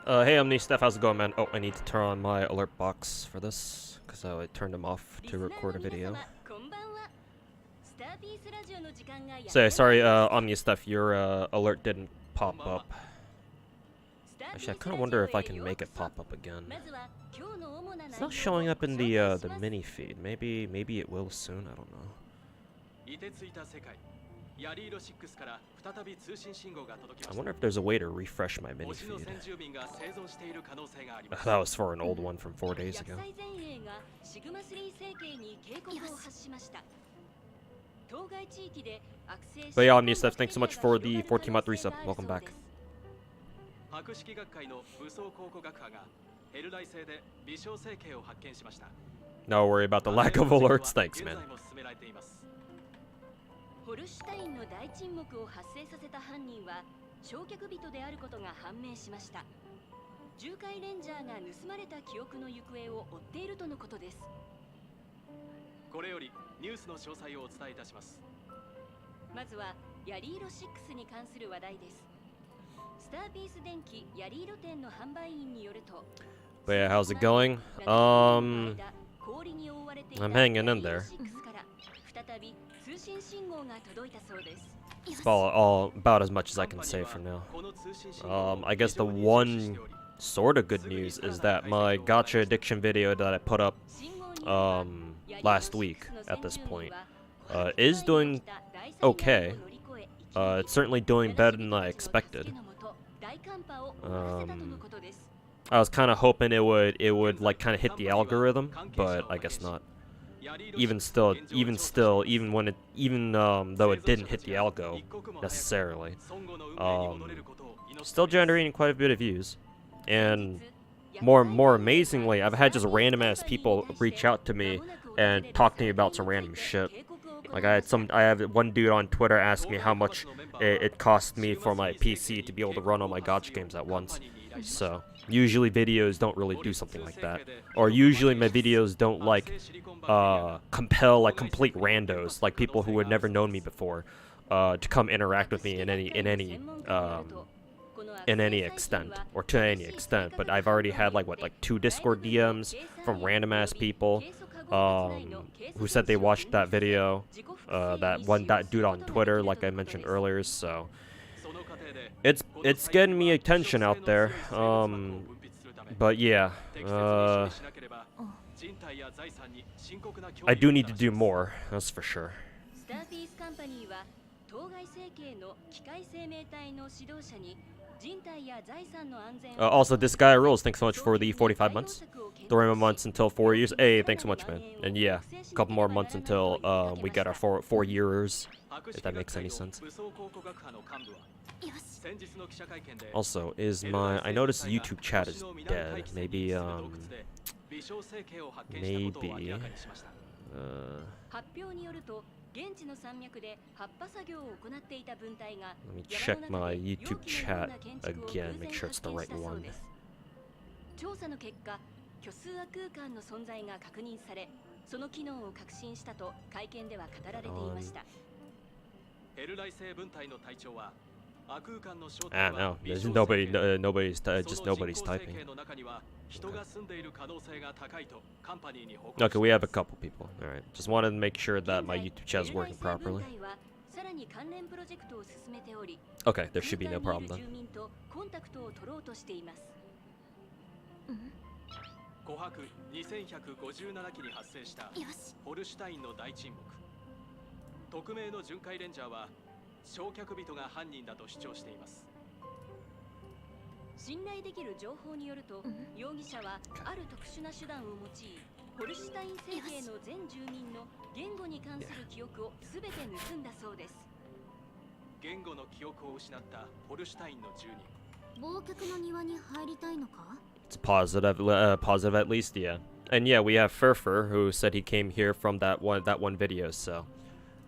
Hey Omni Steph, how's it going, man? Oh, I need to turn on my alert box for this, because I turned them off to record a video. So, sorry, Omni Steph, your alert didn't pop up. Actually, I kind of wonder if I can make it pop up again. It's not showing up in the mini feed. Maybe it will soon, I don't know. I wonder if there's a way to refresh my mini feed. That was for an old one from 4 days ago. But yeah, Omnisef, thanks so much for the 14-month resub. Welcome back. No worry about the lack of alerts. Thanks, man. ホルシュタインの大沈黙を発生させた犯人は焼却人であることが判明しました。重海レンジャーが盗まれた記憶の行方を追っているとのことです。これよりニュースの詳細をお伝えいたします。まずはヤリーロ6に関する話題です。スターピース電機ヤリーロ店の販売員によると But yeah, how's it going? I'm hanging in there. It's about as much as I can say for now. I guess the one sort of good news is that my gacha addiction video that I put up last week at this point is doing okay. It's certainly doing better than I expected. I was kind of hoping it would like kind of hit the algorithm, but I guess not. Even though it didn't hit the algo necessarily, still generating quite a bit of views, and more amazingly, I've had just random ass people reach out to me and talk to me about some random shit. Like I have one dude on Twitter ask me how much it cost me for my PC to be able to run all my gacha games at once. So usually videos don't really do something like that, or usually my videos don't like compel like complete randos, like people who had never known me before, to come interact with me in any extent or to any extent. But I've already had like 2 Discord DMs from random ass people who said they watched that video, that dude on Twitter, like I mentioned earlier. So it's getting me attention out there. But yeah, I do need to do more, that's for sure. Also, this guy rules. Thanks so much for the 45 months. 3 more months until 4 years. Hey, thanks so much, man. And yeah, a couple more months until we get our 4 years, if that makes any sense. Also, I noticed the YouTube chat is dead. Maybe, let me check my YouTube chat again, make sure it's the right one. Ah, no, there's nobody's typing. Okay, we have a couple people. Alright, just wanted to make sure that my YouTube chat is working properly. Okay, there should be no problem then. It's positive at least, yeah. And yeah, we have Furfur, who said he came here from that one video, so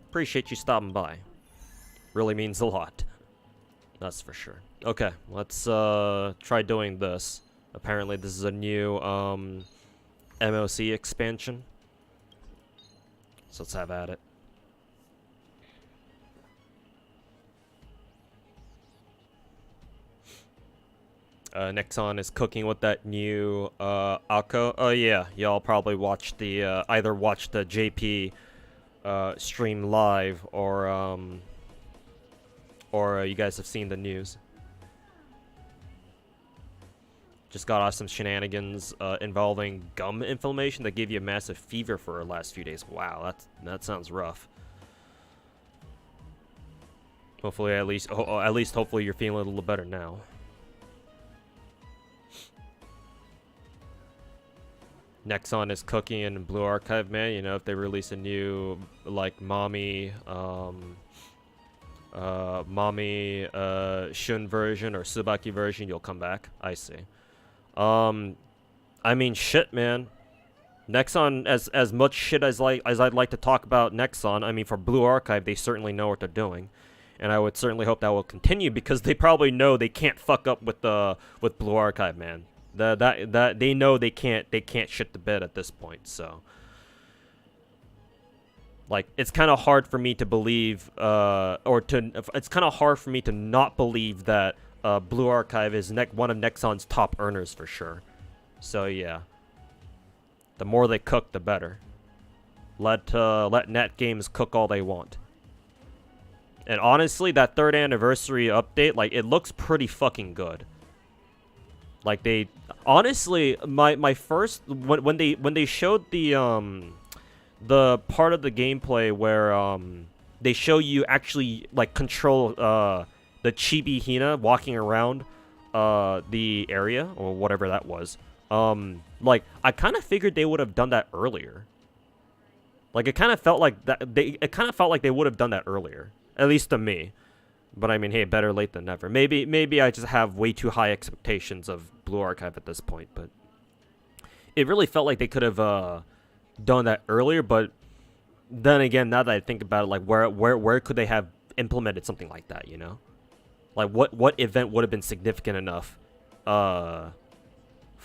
appreciate you stopping by. Really means a lot. That's for sure. Okay, let's try doing this. Apparently this is a new MOC expansion. So let's have at it. Nexon is cooking with that new Akko. Oh yeah, y'all probably watched the either watched the JP stream live or you guys have seen the news. Just got off some shenanigans involving gum inflammation that gave you a massive fever for the last few days. Wow, that sounds rough. Hopefully, at least hopefully you're feeling a little better now. Nexon is cooking in Blue Archive, man. You know, if they release a new like mommy Shun version or Tsubaki version, you'll come back. I see. I mean, shit, man. Nexon, as much shit as I'd like to talk about Nexon, I mean, for Blue Archive, they certainly know what they're doing, and I would certainly hope that will continue because they probably know they can't fuck up with Blue Archive, man. That they know they can't shit the bed at this point. So, like, it's kind of hard for me to believe, it's kind of hard for me to not believe that Blue Archive is one of Nexon's top earners for sure. So yeah, the more they cook, the better. Let Net Games cook all they want. And honestly, that 3rd anniversary update, like, it looks pretty fucking good. Like, they honestly, my first when they showed the part of the gameplay where they show you actually like control the Chibi Hina walking around the area or whatever that was. Like, I kind of figured they would have done that earlier. Like, it kind of felt like they would have done that earlier, at least to me. But I mean, hey, better late than never. Maybe I just have way too high expectations of Blue Archive at this point, but it really felt like they could have done that earlier. But then again, now that I think about it, like, where could they have implemented something like that, you know? Like, what event would have been significant enough for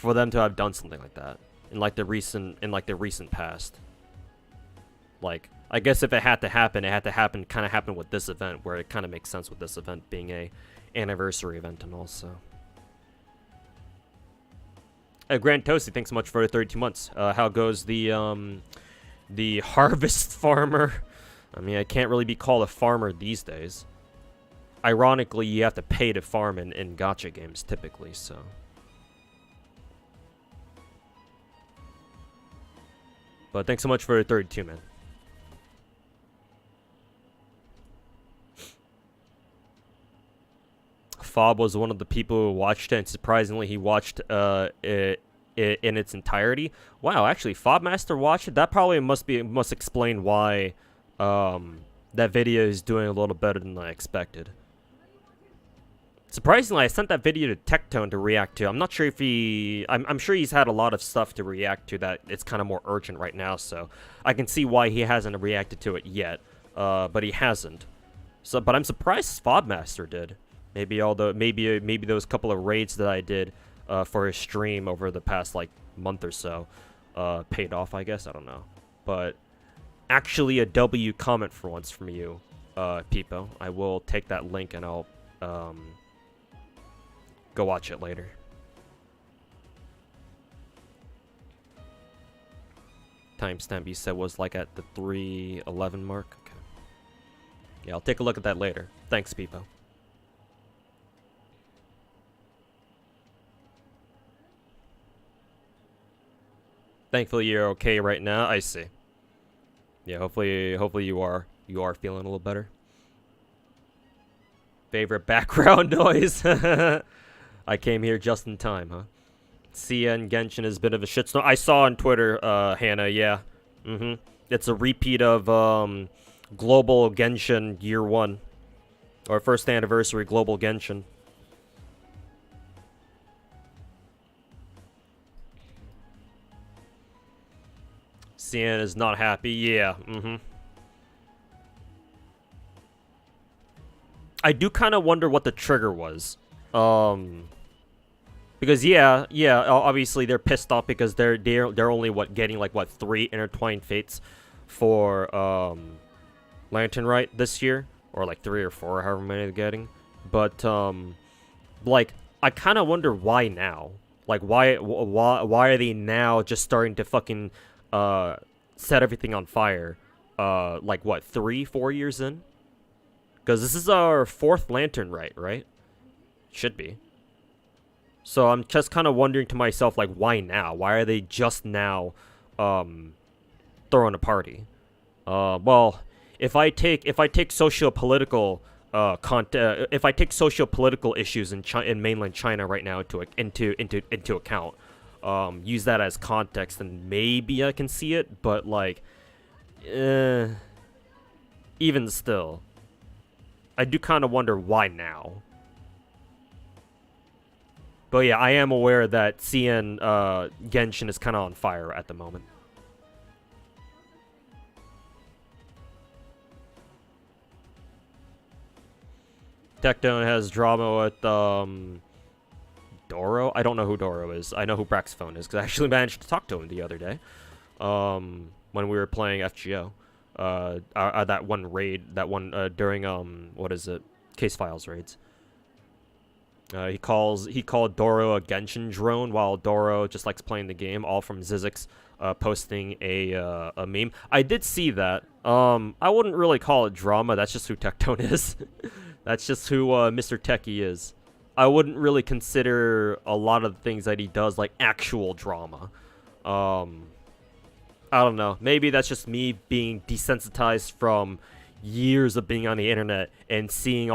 them to have done something like that in like the recent past? Like, I guess if it had to happen, kind of happen with this event, where it kind of makes sense with this event being a anniversary event and also. Grand Toasty, thanks so much for 32 months. How goes the harvest farmer? I mean, I can't really be called a farmer these days. Ironically, you have to pay to farm in gacha games typically, so. But thanks so much for 32, man. Fob was one of the people who watched it, and surprisingly, he watched it in its entirety. Wow, actually, Fobmaster watched it. That probably must explain why that video is doing a little better than I expected. Surprisingly, I sent that video to Tectone to react to. I'm not sure if I'm sure he's had a lot of stuff to react to that it's kind of more urgent right now, so I can see why he hasn't reacted to it yet. But he hasn't. So, but I'm surprised Fobmaster did. Maybe those couple of raids that I did for his stream over the past like month or so paid off, I guess. I don't know. But actually a W comment for once from you, Peepo. I will take that link and I'll go watch it later. Timestamp you said was like at the 3:11 mark. Okay. Yeah, I'll take a look at that later. Thanks, Peepo. Thankfully you're okay right now. I see. Yeah, hopefully you are feeling a little better. Favorite background noise. I came here just in time, huh? CN Genshin is a bit of a shitstorm. I saw on Twitter, Hannah, yeah. It's a repeat of Global Genshin Year 1. Or first anniversary Global Genshin. CN is not happy. Yeah. I do kind of wonder what the trigger was. Because yeah, obviously they're pissed off because they're only getting like 3 intertwined fates for Lantern Rite this year, or like 3 or 4, however many they're getting. But like I kind of wonder why now. Like, why are they now just starting to fucking set everything on fire? Like what, 3-4 years in? Because this is our 4th lantern, right? Should be. So I'm just kind of wondering to myself, like, why now? Why are they just now throwing a party? Well, if I take socio-political if I take socio-political issues in mainland China right now into account, use that as context, then maybe I can see it. But like, even still, I do kind of wonder why now. But yeah, I am aware that CN Genshin is kind of on fire at the moment. Tectone has drama with Doro. I don't know who Doro is. I know who Braxphone is because I actually managed to talk to him the other day when we were playing FGO. That one raid, during what is it? Case Files raids. He called Doro a Genshin drone while Doro just likes playing the game, all from Zizix posting a meme. I did see that. I wouldn't really call it drama. That's just who Tectone is. That's just who Mr. Techie is. I wouldn't really consider a lot of the things that he does like actual drama. I don't know. Maybe that's just me being desensitized from years of being on the internet and seeing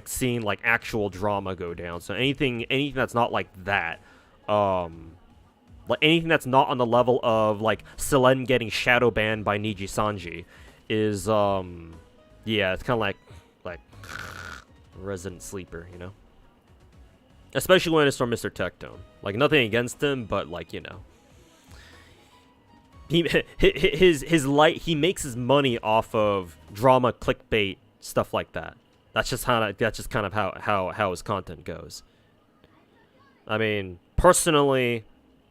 seeing actual drama go down. So anything that's not like that, like anything that's not on the level of like Selen getting shadow banned by Niji Sanji is yeah, it's kind of like Resident Sleeper, you know? Especially when it's from Mr. Tectone. Like, nothing against him, but like, you know, he makes his money off of drama, clickbait, stuff like that. That's just kind of how his content goes. I mean, personally,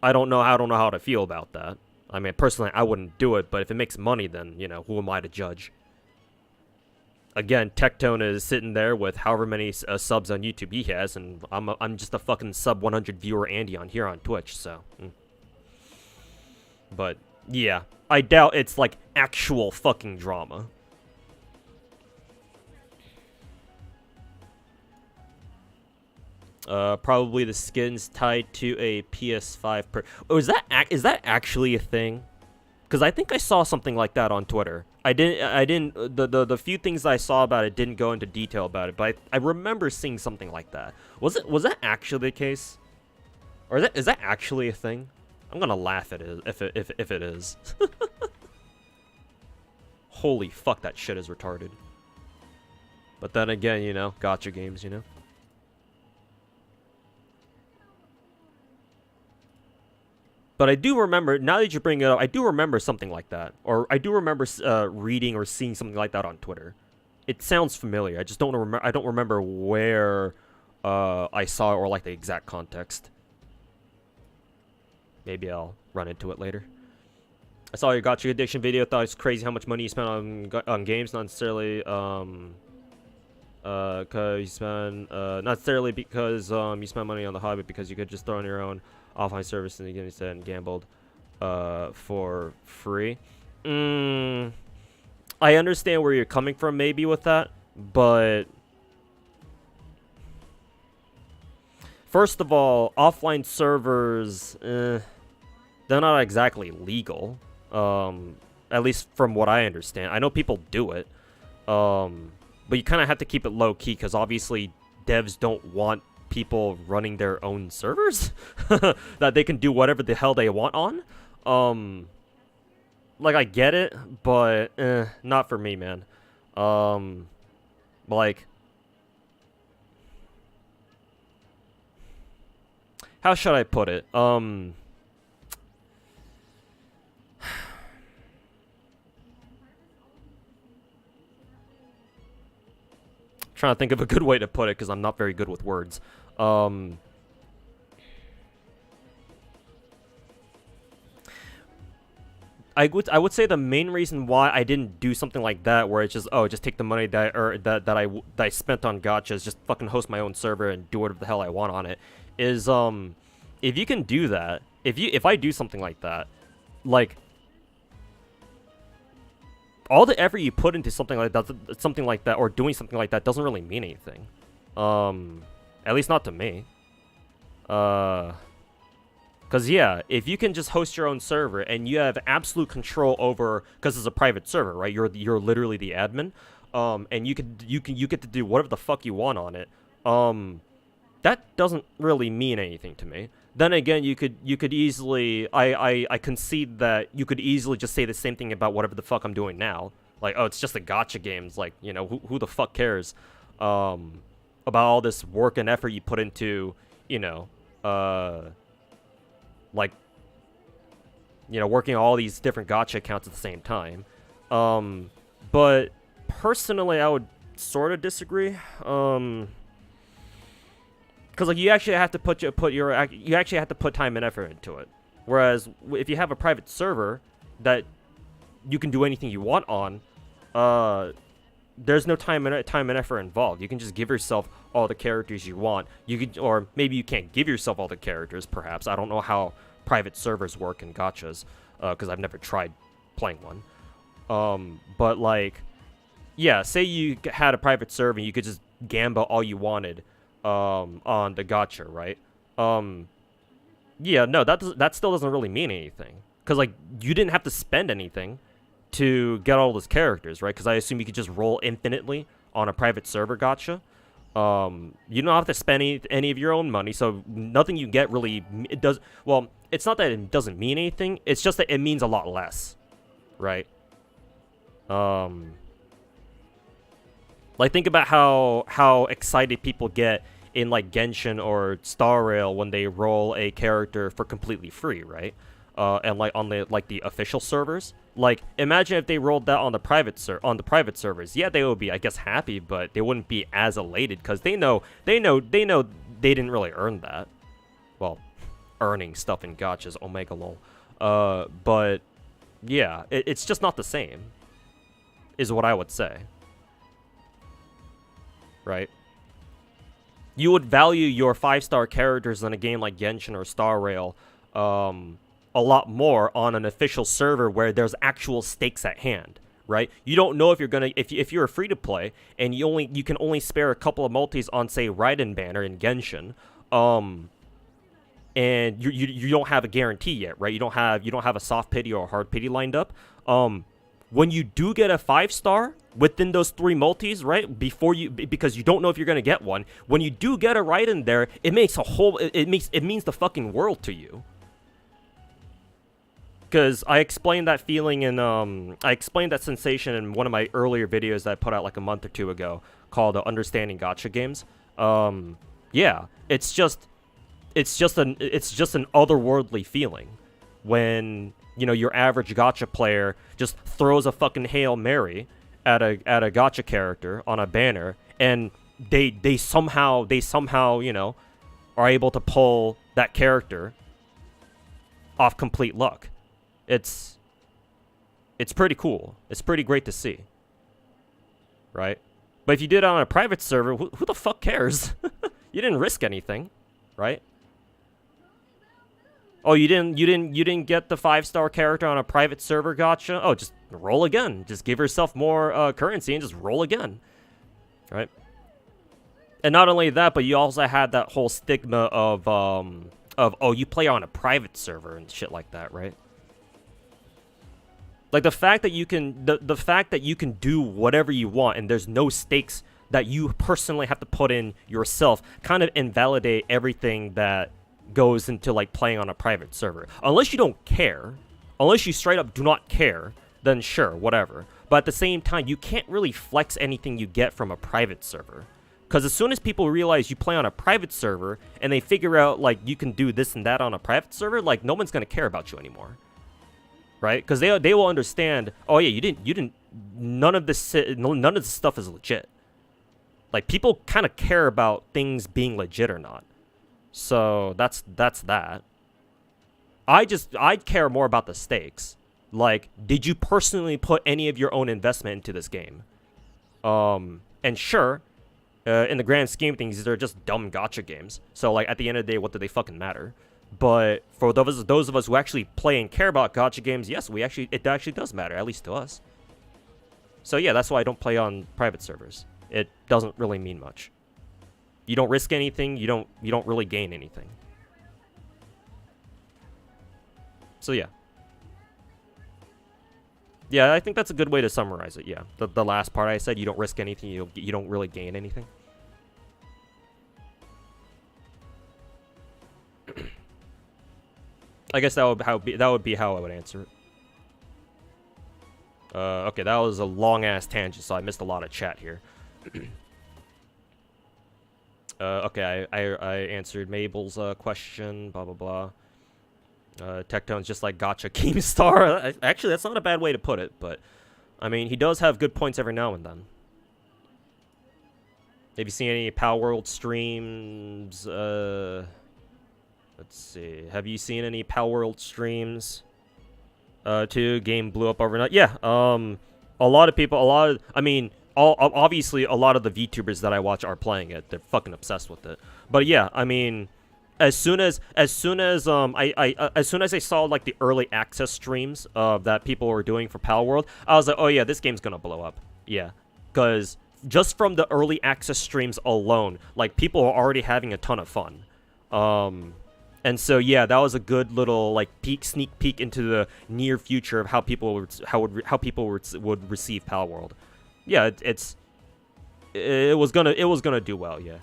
I don't know how to feel about that. I mean, personally, I wouldn't do it, but if it makes money, then, you know, who am I to judge? Again, Tectone is sitting there with however many subs on YouTube he has, and I'm just a fucking sub 100 viewer Andy on here on Twitch, so. But yeah, I doubt it's like actual fucking drama. Probably the skin's tied to a PS5 Oh, is that actually a thing? Because I think I saw something like that on Twitter. The few things I saw about it didn't go into detail about it, but I remember seeing something like that. Was that actually the case? Or is that actually a thing? I'm gonna laugh at it if it is. Holy fuck, that shit is retarded. But then again, you know, gacha games, you know. But I do remember, now that you bring it up, I do remember something like that. Or I do remember reading or seeing something like that on Twitter. It sounds familiar. I just don't remember. I don't remember where I saw it or like the exact context. Maybe I'll run into it later. I saw your gacha addiction video. Thought it was crazy how much money you spent on games. Not necessarily because you spend not necessarily because you spend money on the hobby, because you could just throw in your own offline service and you instead and gambled for free. I understand where you're coming from maybe with that, but first of all, offline servers, they're not exactly legal, at least from what I understand. I know people do it, but you kind of have to keep it low-key because obviously devs don't want people running their own servers that they can do whatever the hell they want on. Like, I get it, but not for me, man. Like, how should I put it? Trying to think of a good way to put it because I'm not very good with words. I would say the main reason why I didn't do something like that, where it's just just take the money that I spent on gachas, just fucking host my own server and do whatever the hell I want on it, is if you can do that, if I do something like that, like all the effort you put into something like that, or doing something like that, doesn't really mean anything. At least not to me. Cause yeah, if you can just host your own server and you have absolute control over, cause it's a private server, right? You're literally the admin, and you get to do whatever the fuck you want on it. That doesn't really mean anything to me. Then again, you could easily, I concede that you could easily just say the same thing about whatever the fuck I'm doing now. Like, oh, it's just a gacha games. Like, you know, who the fuck cares about all this work and effort you put into, you know, like, you know, working all these different gacha accounts at the same time. But personally, I would sort of disagree. Because like you actually have to put time and effort into it. Whereas if you have a private server that you can do anything you want on, there's no time and effort involved. You can just give yourself all the characters you want. You could, or maybe you can't give yourself all the characters. Perhaps I don't know how private servers work in gachas, because I've never tried playing one. But like, yeah, say you had a private server and you could just gamba all you wanted on the gacha, right? Yeah, no, that still doesn't really mean anything, because like you didn't have to spend anything to get all those characters, right? Because I assume you could just roll infinitely on a private server gacha. You don't have to spend any of your own money, so nothing you get really, it does, well, it's not that it doesn't mean anything, it's just that it means a lot less, right? Like, think about how excited people get in like Genshin or Star Rail when they roll a character for completely free, right? And like on the official servers. Like, imagine if they rolled that on the private servers. Yeah, they would be, I guess, happy, but they wouldn't be as elated because they know they didn't really earn that. Well, earning stuff in gachas, omega lol. But yeah, it's just not the same, is what I would say. Right? You would value your 5-star characters in a game like Genshin or Star Rail a lot more on an official server where there's actual stakes at hand, right? You don't know if you're gonna, if you're free to play and you can only spare a couple of multis on, say, Raiden banner in Genshin, and you don't have a guarantee yet, right? You don't have a soft pity or a hard pity lined up. When you do get a 5-star within those 3 multis, right? Because you don't know if you're gonna get one. When you do get a Raiden there, it makes it means the fucking world to you. Because I explained that feeling in, I explained that sensation in one of my earlier videos that I put out like a month or 2 ago called Understanding Gacha Games. Yeah, it's just an otherworldly feeling when, you know, your average gacha player just throws a fucking Hail Mary at a gacha character on a banner, and they somehow, you know, are able to pull that character off complete luck. It's pretty cool. It's pretty great to see. Right? But if you did it on a private server, who the fuck cares? You didn't risk anything, right? Oh, you didn't get the 5-star character on a private server gacha? Oh, just roll again. Just give yourself more currency and just roll again. Right? And not only that, but you also had that whole stigma of oh, you play on a private server and shit like that, right? Like the fact that you can do whatever you want and there's no stakes that you personally have to put in yourself kind of invalidate everything that goes into like playing on a private server. Unless you don't care, unless you straight up do not care, then sure, whatever. But at the same time, you can't really flex anything you get from a private server. Because as soon as people realize you play on a private server and they figure out like you can do this and that on a private server, like no one's gonna care about you anymore. Right? Because they will understand, oh yeah, you didn't none of this stuff is legit. Like people kind of care about things being legit or not. So that's that. I care more about the stakes. Like, did you personally put any of your own investment into this game? And sure, in the grand scheme of things, they're just dumb gacha games. So, like, at the end of the day, what do they fucking matter? But for those of us who actually play and care about gacha games, yes, it actually does matter, at least to us. So yeah, that's why I don't play on private servers. It doesn't really mean much. You don't risk anything. You don't really gain anything. So yeah. Yeah, I think that's a good way to summarize it. Yeah, the last part I said, you don't risk anything. You don't really gain anything. I guess that would be how I would answer it. Okay, that was a long-ass tangent, so I missed a lot of chat here. Okay, I answered Mabel's question, blah, blah, blah. Tectone's just like gacha Keemstar. Actually, that's not a bad way to put it, but, I mean, he does have good points every now and then. Have you seen any Palworld streams? Let's see. Have you seen any Palworld streams? Game blew up overnight. Yeah, a lot of people, I mean, obviously a lot of the VTubers that I watch are playing it. They're fucking obsessed with it. But yeah, I mean, as soon as I saw like the early access streams that people were doing for Palworld, I was like, oh yeah, this game's gonna blow up. Yeah, because just from the early access streams alone, like people are already having a ton of fun. And so yeah, that was a good little like sneak peek into the near future of how people would receive Palworld. Yeah, it was gonna do well. Yeah.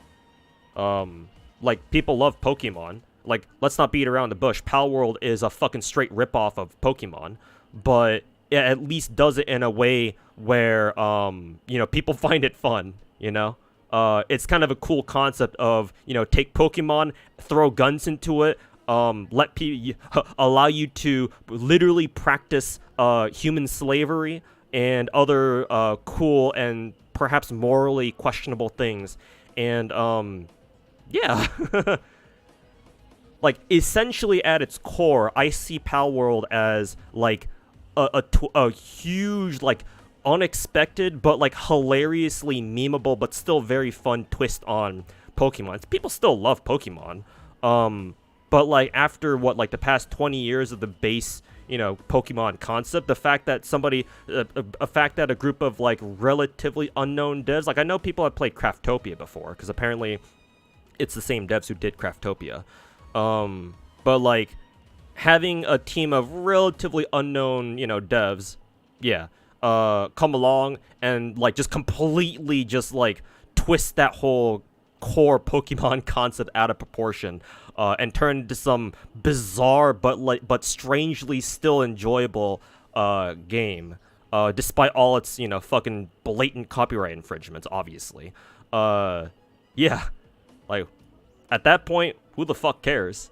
Like people love Pokemon. Like, let's not beat around the bush. Palworld is a fucking straight ripoff of Pokemon, but it at least does it in a way where you know, people find it fun. You know. It's kind of a cool concept of, you know, take Pokemon, throw guns into it, allow you to literally practice human slavery and other cool and perhaps morally questionable things. And yeah. Like, essentially at its core, I see Palworld as like a huge, like, unexpected but like hilariously memeable but still very fun twist on Pokemon. People still love Pokemon, but like after what, like the past 20 years of the base, you know, Pokemon concept, the fact that a group of like relatively unknown devs, like I know people have played Craftopia before because apparently it's the same devs who did Craftopia, but like having a team of relatively unknown, you know, devs, yeah, come along and like just completely just like twist that whole core Pokemon concept out of proportion, and turn into some bizarre but strangely still enjoyable game, despite all its, you know, fucking blatant copyright infringements, obviously. Yeah, like at that point, who the fuck cares?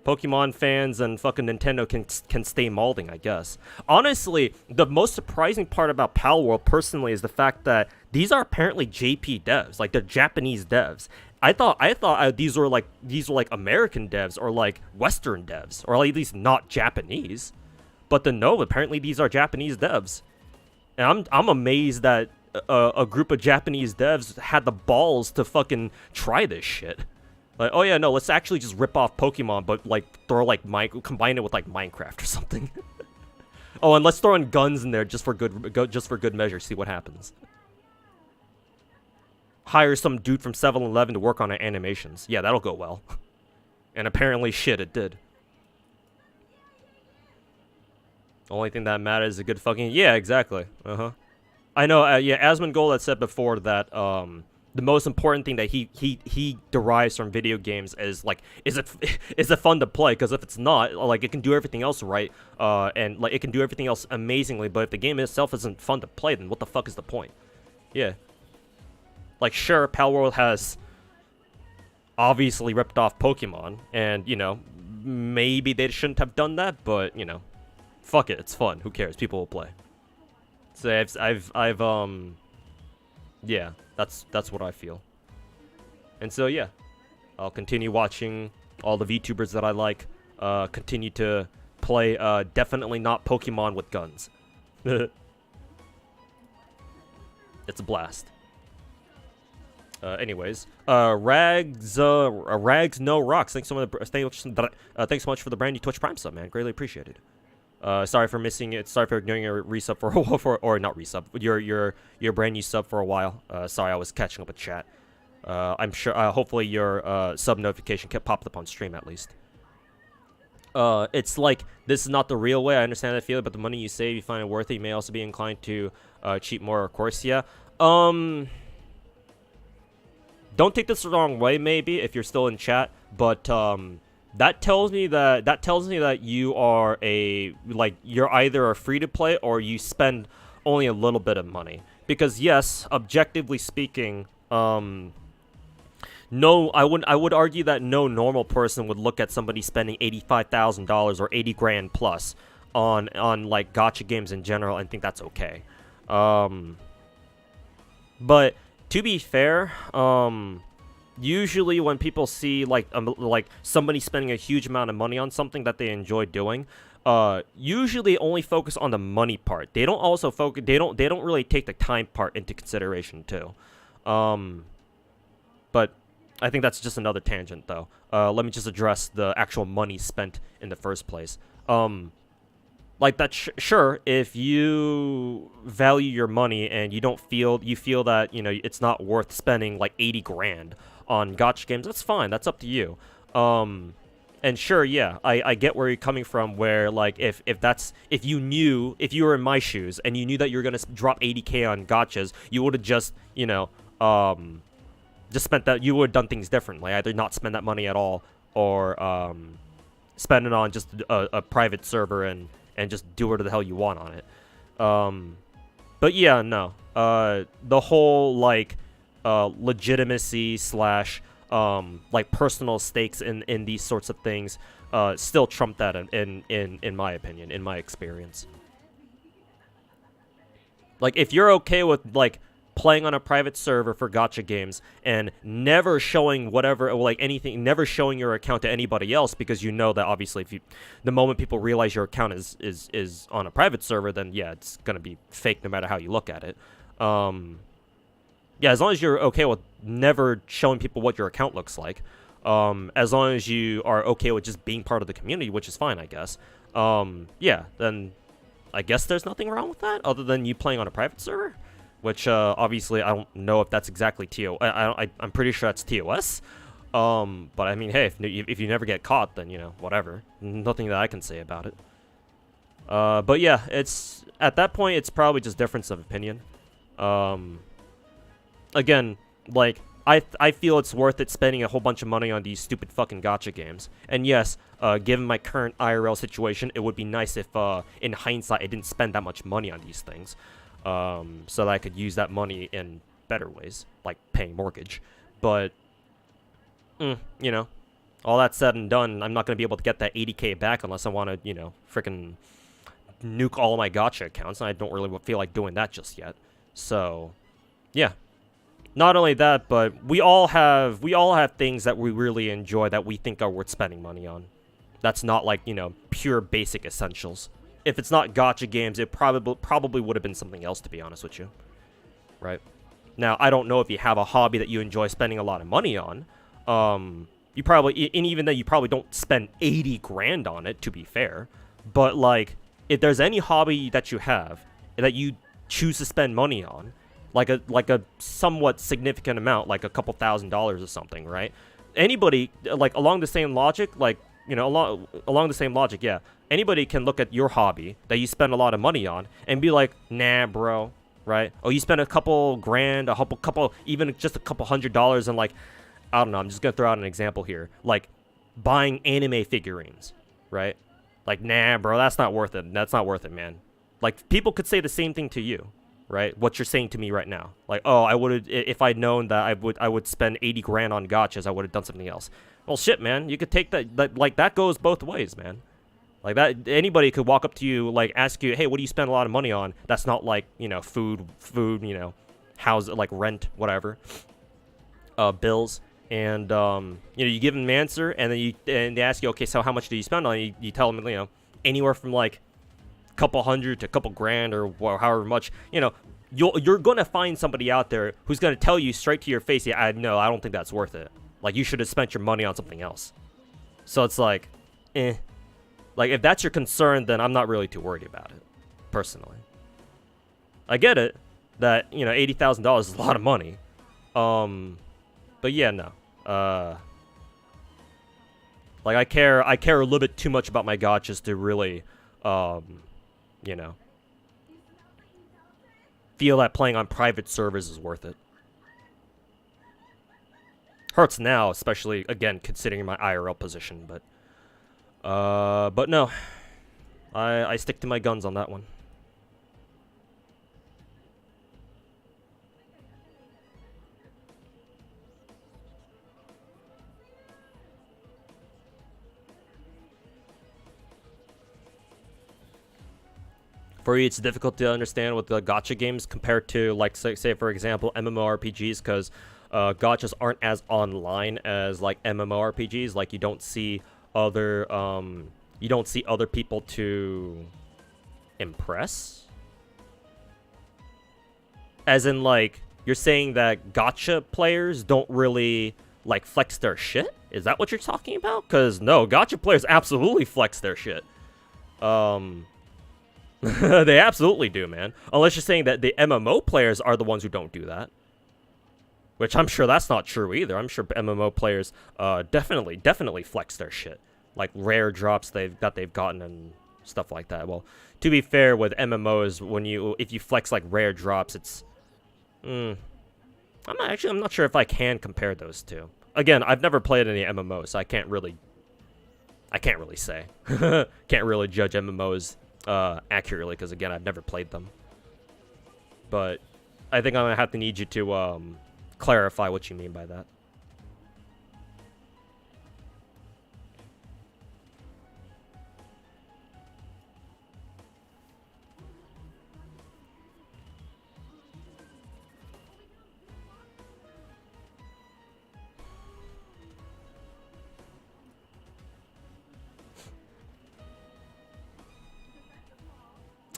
Pokemon fans and fucking Nintendo can stay molding, I guess. Honestly, the most surprising part about Palworld, personally, is the fact that these are apparently JP devs, like they're Japanese devs. I thought these were like American devs or like Western devs, or at least not Japanese. But then no, apparently these are Japanese devs, and I'm amazed that a group of Japanese devs had the balls to fucking try this shit. Like, oh yeah, no, let's actually just rip off Pokemon, but like throw like combine it with like Minecraft or something. Oh, and let's throw in guns in there just for good measure. See what happens. Hire some dude from 7-Eleven to work on animations. Yeah, that'll go well. And apparently, shit, it did. Only thing that matters is a good fucking, yeah, exactly. I know. Yeah, Asmongold had said before that the most important thing that he derives from video games is like, is it fun to play? Because if it's not, like, it can do everything else right, and like it can do everything else amazingly. But if the game itself isn't fun to play, then what the fuck is the point? Yeah. Like, sure, Palworld has obviously ripped off Pokemon, and you know, maybe they shouldn't have done that, but you know, fuck it, it's fun. Who cares? People will play. So yeah, that's what I feel. And so yeah, I'll continue watching all the VTubers that I like, continue to play definitely not Pokemon with guns. It's a blast. Anyways, Rags No Rocks. Thanks so much. Thanks so much for the brand new Twitch Prime sub, man. Greatly appreciated. Sorry for missing it. Sorry for doing a resub for a while, or not resub. Your brand new sub for a while. Sorry, I was catching up with chat. I'm sure. Hopefully your sub notification kept popped up on stream at least. It's like, this is not the real way. I understand that feeling, but the money you save, you find it worth it. You may also be inclined to cheat more, of course. Yeah. Don't take this the wrong way, maybe, if you're still in chat, but that tells me that you are you're either a free to play or you spend only a little bit of money. Because yes, objectively speaking, no, I would argue that no normal person would look at somebody spending $85,000 or 80 grand plus on like gacha games in general and think that's okay. But to be fair, usually when people see like somebody spending a huge amount of money on something that they enjoy doing, usually they only focus on the money part. They don't also focus. They don't really take the time part into consideration too. But I think that's just another tangent though. Let me just address the actual money spent in the first place. Like that, sure, if you value your money and you feel that, you know, it's not worth spending like 80 grand on gacha games, that's fine. That's up to you. And sure, yeah, I get where you're coming from, where like if you were in my shoes and you knew that you were going to drop 80k on gachas, you would have just, you know, just spent that, you would have done things differently. Either not spend that money at all or spend it on just a private server and just do whatever the hell you want on it. But yeah, no. The whole like legitimacy slash like personal stakes in these sorts of things still trump that in my opinion, in my experience. Like if you're okay with like playing on a private server for gacha games and never showing whatever, like anything, never showing your account to anybody else, because you know that obviously if the moment people realize your account is on a private server, then yeah, it's gonna be fake no matter how you look at it. Yeah, as long as you're okay with never showing people what your account looks like, as long as you are okay with just being part of the community, which is fine, I guess. Yeah, then I guess there's nothing wrong with that other than you playing on a private server. Which, obviously, I don't know if that's exactly I'm pretty sure that's TOS. But, I mean, hey, if you never get caught, then, you know, whatever. Nothing that I can say about it. But, yeah, at that point, it's probably just difference of opinion. Again, like, I feel it's worth it spending a whole bunch of money on these stupid fucking gacha games. And, yes, given my current IRL situation, it would be nice if, in hindsight, I didn't spend that much money on these things. So that I could use that money in better ways, like paying mortgage. But, you know, all that said and done, I'm not going to be able to get that 80k back unless I want to, you know, freaking nuke all of my gacha accounts, and I don't really feel like doing that just yet. So, yeah. Not only that, but we all have things that we really enjoy that we think are worth spending money on. That's not like, you know, pure basic essentials. If it's not gacha games, it probably would have been something else, to be honest with you. Right? Now, I don't know if you have a hobby that you enjoy spending a lot of money on. You probably, and even then, you probably don't spend 80 grand on it, to be fair. But, like, if there's any hobby that you have that you choose to spend money on, like a somewhat significant amount, like a couple $1,000s or something, right? Anybody, like, along the same logic, like, you know, along the same logic, yeah. Anybody can look at your hobby that you spend a lot of money on and be like, nah, bro, right? Oh, you spent a couple grand, even just a couple $100 on, like, I don't know, I'm just gonna throw out an example here. Like, buying anime figurines, right? Like, nah, bro, that's not worth it. That's not worth it, man. Like, people could say the same thing to you, right? What you're saying to me right now. Like, oh, I would, if I'd known that I would spend 80 grand on gachas, I would have done something else. Well, shit, man, you could take that, like, that goes both ways, man. Like, that, anybody could walk up to you, like, ask you, hey, what do you spend a lot of money on? That's not, like, you know, food, you know, house, like, rent, whatever, bills, and, you know, you give them an answer, and then they ask you, okay, so how much do you spend on it? You tell them, you know, anywhere from like a couple hundred to a couple grand or however much, you know, you're gonna find somebody out there who's gonna tell you straight to your face, yeah, no, I don't think that's worth it. Like, you should have spent your money on something else. So it's like, like, if that's your concern, then I'm not really too worried about it, personally. I get it that, you know, $80,000 is a lot of money. But yeah, no. Like, I care a little bit too much about my gachas to really, you know, feel that playing on private servers is worth it. Hurts now, especially, again, considering my IRL position, but no. I stick to my guns on that one. For you, it's difficult to understand with the gacha games compared to, like, say for example, MMORPGs, because gachas aren't as online as like MMORPGs. Like, you don't see other people to impress. As in, like, you're saying that gacha players don't really like flex their shit? Is that what you're talking about? Because no, gacha players absolutely flex their shit. They absolutely do, man. Unless you're saying that the MMO players are the ones who don't do that. Which I'm sure that's not true either. I'm sure MMO players definitely flex their shit. Like, rare drops they've gotten and stuff like that. Well, to be fair, with MMOs, if you flex like rare drops, it's I'm not sure if I can compare those two. Again, I've never played any MMOs, so I can't really say. Can't really judge MMOs accurately, because again, I've never played them. But I think I'm gonna need you to clarify what you mean by that.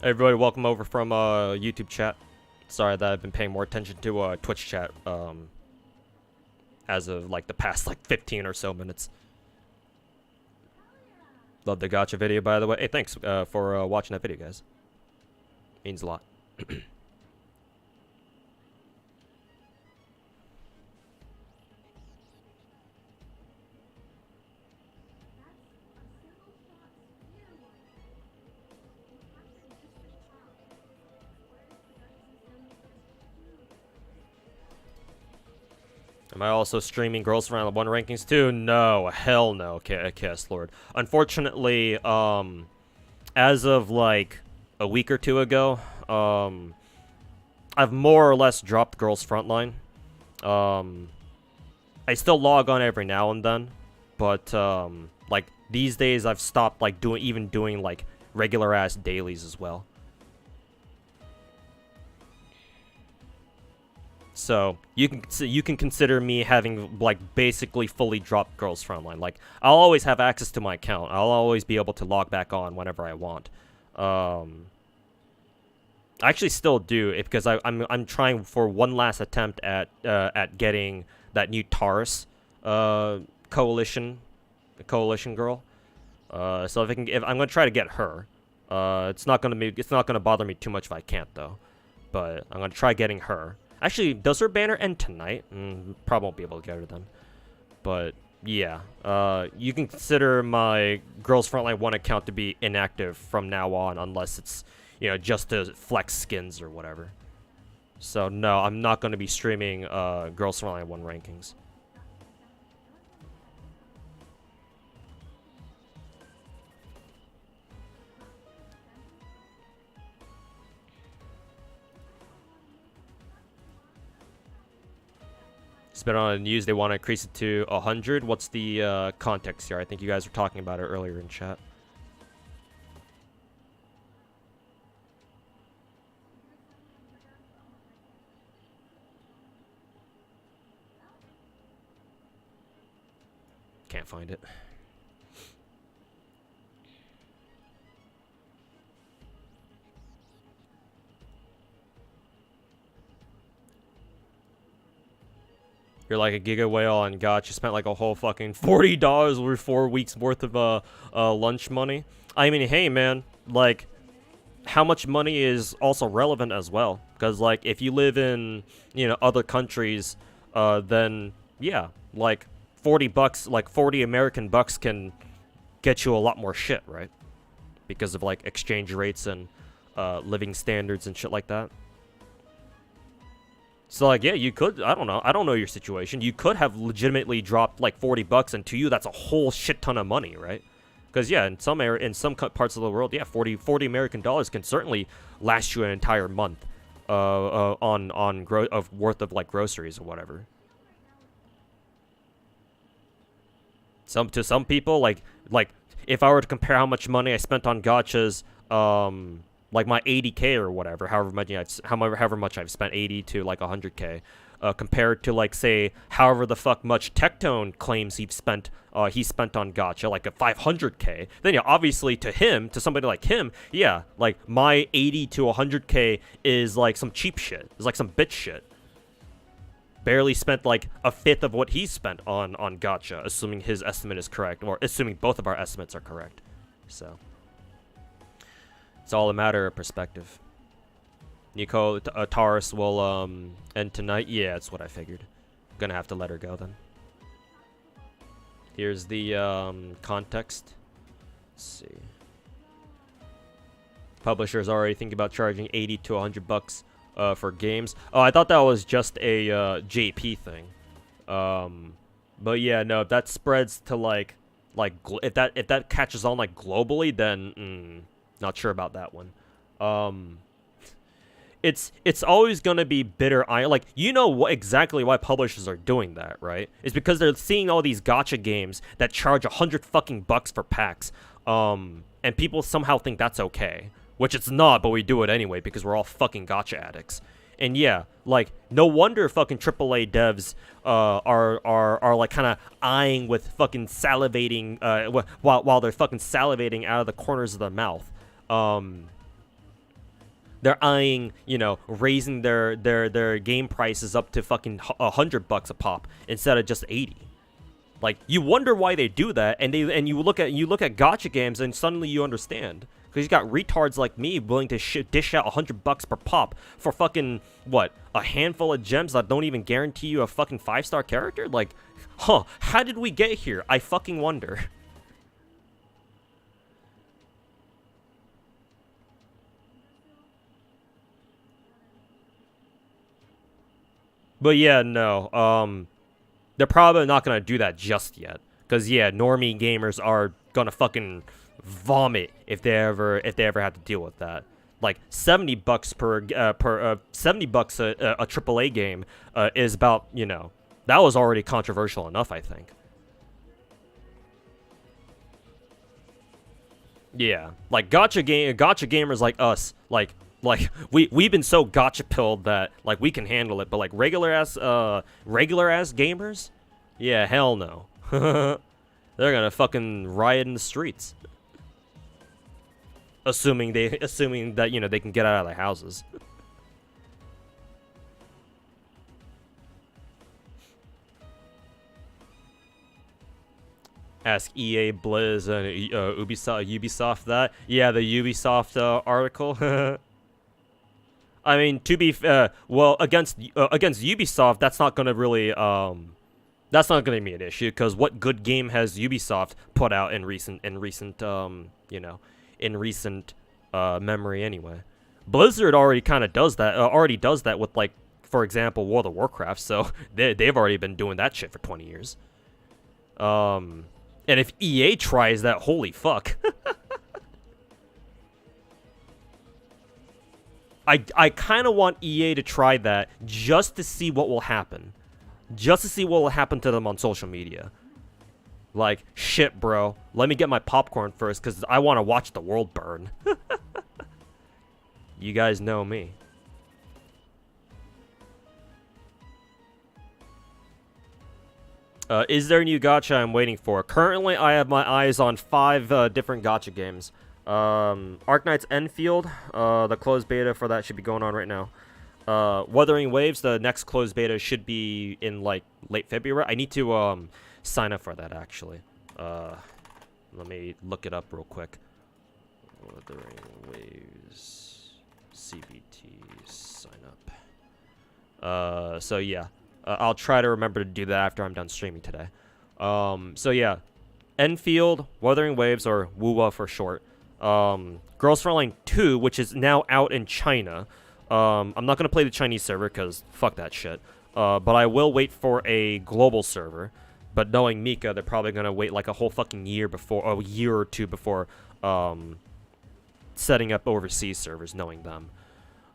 Hey everybody, welcome over from YouTube chat. Sorry that I've been paying more attention to Twitch chat as of like the past like 15 or so minutes. Love the gacha video, by the way. Hey, thanks for watching that video, guys. Means a lot. Am I also streaming Girls Round 1 rankings too? No, hell no, Chaos Lord. Unfortunately, as of like a week or two ago, I've more or less dropped Girls Frontline. I still log on every now and then, but like these days I've stopped like doing like regular ass dailies as well. So you can consider me having like basically fully dropped Girls Frontline. Like, I'll always have access to my account. I'll always be able to log back on whenever I want. I actually still do it because I'm trying for one last attempt at getting that new Taurus coalition girl. So if I'm gonna try to get her. It's not gonna bother me too much if I can't though. But I'm gonna try getting her. Actually, does her banner end tonight? Probably won't be able to get her then. But, yeah. You can consider my Girls Frontline 1 account to be inactive from now on, unless it's, you know, just to flex skins or whatever. So, no, I'm not going to be streaming Girls Frontline 1 rankings. It's been on the news. They want to increase it to 100. What's the context here? I think you guys were talking about it earlier in chat. Can't find it. You're like a giga whale and gacha spent like a whole fucking $40 or 4 weeks worth of lunch money. I mean, hey man, like, how much money is also relevant as well. Because like, if you live in, you know, other countries, then yeah, like $40, like 40 American bucks can get you a lot more shit, right? Because of like exchange rates and living standards and shit like that. So like, yeah, you could, I don't know your situation. You could have legitimately dropped like $40, and to you that's a whole shit ton of money, right? Because yeah, in some parts of the world, yeah, 40 American dollars can certainly last you an entire month worth of like groceries or whatever. To some people, like if I were to compare how much money I spent on gachas, like my 80k or whatever, however much I've spent, 80 to like 100k, compared to like, say, however the fuck much Tectone claims he spent on gacha, like a 500k, then yeah, obviously to somebody like him, yeah, like my 80 to 100k is like some cheap shit, it's like some bitch shit. Barely spent like a fifth of what he spent on gacha, assuming his estimate is correct, or assuming both of our estimates are correct. So it's all a matter of perspective. Nico, Taurus will end tonight. Yeah, that's what I figured. Gonna have to let her go then. Here's the context. Let's see. Publishers already thinking about charging 80 to 100 bucks for games. Oh, I thought that was just a JP thing. But yeah, no, if that spreads to like if that catches on like globally, then not sure about that one. It's always gonna be bitter iron. Like, you know exactly why publishers are doing that, right? It's because they're seeing all these gacha games that charge 100 fucking bucks for packs, and people somehow think that's okay, which it's not, but we do it anyway because we're all fucking gacha addicts. And yeah, like, no wonder fucking AAA devs are like kind of eyeing with fucking salivating while they're fucking salivating out of the corners of their mouth. They're eyeing, you know, raising their game prices up to fucking $100 a pop instead of just 80. Like, you wonder why they do that, and you look at gacha games, and suddenly you understand. Because you got retards like me willing to dish out $100 per pop for fucking, what, a handful of gems that don't even guarantee you a fucking 5-star character? Like, huh, how did we get here? I fucking wonder. But yeah, no, they're probably not gonna do that just yet. Cause yeah, normie gamers are gonna fucking vomit if they ever have to deal with that. Like $70 per $70 a AAA game is about, you know, that was already controversial enough, I think. Yeah, like gacha gamers like us, like we've been so gacha pilled that like we can handle it, but like regular ass gamers, yeah, hell no. They're gonna fucking riot in the streets. Assuming that, you know, they can get out of their houses. Ask EA, Blizz, and Ubisoft that. Yeah, the Ubisoft article. I mean, to be well, against Ubisoft, that's not gonna really that's not gonna be an issue, because what good game has Ubisoft put out in recent you know, in recent memory anyway? Blizzard already kind of does that with, like, for example, World of Warcraft. So they've already been doing that shit for 20 years. And if EA tries that, holy fuck. I kind of want EA to try that just to see what will happen. Just to see what will happen to them on social media. Like, shit, bro. Let me get my popcorn first, because I want to watch the world burn. You guys know me. Is there a new gacha I'm waiting for? Currently, I have my eyes on 5 different gacha games. Arknight's Enfield, the closed beta for that should be going on right now. Wuthering Waves, the next closed beta should be in like late February. I need to sign up for that actually. Let me look it up real quick. Wuthering Waves CBT sign up. So yeah, I'll try to remember to do that after I'm done streaming today. So yeah, Enfield, Wuthering Waves, or WUWA for short. Girls Frontline 2, which is now out in China. I'm not gonna play the Chinese server because fuck that shit. But I will wait for a global server. But knowing Mika, they're probably gonna wait like a whole fucking year before, a year or two before, setting up overseas servers. Knowing them,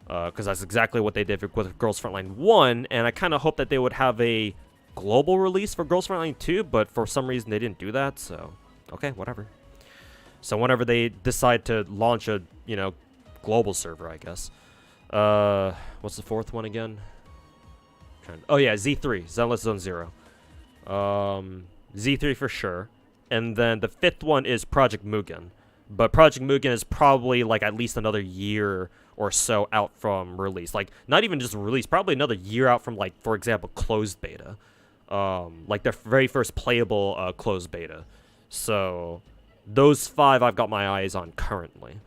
because that's exactly what they did with Girls Frontline 1, and I kind of hope that they would have a global release for Girls Frontline 2, but for some reason they didn't do that. So, okay, whatever. So whenever they decide to launch a, you know, global server, I guess. What's the fourth one again? Oh yeah, Z3, Zenless Zone Zero. Z3 for sure. And then the fifth one is Project Mugen. But Project Mugen is probably like at least another year or so out from release. Like, not even just release, probably another year out from, like, for example, closed beta. Like their very first playable closed beta. So those 5 I've got my eyes on currently.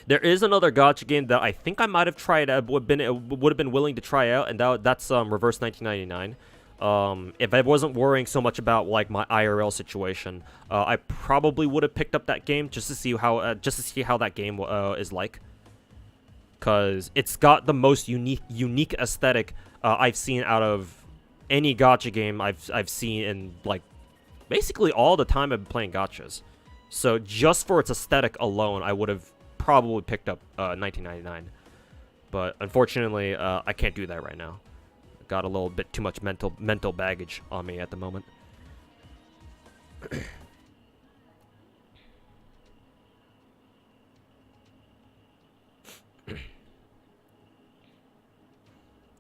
There is another gacha game that I think I might have tried out, would have been willing to try out, and that's Reverse 1999. If I wasn't worrying so much about like my IRL situation, I probably would have picked up that game just to see how that game is like, cause it's got the most unique aesthetic I've seen out of any gacha game I've seen in like basically all the time I've been playing gachas. So just for its aesthetic alone, I would have probably picked up 1999, but unfortunately I can't do that right now. Got a little bit too much mental baggage on me at the moment.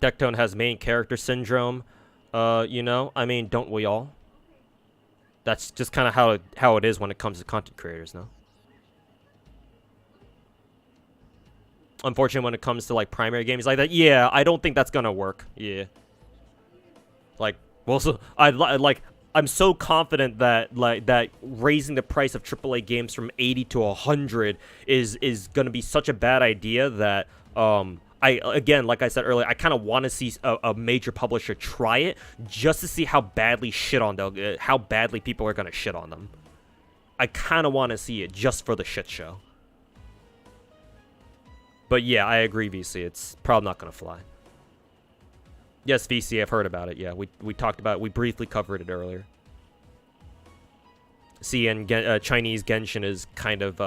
Dectone has main character syndrome. You know, I mean, don't we all? That's just kind of how it is when it comes to content creators, no? Unfortunately, when it comes to like primary games like that, yeah, I don't think that's gonna work. Yeah. Like, well, so I'm so confident that that raising the price of AAA games from 80 to 100 is gonna be such a bad idea that again, like I said earlier, I kind of want to see a major publisher try it just to see how badly how badly people are gonna shit on them. I kind of want to see it just for the shit show. But yeah, I agree, VC. It's probably not gonna fly. Yes, VC, I've heard about it. Yeah, we talked about it. We briefly covered it earlier. See, and Chinese Genshin is kind of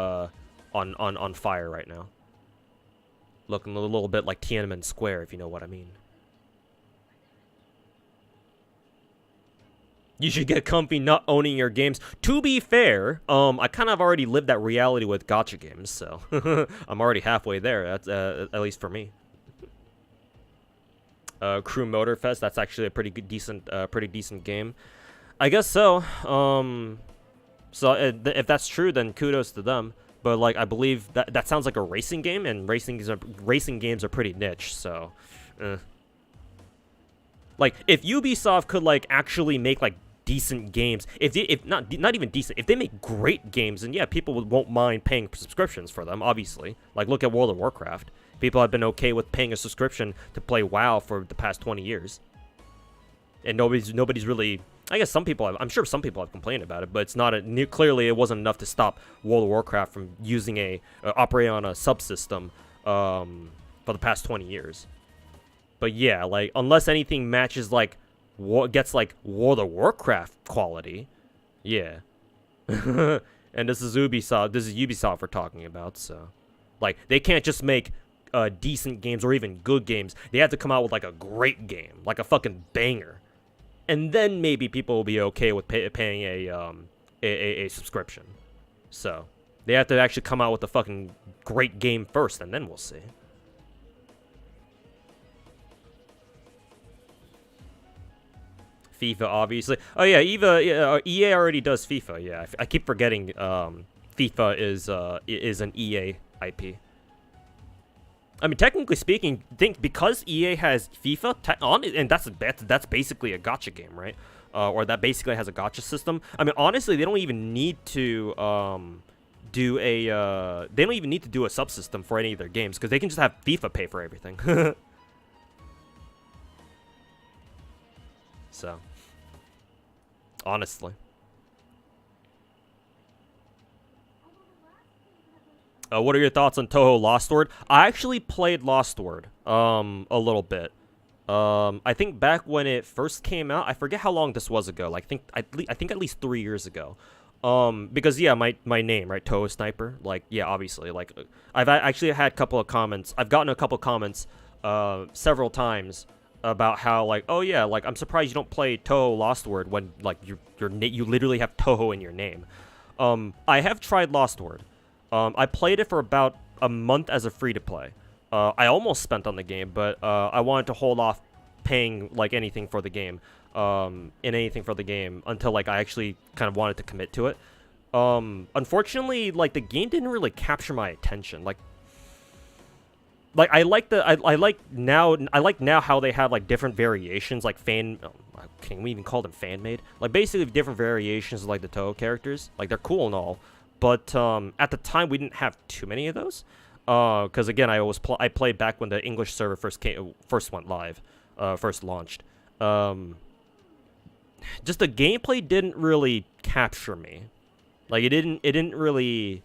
on fire right now. Looking a little bit like Tiananmen Square, if you know what I mean. You should get comfy not owning your games. To be fair, I kind of already lived that reality with gacha games, so I'm already halfway there. That's at least for me. Crew Motorfest, that's actually a pretty decent game. I guess so. If that's true, then kudos to them. But like, I believe that sounds like a racing game, and racing games are pretty niche. So, like, if Ubisoft could like actually make like decent games, if not even decent, if they make great games, then yeah, people won't mind paying subscriptions for them. Obviously, like look at World of Warcraft. People have been okay with paying a subscription to play WoW for the past 20 years, and nobody's really. I guess some people I'm sure some people have complained about it, but it's not clearly it wasn't enough to stop World of Warcraft from using operating on a subsystem for the past 20 years. But yeah, like unless anything matches like gets like World of Warcraft quality, yeah. And this is Ubisoft. This is Ubisoft we're talking about, so like they can't just make decent games or even good games. They have to come out with like a great game, like a fucking banger. And then maybe people will be okay with paying a subscription. So they have to actually come out with a fucking great game first, and then we'll see. FIFA, obviously. Oh yeah, EA already does FIFA. Yeah, I keep forgetting. FIFA is an EA IP. I mean, technically speaking, think because EA has FIFA, and that's basically a gacha game, right? Or that basically has a gacha system. I mean, honestly, they don't even need to do a they don't even need to do a subsystem for any of their games because they can just have FIFA pay for everything. So, honestly. What are your thoughts on Toho Lost Word? I actually played Lost Word a little bit. I think back when it first came out, I forget how long this was ago. Like I think at least 3 years ago. Because yeah, my name, right, Toho Sniper. Like yeah, obviously, like I've actually had a couple of comments. I've gotten a couple of comments several times about how like, oh yeah, like I'm surprised you don't play Toho Lost Word when like you literally have Toho in your name. I have tried Lost Word. I played it for about a month as a free-to-play. I almost spent on the game, but I wanted to hold off paying like anything for the game, until like I actually kind of wanted to commit to it. Unfortunately, like the game didn't really capture my attention. Like I like now how they have like different variations, like can we even call them fan-made? Like basically different variations of like the Toho characters. Like they're cool and all. But at the time, we didn't have too many of those, because again, I played back when the English server first went live, first launched. Just the gameplay didn't really capture me, like it didn't really,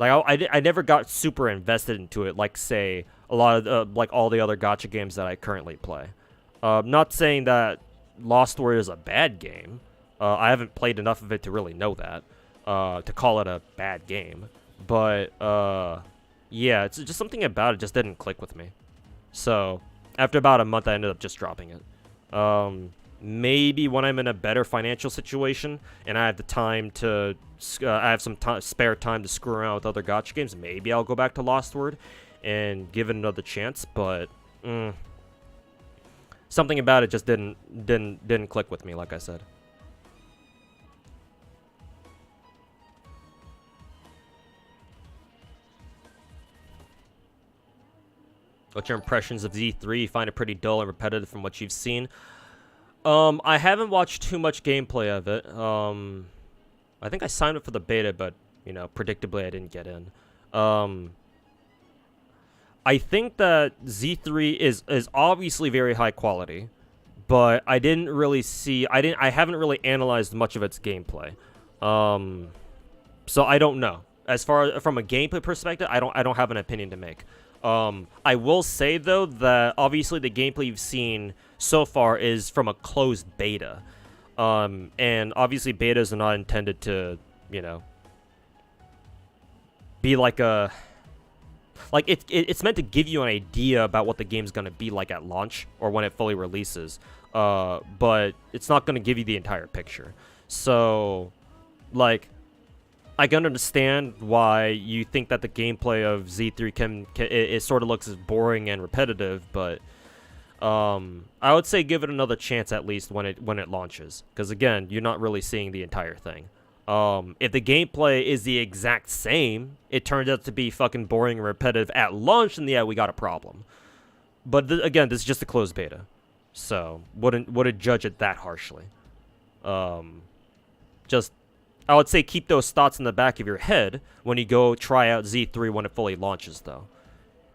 like I never got super invested into it, like say a lot of like all the other gacha games that I currently play. Not saying that Lost Word is a bad game. I haven't played enough of it to really know that. To call it a bad game, but yeah, it's just something about it just didn't click with me. So after about a month, I ended up just dropping it. Maybe when I'm in a better financial situation and I have the time to, I have some spare time to screw around with other gacha games, maybe I'll go back to Lost Word and give it another chance. But something about it just didn't click with me, like I said. What's your impressions of Z3? You find it pretty dull and repetitive from what you've seen? I haven't watched too much gameplay of it. I think I signed up for the beta, but, you know, predictably I didn't get in. I think that Z3 is obviously very high quality, but I didn't really see... I haven't really analyzed much of its gameplay. So I don't know. As far from a gameplay perspective, I don't have an opinion to make. I will say, though, that obviously the gameplay you've seen so far is from a closed beta. And obviously betas are not intended to, you know, be like a... Like, it's meant to give you an idea about what the game's going to be like at launch or when it fully releases. But it's not going to give you the entire picture. So, like... I can understand why you think that the gameplay of Z3 it sort of looks as boring and repetitive, but I would say give it another chance at least when it launches, because again, you're not really seeing the entire thing. If the gameplay is the exact same, it turns out to be fucking boring and repetitive at launch, then yeah, we got a problem. But again, this is just a closed beta, so wouldn't judge it that harshly. Just. I would say keep those thoughts in the back of your head when you go try out Z3 when it fully launches, though.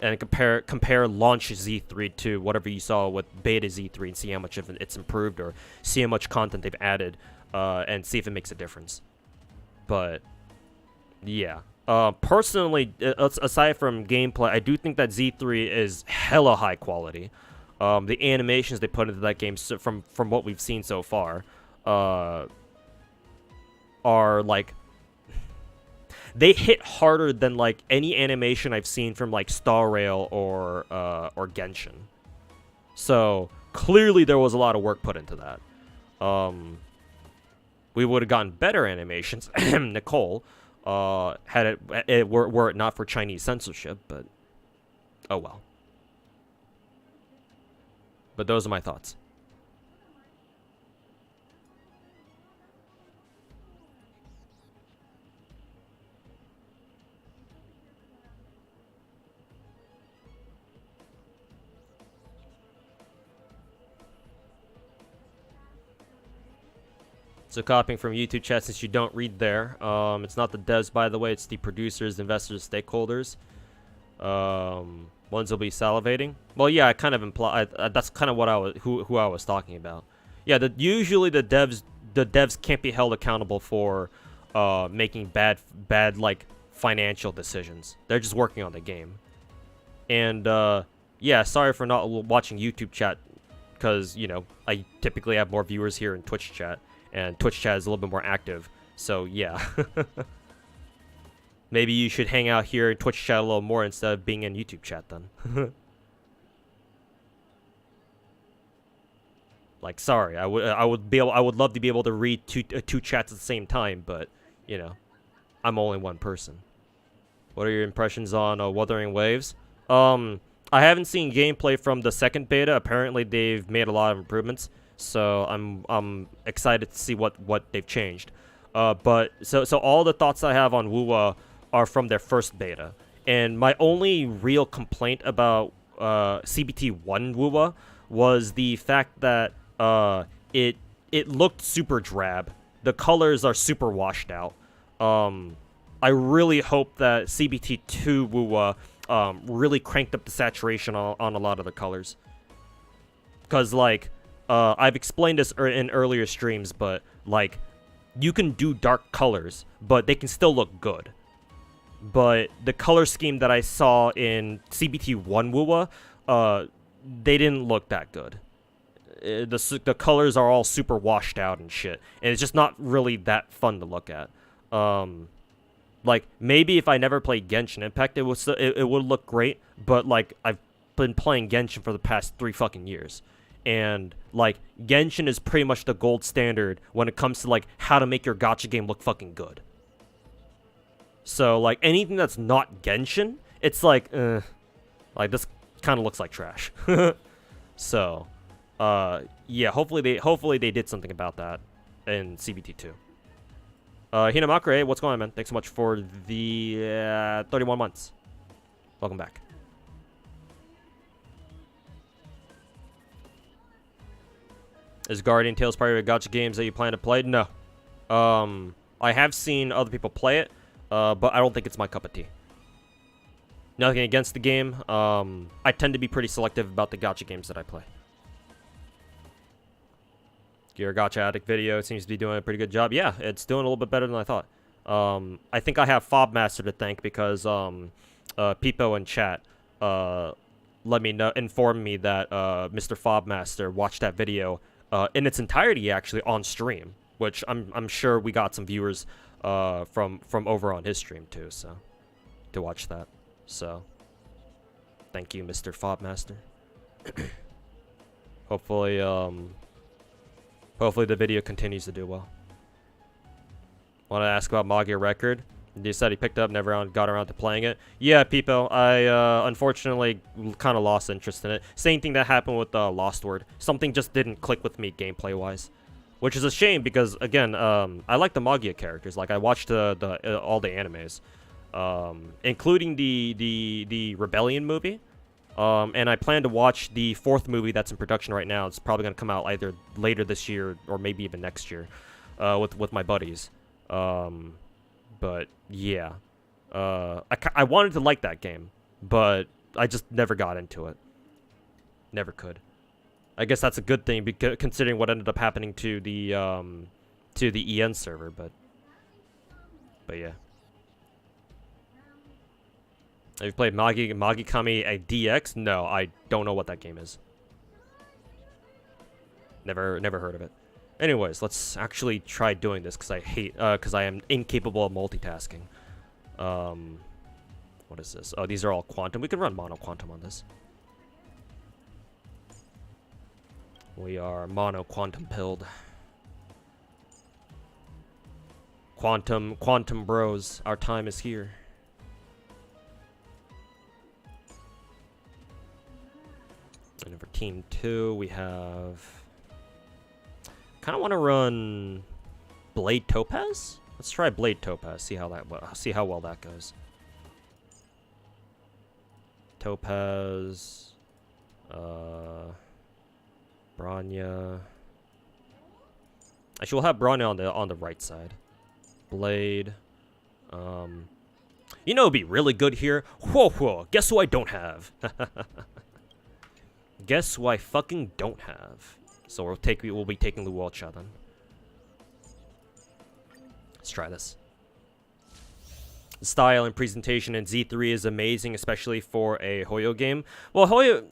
And compare launch Z3 to whatever you saw with beta Z3 and see how much of it's improved or see how much content they've added and see if it makes a difference. But, yeah. Personally, aside from gameplay, I do think that Z3 is hella high quality. The animations they put into that game, from what we've seen so far, are like they hit harder than like any animation I've seen from like Star Rail or Genshin. So clearly there was a lot of work put into that. We would have gotten better animations, Nicole, had it were it not for Chinese censorship, but oh well. But those are my thoughts. So copying from YouTube chat since you don't read there. It's not the devs, by the way. It's the producers, investors, stakeholders. Ones will be salivating. Well, yeah, I kind of imply that's kind of what I was who I was talking about. Yeah, usually the devs can't be held accountable for making bad like financial decisions. They're just working on the game. And yeah, sorry for not watching YouTube chat because, you know, I typically have more viewers here in Twitch chat, and Twitch chat is a little bit more active. So yeah. Maybe you should hang out here in Twitch chat a little more instead of being in YouTube chat then. Like, sorry, I would love to be able to read two chats at the same time, but you know, I'm only one person. What are your impressions on Wuthering Waves? I haven't seen gameplay from the second beta. Apparently, they've made a lot of improvements, so I'm excited to see what they've changed. But so all the thoughts I have on WUWA are from their first beta, and my only real complaint about CBT1 WUWA was the fact that it looked super drab. The colors are super washed out. I really hope that CBT2 WUWA really cranked up the saturation on a lot of the colors. Because, like, I've explained this in earlier streams, but, like, you can do dark colors, but they can still look good. But the color scheme that I saw in CBT1 WUWA, they didn't look that good. The colors are all super washed out and shit, and it's just not really that fun to look at. Like, maybe if I never played Genshin Impact, it would look great, but, like, I've been playing Genshin for the past 3 fucking years. And, like, Genshin is pretty much the gold standard when it comes to, like, how to make your gacha game look fucking good. So, like, anything that's not Genshin, it's like, like, this kind of looks like trash. So, yeah, hopefully they did something about that in CBT2. Hinamakure, what's going on, man? Thanks so much for the 31 months. Welcome back. Is Guardian Tales part of your gacha games that you plan to play? No. I have seen other people play it, but I don't think it's my cup of tea. Nothing against the game. I tend to be pretty selective about the gacha games that I play. Your Gacha Addict video seems to be doing a pretty good job. Yeah, it's doing a little bit better than I thought. I think I have Fobmaster to thank because Peepo in chat informed me that Mr. Fobmaster watched that video in its entirety actually on stream, which I'm sure we got some viewers from over on his stream too, so to watch that. So thank you, Mr. Fobmaster. Hopefully the video continues to do well. Want to ask about Magia Record? You said he picked up, never got around to playing it. Yeah, Peepo, I unfortunately kind of lost interest in it. Same thing that happened with Lost Word. Something just didn't click with me gameplay-wise, which is a shame because again, I like the Magia characters. Like I watched all the animes, including the Rebellion movie. And I plan to watch the 4th movie that's in production right now. It's probably going to come out either later this year or maybe even next year with my buddies. But yeah, I wanted to like that game, but I just never got into it. Never could. I guess that's a good thing because considering what ended up happening to the EN server, but yeah. Have you played Magikami DX? No, I don't know what that game is. Never heard of it. Anyways, let's actually try doing this because I am incapable of multitasking. What is this? Oh, these are all quantum. We can run mono quantum on this. We are mono quantum pilled. Quantum bros. Our time is here. And for Team 2, we have... kind of want to run Blade Topaz? Let's try Blade Topaz, see how well that goes. Topaz... Branya... Actually, we'll have Bronny on the right side. Blade. You know, it'd be really good here. Whoa, whoa. Guess who I don't have? Guess who I fucking don't have? So we'll be taking Luocha then. Let's try this. The style and presentation in Z3 is amazing, especially for a Hoyo game. Well, Hoyo,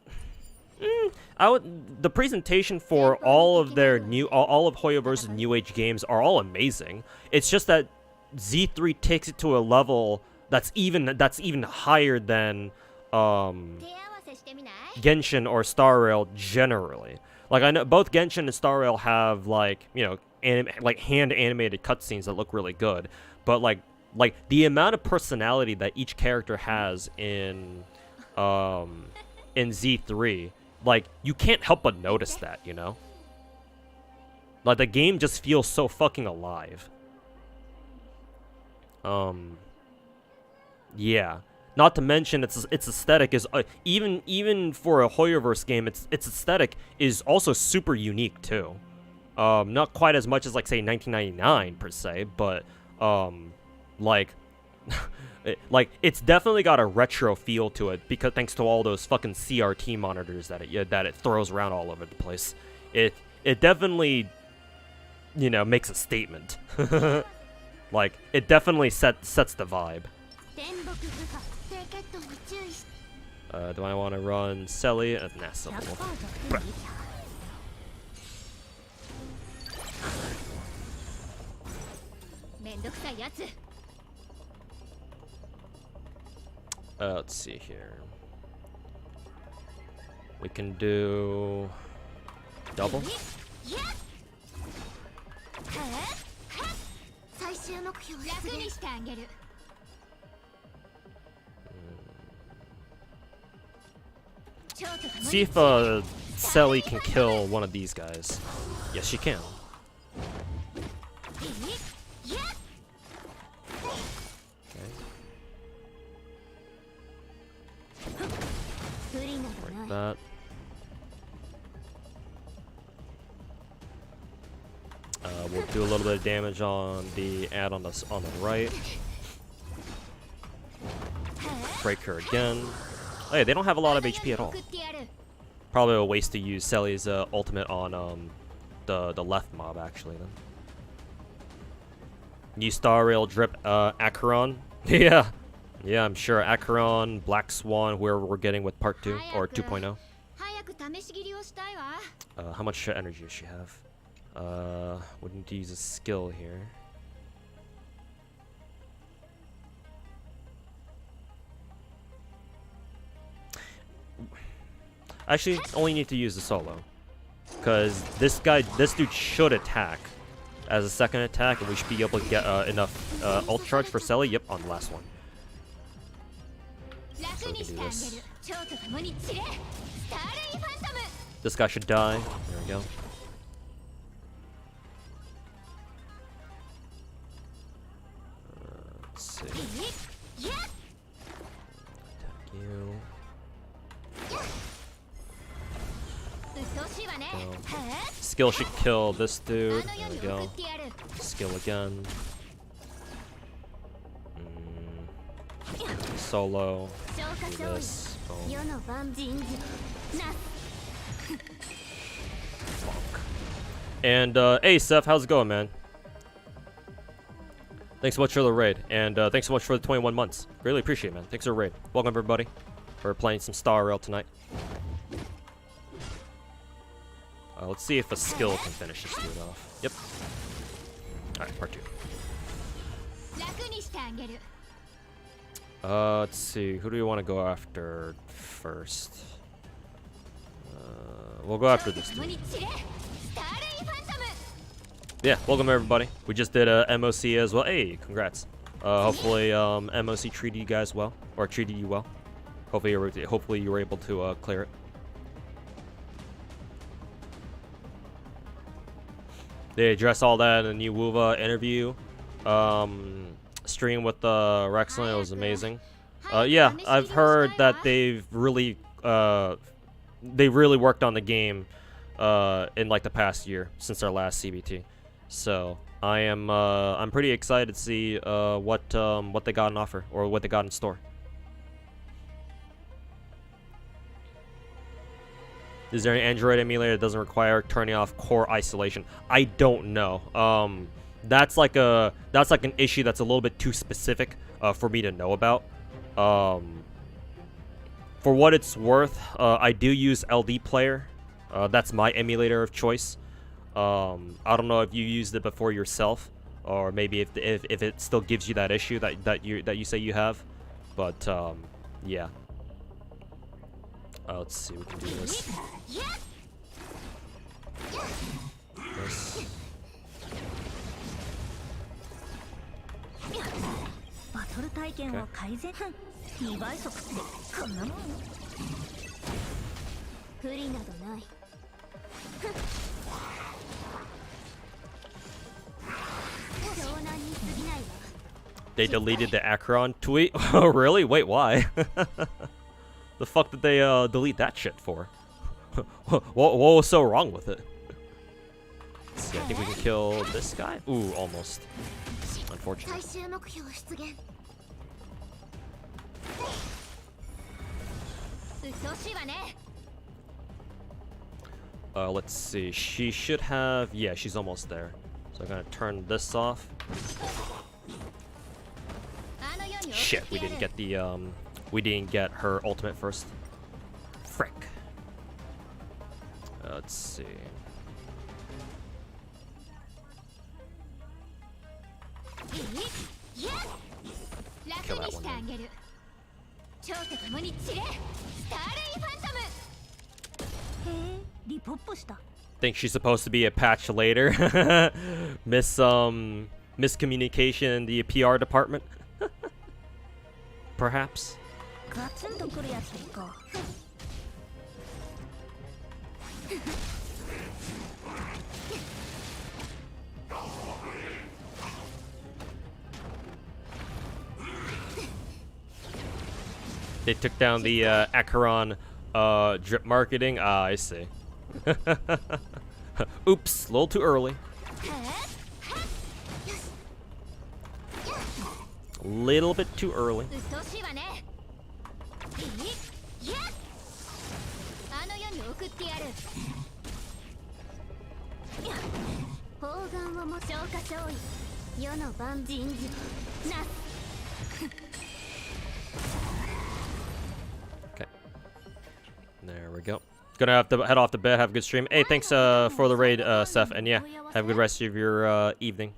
the presentation for all of their all of Hoyoverse's New Age games are all amazing. It's just that Z3 takes it to a level that's even higher than Genshin or Star Rail generally. Like, I know both Genshin and Star Rail have, like, you know, hand animated cutscenes that look really good, but like the amount of personality that each character has in Z3, like, you can't help but notice that, you know? Like, the game just feels so fucking alive. Yeah. Not to mention its aesthetic is even for a Hoyoverse game, its aesthetic is also super unique too. Not quite as much as, like, say 1999 per se, but like it's definitely got a retro feel to it, because thanks to all those fucking CRT monitors that it throws around all over the place. It definitely, you know, makes a statement. Like, it definitely sets the vibe. Do I want to run Selly? Nah, Selly. Let's see here. We can do double. See if Selly can kill one of these guys. Yes, she can. Like that. We'll do a little bit of damage on the ad on the right. Break her again. Oh, yeah, they don't have a lot of HP at all. Probably a waste to use Selly's ultimate on the left mob, actually. Then new Star Rail drip Acheron. Yeah, I'm sure Acheron, Black Swan, whoever we're getting with part 2 or 2.0. How much energy does she have? We need to use a skill here. Actually, only need to use the solo, because this dude should attack as a second attack, and we should be able to get enough ult charge for Selly. Yep, on the last one. So we can do this. This guy should die. There we go. Let's see. Attack you. Skill should kill this dude. There we go. Skill again. Solo. Do this. Boom. Fuck. And hey Seth, how's it going, man? Thanks so much for the raid, and thanks so much for the 21 months. Really appreciate it, man. Thanks for the raid. Welcome everybody. We're playing some Star Rail tonight. Let's see if a skill can finish this dude off. Yep. Alright, part 2. Let's see. Who do we want to go after first? We'll go after this dude. Yeah, welcome everybody. We just did a MOC as well. Hey, congrats. Hopefully MOC treated you guys well, or treated you well. Hopefully you were able to clear it. They address all that in the new WUVA interview. Stream with Rexline, it was amazing. Yeah, I've heard that they've really worked on the game in like the past year since our last CBT. So I'm pretty excited to see what they got on offer or what they got in store. Is there an Android emulator that doesn't require turning off core isolation? I don't know. That's like an issue that's a little bit too specific for me to know about. For what it's worth, I do use LD Player. That's my emulator of choice. I don't know if you used it before yourself, or maybe if it still gives you that issue that you say you have, but yeah. Let's see, we can do this. This. They deleted the Akron tweet? Oh, really? Wait, why? The fuck did they delete that shit for? what was so wrong with it? Let's see, I think we can kill this guy. Ooh, almost. Unfortunately. Let's see. She should have. Yeah, she's almost there. So I'm gonna turn this off. Shit, we didn't get the we didn't get her ultimate first. Frick. Let's see. Kill that one then. Think she's supposed to be a patch later. Miscommunication in the PR department. Perhaps. They took down the Acheron drip marketing. Ah, I see. Oops, a little too early. Little bit too early. Okay. There we go. Gonna have to head off to bed. Have a good stream. Hey, thanks for the raid, Seth. And yeah, have a good rest of your evening.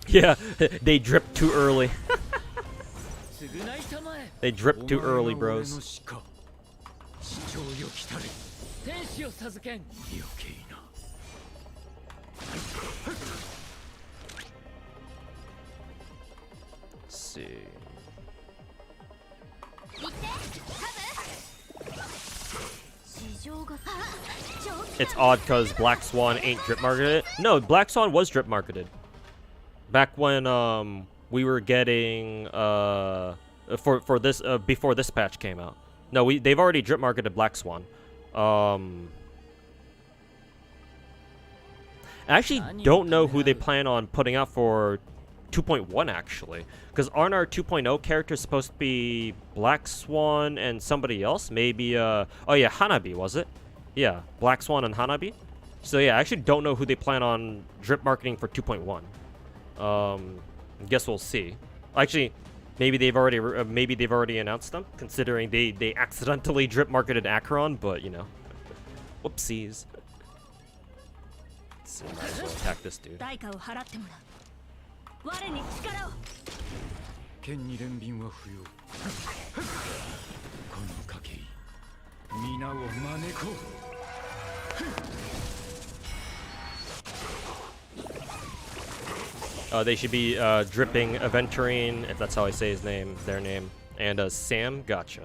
Yeah, they dripped too early. They dripped too early, bros. Let's see. It's odd because Black Swan ain't drip marketed. No, Black Swan was drip marketed. Back when we were getting for this before this patch came out. No, they've already drip marketed Black Swan. I actually don't know who they plan on putting out for 2.1 actually, because aren't our 2.0 characters supposed to be Black Swan and somebody else? Maybe oh yeah, Hanabi, was it? Yeah, Black Swan and Hanabi. So yeah, I actually don't know who they plan on drip marketing for 2.1. Guess we'll see. Actually, maybe they've already announced them, considering they accidentally drip marketed Acheron, but you know, whoopsies. Let's see, might as well attack this dude. They should be dripping Aventurine, if that's how I say his name, their name, and Sam. Gotcha.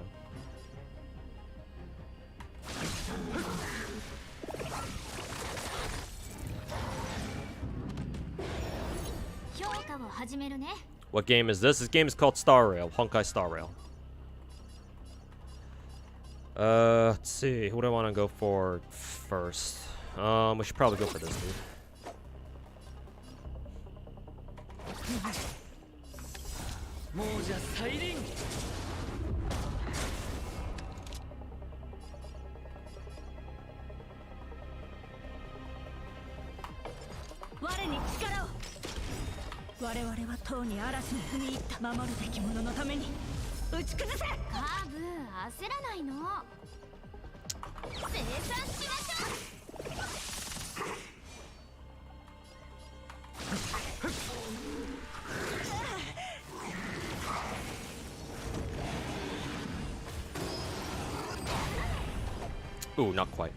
What game is this? This game is called Star Rail, Honkai Star Rail. Let's see. Who do I want to go for first? We should probably go for this dude. Ooh, not quite.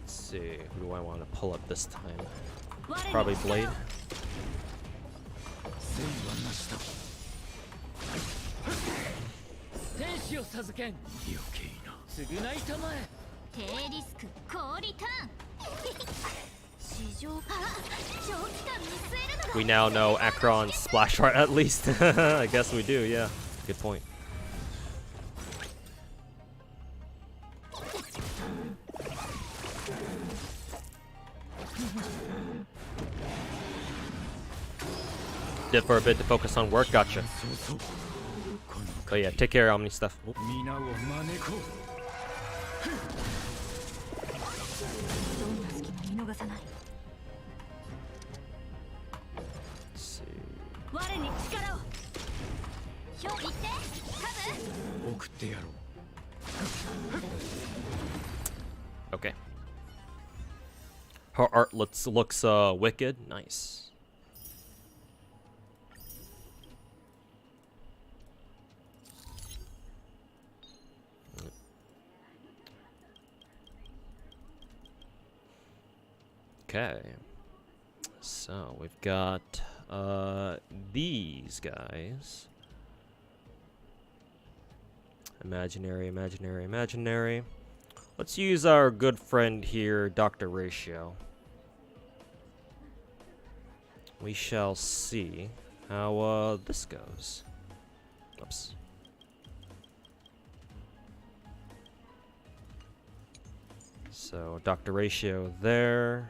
Let's see, who do I want to pull up this time? Probably Blade. We now know Akron's splash art at least. I guess we do, yeah. Good point. Did for a bit to focus on work, gotcha. But yeah, take care of Omni stuff. Oop. Let's see. Okay. Her art looks wicked. Nice. Okay, so we've got these guys. Imaginary. Let's use our good friend here, Dr. Ratio. We shall see how this goes. Oops. So Dr. Ratio there.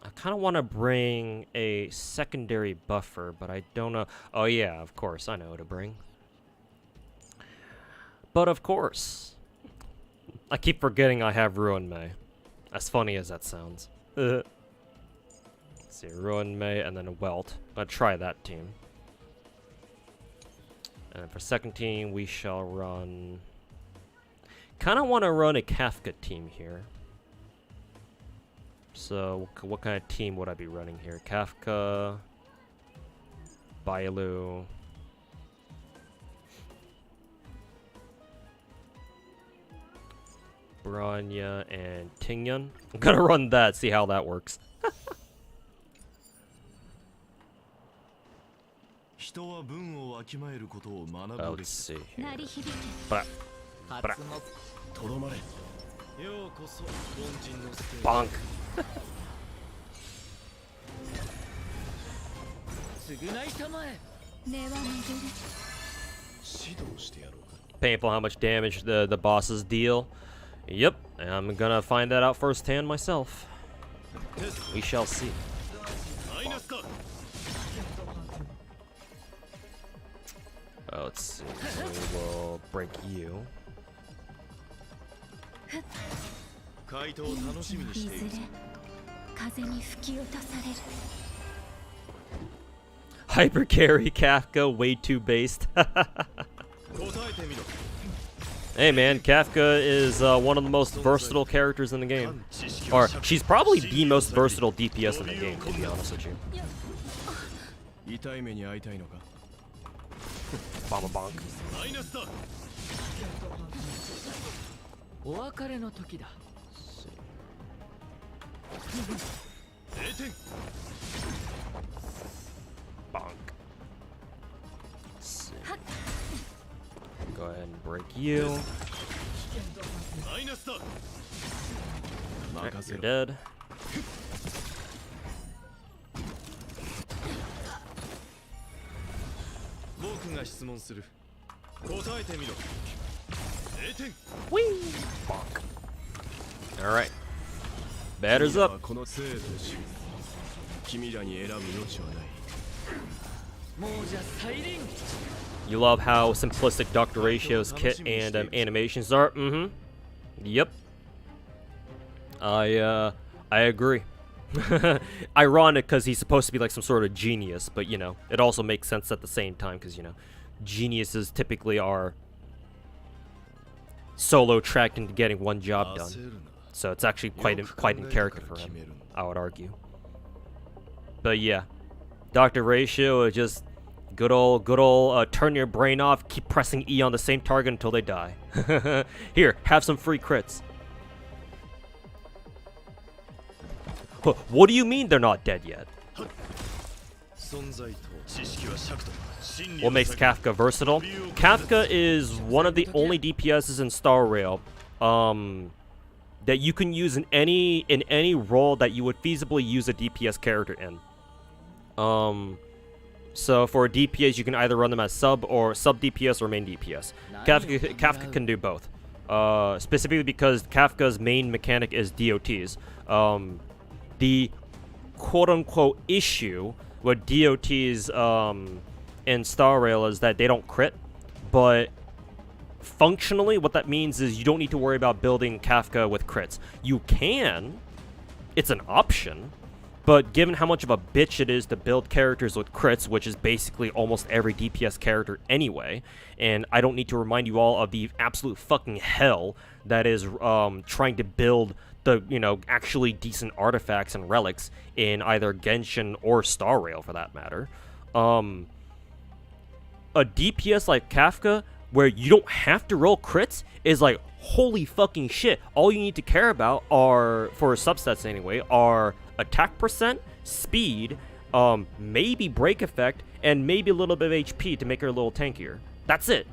I kind of want to bring a secondary buffer, but I don't know. Oh yeah, of course, I know what to bring. But of course, I keep forgetting I have Ruin Mei. As funny as that sounds. Let's see, Ruin Mei and then a Welt. I'll try that team. And for second team, we shall run... Kind of want to run a Kafka team here. So, what kind of team would I be running here? Kafka, Bailu, Bronya, and Tingyun. I'm gonna run that, see how that works. Oh, let's see here. Bonk. Painful how much damage the bosses deal. Yep, I'm gonna find that out firsthand myself. We shall see. Oh, let's see. We will break you. Hyper carry Kafka, way too based. Hey man, Kafka is one of the most versatile characters in the game. Or, she's probably the most versatile DPS in the game, to be honest with you. Bomba bonk. お別れの時だ。 Bonk. Let's see. Go ahead and break you. Alright, you're dead. Whee! Bonk. Alright. Batter's up. You love how simplistic Dr. Ratio's kit and animations are? Mm-hmm. Yep. I agree. Ironic because he's supposed to be like some sort of genius, but you know, it also makes sense at the same time because, you know, geniuses typically are solo tracked into getting one job done. So it's actually quite in character for him, I would argue. But yeah, Dr. Ratio is just good old turn your brain off, keep pressing E on the same target until they die. Here, have some free crits. What do you mean they're not dead yet? What makes Kafka versatile? Kafka is one of the only DPSs in Star Rail that you can use in any role that you would feasibly use a DPS character in. So for a DPS, you can either run them as sub DPS or main DPS. Kafka can do both. Specifically because Kafka's main mechanic is DOTs. The quote-unquote issue with DOTs in Star Rail is that they don't crit, but functionally what that means is you don't need to worry about building Kafka with crits. You can, it's an option, but given how much of a bitch it is to build characters with crits, which is basically almost every DPS character anyway, and I don't need to remind you all of the absolute fucking hell that is trying to build the, you know, actually decent artifacts and relics in either Genshin or Star Rail for that matter. A DPS like Kafka, where you don't have to roll crits, is like, holy fucking shit. All you need to care about are, for subsets anyway, are attack percent, speed, maybe break effect, and maybe a little bit of HP to make her a little tankier. That's it.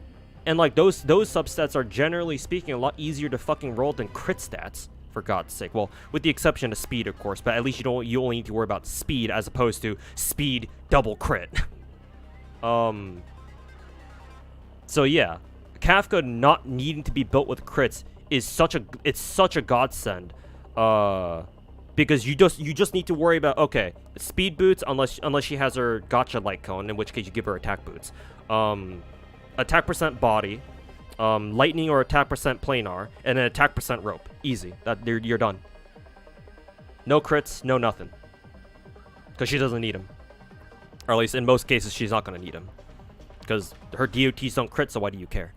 And like those subsets are generally speaking a lot easier to fucking roll than crit stats, for God's sake. Well, with the exception of speed, of course, but at least you only need to worry about speed as opposed to speed double crit. So yeah, Kafka not needing to be built with crits is such a godsend. Because you just need to worry about, okay, speed boots unless she has her gacha light cone, in which case you give her attack boots. Attack percent body, lightning or attack percent planar, and then attack percent rope. Easy. You're done. No crits, no nothing. Because she doesn't need them. Or at least in most cases she's not going to need them. Because her DOTs don't crit, so why do you care?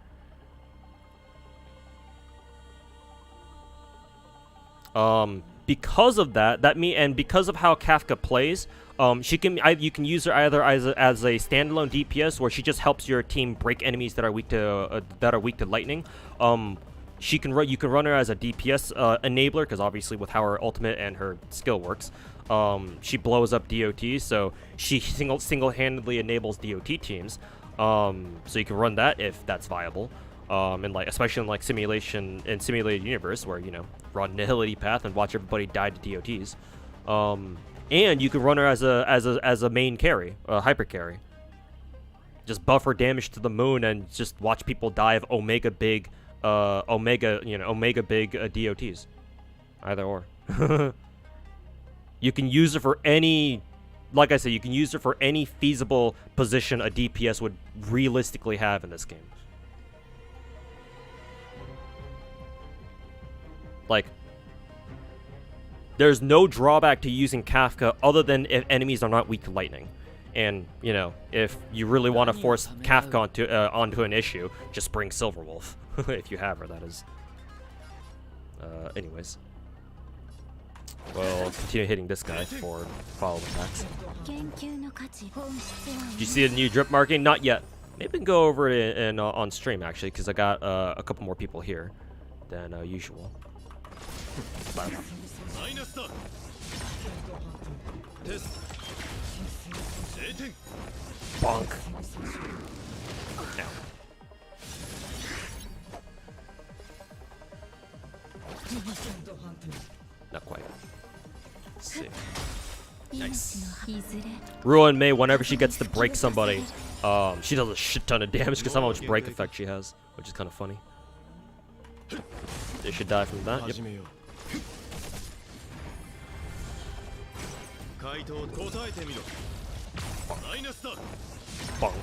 Because of that, and because of how Kafka plays, you can use her either as a standalone DPS, where she just helps your team break enemies that are weak to lightning. You can run her as a DPS enabler, because obviously with how her ultimate and her skill works, she blows up DOTs, so she single-handedly enables DOT teams. So you can run that if that's viable. And like especially in like simulated universe where, you know, run nihility path and watch everybody die to DOTs. And you can run her as a main carry, hyper carry. Just buffer damage to the moon and just watch people die of omega big DOTs. Either or. You can use her for any, like I said, you can use her for any feasible position a DPS would realistically have in this game. Like, there's no drawback to using Kafka other than if enemies are not weak to lightning. And, you know, if you really want to force Kafka onto an issue, just bring Silverwolf. If you have her, that is. Anyways. We'll continue hitting this guy for follow-up attacks. Did you see the new drip marking? Not yet. Maybe we can go over it on stream actually, because I got a couple more people here than usual. Bonk. Now. Not quite. Sick. Nice. Ruin May whenever she gets to break somebody. She does a shit ton of damage because how much break effect she has, which is kind of funny. They should die from that. Yep. Bonk.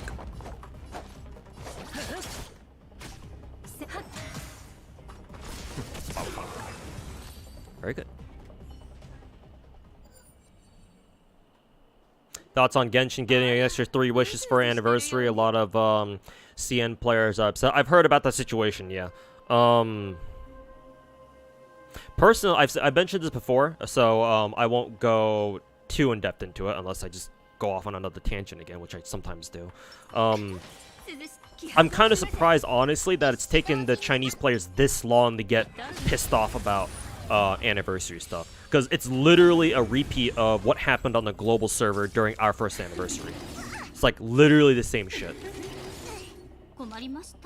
Very good. Thoughts on Genshin getting an extra 3 wishes for anniversary? A lot of CN players are upset. I've heard about that situation, yeah. Personally, I've mentioned this before, so I won't go too in-depth into it unless I just go off on another tangent again, which I sometimes do. I'm kind of surprised, honestly, that it's taken the Chinese players this long to get pissed off about anniversary stuff. Because it's literally a repeat of what happened on the global server during our first anniversary. It's like literally the same shit.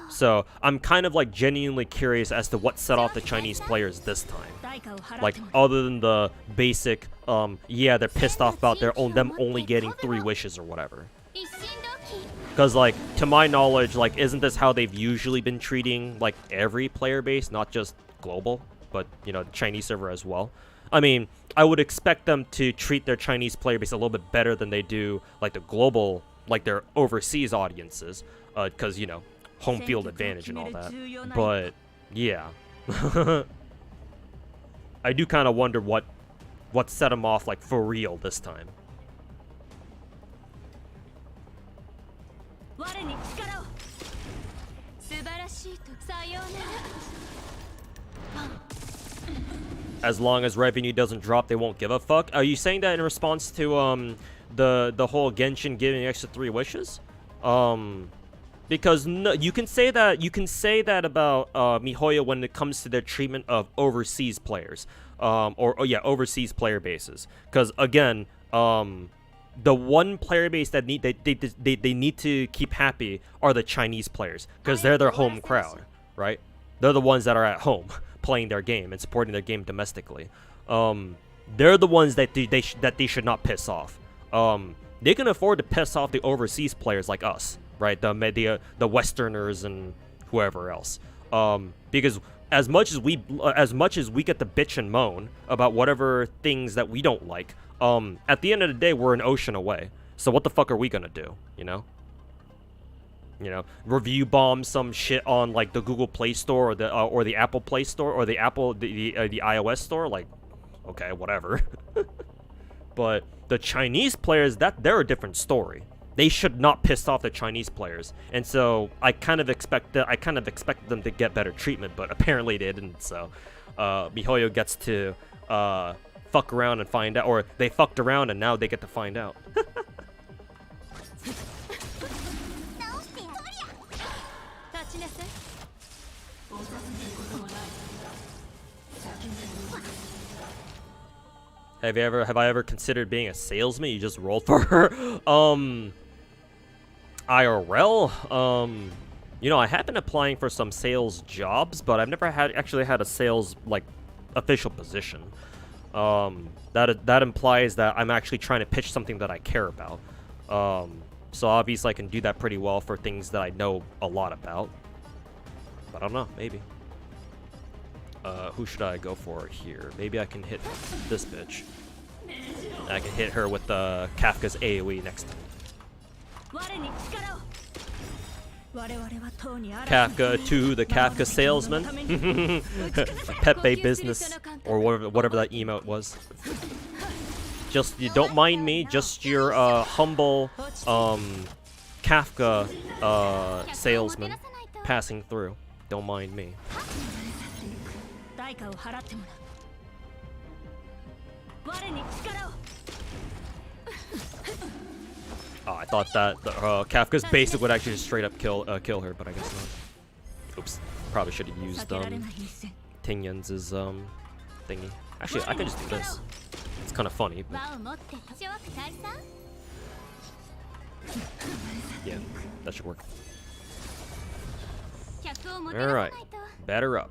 So I'm kind of like genuinely curious as to what set off the Chinese players this time. Like other than the basic, yeah, they're pissed off about them only getting 3 wishes or whatever. Because like to my knowledge, like isn't this how they've usually been treating like every player base, not just global, but you know the Chinese server as well. I mean, I would expect them to treat their Chinese player base a little bit better than they do like the global, like their overseas audiences, because you know home field advantage and all that. But yeah, I do kind of wonder what set them off like for real this time. As long as revenue doesn't drop, they won't give a fuck. Are you saying that in response to the whole Genshin giving extra 3 wishes? Because no, you can say that about MiHoYo when it comes to their treatment of overseas players, overseas player bases. Because again, the one player base that they need to keep happy are the Chinese players, because they're their home crowd, right? They're the ones that are at home playing their game and supporting their game domestically. They're the ones that they should not piss off. They can afford to piss off the overseas players like us, right? The Westerners and whoever else. Because as much as we get to bitch and moan about whatever things that we don't like, at the end of the day, we're an ocean away. So what the fuck are we gonna do? You know, review bomb some shit on like the Google Play Store or the Apple Play Store or the iOS store. Like, okay, whatever. But the Chinese players, they're a different story. They should not piss off the Chinese players, and so I kind of expected them to get better treatment, but apparently they didn't. So MiHoYo gets to fuck around and find out, or they fucked around and now they get to find out. Have I ever considered being a salesman? You just rolled for her. IRL. You know, I have been applying for some sales jobs, but I've never actually had a sales like official position. That implies that I'm actually trying to pitch something that I care about. So obviously I can do that pretty well for things that I know a lot about. But I don't know, maybe. Who should I go for here? Maybe I can hit this bitch. I can hit her with Kafka's AoE next time. Kafka to the Kafka salesman. Pepe business, or whatever that emote was. Just, you don't mind me, just your humble Kafka salesman passing through. Don't mind me. Oh, I thought that Kafka's basic would actually just straight up kill her, but I guess not. Oops. Probably should have used Tingyan's thingy. Actually, I could just do this. It's kind of funny, but yeah, that should work. Alright, batter up.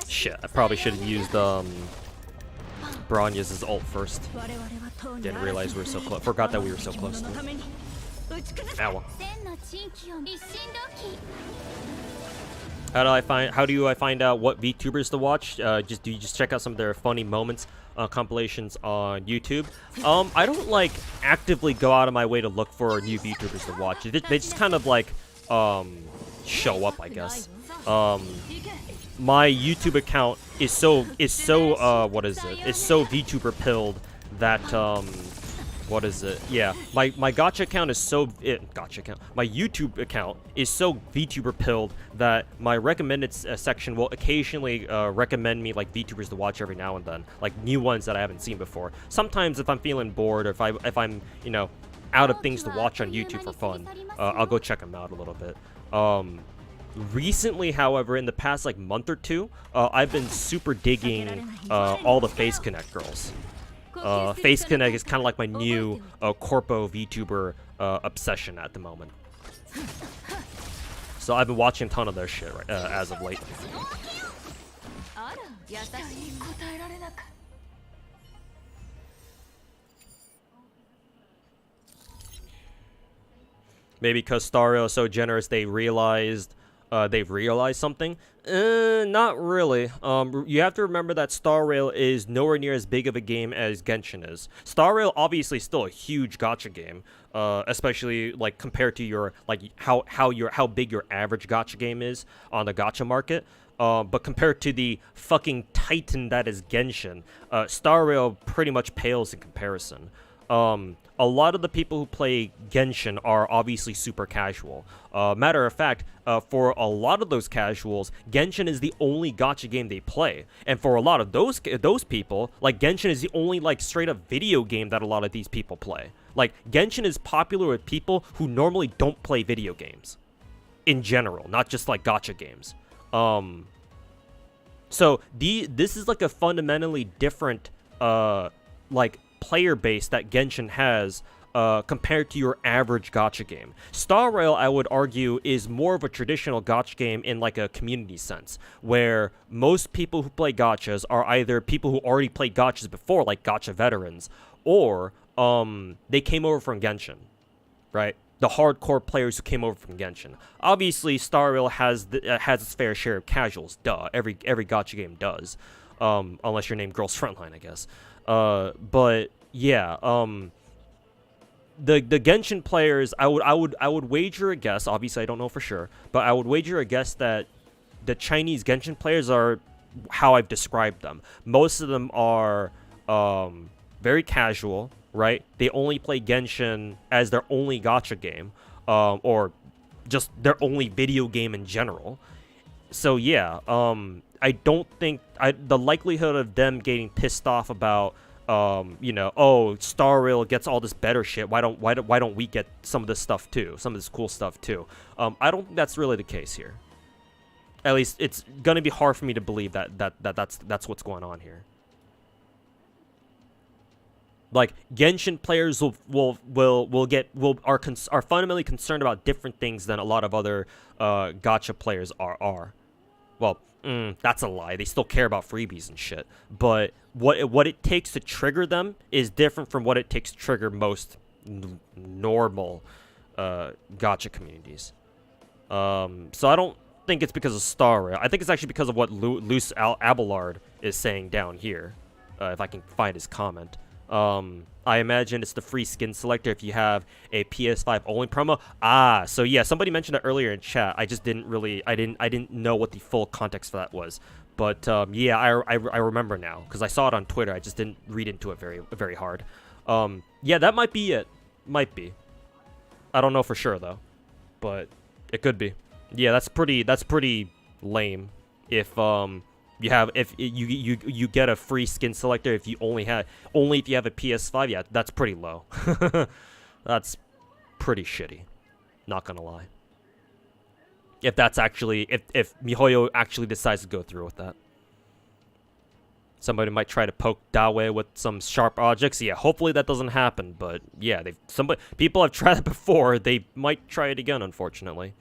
Shit, I probably should have used Bronya's ult first. Didn't realize we were so close. Forgot that we were so close to it. Ow. How do I find out what VTubers to watch? Do you just check out some of their funny moments compilations on YouTube? I don't like actively go out of my way to look for new VTubers to watch. They just kind of like show up, I guess. My YouTube account is so what is it? It's so VTuber pilled that what is it? Yeah, my gacha account is so gacha account. My YouTube account is so VTuber pilled that my recommended section will occasionally recommend me like VTubers to watch every now and then, like new ones that I haven't seen before. Sometimes if I'm feeling bored or if I'm you know out of things to watch on YouTube for fun, I'll go check them out a little bit. Recently, however, in the past like month or two, I've been super digging all the Face Connect girls. Face Connect is kind of like my new corpo VTuber obsession at the moment. So I've been watching a ton of their shit as of late. Maybe because Star Rail is so generous, they've realized something. Not really. You have to remember that Star Rail is nowhere near as big of a game as Genshin is. Star Rail obviously is still a huge gacha game, especially like compared to your like how big your average gacha game is on the gacha market. But compared to the fucking titan that is Genshin, Star Rail pretty much pales in comparison. A lot of the people who play Genshin are obviously super casual. Matter of fact, for a lot of those casuals, Genshin is the only gacha game they play. And for a lot of those people, like Genshin is the only like straight up video game that a lot of these people play. Like Genshin is popular with people who normally don't play video games in general, not just like gacha games. So this is like a fundamentally different like player base that Genshin has compared to your average gacha game. Star Rail, I would argue, is more of a traditional gacha game in like a community sense, where most people who play gachas are either people who already played gachas before, like gacha veterans, or they came over from Genshin, right? The hardcore players who came over from Genshin. Obviously, Star Rail has its fair share of casuals. Duh, every gacha game does, unless you're named Girls Frontline, I guess. But yeah, the Genshin players, I would wager a guess. Obviously, I don't know for sure, but I would wager a guess that the Chinese Genshin players are how I've described them. Most of them are very casual, right? They only play Genshin as their only gacha game, or just their only video game in general. So yeah, I don't think the likelihood of them getting pissed off about you know, oh, Star Rail gets all this better shit, why don't we get some of this stuff too, some of this cool stuff too? I don't think that's really the case here. At least it's gonna be hard for me to believe that's what's going on here. Like Genshin players are fundamentally concerned about different things than a lot of other gacha players are. Well, that's a lie. They still care about freebies and shit. But what it takes to trigger them is different from what it takes to trigger most normal gacha communities. So I don't think it's because of Star Rail. I think it's actually because of what Luce Abelard is saying down here. If I can find his comment. I imagine it's the free skin selector if you have a PS5 only promo. Ah, so yeah, somebody mentioned it earlier in chat. I just didn't really, I didn't know what the full context for that was. But yeah, I remember now because I saw it on Twitter. I just didn't read into it very hard. Yeah, that might be it. Might be. I don't know for sure though, but it could be. Yeah, that's pretty lame. If You have if you get a free skin selector if you only if you have a PS5. Yeah, that's pretty low. That's pretty shitty. Not gonna lie. If that's actually if MiHoYo actually decides to go through with that. Somebody might try to poke Dawe with some sharp objects. Yeah, hopefully that doesn't happen. But yeah, people have tried it before. They might try it again, unfortunately.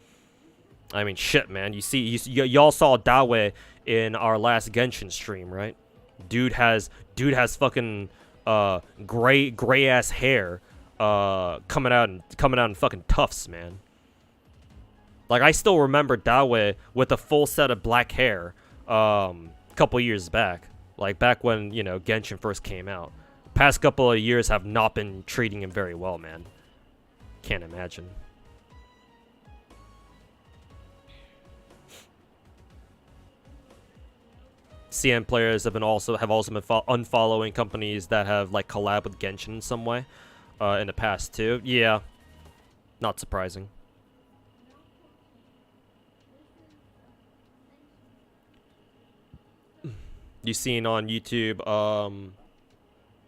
I mean, shit, man. Y'all saw Dawe in our last Genshin stream, right? Dude has fucking gray ass hair coming out in fucking tufts, man. Like, I still remember Dawe with a full set of black hair a couple years back. Like, back when, you know, Genshin first came out. Past couple of years have not been treating him very well, man. Can't imagine. CM players have also been unfollowing companies that have, like, collabed with Genshin in some way in the past, too. Yeah. Not surprising. You seen on YouTube,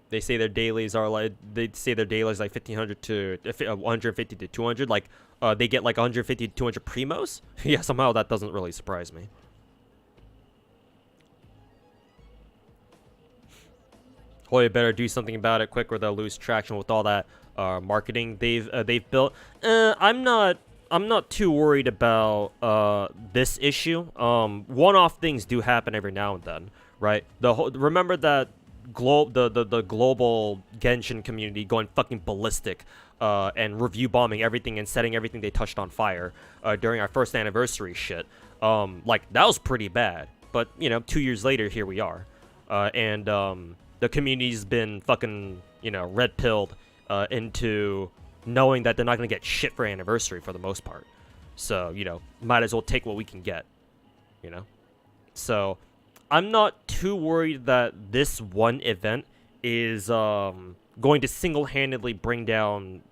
they say their dailies are like 1,500 to 150 to 200. Like, they get like 150 to 200 primos. Yeah, somehow that doesn't really surprise me. Hoya better do something about it quick, or they'll lose traction with all that marketing they've built. I'm not too worried about this issue. One-off things do happen every now and then. Right, remember that the global Genshin community going fucking ballistic, and review bombing everything and setting everything they touched on fire, during our first anniversary shit. Like, that was pretty bad. But, you know, 2 years later, here we are, and the community's been fucking, you know, red-pilled into knowing that they're not gonna get shit for anniversary for the most part. So, you know, might as well take what we can get. You know, so. I'm not too worried that this one event is going to single-handedly bring down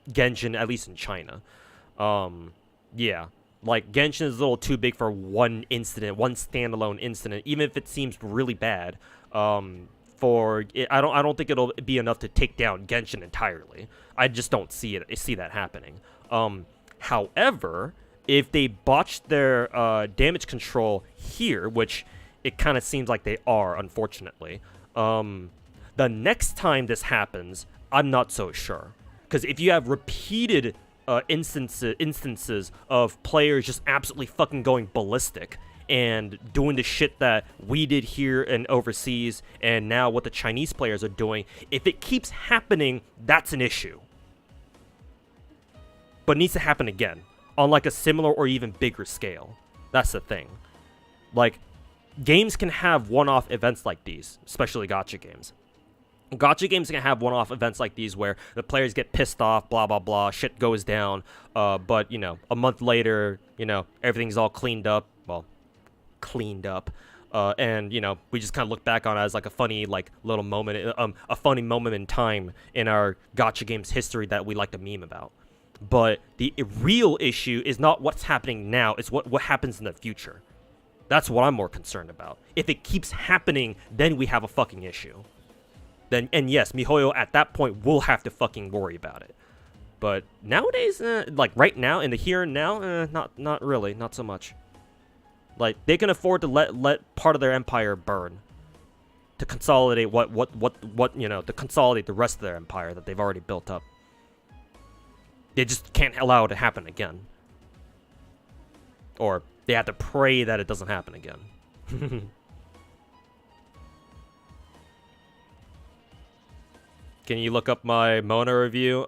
Genshin, at least in China. Yeah, like, Genshin is a little too big for one incident, one standalone incident, even if it seems really bad. I don't think it'll be enough to take down Genshin entirely. I just don't see that happening. However, if they botch their damage control here, which it kind of seems like they are, unfortunately. The next time this happens, I'm not so sure. Because if you have repeated instances of players just absolutely fucking going ballistic and doing the shit that we did here and overseas, and now what the Chinese players are doing, if it keeps happening, that's an issue. But it needs to happen again, on like a similar or even bigger scale. That's the thing. Like, games can have one-off events like these, especially gacha games. Gacha games can have one-off events like these where the players get pissed off, blah, blah, blah, shit goes down, but, you know, a month later, you know, everything's all cleaned up, and, you know, we just kind of look back on it as, like, a funny, like, little moment, a funny moment in time in our gacha games history that we like to meme about. But the real issue is not what's happening now, it's what happens in the future. That's what I'm more concerned about. If it keeps happening, then we have a fucking issue. Then, and yes, MiHoYo at that point will have to fucking worry about it. But nowadays, like right now, in the here and now, not really, not so much. Like, they can afford to let part of their empire burn to consolidate you know, to consolidate the rest of their empire that they've already built up. They just can't allow it to happen again. Or they have to pray that it doesn't happen again. Can you look up my Mona review?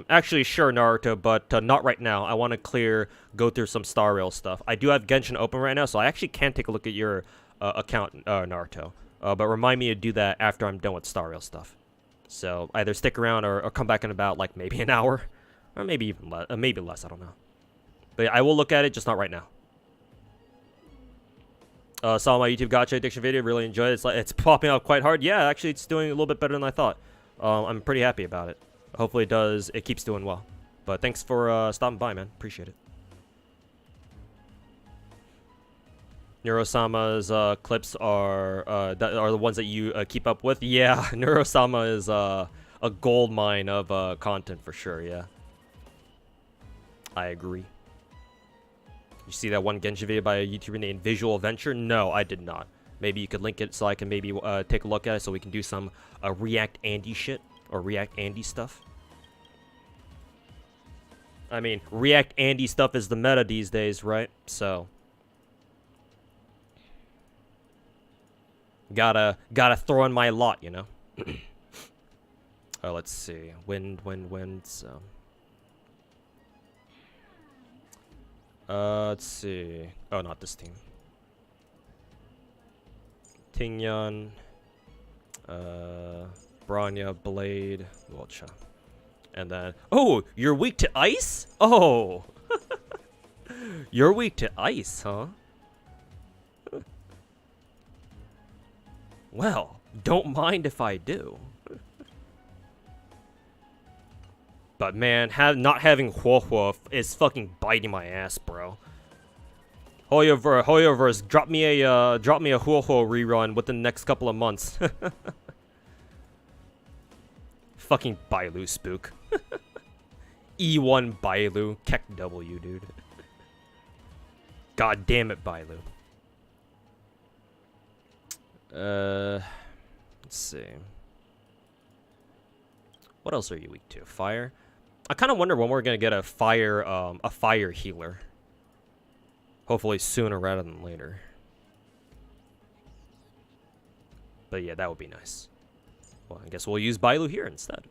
Actually, sure, Naruto, but not right now. I want to go through some Star Rail stuff. I do have Genshin open right now, so I actually can take a look at your account, Naruto. But remind me to do that after I'm done with Star Rail stuff. So either stick around or come back in about, like, maybe an hour. Or maybe even maybe less, I don't know. But yeah, I will look at it, just not right now. Saw my YouTube gacha addiction video, really enjoyed it. It's popping up quite hard. Yeah, actually, it's doing a little bit better than I thought. I'm pretty happy about it. Hopefully it keeps doing well. But thanks for stopping by, man. Appreciate it. Neurosama's clips are that are the ones that you keep up with. Yeah, Neurosama is a gold mine of content for sure. Yeah, I agree. You see that one Genshin video by a YouTuber named Visual Adventure? No, I did not. Maybe you could link it so I can maybe take a look at it so we can do some React Andy shit or React Andy stuff. I mean, React Andy stuff is the meta these days, right? So gotta throw in my lot, you know. Oh, let's see. Wind. So, let's see. Oh, not this team. Tingyan, Branya, Blade, Wilcha. And then, oh, you're weak to ice? Oh, you're weak to ice, huh? Well, don't mind if I do. But man, not having Huohuo is fucking biting my ass, bro. Hoyoverse, drop me a Huohuo rerun within the next couple of months. Fucking Bailu spook. E1 Bailu, Keck W, dude. God damn it, Bailu. Let's see. What else are you weak to? Fire? I kind of wonder when we're gonna get a fire healer. Hopefully sooner rather than later. But yeah, that would be nice. Well, I guess we'll use Bailu here instead.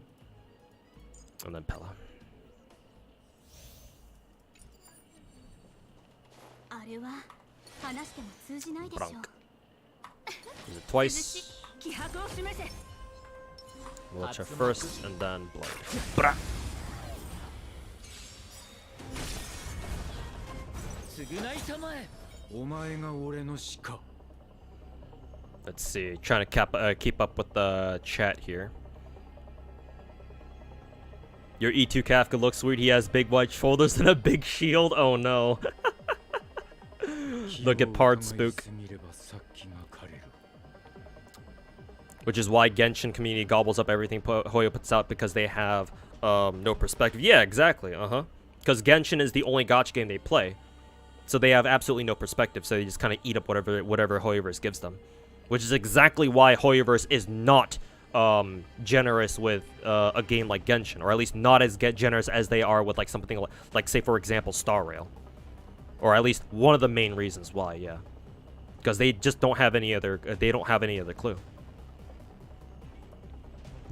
And then Pella. Bronk. Is it twice? Wilcha first, and then Blood. Bra! Let's see, trying to keep up with the chat here. Your E2 Kafka looks weird. He has big white shoulders and a big shield. Oh no. Look at Pard Spook. Which is why Genshin community gobbles up everything Hoyo puts out, because they have no perspective. Yeah, exactly. Because Genshin is the only gacha game they play. So they have absolutely no perspective, so they just kind of eat up whatever Hoyoverse gives them. Which is exactly why Hoyoverse is not generous with a game like Genshin, or at least not as generous as they are with like something like say for example Star Rail, or at least one of the main reasons why. Yeah, because they just don't have any other clue.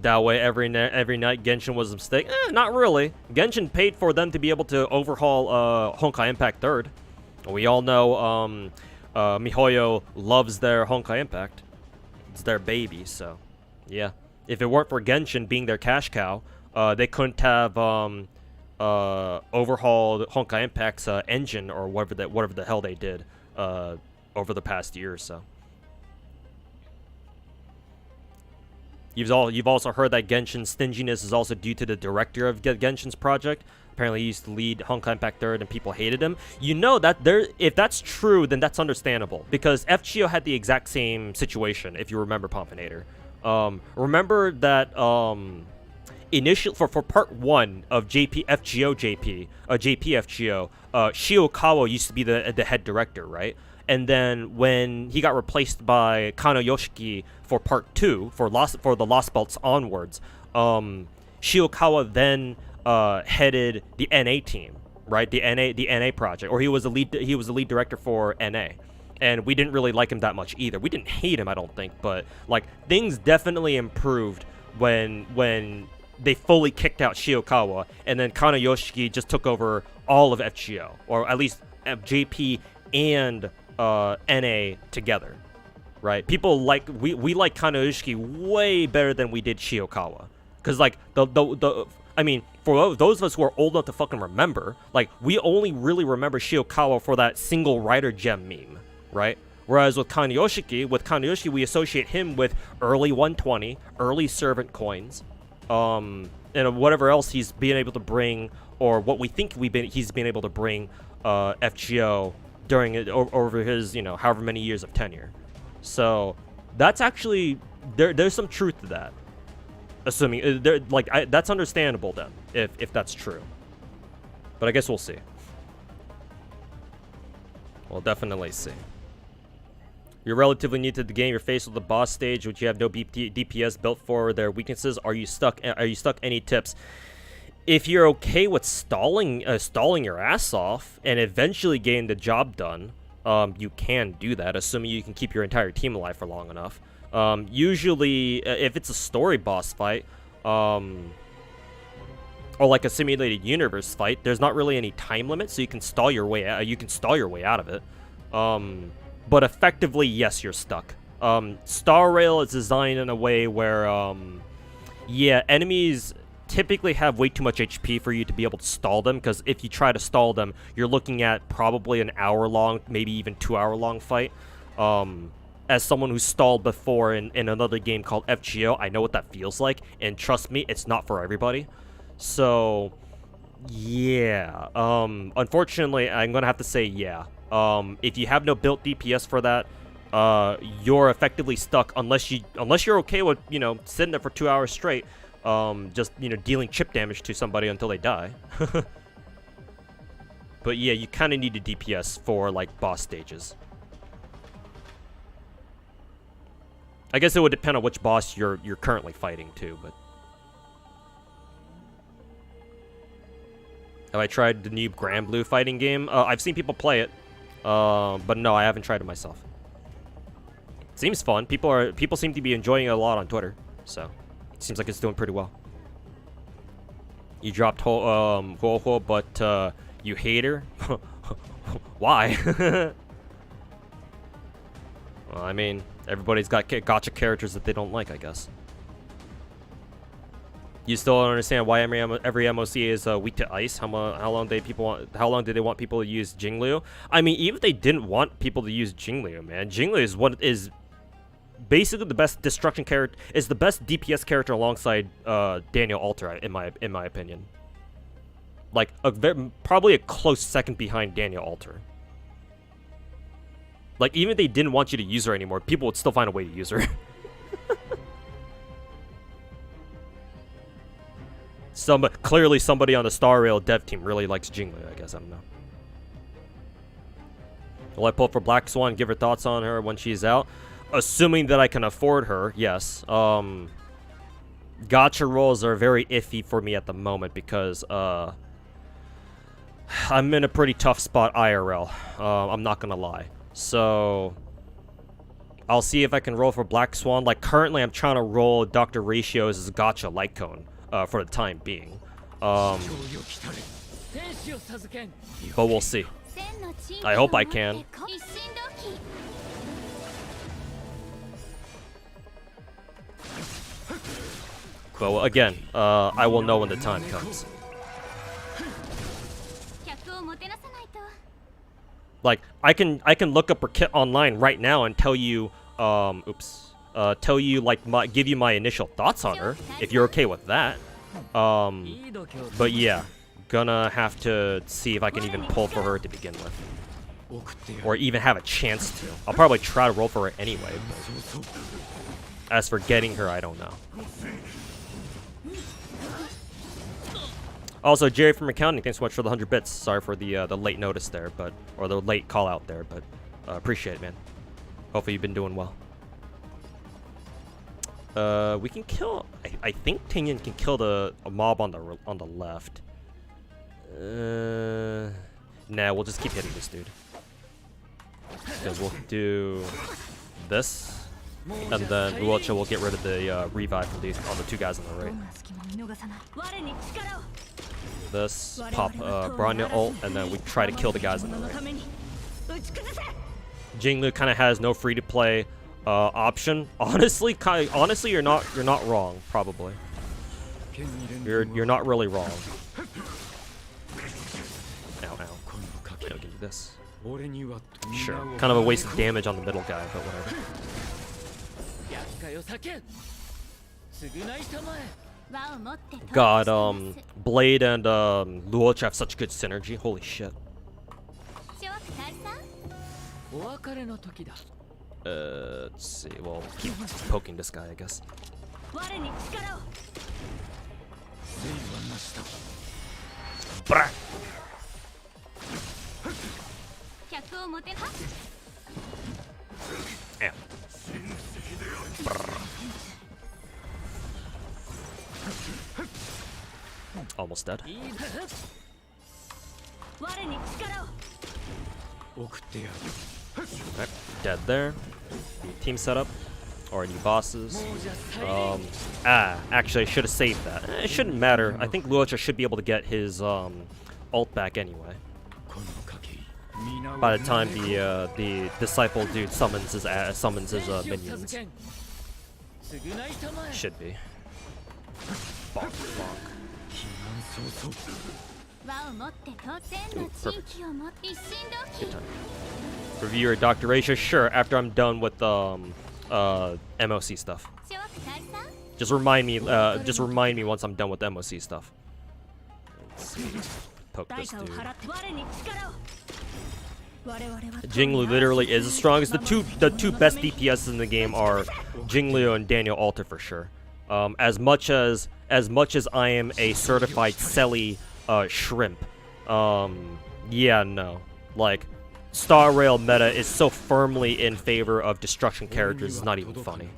That way every night Genshin was a mistake. Not really. Genshin paid for them to be able to overhaul Honkai Impact 3rd. We all know MiHoYo loves their Honkai Impact. It's their baby, so yeah. If it weren't for Genshin being their cash cow, they couldn't have overhauled Honkai Impact's engine or whatever the hell they did over the past year or so. You've also heard that Genshin's stinginess is also due to the director of Genshin's project. Apparently he used to lead Honkai Impact 3rd and people hated him. You know that if that's true, then that's understandable, because FGO had the exact same situation, if you remember, Pompinator. Remember that initially for part 1 of JP FGO, Shiokawa used to be the head director, right? And then when he got replaced by Kano Yoshiki for part 2, for the Lost Belts onwards, Shiokawa then headed the NA team, right? The NA project, or he was the lead director for NA. And we didn't really like him that much either. We didn't hate him, I don't think, but like things definitely improved when they fully kicked out Shiokawa, and then Kano Yoshiki just took over all of FGO, or at least JP and NA together, right? People we like Kano Yoshiki way better than we did Shiokawa, because like I mean, for those of us who are old enough to fucking remember, like we only really remember Shiokawa for that single Rider Gem meme, right? Whereas with Kano Yoshiki, we associate him with early 120, early servant coins, and whatever else he's been able to bring, or what we think he's been able to bring FGO during it over his, you know, however many years of tenure. So that's actually there's some truth to that. Assuming that's understandable then, if that's true. But I guess we'll see. We'll definitely see. You're relatively new to the game. You're faced with a boss stage which you have no DPS built for their weaknesses. Are you stuck? Any tips? If you're okay with stalling your ass off and eventually getting the job done, you can do that, assuming you can keep your entire team alive for long enough. Usually, if it's a story boss fight, or like a simulated universe fight, there's not really any time limit, so you can stall your way out. You can stall your way out of it. But effectively, yes, you're stuck. Star Rail is designed in a way where, yeah, enemies typically have way too much HP for you to be able to stall them, because if you try to stall them, you're looking at probably an hour-long, maybe even 2-hour-long fight. As someone who stalled before in another game called FGO, I know what that feels like, and trust me, it's not for everybody. So, yeah. Unfortunately, I'm gonna have to say yeah. If you have no built DPS for that, you're effectively stuck unless you're okay with, you know, sitting there for 2 hours straight, just, you know, dealing chip damage to somebody until they die. But yeah, you kind of need a DPS for like boss stages. I guess it would depend on which boss you're currently fighting too, but have I tried the new Grand Blue fighting game? I've seen people play it, but no, I haven't tried it myself. Seems fun. People seem to be enjoying it a lot on Twitter, so it seems like it's doing pretty well. You dropped Ho, but you hate her? Why? Well, I mean, everybody's got gacha characters that they don't like, I guess. You still don't understand why every MOC is weak to ice? How long do they want people to use Jingliu? I mean, even if they didn't want people to use Jingliu, man, Jingliu is basically the best destruction character. Is the best DPS character alongside Daniel Alter, in my opinion. Like probably a close second behind Daniel Alter. Like, even if they didn't want you to use her anymore, people would still find a way to use her. Clearly somebody on the Star Rail dev team really likes Jingliu, I guess. I don't know. Will I pull for Black Swan and give her thoughts on her when she's out? Assuming that I can afford her, yes. Gacha rolls are very iffy for me at the moment because I'm in a pretty tough spot IRL. I'm not gonna lie. So I'll see if I can roll for Black Swan. Like, currently I'm trying to roll Dr. Ratio's as a gacha light cone for the time being. But we'll see. I hope I can. But again, I will know when the time comes. Like, I can look up her kit online right now and tell you, tell you, like, give you my initial thoughts on her, if you're okay with that. But yeah, gonna have to see if I can even pull for her to begin with. Or even have a chance to. I'll probably try to roll for her anyway, but as for getting her, I don't know. Also, Jerry from accounting, thanks so much for the 100 bits. Sorry for the late notice there, or the late call out there, but appreciate it, man. Hopefully you've been doing well. We can kill. I think Tingyun can kill a mob on the left. Nah, we'll just keep hitting this dude. Because we'll do this, and then Uocha will get rid of the revive on the two guys on the right. This, pop Bronya ult, and then we try to kill the guys on the right. Jingliu kind of has no free-to-play option. Honestly, you're not wrong. Probably, you're not really wrong. Ow, ow. I'll give you this. Sure, kind of a waste of damage on the middle guy, but whatever. God, Blade and Luoch have such good synergy. Holy shit. お別れの時だ Let's see. Well, keep poking this guy, I guess. 我に力を Brah! 客をもては Ow. Brr. Almost dead. 我に力を 送ってやる Alright, dead there. New team setup. Or new bosses. Actually, I should have saved that. It shouldn't matter. I think Luocha should be able to get his ult back anyway. By the time the disciple dude summons his minions. Should be. Bonk, bonk. 輪を持って千の地域を持って一心同 Good time. Reviewer Dr. Aisha, sure, after I'm done with MOC stuff. 期大さん Just remind me once I'm done with the MOC stuff. Let's see. Poke 代 this 価を dude. 払って我に力を我々は Jinglu literally is the strongest. The two best DPS in the game are Jingliu and Daniel Alter for sure. As much as I am a certified Selly shrimp, yeah, no. Like, Star Rail meta is so firmly in favor of destruction characters, it's not even funny.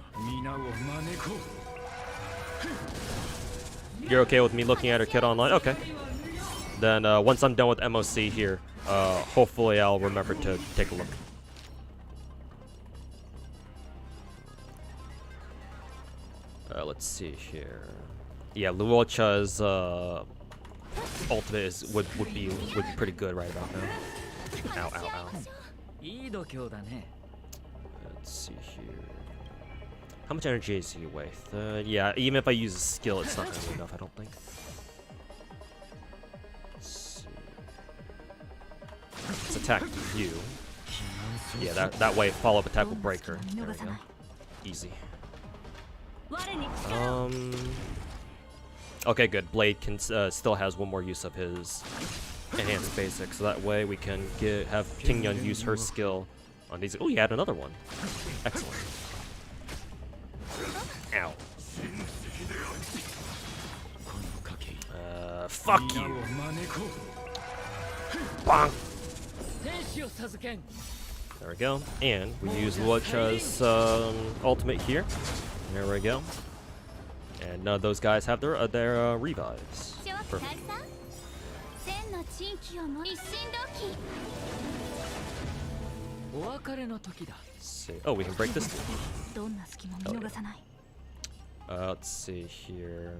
You're okay with me looking at her kid online? Okay. Then once I'm done with MOC here, hopefully I'll remember to take a look. Let's see here. Yeah, Luocha's ultimate would be pretty good right about now. Ow, ow, ow. いい度胸だね Let's see here. How much energy is he with? Yeah, even if I use a skill, it's not gonna be enough, I don't think. Let's see. Let's attack you. Yeah, that way follow-up attack will break her. There we go. Easy. 我に力を Okay, good. Blade can still has one more use of his enhanced basic, so that way we can have Tingyun use her skill on these. Oh, you had another one. Excellent. Ow. Fuck you. Bonk. 天使を授けん There we go. And we use Luocha's ultimate here. There we go. And none of those guys have their revives. 期大 Perfect. さん千の地域を持一心同期お別れの時だ Let's see. Oh, we can break this. どんな隙も見逃さない Let's see here.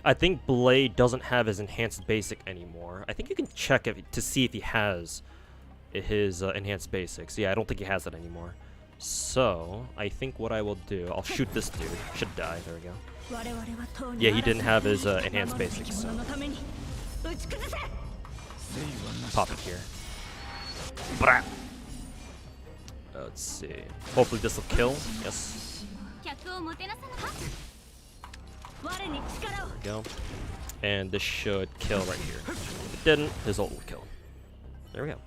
I think Blade doesn't have his enhanced basic anymore. I think you can check to see if he has his enhanced basics. Yeah, I don't think he has it anymore. So, I think what I will do, I'll shoot this dude. Should die. There we go. 我々はとうに Yeah, he didn't have his enhanced basics, so のために打ち崩せ pop it here. Blah. Let's see. Hopefully this will kill. Yes. 客をもてなさなは我に力を There we go. And this should kill right here. If it didn't, his ult will kill. There we go.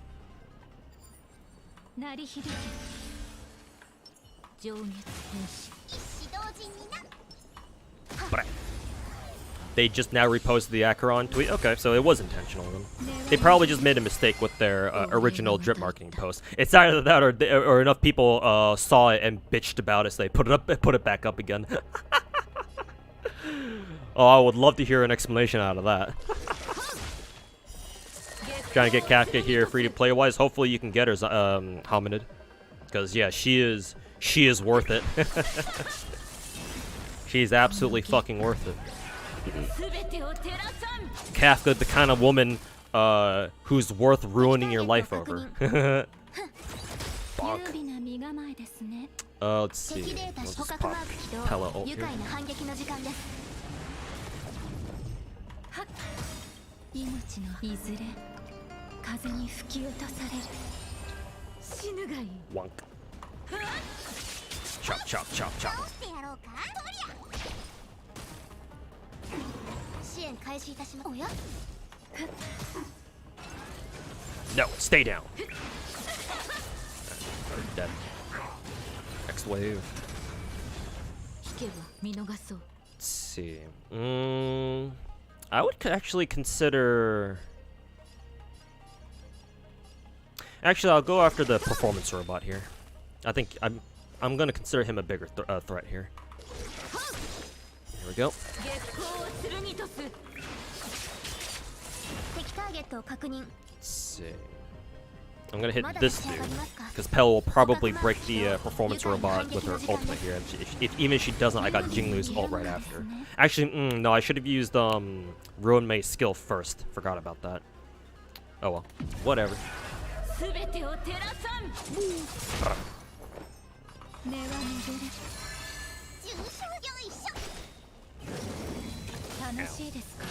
鳴り響け情熱天使一同人にな Blah. They just now reposted the Acheron tweet. Okay, so it was intentional then. They probably just made a mistake with their original drip marketing post. It's either that or enough people saw it and bitched about it, so they put it back up again. Oh, I would love to hear an explanation out of that. Trying to get Kafka here free to play wise. Hopefully you can get her hominid, because yeah, she is worth it. She's absolutely fucking worth it. 全てを照らさん Kafka, the kind of woman who's worth ruining your life over. 優美な身構えですね Let's see. 敵データ Let's 捕 just 獲マ pop ーク起 Pella 動 ult 愉 here. 快な反撃の時間ですはっ命のいずれ風に吹き落とされる死ぬがいい Wonk. Chop, chop, chop, chop. してやろうかとりゃ支援開始いたしますおや No, stay down. Dead. Next wave. 引けば見逃そう。 Let's see. I would actually consider. Actually, I'll go after the performance robot here. I think I'm gonna consider him a bigger threat here. Here we go. 月光を剣とす。敵ターゲットを確認。 Let's see. I'm gonna hit this dude because Pell will probably break the performance robot with her ultimate here. Even if she doesn't, I got Jinglu's ult right after. Actually, no, I should have used Ruin Mei's skill first. Forgot about that. Oh well, whatever. 全てを照らさん。根は戻れ。重傷よいしょ。楽しいですか。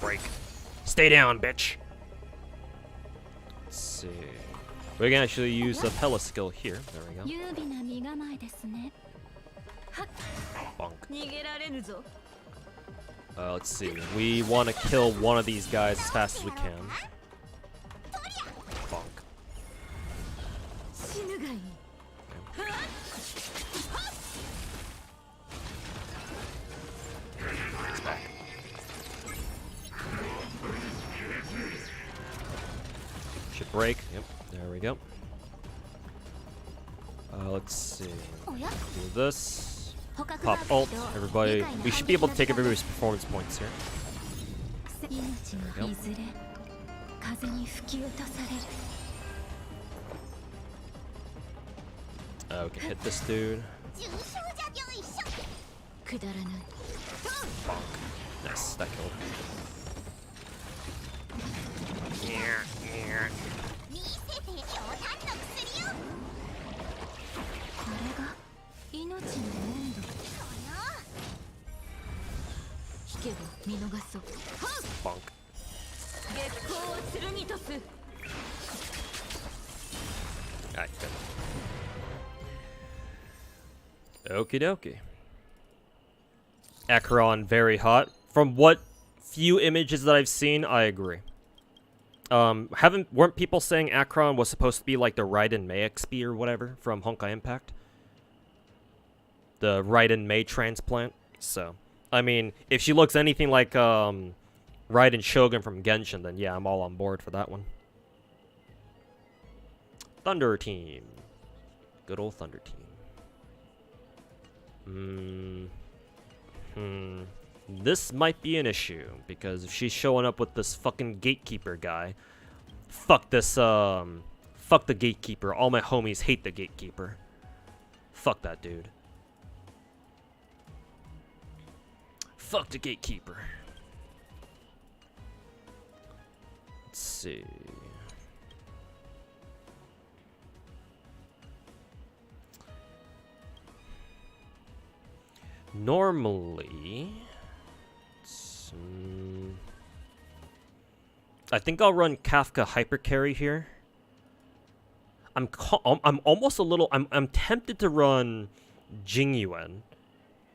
Break. Stay down, bitch. Let's see. We can actually use the Pella skill here. There we go. 優美な身構えですね。はっ。 Bonk. 逃げられぬぞ。 Let's see. We want to kill one of these guys as fast as we can. Bonk. 死ぬがいい。 Should break. Yep. There we go. Let's see. Do this. Pop ult. Everybody. We should be able to take everybody's performance points here. There we go. We can hit this dude. Bonk. Nice. That killed. Bonk. Alright, good. Okie dokie. Acheron very hot. From what few images that I've seen, I agree. Weren't people saying Acheron was supposed to be like the Raiden Mei XP or whatever from Honkai Impact? The Raiden Mei transplant. So, I mean, if she looks anything like Raiden Shogun from Genshin, then yeah, I'm all on board for that one. Thunder Team. Good old Thunder Team. This might be an issue, because if she's showing up with this fucking gatekeeper guy, fuck this, fuck the gatekeeper. All my homies hate the gatekeeper. Fuck that dude. Fuck the gatekeeper. Let's see. Normally, I think I'll run Kafka hypercarry here. I'm almost a little. I'm tempted to run Jingyuan.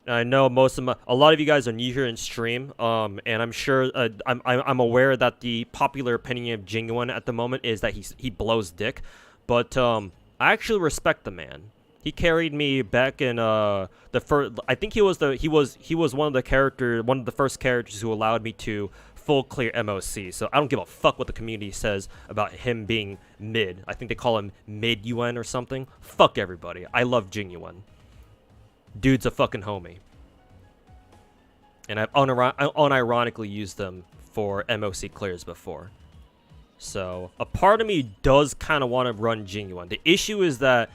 I know a lot of you guys are new here in stream, and I'm sure I'm aware that the popular opinion of Jingyuan at the moment is that he blows dick, but I actually respect the man. He carried me back in the first. I think he was one of the first characters who allowed me to full clear MOC. So I don't give a fuck what the community says about him being mid. I think they call him mid UN or something. Fuck everybody. I love Jingyuan. Dude's a fucking homie. And I've unironically used them for MOC clears before. So a part of me does kind of want to run Jingyuan. The issue is that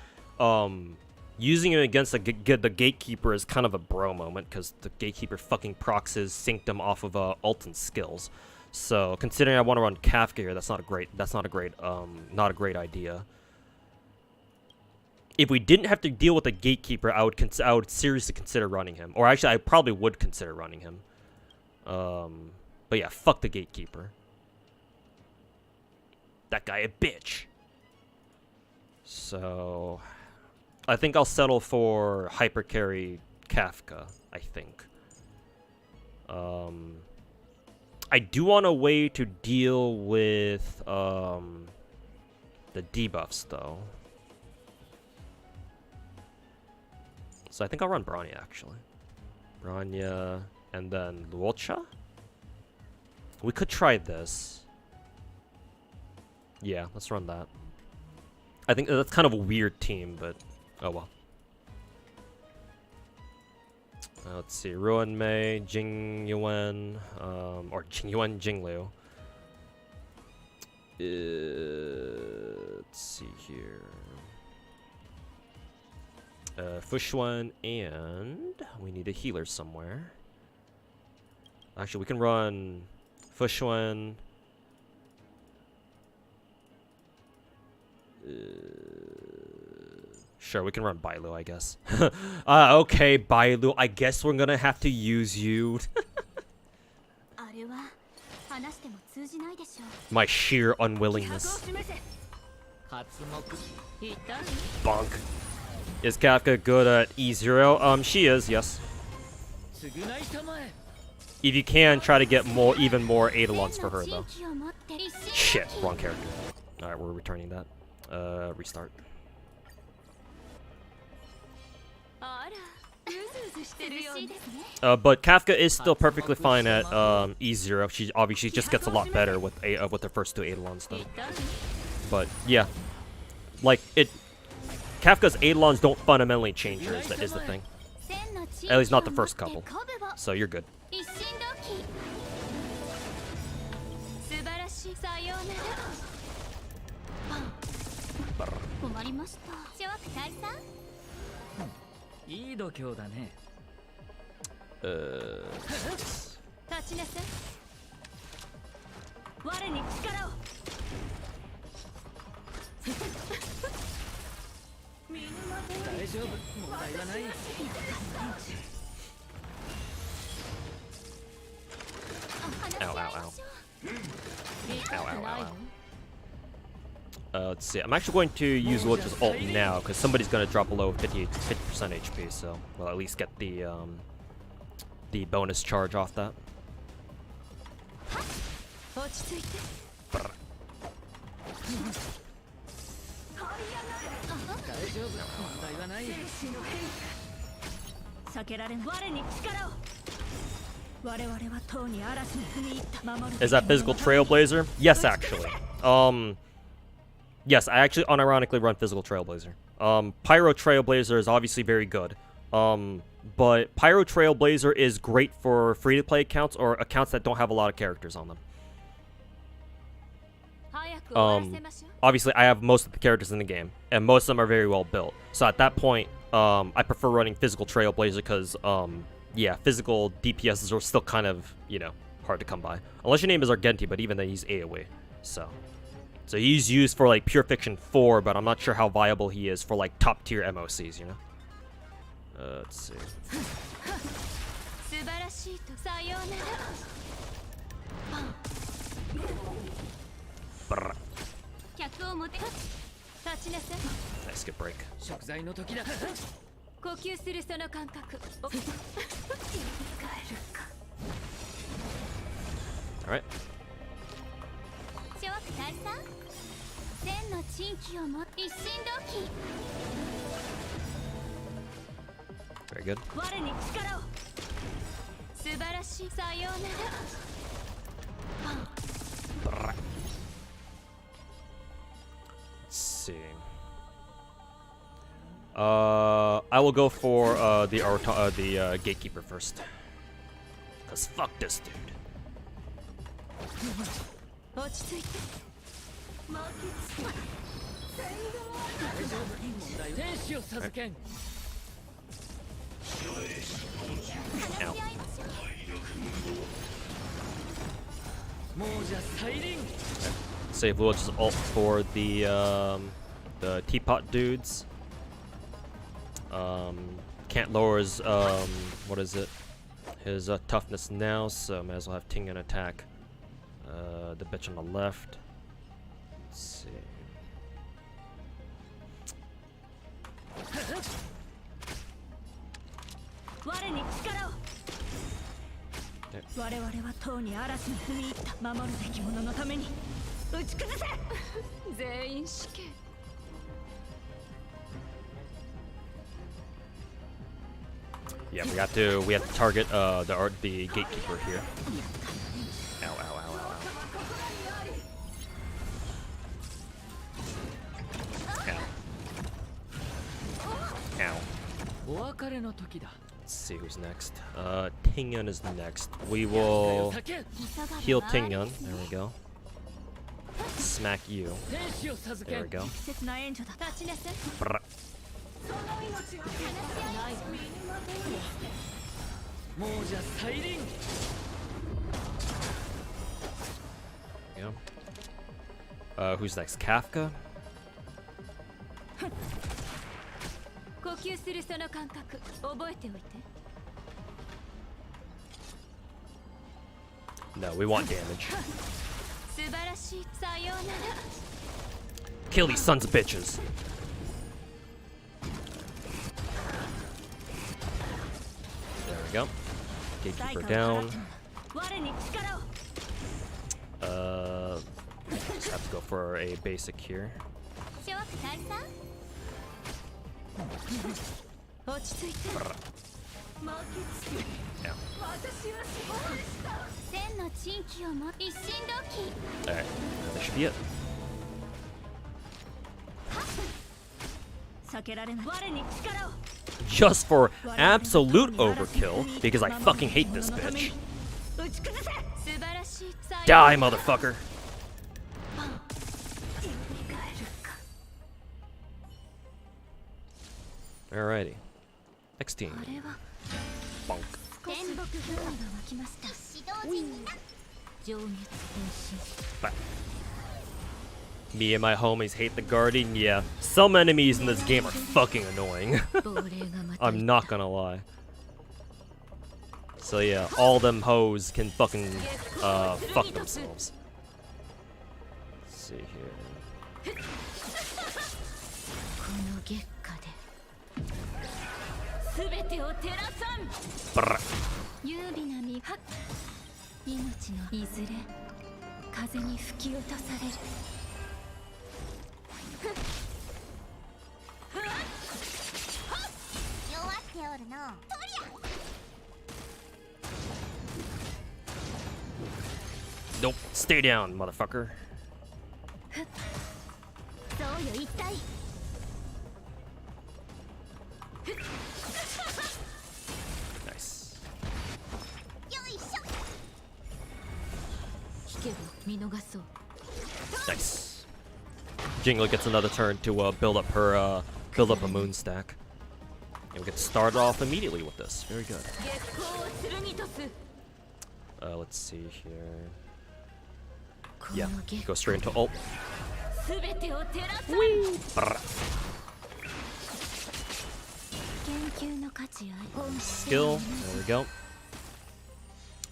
using him against the gatekeeper is kind of a bro moment, because the gatekeeper fucking procs his syncdom off of ult and skills. So considering I want to run Kafka here, that's not a great idea. If we didn't have to deal with the gatekeeper, I would seriously consider running him, or actually I probably would consider running him. But yeah, fuck the gatekeeper. That guy a bitch. So I think I'll settle for hypercarry Kafka, I think. I do want a way to deal with the debuffs though. So I think I'll run Bronya actually. Bronya and then Luocha? We could try this. Yeah, let's run that. I think that's kind of a weird team, but oh well. Let's see, Ruin Mei, Jing Yuan, or Jing Yuan, Jingliu. Let's see here. Fushuan, and we need a healer somewhere. Actually, we can run Fushuan. Sure, we can run Bailu, I guess. Okay, Bailu, I guess we're gonna have to use you. My sheer unwillingness. Bonk. Is Kafka good at E0? She is, yes. If you can, try to get even more Eidolons for her, though. Shit, wrong character. Alright, we're returning that. Restart. But Kafka is still perfectly fine at E0. She obviously just gets a lot better with the first two Eidolons, though. But yeah, like Kafka's Eidolons don't fundamentally change hers. That is the thing. At least not the first couple. So you're good. Ow, ow, ow. Ow, ow, ow, ow. Let's see. I'm actually going to use Lucha's ult now, because somebody's going to drop below 50% HP, so we'll at least get the bonus charge off that. Is that physical Trailblazer? Yes, actually. Yes, I actually unironically run physical Trailblazer. Pyro Trailblazer is obviously very good. But Pyro Trailblazer is great for free-to-play accounts or accounts that don't have a lot of characters on them. Obviously, I have most of the characters in the game, and most of them are very well built. So at that point, I prefer running physical Trailblazer because, yeah, physical DPSs are still kind of, you know, hard to come by. Unless your name is Argenti, but even then he's AoE. So he's used for, like, Pure Fiction 4, but I'm not sure how viable he is for, like, top-tier MOCs, you know? Let's see. Brr. Nice, good break. Alright. Very good. Brr. Let's see. I will go for the gatekeeper first. Cause fuck this dude. Right. Ow. Save Lucha's ult for the teapot dudes. Can't lower his what is it? His toughness now, so may as well have Ting attack the bitch on the left. Let's see. 我々は塔に嵐に踏み入った守るべき者のために打ち崩せ全員死刑 Yeah, we have to target the gatekeeper here. Ow, ow, ow, ow, ow. Ow. Ow. Let's see who's next. Tingyun is next. We will heal Tingyun. There we go. Smack you. There we go. Brr. Yeah. Who's next? Kafka? 呼吸するその感覚覚えておいて No, we want damage. 素晴らしいさようなら Kill these sons of bitches. There we go. Gatekeeper down. Just have to go for a basic here. Alright, that should be it. Just for absolute overkill, because I fucking hate this bitch. Die, motherfucker! Alrighty. Next team. Bonk. But me and my homies hate the Guardian. Yeah, some enemies in this game are fucking annoying. I'm not gonna lie. So yeah, all them hoes can fucking fuck themselves. Let's see here. Brr. Nope, stay down, motherfucker. Nice. Nice. Jingla gets another turn to build up her build up a moon stack. And we get started off immediately with this. Very good. Let's see here. Yeah, go straight into ult. Whee! Skill. There we go.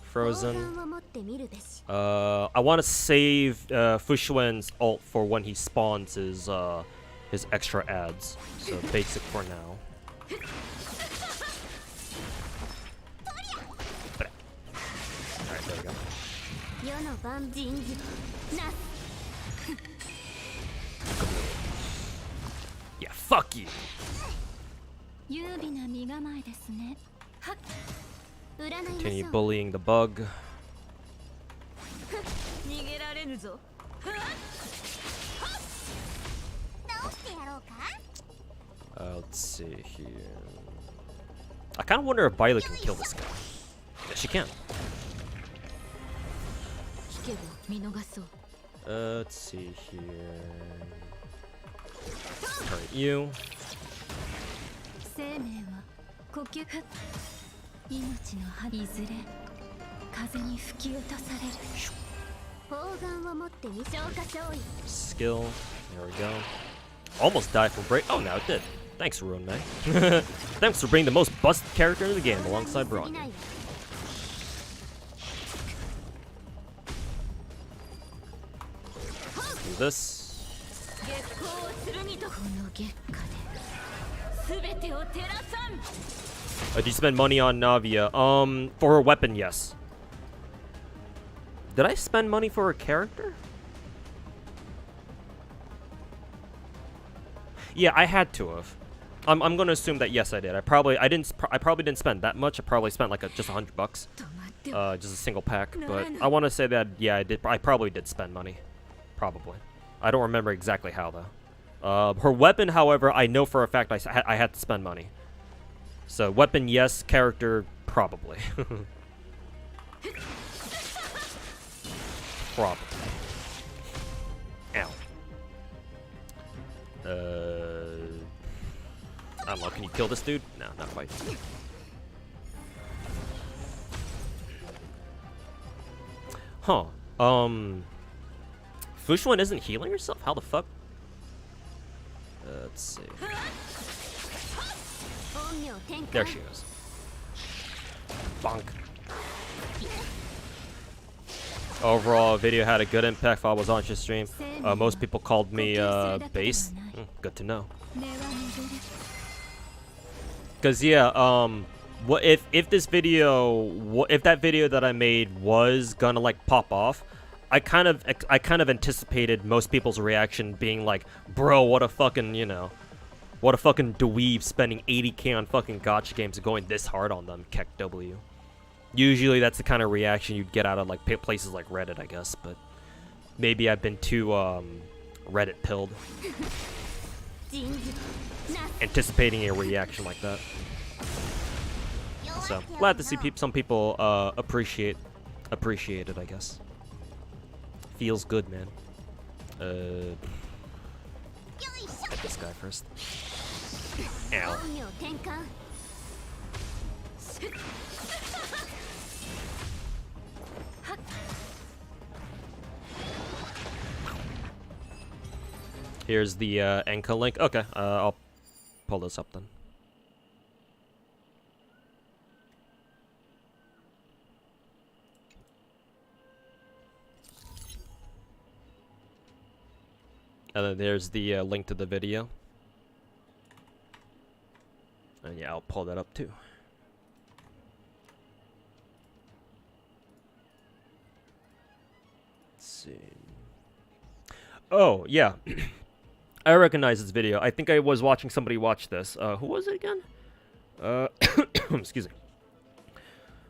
Frozen. I want to save Fushuen's ult for when he spawns his extra ads. So basic for now. Alright, there we go. Yeah, fuck you. Continue bullying the bug. Let's see here. I kind of wonder if Violet can kill this guy. Yeah, she can. Let's see here. Target you. Skill. There we go. Almost died for break. Oh, no, it did. Thanks, Ruin May. Thanks for bringing the most busted character in the game alongside Braun. Do this. Do you spend money on Navia? For her weapon, yes. Did I spend money for a character? Yeah, I had to have. I'm gonna assume that yes, I did. I probably didn't spend that much. I probably spent like just $100, just a single pack. But I want to say that yeah, I did. I probably did spend money, probably. I don't remember exactly how though. Her weapon, however, I know for a fact I had to spend money. So weapon, yes. Character, probably. Probably. Ow. I don't know, can you kill this dude? No, not quite. Huh. Fushuan isn't healing herself? How the fuck? Let's see. There she goes. Bonk. Overall, video had a good impact while I was on your stream. Most people called me base. Good to know. Cause yeah, what if this video, if that video that I made was gonna like pop off, I kind of anticipated most people's reaction being like, bro, what a fucking, you know, what a fucking dweeb spending 80k on fucking gacha games and going this hard on them, Keck W. Usually that's the kind of reaction you'd get out of like places like Reddit, I guess, but maybe I've been too Reddit pilled. Anticipating a reaction like that. So glad to see some people appreciate it, I guess. Feels good, man. Get this guy first. Ow. Here's the Enka link. Okay, I'll pull this up then. And then there's the link to the video. And yeah, I'll pull that up too. Let's see. Oh, yeah. I recognize this video. I think I was watching somebody watch this. Who was it again? Excuse me.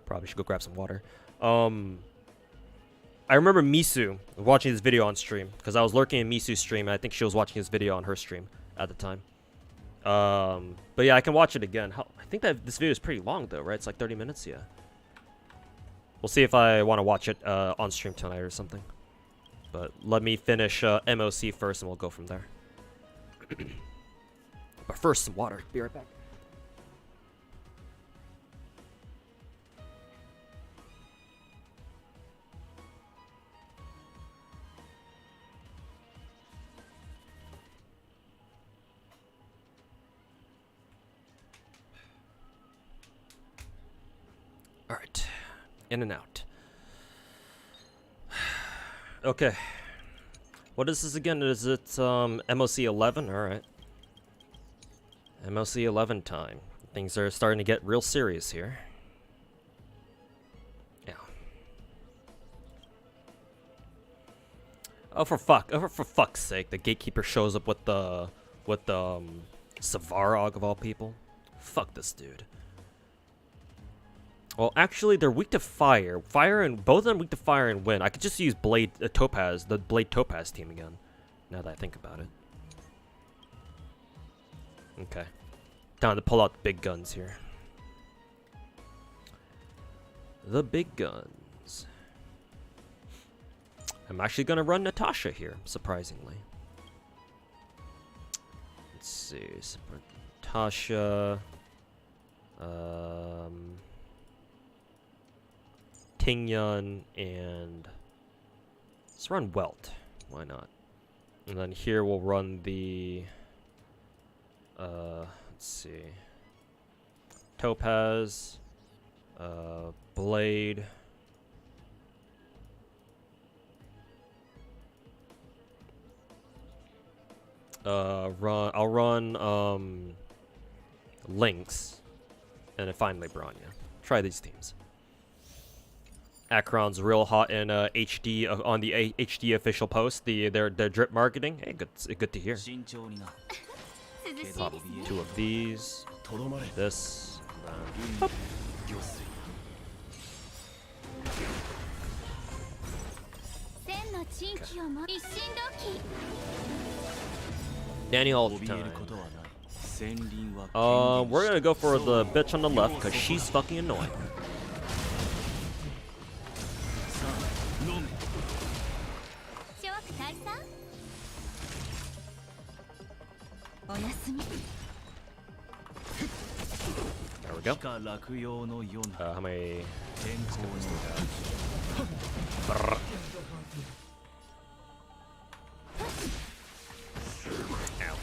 Probably should go grab some water. I remember Misu watching this video on stream because I was lurking in Misu's stream, and I think she was watching his video on her stream at the time. But yeah, I can watch it again. I think that this video is pretty long though, right? It's like 30 minutes, yeah. We'll see if I want to watch it on stream tonight or something. But let me finish MOC first, and we'll go from there. But first, some water. Be right back. All right, in and out. Okay. What is this again? Is it MOC 11? All right. MOC 11 time. Things are starting to get real serious here. Yeah. Oh, for fuck's sake! The gatekeeper shows up with the Savarog of all people. Fuck this dude. Well, actually, they're weak to fire. Both of them weak to fire and wind. I could just use Blade Topaz, the Blade Topaz team again. Now that I think about it. Okay. Time to pull out the big guns here. The big guns. I'm actually gonna run Natasha here, surprisingly. Let's see. Natasha. Tingyun, and let's run Welt. Why not? And then here we'll run the let's see, Topaz, Blade, I'll run Lynx, and then finally Bronya. Try these teams. Akron's real hot in HD on the HD official post. Their drip marketing. Hey, good to hear. Pop 2 of these. This. Pop. Daniel time. We're gonna go for the bitch on the left because she's fucking annoying. There we go. How many skills do we have? Brrr. Ow.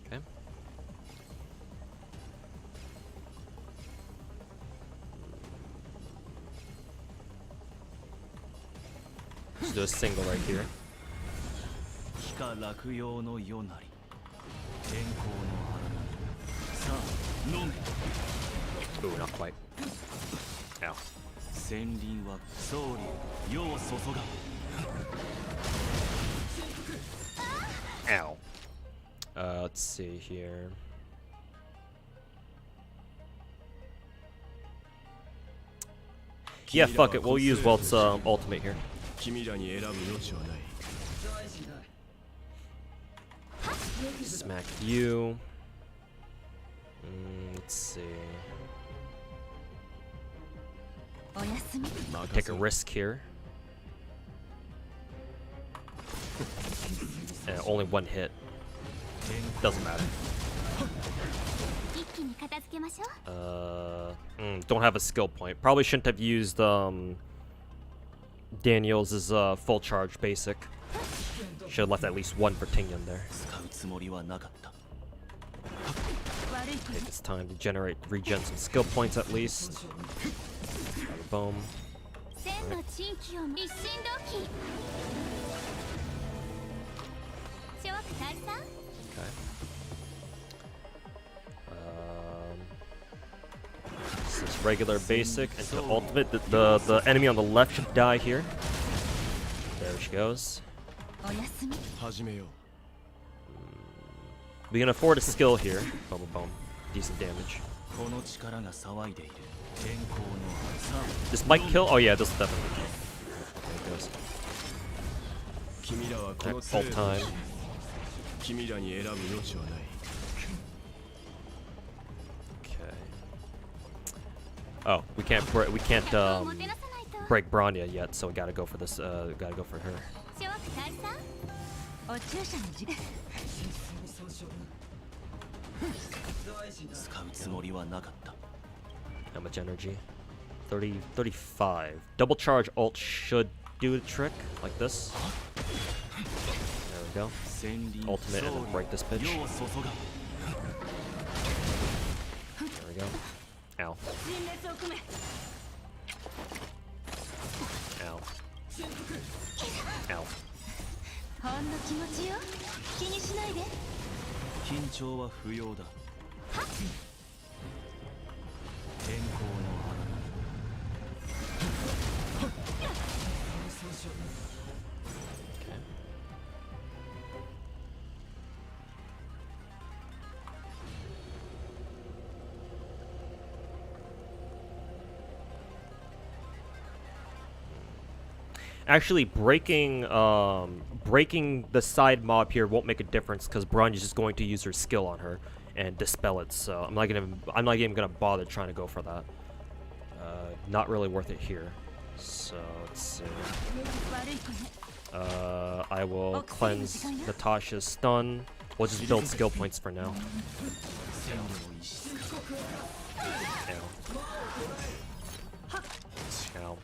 Okay. Let's do a single right here. Ooh, not quite. Ow. Ow. Let's see here. Yeah, fuck it. We'll use Welt's ultimate here. Smack you. Let's see. Take a risk here. Only one hit. Doesn't matter. Don't have a skill point. Probably shouldn't have used Daniel's full charge basic. Should have left at least one for Tingyan there. Take this time to regen some skill points at least. Boom. Right. Okay. This is regular basic and the ultimate. The enemy on the left should die here. There she goes. We can afford a skill here. Boom, boom, boom. Decent damage. This might kill. Oh yeah, this will definitely kill. There it goes. Ult time. Okay. Oh, we can't break Bronya yet, so we gotta go for this. Gotta go for her. How much energy? 35. Double charge ult should do the trick, like this. There we go. Ultimate and then break this bitch. There we go. Ow. Ow. Ow. Actually, breaking the side mob here won't make a difference because Bronya is just going to use her skill on her and dispel it. So I'm not even gonna bother trying to go for that. Not really worth it here. So let's see. I will cleanse Natasha's stun. We'll just build skill points for now. Ow.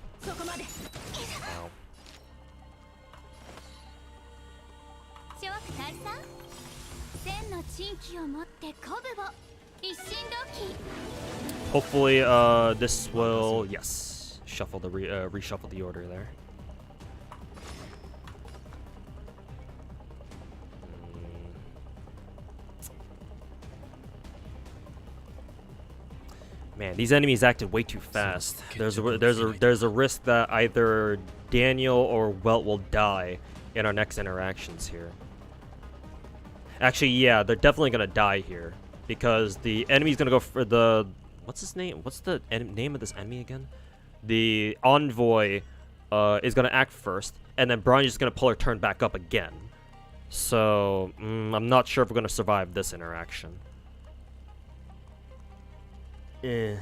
Ow. Hopefully, this will, yes, shuffle the reshuffle the order there. Man, these enemies acted way too fast. There's a risk that either Daniel or Welt will die in our next interactions here. Actually, yeah, they're definitely gonna die here because the enemy's gonna go for the what's his name? What's the name of this enemy again? The envoy is gonna act first, and then Brian's just gonna pull her turn back up again. So I'm not sure if we're gonna survive this interaction. Yeah,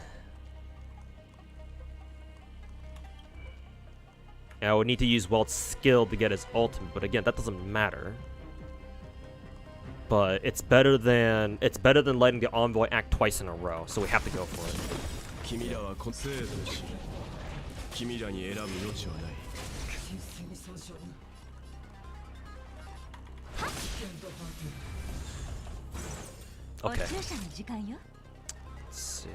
I would need to use Welt's skill to get his ultimate, but again, that doesn't matter. But it's better than letting the envoy act twice in a row, so we have to go for it. Okay. Let's see.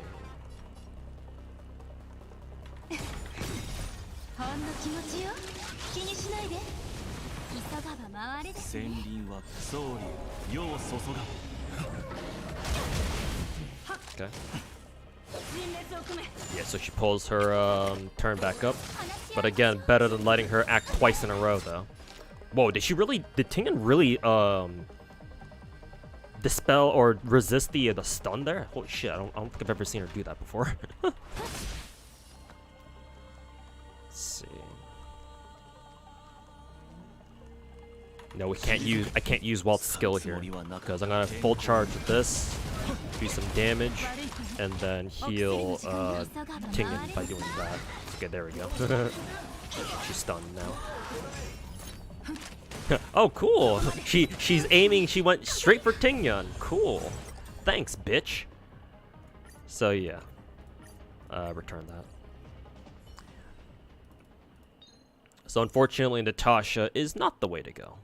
Okay. Yeah, so she pulls her turn back up, but again, better than letting her act twice in a row, though. Whoa, did Tingyun really dispel or resist the stun there? Holy shit, I don't think I've ever seen her do that before. Let's see. No, I can't use Welt's skill here because I'm gonna full charge with this, do some damage, and then heal Tingyun by doing that. Okay, there we go. She's stunned now. Oh, cool. She's aiming. She went straight for Tingyun. Cool. Thanks, bitch. So yeah, return that. So unfortunately, Natasha is not the way to go.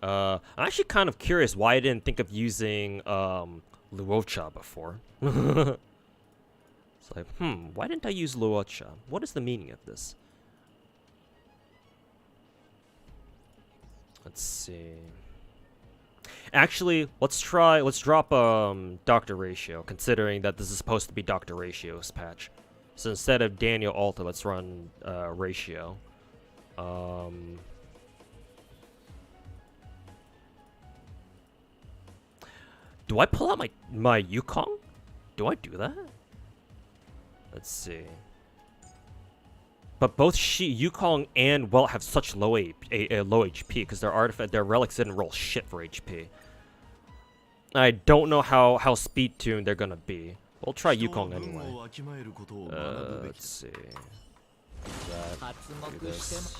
I'm actually kind of curious why I didn't think of using Luocha before. It's like, why didn't I use Luocha? What is the meaning of this? Let's see. Actually, let's drop Dr. Ratio, considering that this is supposed to be Dr. Ratio's patch. So instead of Daniel Alta, let's run Ratio. Do I pull out my Yukong? Do I do that? Let's see. But both Yukong and Welt have such low HP because their relics didn't roll shit for HP. I don't know how speed tuned they're gonna be. We'll try Yukong anyway. Let's see. Do this.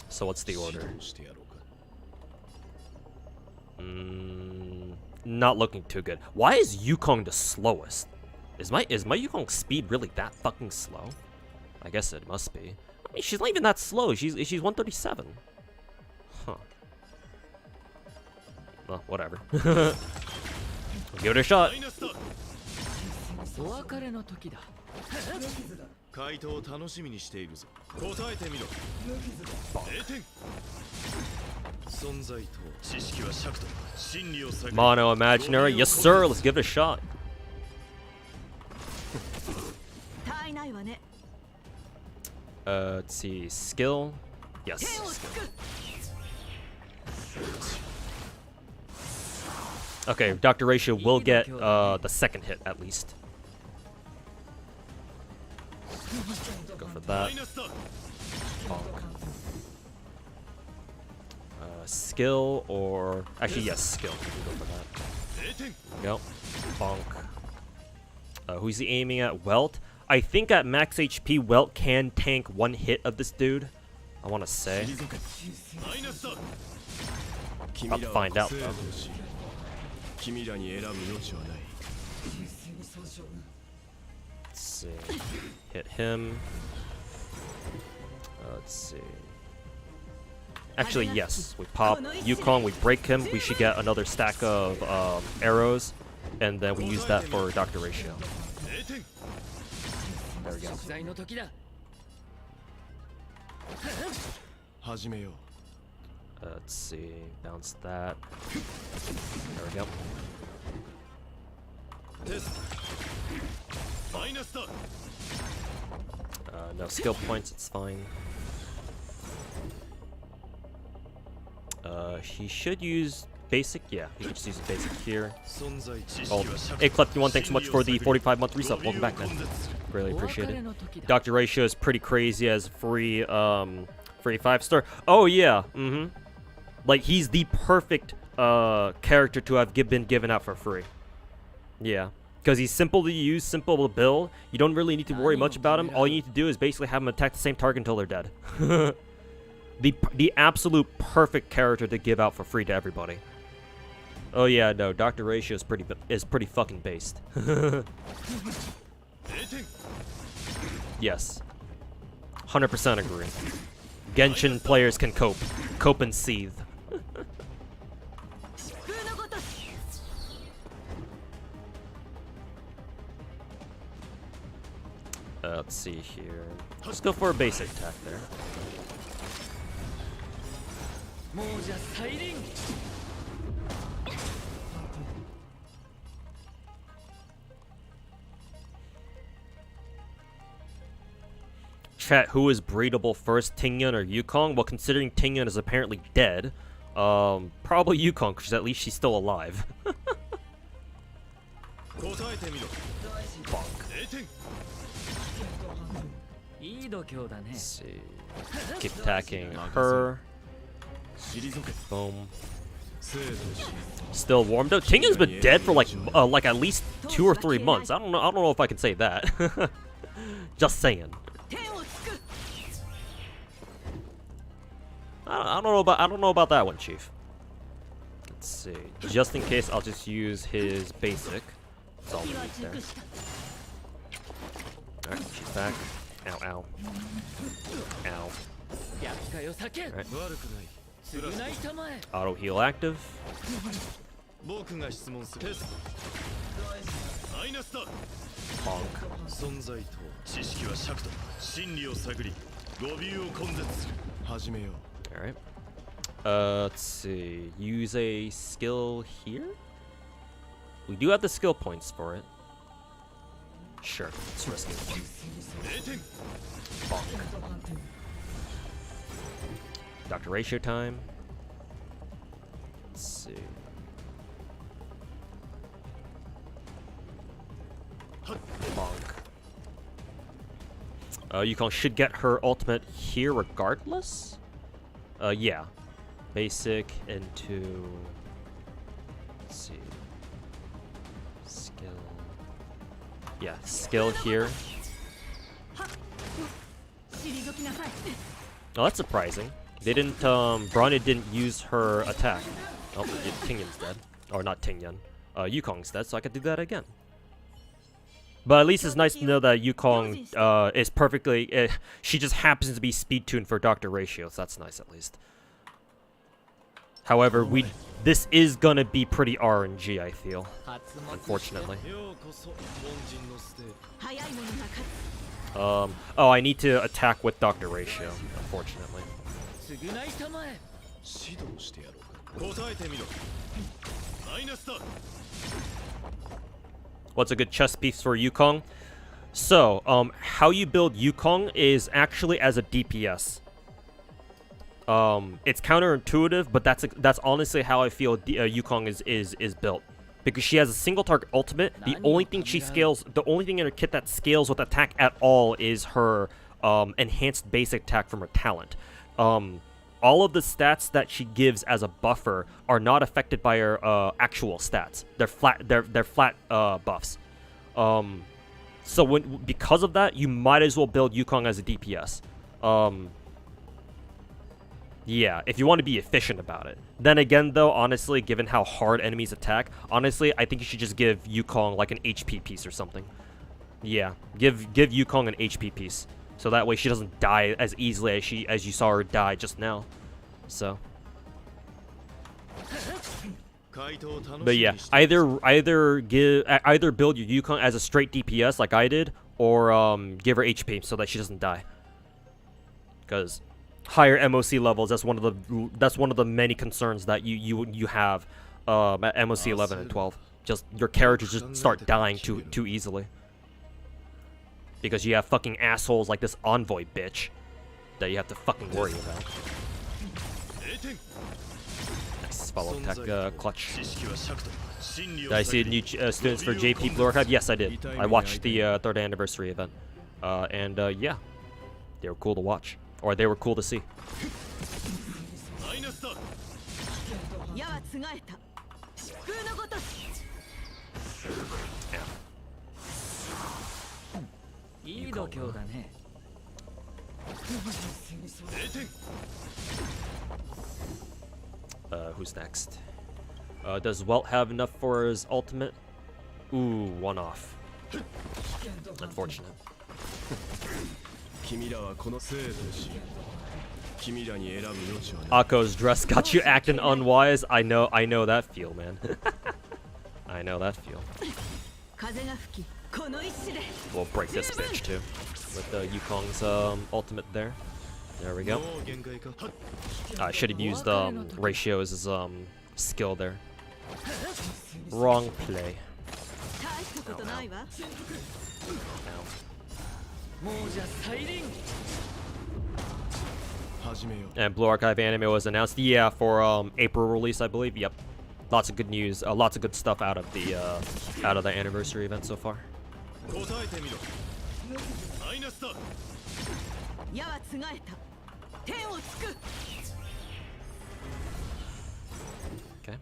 So what's the order? Not looking too good. Why is Yukong the slowest? Is my Yukong speed really that fucking slow? I guess it must be. I mean, she's not even that slow. She's 137. Huh. Well, whatever. Give it a shot. Mono imaginary, yes sir. Let's give it a shot. Let's see, skill. Yes. Skill. Okay, Dr. Ratio will get the second hit at least. Go for that. Bonk. Skill or actually yes, skill. We can go for that. There we go. Bonk. Who's he aiming at? Welt. I think at max HP, Welt can tank one hit of this dude. I want to say. About to find out though. Let's see. Hit him. Let's see. Actually, yes. We pop Yukong, we break him. We should get another stack of arrows, and then we use that for Dr. Ratio. There we go. Let's see. Bounce that. There we go. No skill points, it's fine. He should use basic. Yeah, he can just use basic here. Oh, hey, Klepty1, thanks so much for the 45-month resub. Welcome back, man. Really appreciate it. Dr. Ratio is pretty crazy as free 5-star. Oh yeah, like he's the perfect character to have been given out for free. Yeah, because he's simple to use, simple to build. You don't really need to worry much about him. All you need to do is basically have him attack the same target until they're dead. The absolute perfect character to give out for free to everybody. Oh yeah, no, Dr. Ratio is pretty fucking based. Yes, 100% agree. Genshin players can cope and seethe. Let's see here. Let's go for a basic attack there. Chat, who is breedable first, Tingyan or Yukong? Well, considering Tingyan is apparently dead, probably Yukong, because at least she's still alive. Let's see. Keep attacking her. Boom. Still warmed up. Tingyan's been dead for like at least 2 or 3 months. I don't know if I can say that. Just saying. I don't know about that one, Chief. Let's see. Just in case, I'll just use his basic. That's all we need there. Alright, she's back. Ow, ow. Ow. Alright. Auto heal active. Alright. Let's see. Use a skill here? We do have the skill points for it. Sure, let's risk it. Bonk. Dr. Ratio time. Let's see. Bonk. Yukong should get her ultimate here regardless? Yeah. Basic into... Let's see. Skill... Yeah, skill here. Oh, that's surprising. They didn't, Bronny didn't use her attack. Oh, Tingyan's dead. Or not Tingyan. Yukong's dead, so I could do that again. But at least it's nice to know that Yukong is perfectly... she just happens to be speed tuned for Dr. Ratio, so that's nice at least. However, this is gonna be pretty RNG, I feel. Unfortunately. Oh, I need to attack with Dr. Ratio, unfortunately. What's a good chess piece for Yukong? So, how you build Yukong is actually as a DPS. It's counterintuitive, but that's honestly how I feel Yukong is built. Because she has a single target ultimate. The only thing in her kit that scales with attack at all is her enhanced basic attack from her talent. All of the stats that she gives as a buffer are not affected by her actual stats. They're flat buffs. So because of that, you might as well build Yukong as a DPS. Yeah, if you want to be efficient about it. Then again, though, honestly, given how hard enemies attack, honestly, I think you should just give Yukong like an HP piece or something. Yeah, give Yukong an HP piece, so that way she doesn't die as easily as you saw her die just now. So. But yeah, either build your Yukong as a straight DPS like I did, or give her HP so that she doesn't die. Because higher MOC levels. That's one of the many concerns that you have at MOC 11 and 12. Just your characters just start dying too easily because you have fucking assholes like this envoy bitch that you have to fucking worry about. Nice follow tech clutch. Did I see new students for JP Blue Archive? Yes, I did. I watched the 3rd anniversary event, and yeah, they were cool to watch, or they were cool to see. Who's next? Does Welt have enough for his ultimate? Ooh, one off. Unfortunate. Akko's dress got you acting unwise. I know that feel, man. I know that feel. We'll break this bitch too. With Yukong's ultimate there. There we go. I should have used ratios as skill there. Wrong play. And Blue Archive anime was announced. Yeah, for April release, I believe. Yep. Lots of good news. Lots of good stuff out of the anniversary event so far. Okay.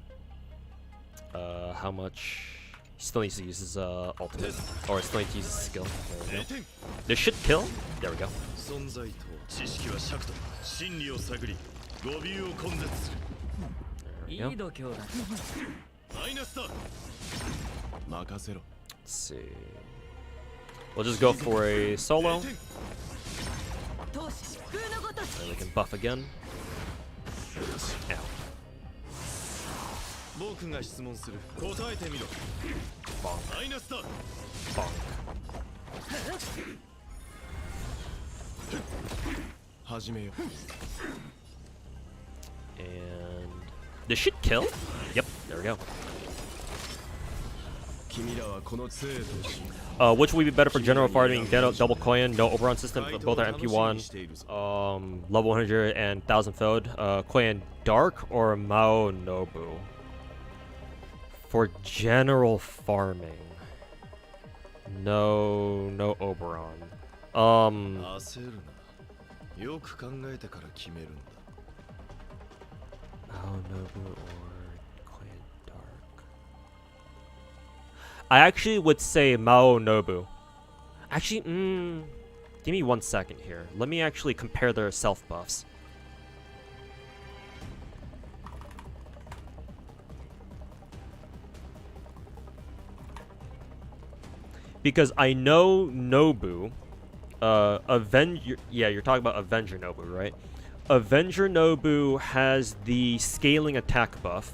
How much? He still needs to use his ultimate, or still needs to use his skill. There we go. This should kill. There we go. Let's see. We'll just go for a solo. And we can buff again. Ow. Bonk. Bonk. And this should kill. Yep, there we go. Which would be better for general farming? Double coin, no Oberon system. Both are MP1. Level 100 and 1000 fode. Coin Dark or Mao Nobu? For general farming, no Oberon. Mao Nobu or Coin Dark? I actually would say Mao Nobu. Actually, give me 1 second here. Let me actually compare their self buffs. Because I know Nobu, Avenger. Yeah, you're talking about Avenger Nobu, right? Avenger Nobu has the scaling attack buff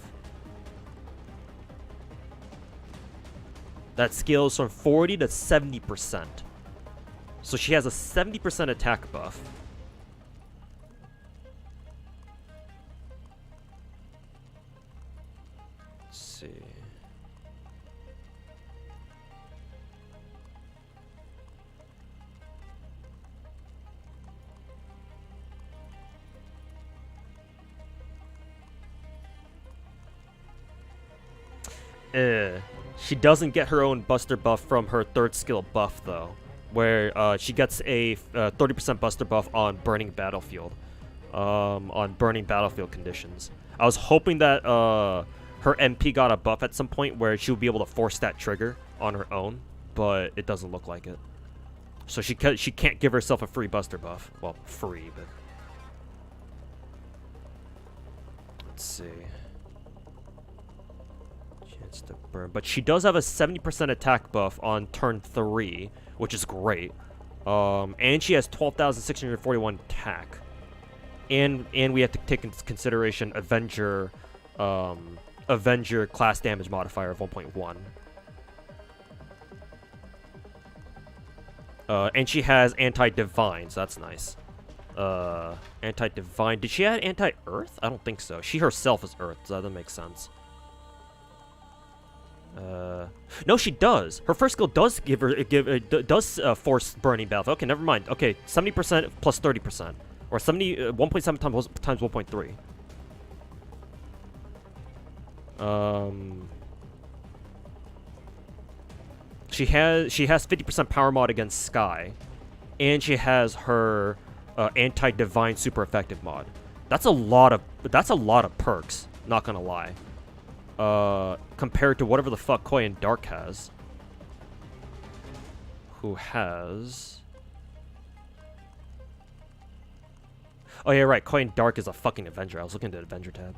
that scales from 40 to 70%. So she has a 70% attack buff. Let's see. She doesn't get her own buster buff from her 3rd skill buff though, where she gets a 30% buster buff on burning battlefield, on burning battlefield conditions. I was hoping that her MP got a buff at some point where she would be able to force that trigger on her own, but it doesn't look like it. So she can't give herself a free buster buff. Well, free, but let's see. To burn, but she does have a 70% attack buff on turn 3, which is great. And she has 12,641 attack. And we have to take into consideration Avenger class damage modifier of 1.1. And she has anti-divine, so that's nice. Anti-divine. Did she add anti-earth? I don't think so. She herself is earth, so that makes sense. No, she does. Her first skill does force burning bath. Okay, never mind. Okay, 70% plus 30%, or 1.7 times 1.3. She has 50% power mod against Sky, and she has her anti-divine super effective mod. That's a lot of perks. Not gonna lie. Compared to whatever the fuck Koi and Dark has, who has. Oh yeah, right. Koi and Dark is a fucking Avenger. I was looking at the Avenger tab.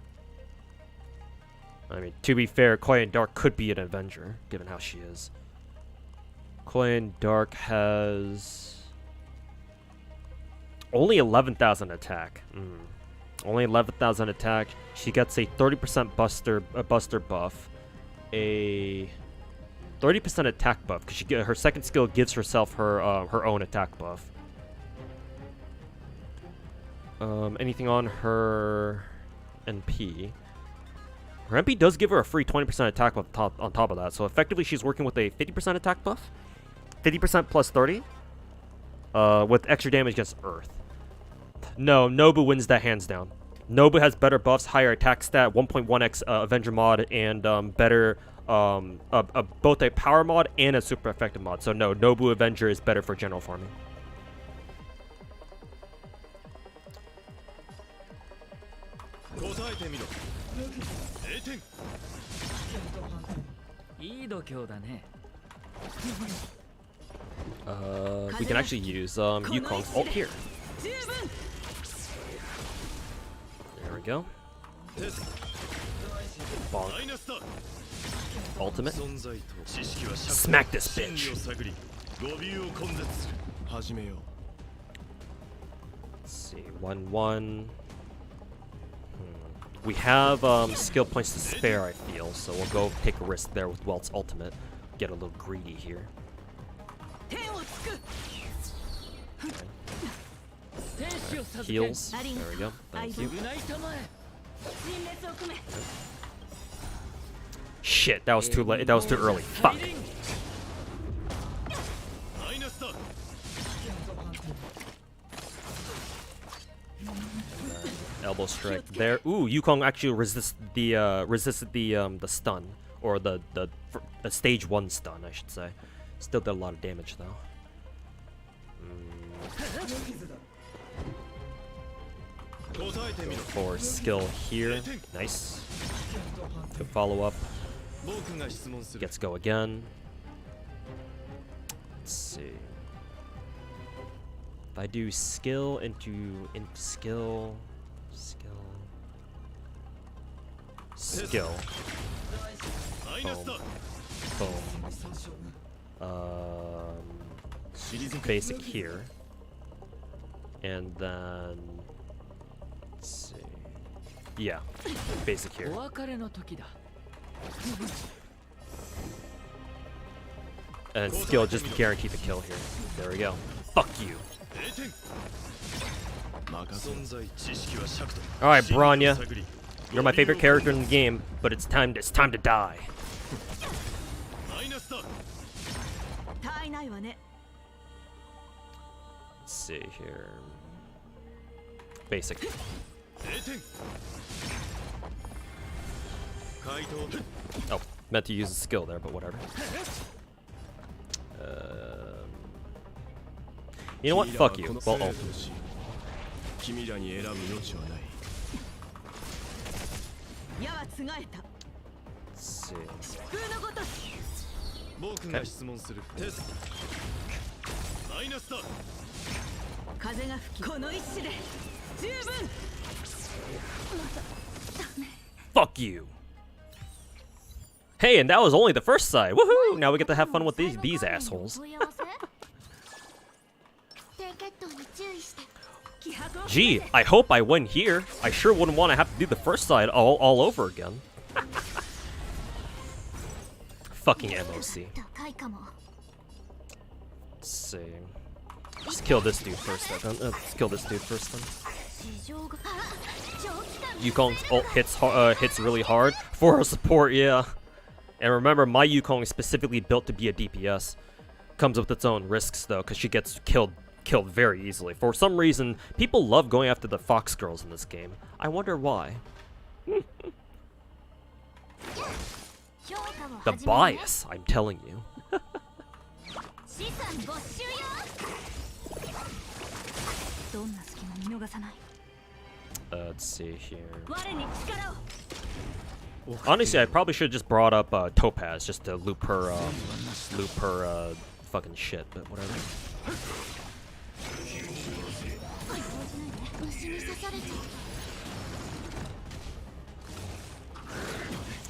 I mean, to be fair, Koi and Dark could be an Avenger, given how she is. Koi and Dark has only 11,000 attack. Only 11,000 attack. She gets a 30% buster buff, a 30% attack buff because her second skill gives herself her own attack buff. Anything on her NP? Her NP does give her a free 20% attack buff on top of that, so effectively she's working with a 50% attack buff, 50% plus 30, with extra damage against Earth. No, Nobu wins that hands down. Nobu has better buffs, higher attack stat, 1.1x Avenger mod, and better both a power mod and a super effective mod. So no, Nobu Avenger is better for general farming. We can actually use Yukong's ult here. There we go. Bonk. Ultimate. Smack this bitch. Let's see. 1-1. We have skill points to spare, I feel, so we'll go take a risk there with Welt's ultimate. Get a little greedy here. Okay. Heals. There we go. Thank you. Shit, that was too late. That was too early. Fuck. Elbow strike there. Ooh, Yukong actually resisted the stun, or the stage 1 stun, I should say. Still did a lot of damage though. For skill here, nice. Good follow up. Gets go again. Let's see. If I do skill into skill. Boom. Basic here. And then let's see. Yeah, basic here. And skill just to guarantee the kill here. There we go. Fuck you. Alright, Bronya. You're my favorite character in the game, but it's time to die. Let's see here. Basic. Oh, meant to use a skill there, but whatever. You know what? Fuck you. Well, oh. Let's see. Fuck you. Hey, and that was only the first side. Woohoo! Now we get to have fun with these assholes. Gee, I hope I win here. I sure wouldn't want to have to do the first side all over again. Fucking MOC. Let's see. Let's kill this dude first. Let's kill this dude first then. Yukong's ult hits really hard for a support, yeah. And remember, my Yukong is specifically built to be a DPS. Comes with its own risks though, because she gets killed very easily. For some reason, people love going after the fox girls in this game. I wonder why. The bias, I'm telling you. Let's see here. Honestly, I probably should have just brought up Topaz just to loop her fucking shit, but whatever.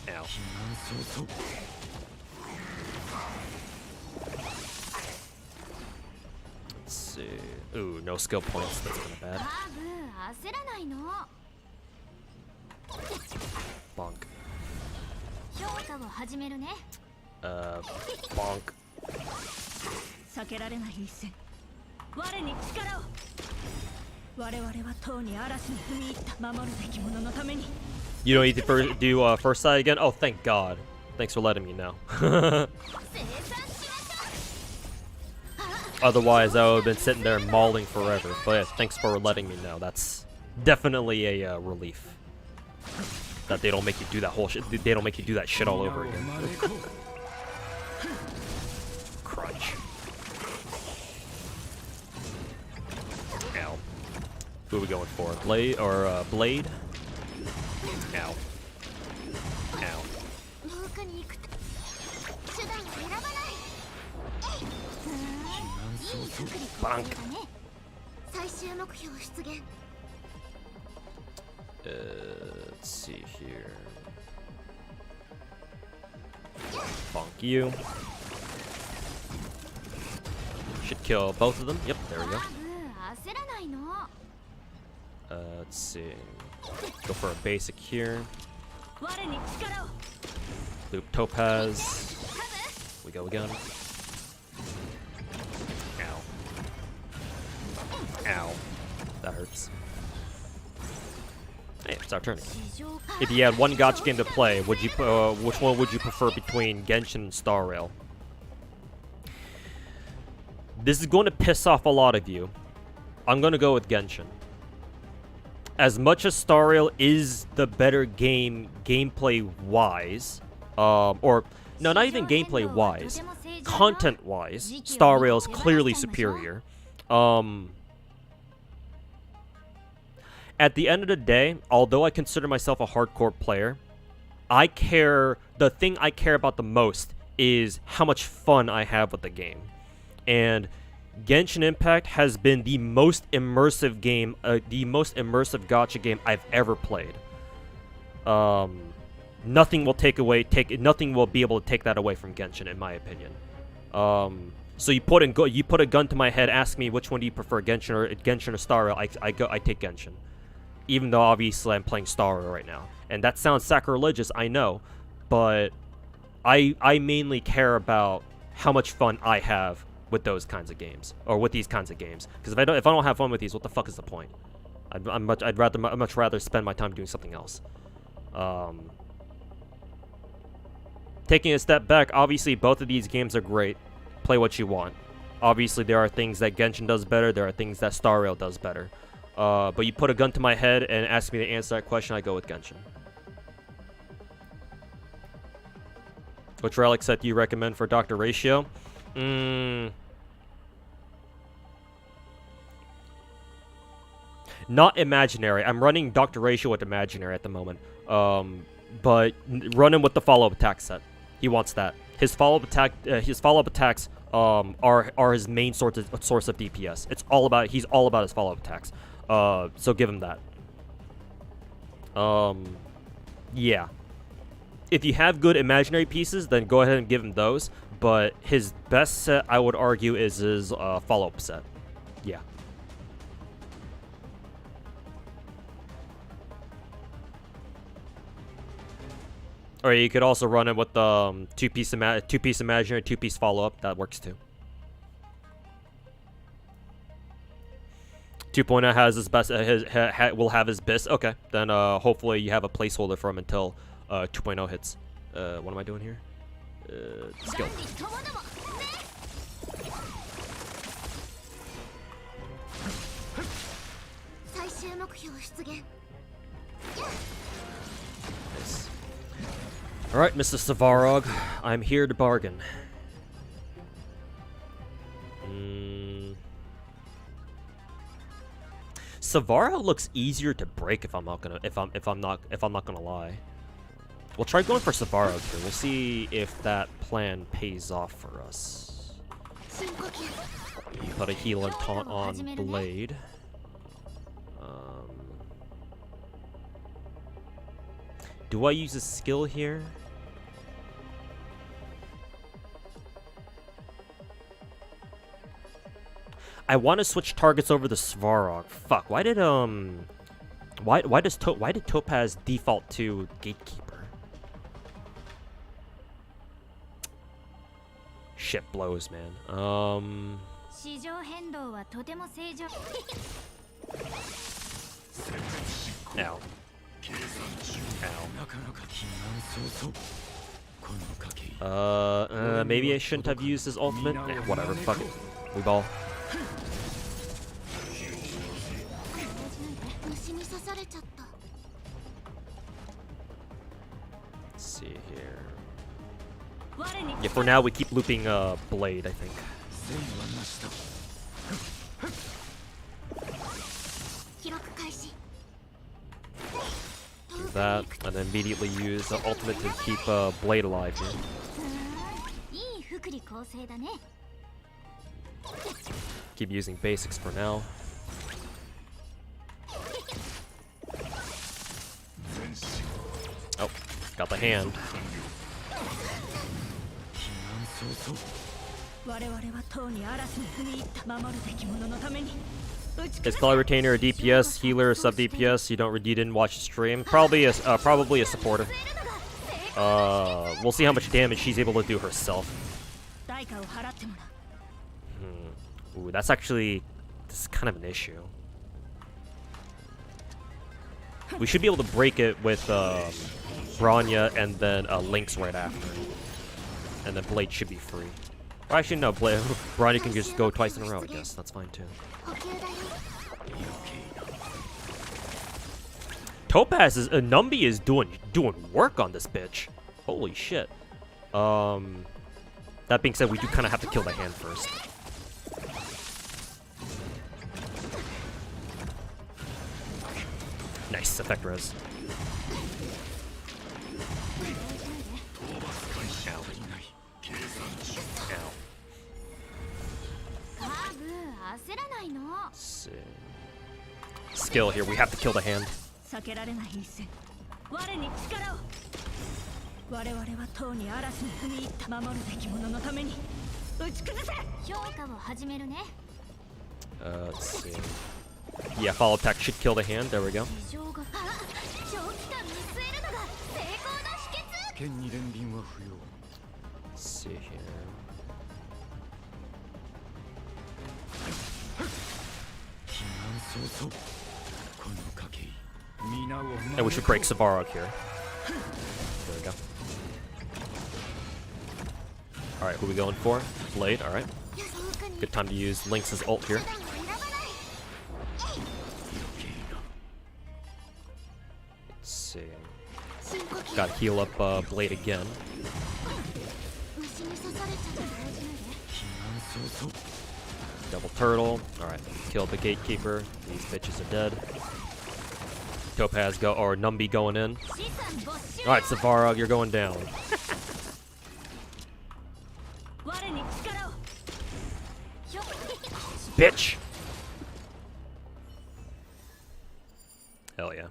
Ow. Let's see. Ooh, no skill points. That's kind of bad. Bonk. Bonk. You don't need to do first side again? Oh, thank God. Thanks for letting me know. Otherwise, I would have been sitting there mauling forever. But yeah, thanks for letting me know. That's definitely a relief. That they don't make you do that whole shit. They don't make you do that shit all over again. Crunch. Ow. Who are we going for? Blade or Blade? Ow. Ow. Bonk. Let's see here. Bonk you. Should kill both of them. Yep, there we go. Let's see. Go for a basic here. Loop Topaz. We go again. Ow. Ow. That hurts. Hey, it's our turn. If you had one gacha game to play, would you which one would you prefer between Genshin and Star Rail? This is going to piss off a lot of you. I'm going to go with Genshin. As much as Star Rail is the better game gameplay-wise, or no, not even gameplay-wise, content-wise, Star Rail is clearly superior. At the end of the day, although I consider myself a hardcore player, the thing I care about the most is how much fun I have with the game. And Genshin Impact has been the most immersive game, the most immersive gacha game I've ever played. Nothing will nothing will be able to take that away from Genshin, in my opinion. So you put a gun to my head, ask me which one do you prefer, Genshin or Star Rail? I take Genshin. Even though obviously I'm playing Star Rail right now. And that sounds sacrilegious, I know, but I mainly care about how much fun I have with those kinds of games, or with these kinds of games. Because if I don't have fun with these, what the fuck is the point? I'd much rather spend my time doing something else. Taking a step back, obviously both of these games are great. Play what you want. Obviously there are things that Genshin does better, there are things that Star Rail does better. But you put a gun to my head and ask me to answer that question, I go with Genshin. Which relic set do you recommend for Dr. Ratio? Not Imaginary. I'm running Dr. Ratio with Imaginary at the moment. But run him with the follow-up attack set. He wants that. His follow-up attacks are his main source of DPS. He's all about his follow-up attacks. So give him that. Yeah. If you have good imaginary pieces, then go ahead and give him those. But his best set, I would argue, is his follow-up set. Yeah. Or you could also run it with the two-piece imaginary, two-piece follow-up. That works too. 2.0 has his best. Will have his best. Okay, then hopefully you have a placeholder for him until 2.0 hits. What am I doing here? Skill. Nice. All right, Mr. Savarog, I'm here to bargain. Savara looks easier to break if I'm not gonna lie. We'll try going for Savara here. We'll see if that plan pays off for us. Put a heal and taunt on Blade. Do I use a skill here? I want to switch targets over the Svarog. Fuck. Why did Topaz default to Gatekeeper? Shit blows, man. Ow. Ow. Maybe I shouldn't have used his ultimate. Whatever. Fuck it. We ball. Let's see here. Yeah, for now we keep looping Blade, I think. Do that, and then immediately use the ultimate to keep Blade alive here. Keep using basics for now. Oh, got the hand. Is Color Retainer a DPS, healer, sub DPS? You didn't watch the stream. Probably a supporter. We'll see how much damage she's able to do herself. Ooh, this is kind of an issue. We should be able to break it with Bronya and then Lynx right after. And then Blade should be free. Or actually, no, Bronya can just go twice in a row, I guess. That's fine too. Topaz is Numbi is doing work on this bitch. Holy shit. That being said, we do kind of have to kill the hand first. Nice effect res. Skill here, we have to kill the hand. Let's see. Yeah, follow attack should kill the hand. There we go. Let's see here. And we should break Savarog here. There we go. Alright, who are we going for? Blade, alright. Good time to use Lynx's ult here. Let's see. Gotta heal up Blade again. Double turtle. Alright, kill the gatekeeper. These bitches are dead. Topaz or Numbi going in. Alright, Savarog, you're going down. Bitch! Hell yeah.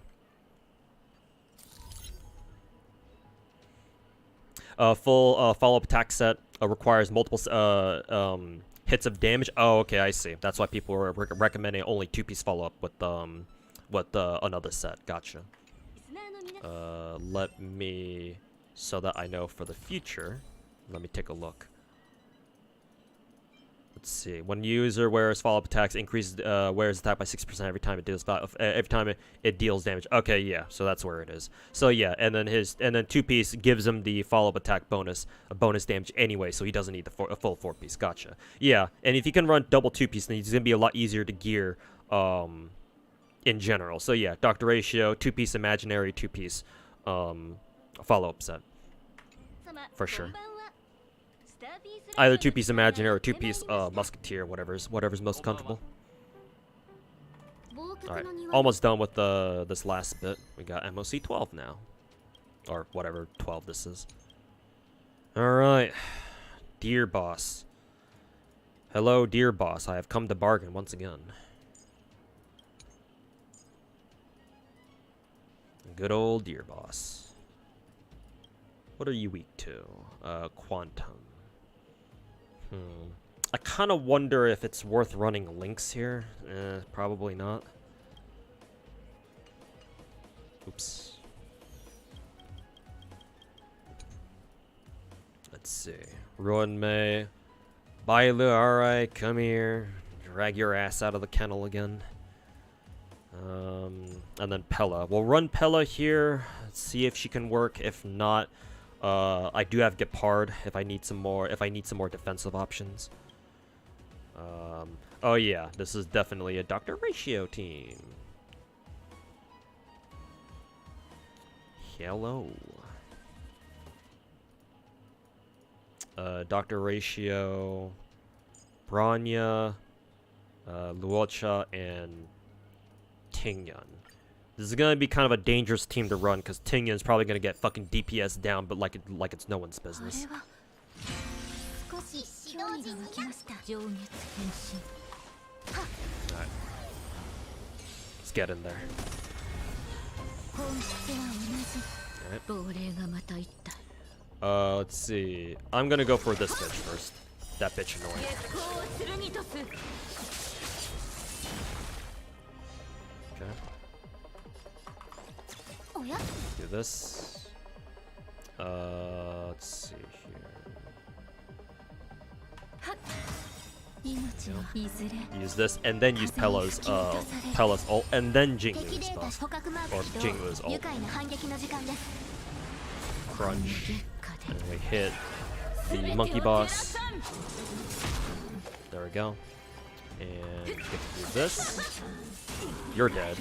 Full follow-up attack set requires multiple hits of damage. Oh, okay, I see. That's why people were recommending only 2-piece follow-up with another set. Gotcha. Let me, so that I know for the future, let me take a look. Let's see. When user wears follow-up attacks, increases wears attack by 6% every time it deals it deals damage. Okay, yeah. So that's where it is. So yeah, and then two-piece gives him the follow-up attack bonus, a bonus damage anyway. So he doesn't need a full four-piece. Gotcha. Yeah, and if you can run double two-piece, then it's gonna be a lot easier to gear in general. So yeah, Doctor Ratio, two-piece imaginary, two-piece follow-up set for sure. Either two-piece imaginary or two-piece musketeer, whatever's most comfortable. Alright, almost done with this last bit. We got MOC 12 now. Or whatever 12 this is. Alright. Dear boss. Hello, dear boss. I have come to bargain once again. Good old dear boss. What are you weak to? Quantum. I kind of wonder if it's worth running links here. Probably not. Oops. Let's see. Ruin May. Bailu, alright, come here. Drag your ass out of the kennel again. And then Pella. We'll run Pella here. Let's see if she can work. If not, I do have Gepard if I need some more defensive options. Oh yeah, this is definitely a Dr. Ratio team. Hello. Dr. Ratio, Branya, Luocha, and Tingyun. This is gonna be kind of a dangerous team to run because Tingyun is probably gonna get fucking DPS down, but like it's no one's business. Alright. Let's get in there. Alright. Let's see. I'm gonna go for this bitch first. That bitch annoying. Okay. Do this. Let's see here. Use this, and then use Pella's ult, and then Jingu's buff. Or Jingu's ult. Crunch. And we hit the monkey boss. There we go. And we get to do this. You're dead.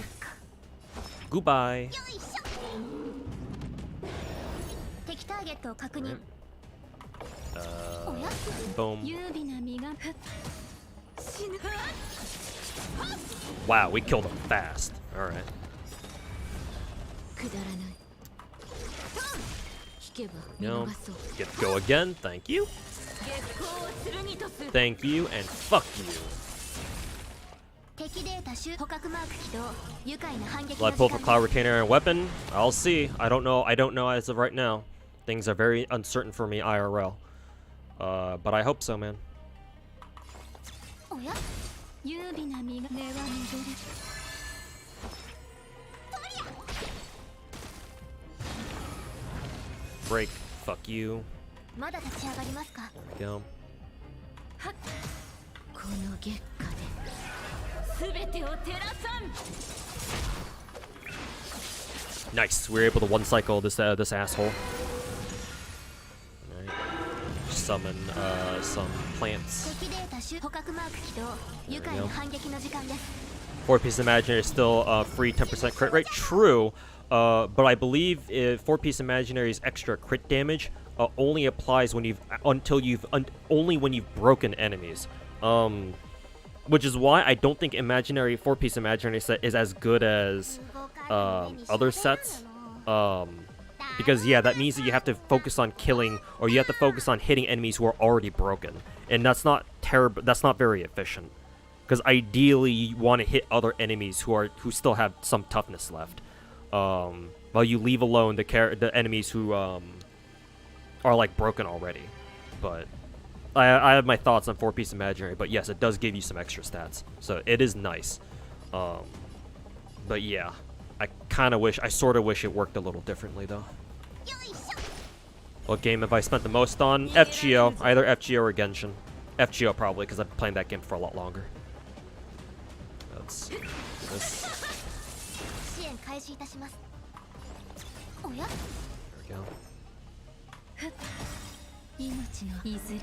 Goodbye. Right. Boom. Wow, we killed him fast. Alright. No. Go again. Thank you. Thank you, and fuck you. Will I pull for Cloud Retainer and Weapon? I'll see. I don't know as of right now. Things are very uncertain for me IRL. But I hope so, man. Break. Fuck you. There we go. Nice. We were able to one cycle this asshole. Alright. Summon some plants. There we go. 4-piece Imaginary is still free 10% crit rate. True. But I believe 4-piece Imaginary's extra crit damage only applies when only when you've broken enemies. Which is why I don't think Imaginary 4-piece Imaginary set is as good as other sets. Because yeah, that means that you have to focus on killing, or you have to focus on hitting enemies who are already broken, and that's not terrible. That's not very efficient. Because ideally, you want to hit other enemies who still have some toughness left. While you leave alone the enemies who are like broken already. But I have my thoughts on 4-piece Imaginary, but yes, it does give you some extra stats, so it is nice. But yeah, I sort of wish it worked a little differently though. What game have I spent the most on? FGO, either FGO or Genshin. FGO probably, because I've been playing that game for a lot longer. Let's see. This. 支援開始いたします。おや？ There we go. 命のいずれ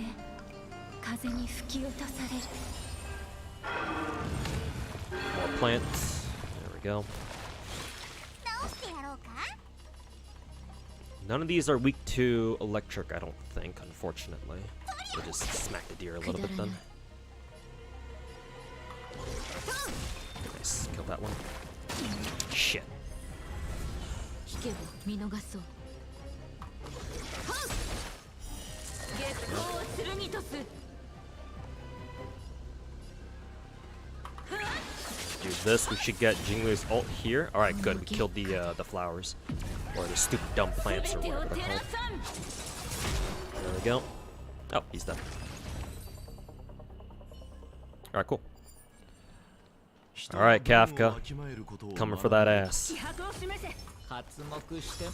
風に吹き落とされる。 More plants. There we go. 直してやろうか？ None of these are weak to electric, I don't think, unfortunately. We'll just smack the deer a little bit then. Nice, kill that one. Shit. 引けば見逃そう。月光を剣とす。 Do this, we should get Jinglu's ult here. Alright, good, we killed the flowers. Or the stupid dumb plants or whatever they're called. There we go. Oh, he's dead. Alright, cool. Alright, Kafka. Coming for that ass. 発目して。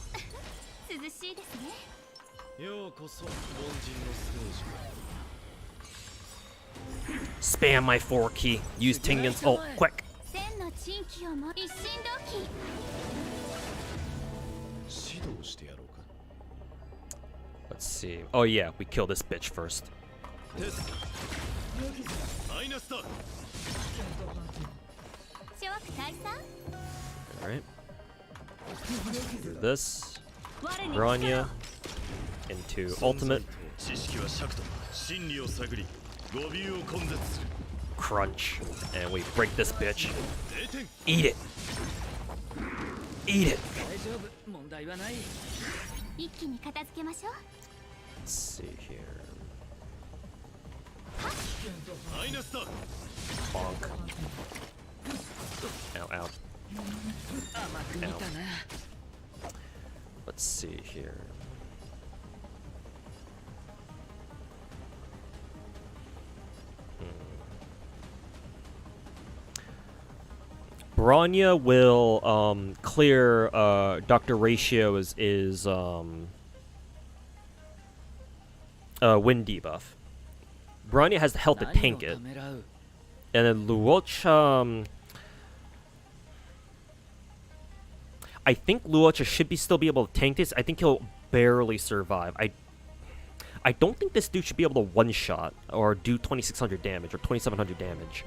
涼しいですね。ようこそ凡人のステージへ。 Spam my 4 key. Use Tingen's ult, quick. 千の珍奇をも一心同期。指導してやろうか。 Let's see. Oh yeah, we kill this bitch first. テスト。マイナスだ。諸悪大佐。 Alright. Do this. Grania. Into ultimate. 知識は尺と真理を探り、語尾を根絶する。 Crunch. And we break this bitch. 0点。 Eat it. Eat it. 大丈夫、問題はない。一気に片付けましょう。 Let's see here. マイナスだ。 Bonk. Ow, ow. 甘く見たな。 Let's see here. Bronya will clear Dr. Ratio's wind debuff. Bronya has the health to tank it. 何をためらう。 And then Luoch, I think Luocha should still be able to tank this. I think he'll barely survive. I don't think this dude should be able to one-shot or do 2600 damage or 2700 damage.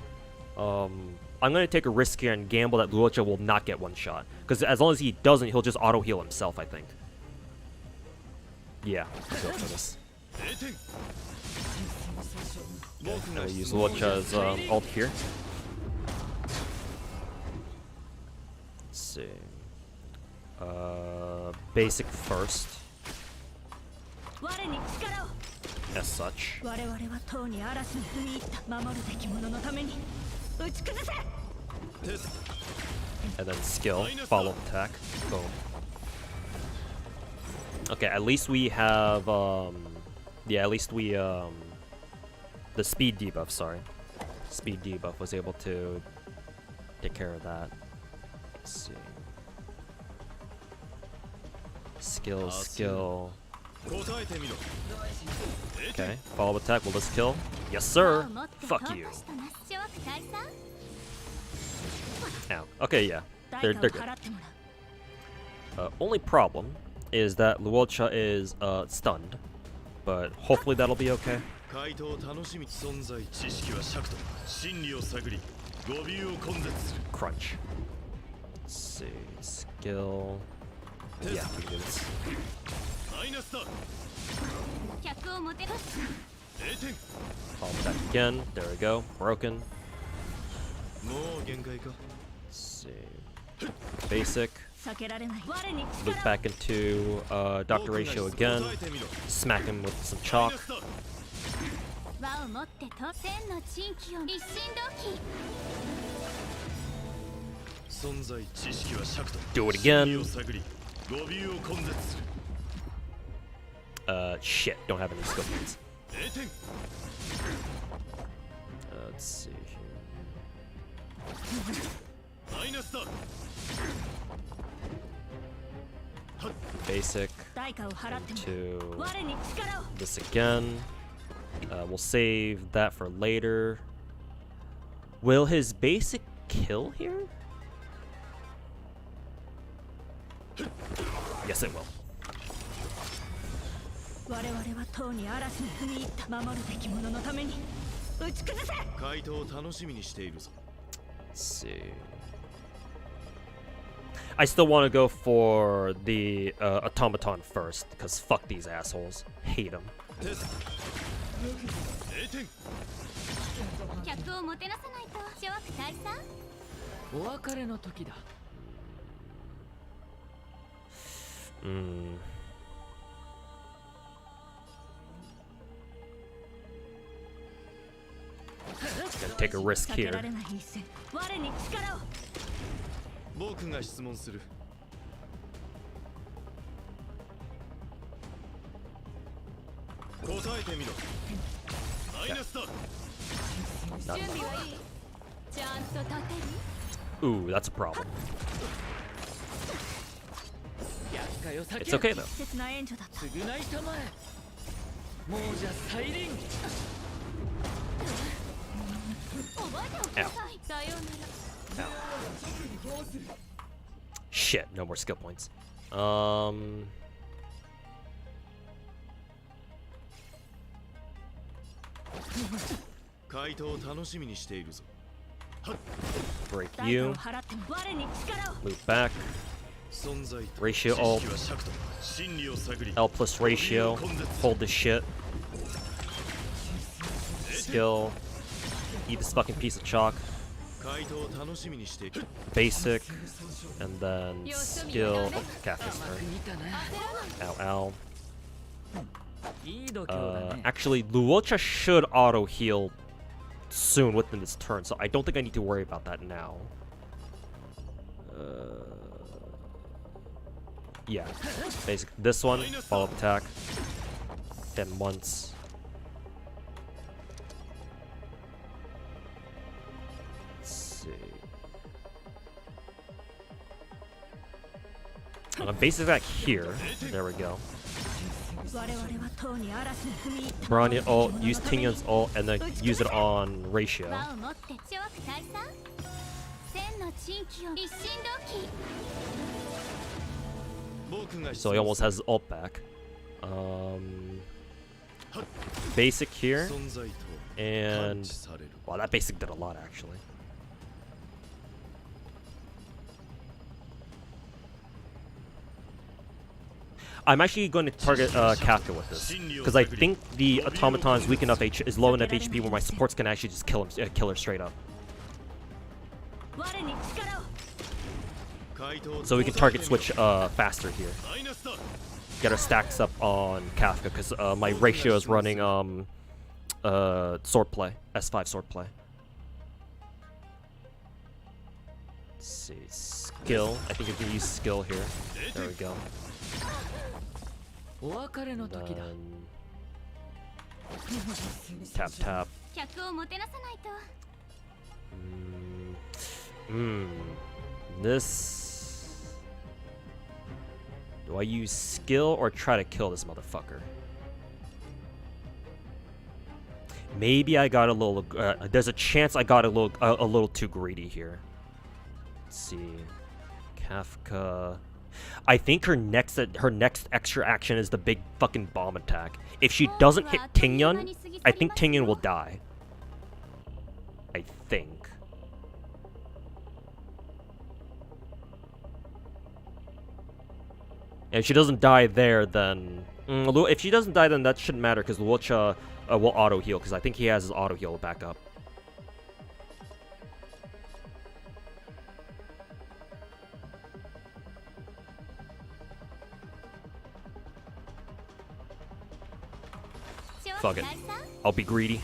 I'm gonna take a risk here and gamble that Luocha will not get one-shot. Because as long as he doesn't, he'll just auto-heal himself, I think. Yeah, I'll go for this. 0点。 Okay, I'm gonna use Luocha's ult here. Let's see. Basic first. 我に力を。 As such. 我々は塔に嵐に踏み入った守るべき者のために打ち崩せ。 テスト。 And then skill, follow attack. Boom. Okay, at least we have yeah, at least we the speed debuff, sorry. Speed debuff was able to take care of that. Let's see. Skill, skill. 答えてみろ。 Okay, follow attack, will this kill? Yes, sir! Fuck you. 諸悪大佐。 Ow. Okay, yeah. 代 They're 価を good. 払ってもらう。 Only problem is that Luocha is stunned. But hopefully that'll be okay. 回答を楽しみ。存在知識は尺と真理を探り、語尾を根絶する。 Crunch. Let's see. Skill. Yeah, we can do this. マイナスだ。客をもてなす。 0点。 Follow back again. There we go. Broken. もう限界か。 Let's see. Basic. 避けられない。我に Loop 力を。 back into Dr. Ratio again. 答えてみろ。 Smack him with some マイ chalk. ナスだ。輪を持ってと千の珍奇を一心同期。存在知識は尺と Do it again. 真理を探り、語尾を根絶する。 Shit. Don't have any skill points. 0点。 Let's see here. マイナスだ。 Basic. 代価を払ってもらう。 To 我に力を。 this again. We'll save that for later. Will his basic kill here? Yes, it will. 我々はとうに嵐に踏み入った守るべき者のために打ち崩せ。回答を楽しみにしているぞ。 Let's see. I still want to go for the automaton first, because fuck these assholes. Hate them. 客をもてなさないと諸悪退散。お別れの時だ。Gotta take a risk here. 避けられない一戦。我に力を。僕が質問する。答えてみろ。マイナスだ。準備はいい。ちゃんと立てる。 Ooh, that's a problem. 厄介を避け It's okay though. 適切な援助だった。償いたまえ。もうじゃ再臨。覚えておきなさい。さようなら。 Shit, no more skill points. 回答を楽しみにしているぞ。 Break 代価 you. を払って我に力を。 Move back. 存在と Ratio 知 alt. 識は尺と真理を探り L plus ratio. Hold this shit. Skill. Eat this fucking piece of chalk. 回答を楽しみにしている。 Basic. And then skill. Catfister. 見たな。 Ow, ow. いい度胸だね。 Actually, Luocha should auto heal soon within this turn, so I don't think I need to worry about that now. Yeah. Basic. This one, follow up attack. Hit him once. Let's see. Basic attack here. There we go. 我々はとうに嵐に踏み入った。 Branya ult, use Tingyan's ult, and then use it on ratio. 輪を持って諸悪退散。千の地域を一心同期。 僕が質 So he 問 almost する。 has his ult back. Basic here, 存在と感 and 知される。 wow, that basic did a lot actually. I'm actually going to target Kafka with this because I think the automaton is weak enough is low enough HP where my supports can actually just kill her straight up. 我に力を。 回答を So we can target switch faster here. マイナスだ。 Get our stacks up on Kafka because my ratio is running sword play, S5 sword play. Let's see, skill. I think we can use skill here. There we go. お別れの時だ。 Then tap tap. 客をもてなさないと。 This. Do I use skill or try to kill this motherfucker? Maybe I got a little. There's a chance I got a little too greedy here. Let's see, Kafka. I think her next extra action is the big fucking bomb attack. If she doesn't hit Tingyan, I think Tingyan will die. I think. And if she doesn't die there, then if she doesn't die, then that shouldn't matter because Luocha will auto heal because I think he has his auto heal back up. Fuck it. I'll be greedy.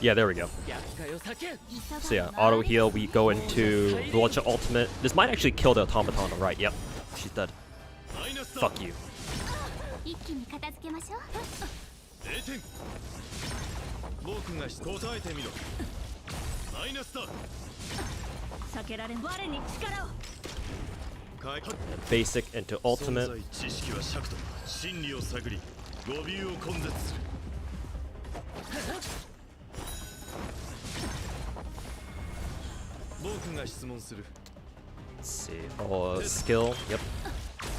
Yeah, there we go. 厄介を避け。 So yeah, auto heal. We go into Luocha ultimate. This might actually kill the automaton on the right. Yep, she's dead. マイナスだ。 Fuck you. 一気に片付けましょう。 0点。僕が答えてみろ。マイナスだ。避けられん我に力を。 回答 Basic into 存 ultimate. 在知識は尺と真理を探り語尾を根絶する。僕が質問する Let's see. Oh, skill. Yep.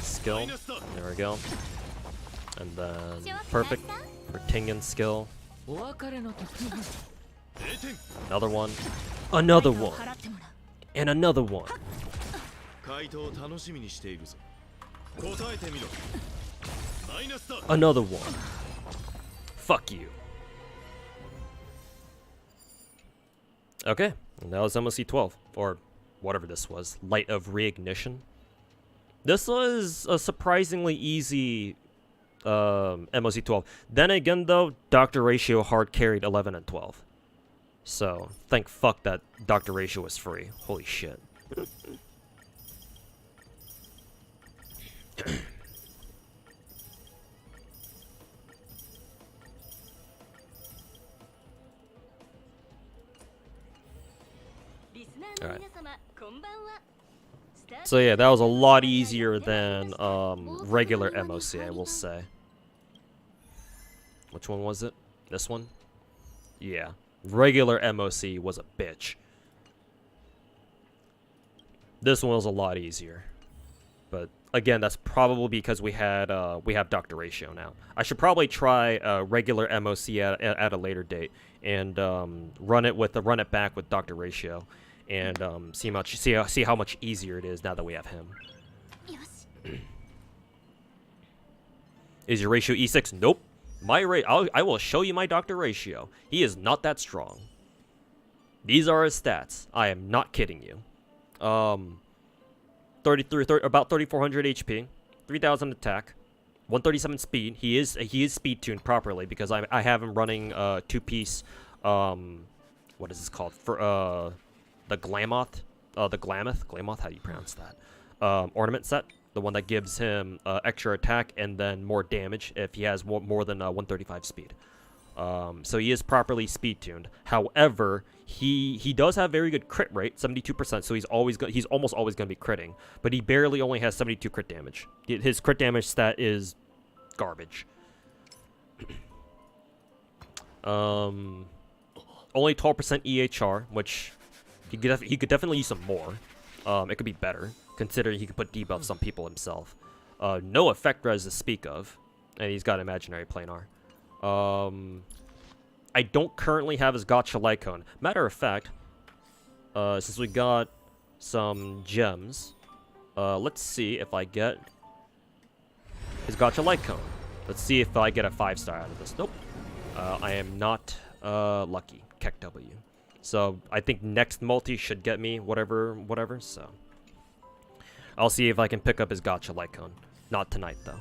Skill. マイナスだ There we go. And then perfect for Tingen's skill. お別れの時だ 0点 Another one. Another one. And another one. 回答を楽しみにしているぞ答えてみろマイナスだ Another one. Fuck you. Okay, and that was MOC 12, or whatever this was. Light of Reignition. This was a surprisingly easy MOC 12. Then again, though, Dr. Ratio hard carried 11 and 12. So, thank fuck that Dr. Ratio was free. Holy shit. Alright. So yeah, that was a lot easier than regular MOC, I will say. Which one was it? This one? Yeah. Regular MOC was a bitch. This one was a lot easier. But again, that's probably because we have Dr. Ratio now. I should probably try regular MOC at a later date and run it back with Dr. Ratio. And see how much easier it is now that we have him. Is your ratio E6? Nope. I will show you my Dr. Ratio. He is not that strong. These are his stats. I am not kidding you. About 3,400 HP, 3,000 attack, 137 speed. He is speed tuned properly because I have him running 2-piece. What is this called? For the Glamoth, Glamoth, how do you pronounce that? Ornament set, the one that gives him extra attack and then more damage if he has more than 135 speed. So he is properly speed tuned. However, he does have very good crit rate, 72%. So he's almost always going to be critting, but he barely only has 72 crit damage. His crit damage stat is garbage. Only 12% EHR, which he could definitely use some more. It could be better, considering he could put debuffs on people himself. No effect res to speak of, and he's got imaginary planar. I don't currently have his gacha Lycone. Matter of fact, since we got some gems, let's see if I get his gacha Lycone. Let's see if I get a 5-star out of this. Nope. I am not lucky. Keck W. So I think next multi should get me whatever. So I'll see if I can pick up his gacha Lycone. Not tonight though.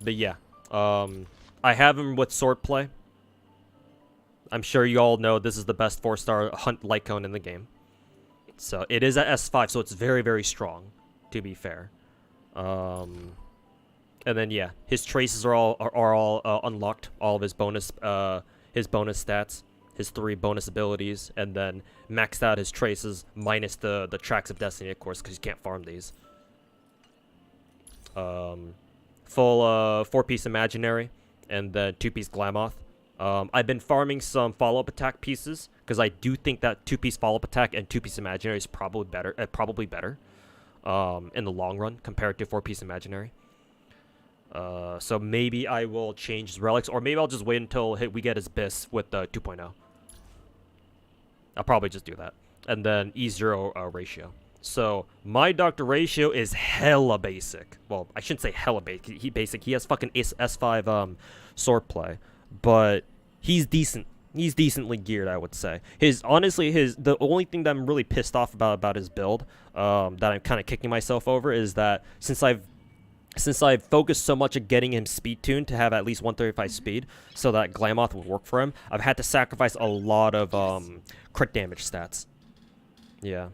But yeah, I have him with swordplay. I'm sure you all know this is the best 4-star hunt Lycone in the game. So it is at S5, so it's very, very strong, to be fair. And then yeah, his traces are all unlocked. All of his bonus stats, his 3 bonus abilities, and then maxed out his traces minus the tracks of destiny, of course, because you can't farm these. Full 4-piece imaginary, and then 2-piece Glamoth. I've been farming some follow-up attack pieces because I do think that 2-piece follow-up attack and 2-piece imaginary is probably better. In the long run compared to 4-piece imaginary. So maybe I will change his relics, or maybe I'll just wait until we get his BIS with 2.0. I'll probably just do that. And then E0 ratio. So my Dr. Ratio is hella basic. Well, I shouldn't say hella basic. He has fucking S5 swordplay, but he's decent. He's decently geared, I would say. The only thing that I'm really pissed off about his build, that I'm kind of kicking myself over, is that since I've focused so much on getting him speed tuned to have at least 135 speed, so that Glamoth would work for him, I've had to sacrifice a lot of crit damage stats. Yeah,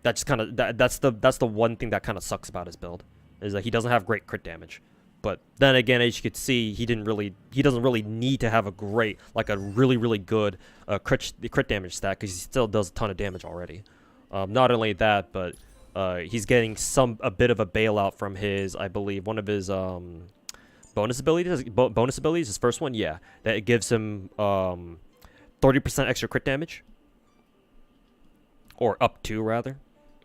that's the one thing that kind of sucks about his build, is that he doesn't have great crit damage. But then again, as you could see, he doesn't really need to have a really good crit damage stat, because he still does a ton of damage already. Not only that, but he's getting a bit of a bailout from his, I believe, one of his bonus abilities. Bonus abilities. His first one, yeah, that it gives him 30% extra crit damage, or up to rather.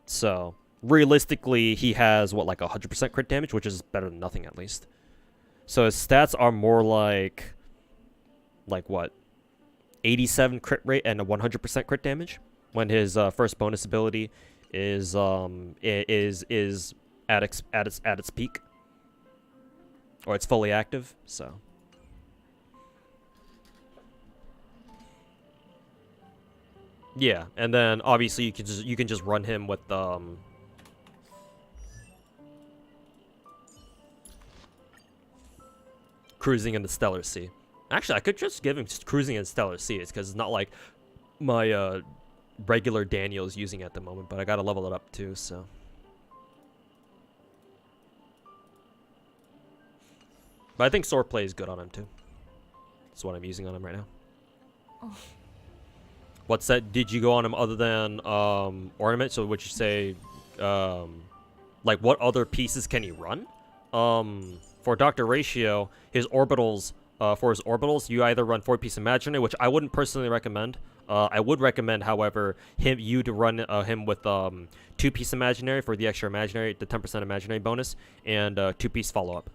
So realistically, he has what, like 100% crit damage, which is better than nothing at least. So his stats are more like what, 87 crit rate and a 100% crit damage. When his first bonus ability is at its peak, or it's fully active. So yeah, and then obviously you can just run him with cruising in the Stellar Sea. Actually, I could just give him cruising in Stellar Sea. It's because it's not like my regular Daniel's using at the moment, but I gotta level it up too, so. But I think swordplay is good on him too. That's what I'm using on him right now. Oh. What set did you go on him other than ornament? So would you say like what other pieces can he run? For Dr. Ratio, his orbitals you either run 4-piece imaginary, which I wouldn't personally recommend. I would recommend, however, you to run him with 2-piece imaginary for the extra imaginary, the 10% imaginary bonus, and 2-piece follow-up.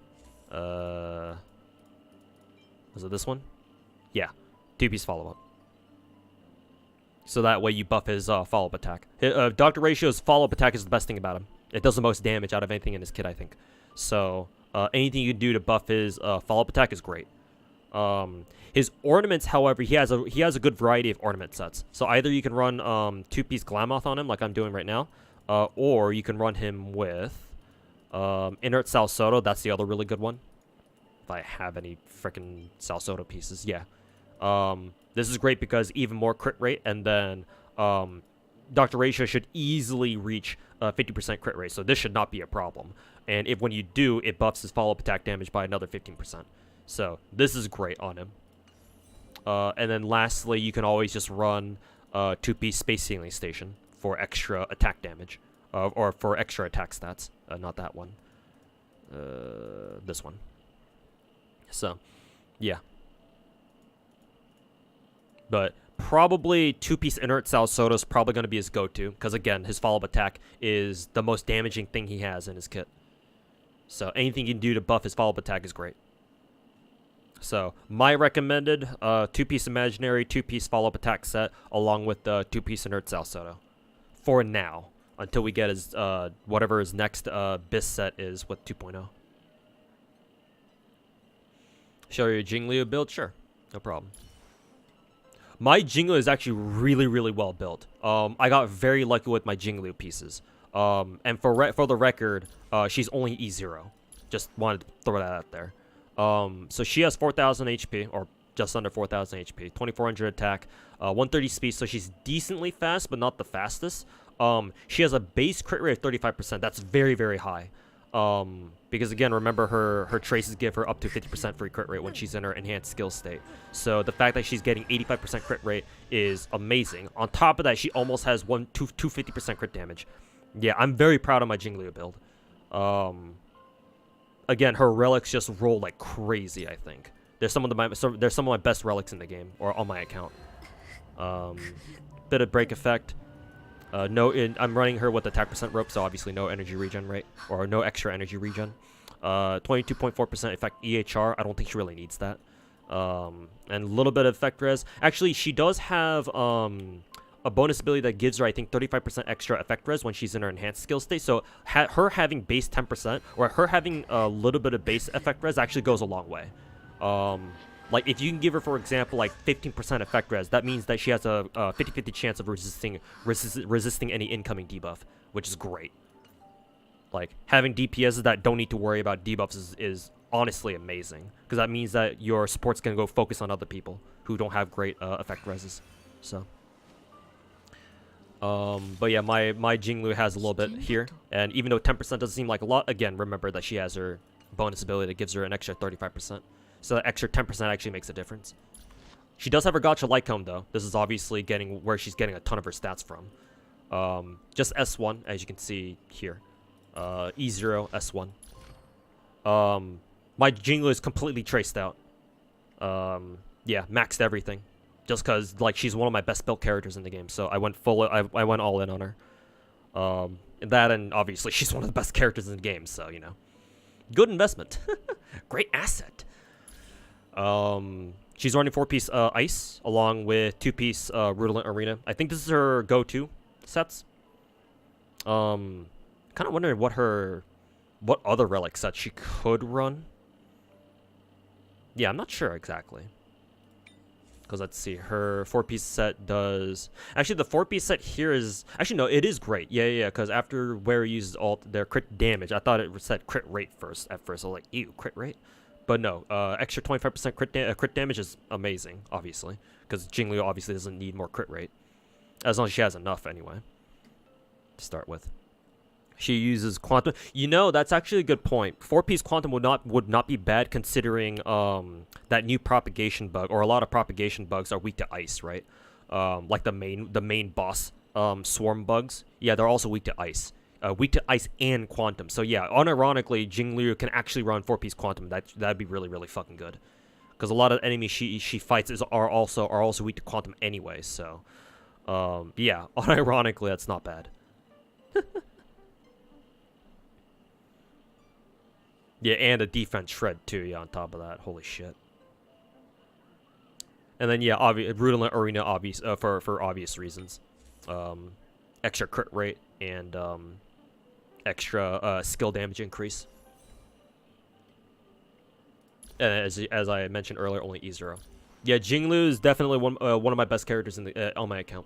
Was it this one? Yeah, 2-piece follow-up. So that way you buff his follow-up attack. Dr. Ratio's follow-up attack is the best thing about him. It does the most damage out of anything in his kit, I think. So anything you can do to buff his follow-up attack is great. His ornaments, however, he has a good variety of ornament sets. So either you can run 2-piece Glamoth on him, like I'm doing right now, or you can run him with Inert Salsoto. That's the other really good one. If I have any freaking Salsoto pieces, yeah. This is great because even more crit rate, and then Dr. Ratio should easily reach 50% crit rate, so this should not be a problem. And if when you do, it buffs his follow-up attack damage by another 15%. So this is great on him. And then lastly, you can always just run 2-piece Space Sailing Station for extra attack damage, or for extra attack stats. Not that one. This one. So, yeah. But probably 2-piece Inert Salsoto is probably going to be his go-to, because again, his follow-up attack is the most damaging thing he has in his kit. So anything you can do to buff his follow-up attack is great. So my recommended 2-piece imaginary, 2-piece follow-up attack set, along with the 2-piece Inert Salsoto. For now, until we get his whatever his next BIS set is with 2.0. Show you a Jingliu build? Sure, no problem. My Jingliu is actually really, really well built. I got very lucky with my Jingliu pieces. And for the record, she's only E0. Just wanted to throw that out there. So she has 4,000 HP, or just under 4,000 HP, 2,400 attack, 130 speed, so she's decently fast, but not the fastest. She has a base crit rate of 35%. That's very, very high. Because again, remember her traces give her up to 50% free crit rate when she's in her enhanced skill state. So the fact that she's getting 85% crit rate is amazing. On top of that, she almost has 250% crit damage. Yeah, I'm very proud of my Jingliu build. Again, her relics just roll like crazy, I think. There's some of my best relics in the game, or on my account. Bit of break effect. I'm running her with attack percent rope, so obviously no energy regen, right? Or no extra energy regen. 22.4% effect EHR. I don't think she really needs that. And a little bit of effect res. Actually, she does have a bonus ability that gives her, I think, 35% extra effect res when she's in her enhanced skill state. So her having base 10%, or her having a little bit of base effect res actually goes a long way. Like, if you can give her, for example, like 15% effect res, that means that she has a 50-50 chance of resisting any incoming debuff, which is great. Like, having DPSs that don't need to worry about debuffs is honestly amazing, because that means that your support's going to go focus on other people who don't have great effect reses. So, but yeah, my Jingliu has a little bit here, and even though 10% doesn't seem like a lot, again, remember that she has her bonus ability that gives her an extra 35%. So that extra 10% actually makes a difference. She does have her gacha light cone, though. This is obviously where she's getting a ton of her stats from. Just S1, as you can see here. E0, S1. My Jinglu is completely traced out. Yeah, maxed everything. Just because, like, she's one of my best built characters in the game. So I went I went all in on her. That, and obviously she's one of the best characters in the game. So, you know. Good investment. Great asset. She's running 4-piece Ice, along with 2-piece Rudolent Arena. I think this is her go-to sets. Kind of wondering what other relic sets she could run. Yeah, I'm not sure exactly. Because let's see, her 4-piece set does... Actually, the 4-piece set here is... Actually, no, it is great. Yeah, because after where he uses all their crit damage, I thought it said crit rate at first. I was like, ew, crit rate? But no, extra 25% crit damage is amazing, obviously. Because Jinglu obviously doesn't need more crit rate. As long as she has enough, anyway. To start with. She uses Quantum. You know, that's actually a good point. 4-piece Quantum would not be bad, considering that new propagation bug, or a lot of propagation bugs are weak to ice, right? Like the main boss swarm bugs. Yeah, they're also weak to ice. Weak to ice and Quantum. So yeah, unironically, Jinglu can actually run 4-piece Quantum. That'd be really, really fucking good. Because a lot of enemies she fights are also weak to Quantum anyway. So yeah, unironically, that's not bad. Yeah, and a defense shred too, yeah, on top of that. Holy shit. And then, yeah, Rudolent Arena, for obvious reasons. Extra crit rate and extra skill damage increase. And as I mentioned earlier, only E0. Yeah, Jinglu is definitely one of my best characters in the on my account.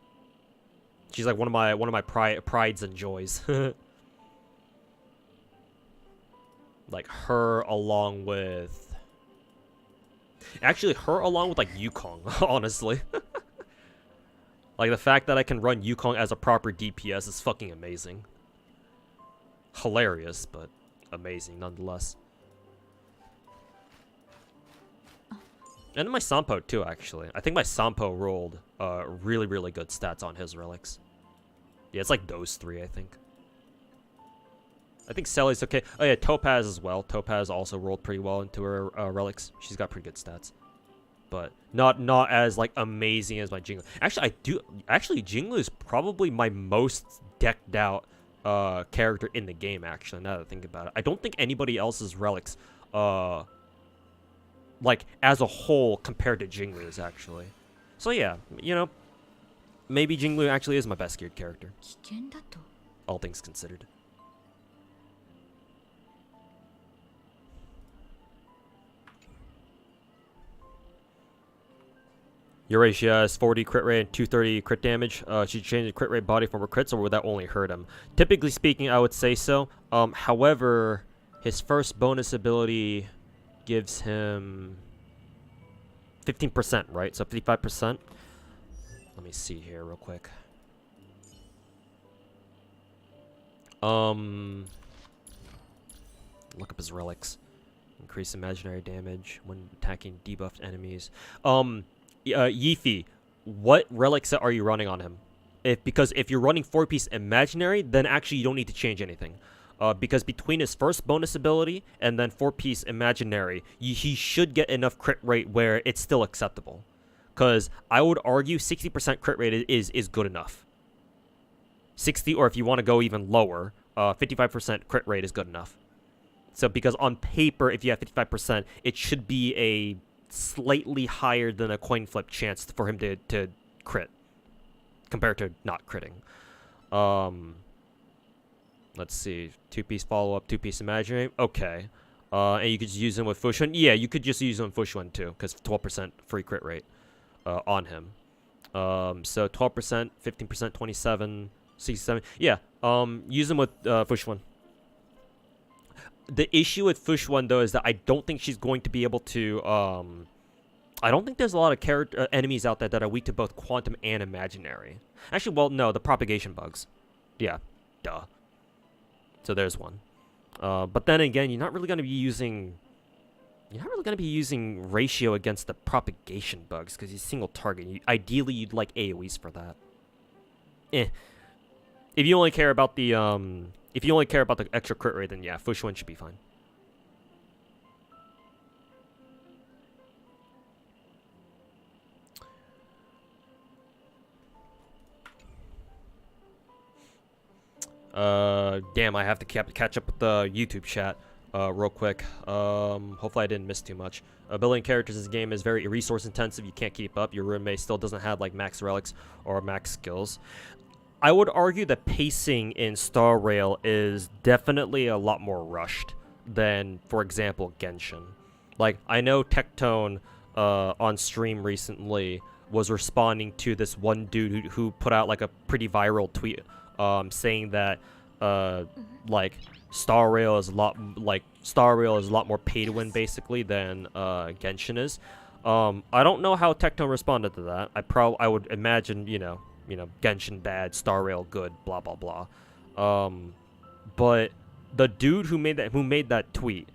She's like one of my prides and joys. Like her along with... Actually, her along with, like, Yukong, honestly. Like, the fact that I can run Yukong as a proper DPS is fucking amazing. Hilarious, but amazing nonetheless. And my Sampo, too, actually. I think my Sampo rolled really, really good stats on his relics. Yeah, it's like those three, I think. I think Selly's okay. Oh yeah, Topaz as well. Topaz also rolled pretty well into her relics. She's got pretty good stats, but not as like amazing as my Jinglu. Actually, Jinglu is probably my most decked out character in the game. Actually, now that I think about it, I don't think anybody else's relics, like as a whole compared to Jinglu is actually. So yeah, you know, maybe Jinglu actually is my best geared character. All things considered. Eurasia has 40 crit rate and 230 crit damage. She changed the crit rate body form for crits, or would that only hurt him? Typically speaking, I would say so. However, his first bonus ability gives him 15%, right? So 55%. Let me see here real quick. Look up his relics. Increase imaginary damage when attacking debuffed enemies. Yifi, what relic set are you running on him? Because if you're running 4-piece imaginary, then actually you don't need to change anything. Because between his first bonus ability and then 4-piece imaginary, he should get enough crit rate where it's still acceptable. Because I would argue 60% crit rate is good enough. 60, or if you want to go even lower, 55% crit rate is good enough. So because on paper, if you have 55%, it should be a slightly higher than a coin flip chance for him to crit compared to not critting. Let's see, 2-piece follow-up, 2-piece imaginary. Okay. And you could just use him with Fushuan. Yeah, you could just use him with Fushuan too, because 12% free crit rate on him. So 12%, 15%, 27, 67. Yeah, use him with Fushuan. The issue with Fushuan, though, is that I don't think she's going to be able to... I don't think there's a lot of enemies out there that are weak to both Quantum and Imaginary. Actually, well, no, the propagation bugs. Yeah, duh. So there's one. But then again, you're not really going to be using... You're not really going to be using ratio against the propagation bugs, because he's single target. Ideally, you'd like AoEs for that. If you only care about the... If you only care about the extra crit rate, then yeah, Fushuan should be fine. Damn, I have to catch up with the YouTube chat real quick. Hopefully I didn't miss too much. Building characters in this game is very resource intensive. You can't keep up. Your roommate still doesn't have like max relics or max skills. I would argue the pacing in Star Rail is definitely a lot more rushed than, for example, Genshin. Like, I know Tectone on stream recently was responding to this one dude who put out like a pretty viral tweet saying that like Star Rail is a lot more pay to win basically than Genshin is. I don't know how Tectone responded to that. I would imagine, you know, Genshin bad, Star Rail good, blah blah blah. But the dude who made that tweet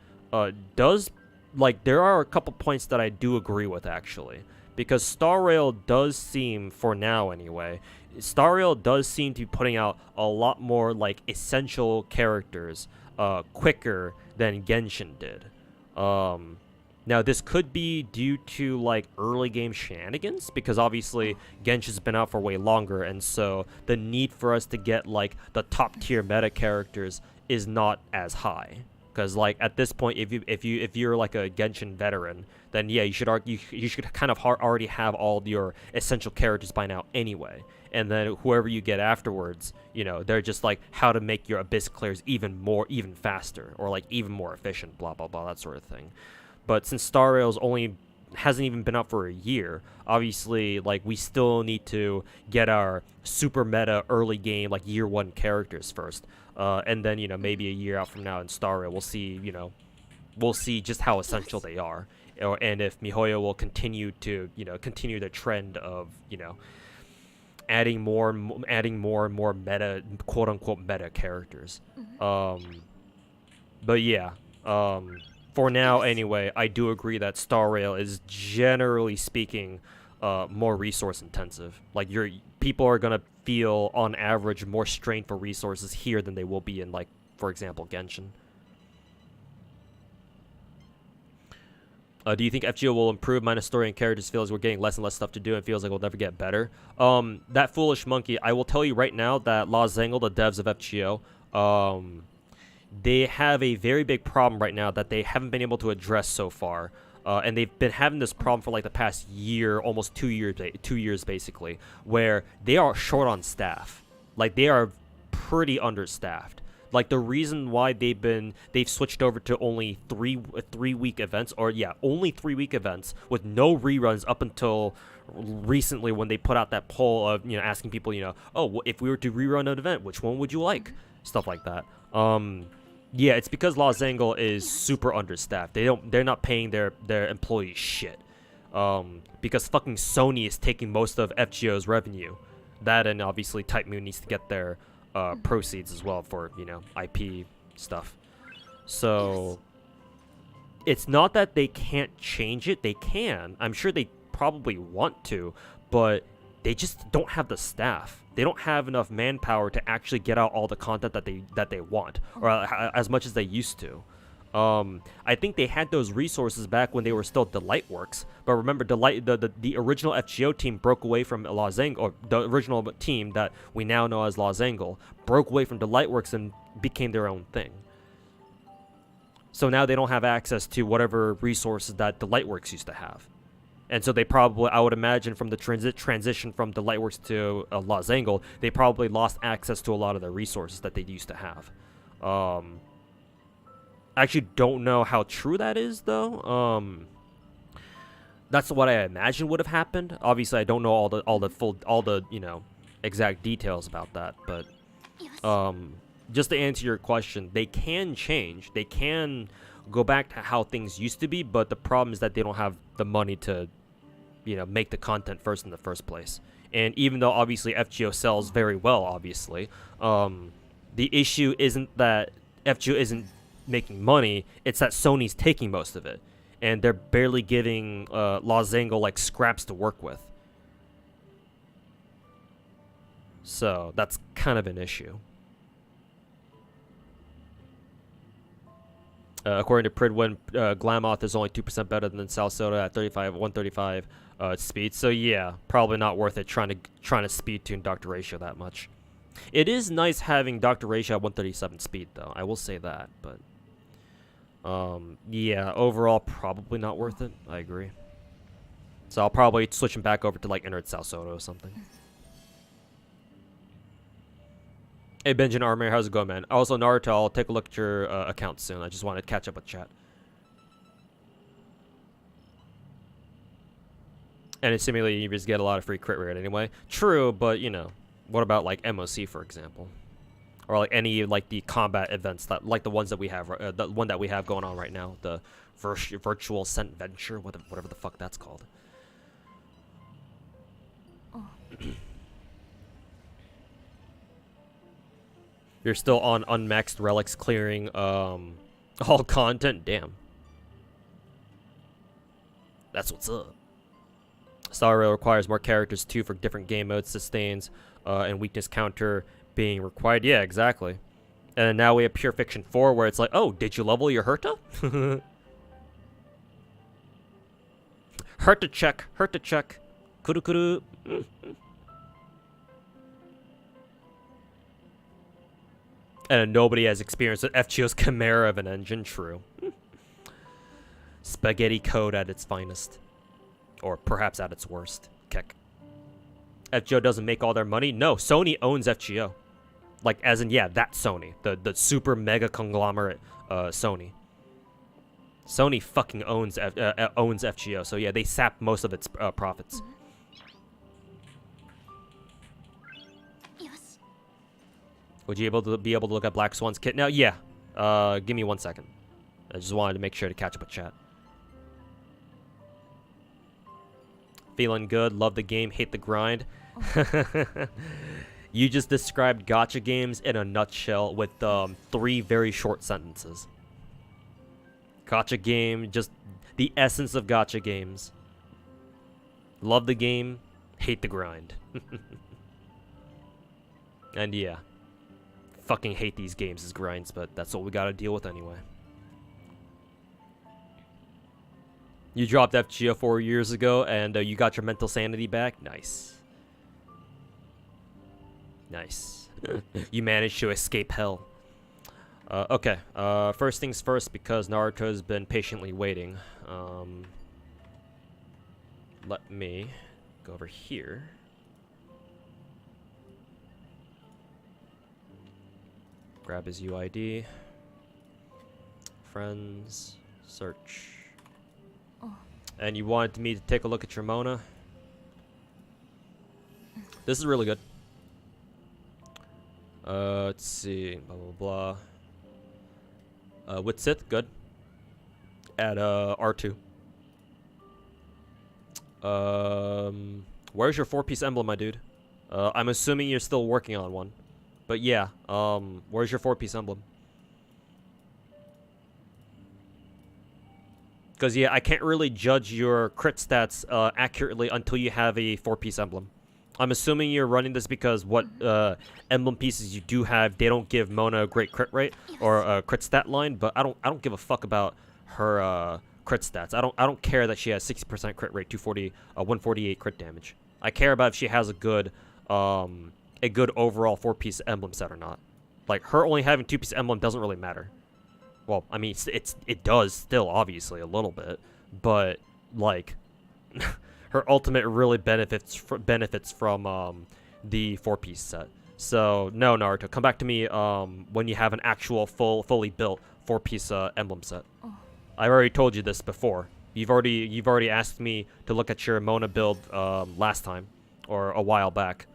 does, like, there are a couple points that I do agree with actually, because Star Rail does seem, for now anyway, Star Rail does seem to be putting out a lot more like essential characters quicker than Genshin did. Now this could be due to like early game shenanigans, because obviously Genshin's been out for way longer, and so the need for us to get like the top tier meta characters is not as high. Because like at this point, if you're like a Genshin veteran, then yeah, you should kind of already have all your essential characters by now anyway. And then whoever you get afterwards, you know, they're just like how to make your abyss clears even faster, or like even more efficient, blah blah blah, that sort of thing. But since Star Rail's hasn't even been out for a year, obviously like we still need to get our super meta early game like year 1 characters first. And then, you know, maybe a year out from now in Star Rail, we'll see just how essential they are, and if MiHoYo will continue the trend of, you know, adding more and more meta, quote unquote meta characters. But yeah, for now anyway, I do agree that Star Rail is generally speaking more resource intensive. Like people are gonna feel on average more strain for resources here than they will be in, like, for example, Genshin. Do you think FGO will improve? Minus story and characters feels we're getting less and less stuff to do and feels like we'll never get better. That foolish monkey, I will tell you right now that lessggoooooooo, the devs of FGO, they have a very big problem right now that they haven't been able to address so far. And they've been having this problem for like the past year, almost 2 years basically, where they are short on staff. Like, they are pretty understaffed. Like, the reason why they've switched over to only three-week events, or yeah, only 3-week events with no reruns up until recently, when they put out that poll of, you know, asking people, you know, oh, if we were to rerun an event, which one would you like? Stuff like that. Yeah, it's because lessggoooooooo is super understaffed. They're not paying their employees shit. Because fucking Sony is taking most of FGO's revenue. That, and obviously Type Moon needs to get their proceeds as well for, you know, IP stuff. So it's not that they can't change it. They can. I'm sure they probably want to, but they just don't have the staff. They don't have enough manpower to actually get out all the content that they want, or as much as they used to. I think they had those resources back when they were still Delightworks, but remember, the original FGO team broke away from lessggoooooooo, or the original team that we now know as lessggoooooooo broke away from Delightworks and became their own thing. So now they don't have access to whatever resources that Delightworks used to have. And so they probably, I would imagine, from the transition from Delightworks to lessggoooooooo, they probably lost access to a lot of the resources that they used to have. I actually don't know how true that is, though. That's what I imagine would have happened. Obviously, I don't know all the you know, exact details about that, but just to answer your question, they can change. They can go back to how things used to be, but the problem is that they don't have the money to, you know, make the content first in the first place. And even though obviously FGO sells very well, obviously, the issue isn't that FGO isn't making money, it's that Sony's taking most of it, and they're barely giving lessggoooooooo like scraps to work with. So that's kind of an issue. According to Pridwin, Glamoth is only 2% better than South Soda at 135 speed. So yeah, probably not worth it trying to speed tune Dr. Ratio that much. It is nice having Dr. Ratio at 137 speed, though. I will say that, but yeah, overall probably not worth it. I agree. So I'll probably switch him back over to like Inert Salsodo or something. Hey Benjamin Armor, how's it going, man? Also Naruto, I'll take a look at your account soon. I just wanted to catch up with chat. And in Simulator, you just get a lot of free crit rate anyway. True, but you know, what about like MOC for example, or like any like the combat events that like the ones that we have, the one that we have going on right now, the virtual Scent Venture, whatever the fuck that's called. You're still on unmaxed relics clearing all content. Damn, that's what's up. Star Rail requires more characters too for different game modes, sustains, and weakness counter being required. Yeah, exactly. And now we have Pure Fiction 4 where it's like, oh, did you level your Herta? Herta check, Herta check. Kuru kuru. And nobody has experienced FGO's chimera of an engine, true. Spaghetti code at its finest. Or perhaps at its worst. Keck. FGO doesn't make all their money? No, Sony owns FGO. Like, as in, yeah, that Sony. The super mega conglomerate Sony. Sony fucking owns FGO. So yeah, they sap most of its profits. Would you be able to look at Black Swan's kit now? Yeah. Give me 1 second. I just wanted to make sure to catch up with chat. Feeling good. Love the game. Hate the grind. You just described gacha games in a nutshell with 3 very short sentences. Gacha game, just the essence of gacha games. Love the game. Hate the grind. And yeah. Fucking hate these games as grinds, but that's what we gotta deal with anyway. You dropped FGO 4 years ago, and you got your mental sanity back? Nice. Nice. You managed to escape hell. Okay, first things first, because Naruto's been patiently waiting. Let me go over here. Grab his UID. Friends. Search. And you wanted me to take a look at your Mona. This is really good. Let's see. Blah, blah, blah. With Sith, good. At R2. Where's your 4-piece emblem, my dude? I'm assuming you're still working on one. But yeah, where's your 4-piece emblem? Because yeah, I can't really judge your crit stats accurately until you have a 4-piece emblem. I'm assuming you're running this because what emblem pieces you do have, they don't give Mona a great crit rate or a crit stat line. But I don't give a fuck about her crit stats. I don't care that she has 60% crit rate, 148 crit damage. I care about if she has a good overall 4-piece emblem set or not. Like, her only having 2-piece emblem doesn't really matter. Well, I mean, it does still, obviously, a little bit. But, like, her ultimate really benefits from the 4-piece set. So, no, Naruto, come back to me when you have an actual fully built 4-piece emblem set. I already told you this before. You've already asked me to look at your Mona build last time, or a while back.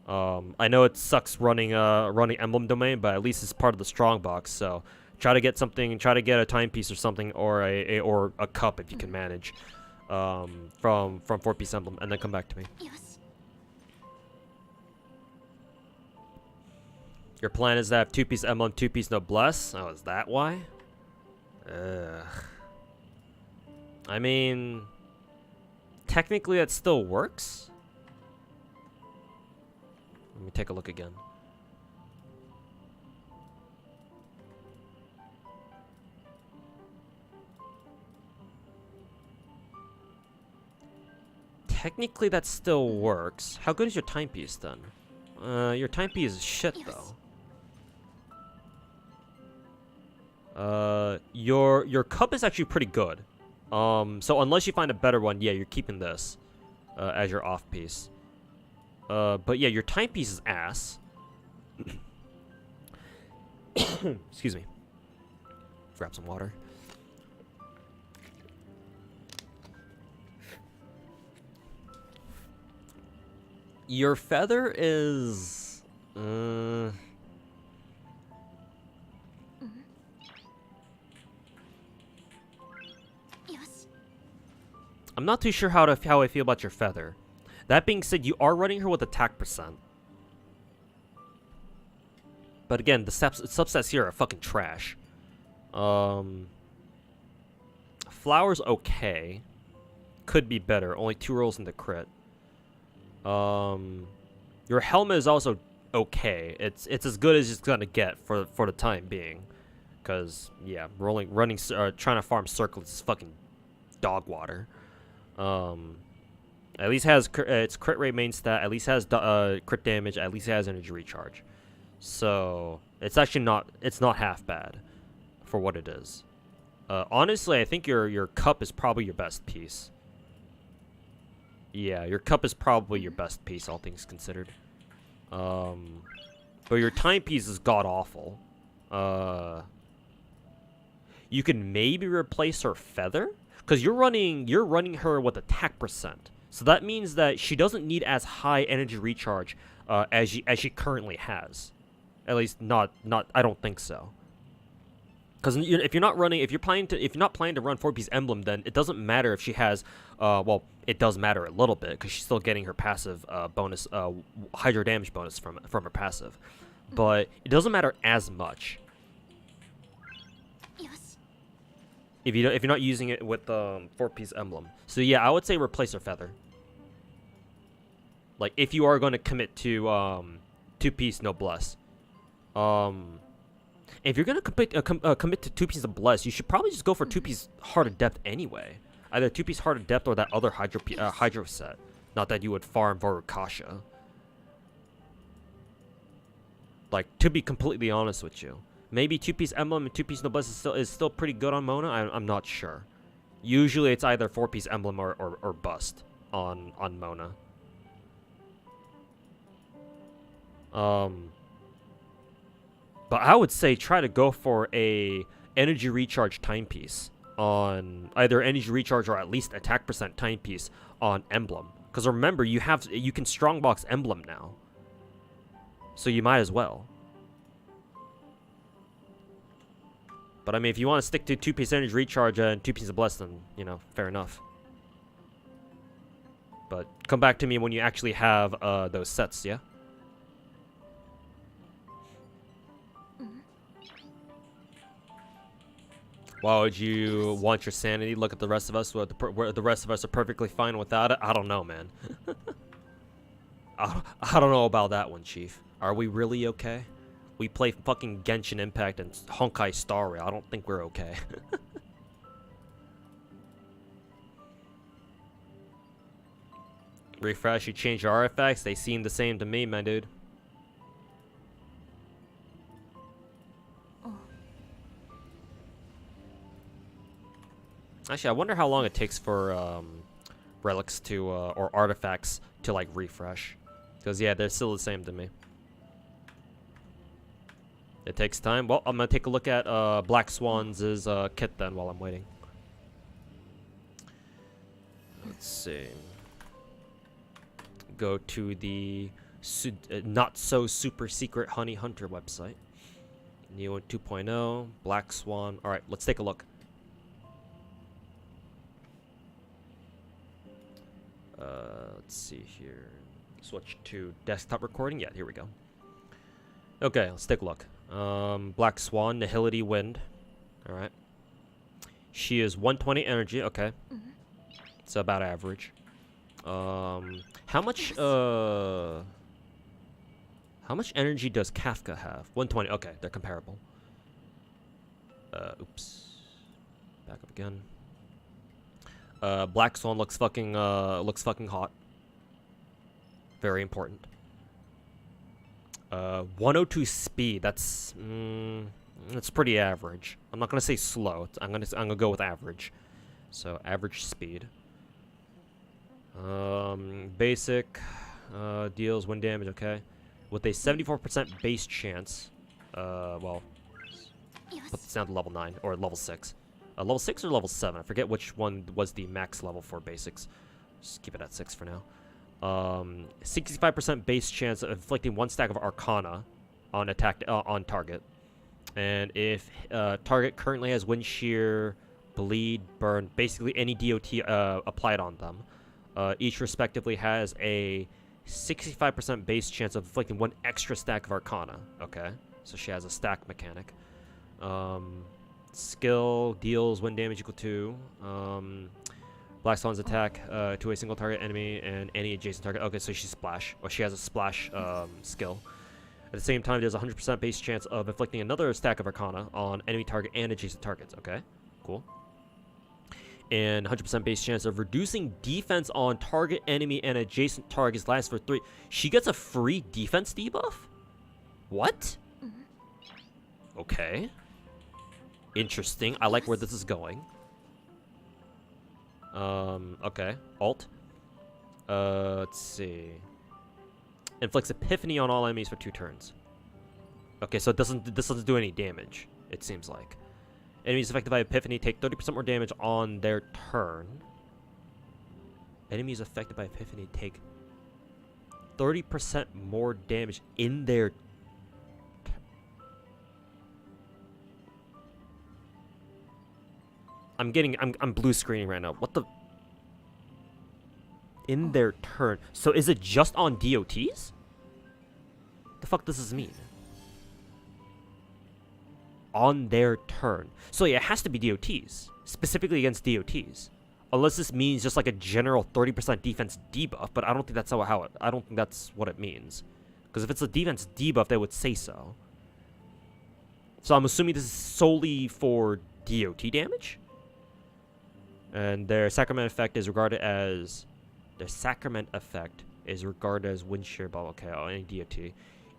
I know it sucks running emblem domain, but at least it's part of the strong box. So try to get something, try to get a timepiece or something, or a cup if you can manage, from 4-piece emblem, and then come back to me. Your plan is to have 2-piece emblem, 2-piece noblesse. Oh, is that why? Ugh. I mean, technically that still works. Let me take a look again. Technically that still works. How good is your timepiece then? Your timepiece is shit though. Your cup is actually pretty good. So unless you find a better one, yeah, you're keeping this as your off piece. But yeah, your timepiece is ass. Excuse me. Grab some water. Your feather is I'm not too sure how I feel about your feather. That being said, you are running her with attack percent. But again, the subsets here are fucking trash. Flower's okay. Could be better. Only 2 rolls in the crit. Your helmet is also okay. It's as good as it's gonna get for the time being. Cause yeah, trying to farm circles is fucking dog water. At least has its crit rate main stat. At least has crit damage. At least has energy recharge. So it's actually not half bad for what it is. Honestly, I think your cup is probably your best piece. Yeah, your cup is probably your best piece, all things considered. But your timepiece is god awful. You can maybe replace her feather, because you're running her with attack percent. So that means that she doesn't need as high energy recharge as she currently has. At least not I don't think so. Because if you're not planning to run 4-piece emblem, then it doesn't matter if she has well, it does matter a little bit because she's still getting her passive bonus, hydro damage bonus from her passive, but it doesn't matter as much if you're not using it with 4-piece emblem. So yeah, I would say replace her feather. Like if you are going to commit to 2-piece noblesse. If you're gonna commit to 2-piece of bless, you should probably just go for 2-piece heart of depth anyway. Either 2-piece heart of depth or that other hydro set. Not that you would farm Vorukasha. Like, to be completely honest with you, maybe 2-piece emblem and 2-piece noblesse is still pretty good on Mona. I'm not sure. Usually it's either 4-piece emblem or bust on Mona. But I would say try to go for a energy recharge timepiece on either energy recharge or at least attack percent timepiece on emblem. Because remember, you can strongbox emblem now, so you might as well. But I mean, if you want to stick to 2-piece energy recharge and 2-piece of bless, then fair enough. But come back to me when you actually have those sets, yeah. Why would you want your sanity? Look at the rest of us. Where the rest of us are perfectly fine without it. I don't know, man. I don't know about that one, Chief. Are we really okay? We play fucking Genshin Impact and Honkai Star Rail. I don't think we're okay. Refresh, you change your artifacts. They seem the same to me, my dude. Actually, I wonder how long it takes for relics to or artifacts to like refresh, because yeah, they're still the same to me. It takes time. Well, I'm gonna take a look at Black Swan's kit then while I'm waiting. Let's see. Go to the not so super secret Honey Hunter website. New 2.0, Black Swan. All right, let's take a look. Let's see here. Switch to desktop recording. Yeah, here we go. Okay, let's take a look. Black Swan, Nihility Wind. Alright. She is 120 energy. Okay. It's about average. How much energy does Kafka have? 120. Okay, they're comparable. Oops. Back up again. Black Swan looks fucking hot. Very important. 102 speed. That's pretty average. I'm not gonna say slow. I'm gonna go with average. So average speed. Basic deals 1 damage. Okay, with a 74% base chance. Well, put this down to level 9 or level 6. Level 6 or level 7? I forget which one was the max level for basics. Just keep it at 6 for now. 65% base chance of inflicting 1 stack of Arcana on on target, and if target currently has Wind Shear, Bleed, Burn, basically any DOT applied on them, each respectively has a 65% base chance of inflicting 1 extra stack of Arcana. Okay, so she has a stack mechanic. Skill deals 1 damage equal to Black Swan's attack to a single target enemy and any adjacent target. Okay, so she's splash, or she has a splash skill. At the same time, there's a 100% base chance of inflicting another stack of Arcana on enemy target and adjacent targets. Okay, cool. And 100% base chance of reducing defense on target, enemy, and adjacent targets lasts for 3. She gets a free defense debuff? What? Okay. Interesting. I like where this is going. Okay. Alt. Let's see. Inflicts Epiphany on all enemies for 2 turns. Okay, so this doesn't do any damage, it seems like. Enemies affected by Epiphany take 30% more damage on their turn. Enemies affected by Epiphany take 30% more damage in their I'm blue screening right now. What the? In their turn. So is it just on DOTs? The fuck does this mean? On their turn. So yeah, it has to be DOTs. Specifically against DOTs. Unless this means just like a general 30% defense debuff, but I don't think that's I don't think that's what it means. Because if it's a defense debuff, they would say so. So I'm assuming this is solely for DOT damage? And their sacrament effect is regarded as wind shear bubble. Okay, on any DOT.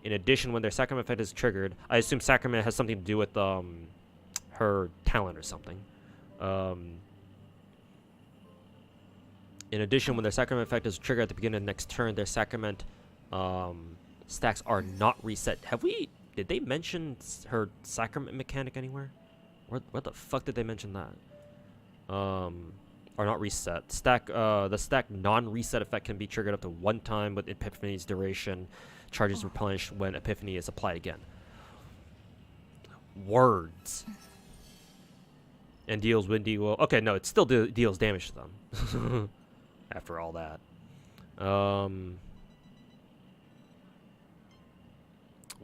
In addition, when their sacrament effect is triggered, I assume sacrament has something to do with her talent or something. In addition, when their sacrament effect is triggered at the beginning of the next turn, their sacrament stacks are not reset. Did they mention her sacrament mechanic anywhere? Where the fuck did they mention that? Are not reset. The stack non-reset effect can be triggered up to 1 time with Epiphany's duration. Charges replenished when Epiphany is applied again. Words. And deals wind deal. Okay, no, it still deals damage to them. After all that.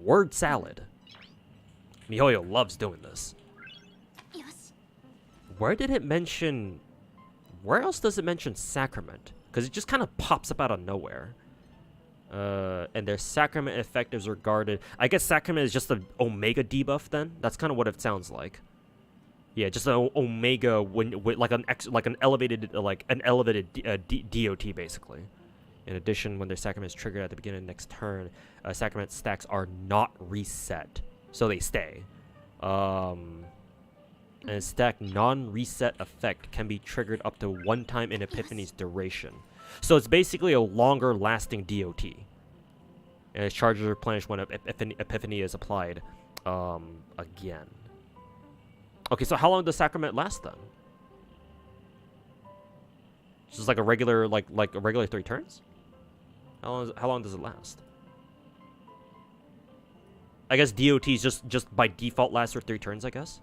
Word salad. MiHoYo loves doing this. Where did it mention... Where else does it mention sacrament? Because it just kind of pops up out of nowhere. And their sacrament effect is regarded... I guess sacrament is just an omega debuff then? That's kind of what it sounds like. Yeah, just an omega like an elevated DOT basically. In addition, when their sacrament is triggered at the beginning of the next turn, sacrament stacks are not reset. So they stay. And stack non-reset effect can be triggered up to 1 time in Epiphany's duration. So it's basically a longer lasting DOT. And its charges are replenished when Epiphany is applied again. Okay, so how long does sacrament last then? Just like a regular a regular 3 turns? How long does it last? I guess DOTs just by default last for 3 turns, I guess.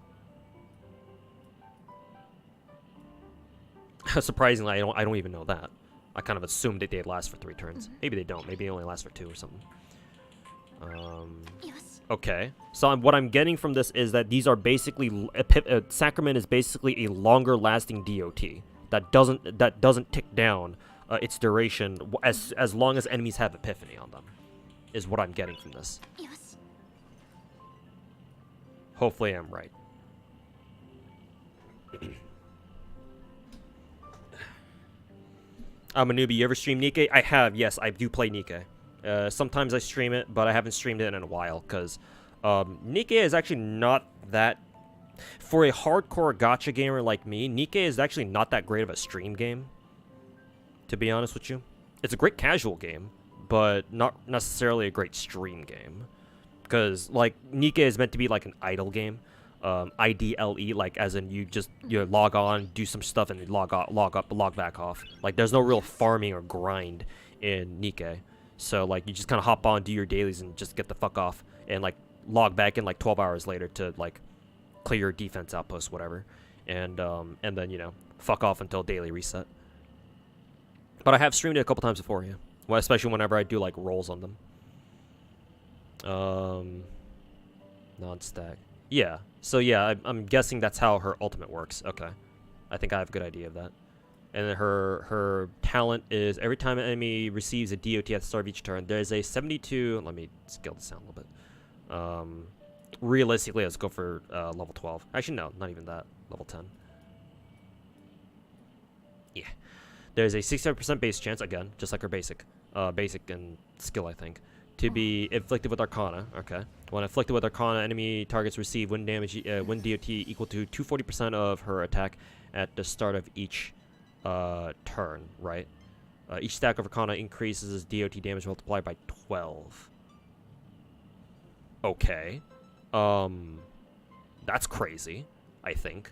Surprisingly, I don't even know that. I kind of assumed that they'd last for 3 turns. Maybe they don't. Maybe they only last for 2 or something. Okay. So what I'm getting from this is that these are basically sacrament is basically a longer lasting DOT that doesn't tick down its duration as long as enemies have Epiphany on them. Is what I'm getting from this. Hopefully, I'm right. I'm a newbie. You ever stream Nikke? I have, yes. I do play Nikke. Sometimes I stream it, but I haven't streamed it in a while because Nikke is actually not that. For a hardcore gacha gamer like me, Nikke is actually not that great of a stream game. To be honest with you, it's a great casual game, but not necessarily a great stream game. Because like Nikke is meant to be like an idle game. IDLE, like as in you log on, do some stuff, and log up, log back off. Like there's no real farming or grind in Nikke, so like you just kind of hop on, do your dailies, and just get the fuck off, and like log back in like 12 hours later to like clear your defense outpost, whatever, and then fuck off until daily reset. But I have streamed it a couple times before, yeah. Well, especially whenever I do like rolls on them. Non-stack. Yeah. So yeah, I'm guessing that's how her ultimate works. Okay. I think I have a good idea of that. And then her talent is every time an enemy receives a DOT at the start of each turn, there's a 72... Let me scale this down a little bit. Realistically, let's go for level 12. Actually, no, not even that. Level 10. Yeah. There's a 67% base chance, again, just like her basic. Basic and skill, I think. To be inflicted with Arcana. Okay. When inflicted with Arcana, enemy targets receive wind damage, wind DOT equal to 240% of her attack at the start of each turn, right? Each stack of Arcana increases DOT damage multiplied by 12. Okay. That's crazy, I think.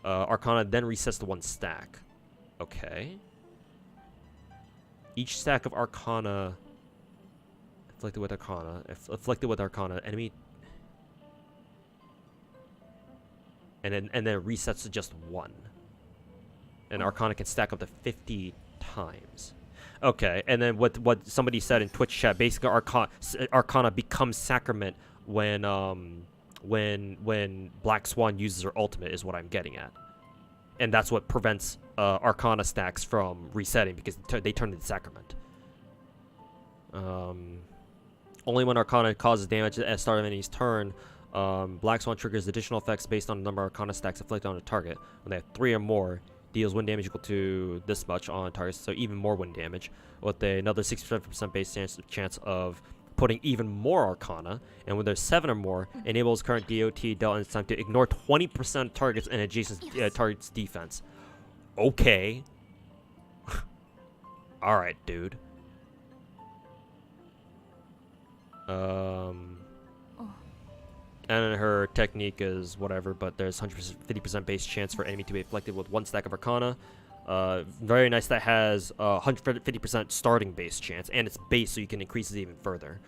Arcana then resets to 1 stack. Okay. Each stack of Arcana... Afflicted with Arcana. Afflicted with Arcana. Enemy... And then it resets to just 1. And Arcana can stack up to 50 times. Okay, and then what somebody said in Twitch chat, basically Arcana becomes Sacrament when Black Swan uses her ultimate, is what I'm getting at. And that's what prevents Arcana stacks from resetting, because they turn into Sacrament. Only when Arcana causes damage at the start of enemy's turn, Black Swan triggers additional effects based on the number of Arcana stacks inflicted on a target. When they have 3 or more, deals wind damage equal to this much on targets, so even more wind damage, with another 67% base chance of putting even more Arcana. And when there's 7 or more, enables current DOT dealt in its time to ignore 20% of targets and adjacent targets' defense. Okay. Alright, dude. And then her technique is whatever, but there's 150% base chance for enemy to be afflicted with 1 stack of Arcana. Very nice that has 150% starting base chance, and it's base, so you can increase it even further.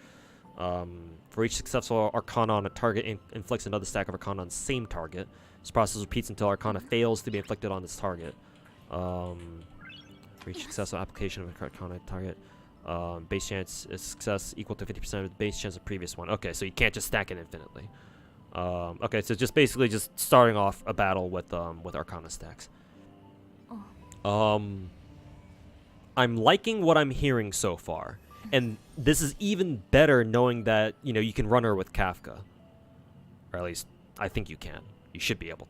For each successful Arcana on a target, inflicts another stack of Arcana on the same target. This process repeats until Arcana fails to be inflicted on this target. For each successful application of an Arcana target, base chance is success equal to 50% of the base chance of the previous one. Okay, so you can't just stack it infinitely. Okay, so just basically just starting off a battle with Arcana stacks. I'm liking what I'm hearing so far, and this is even better knowing that you can run her with Kafka, or at least I think you can. You should be able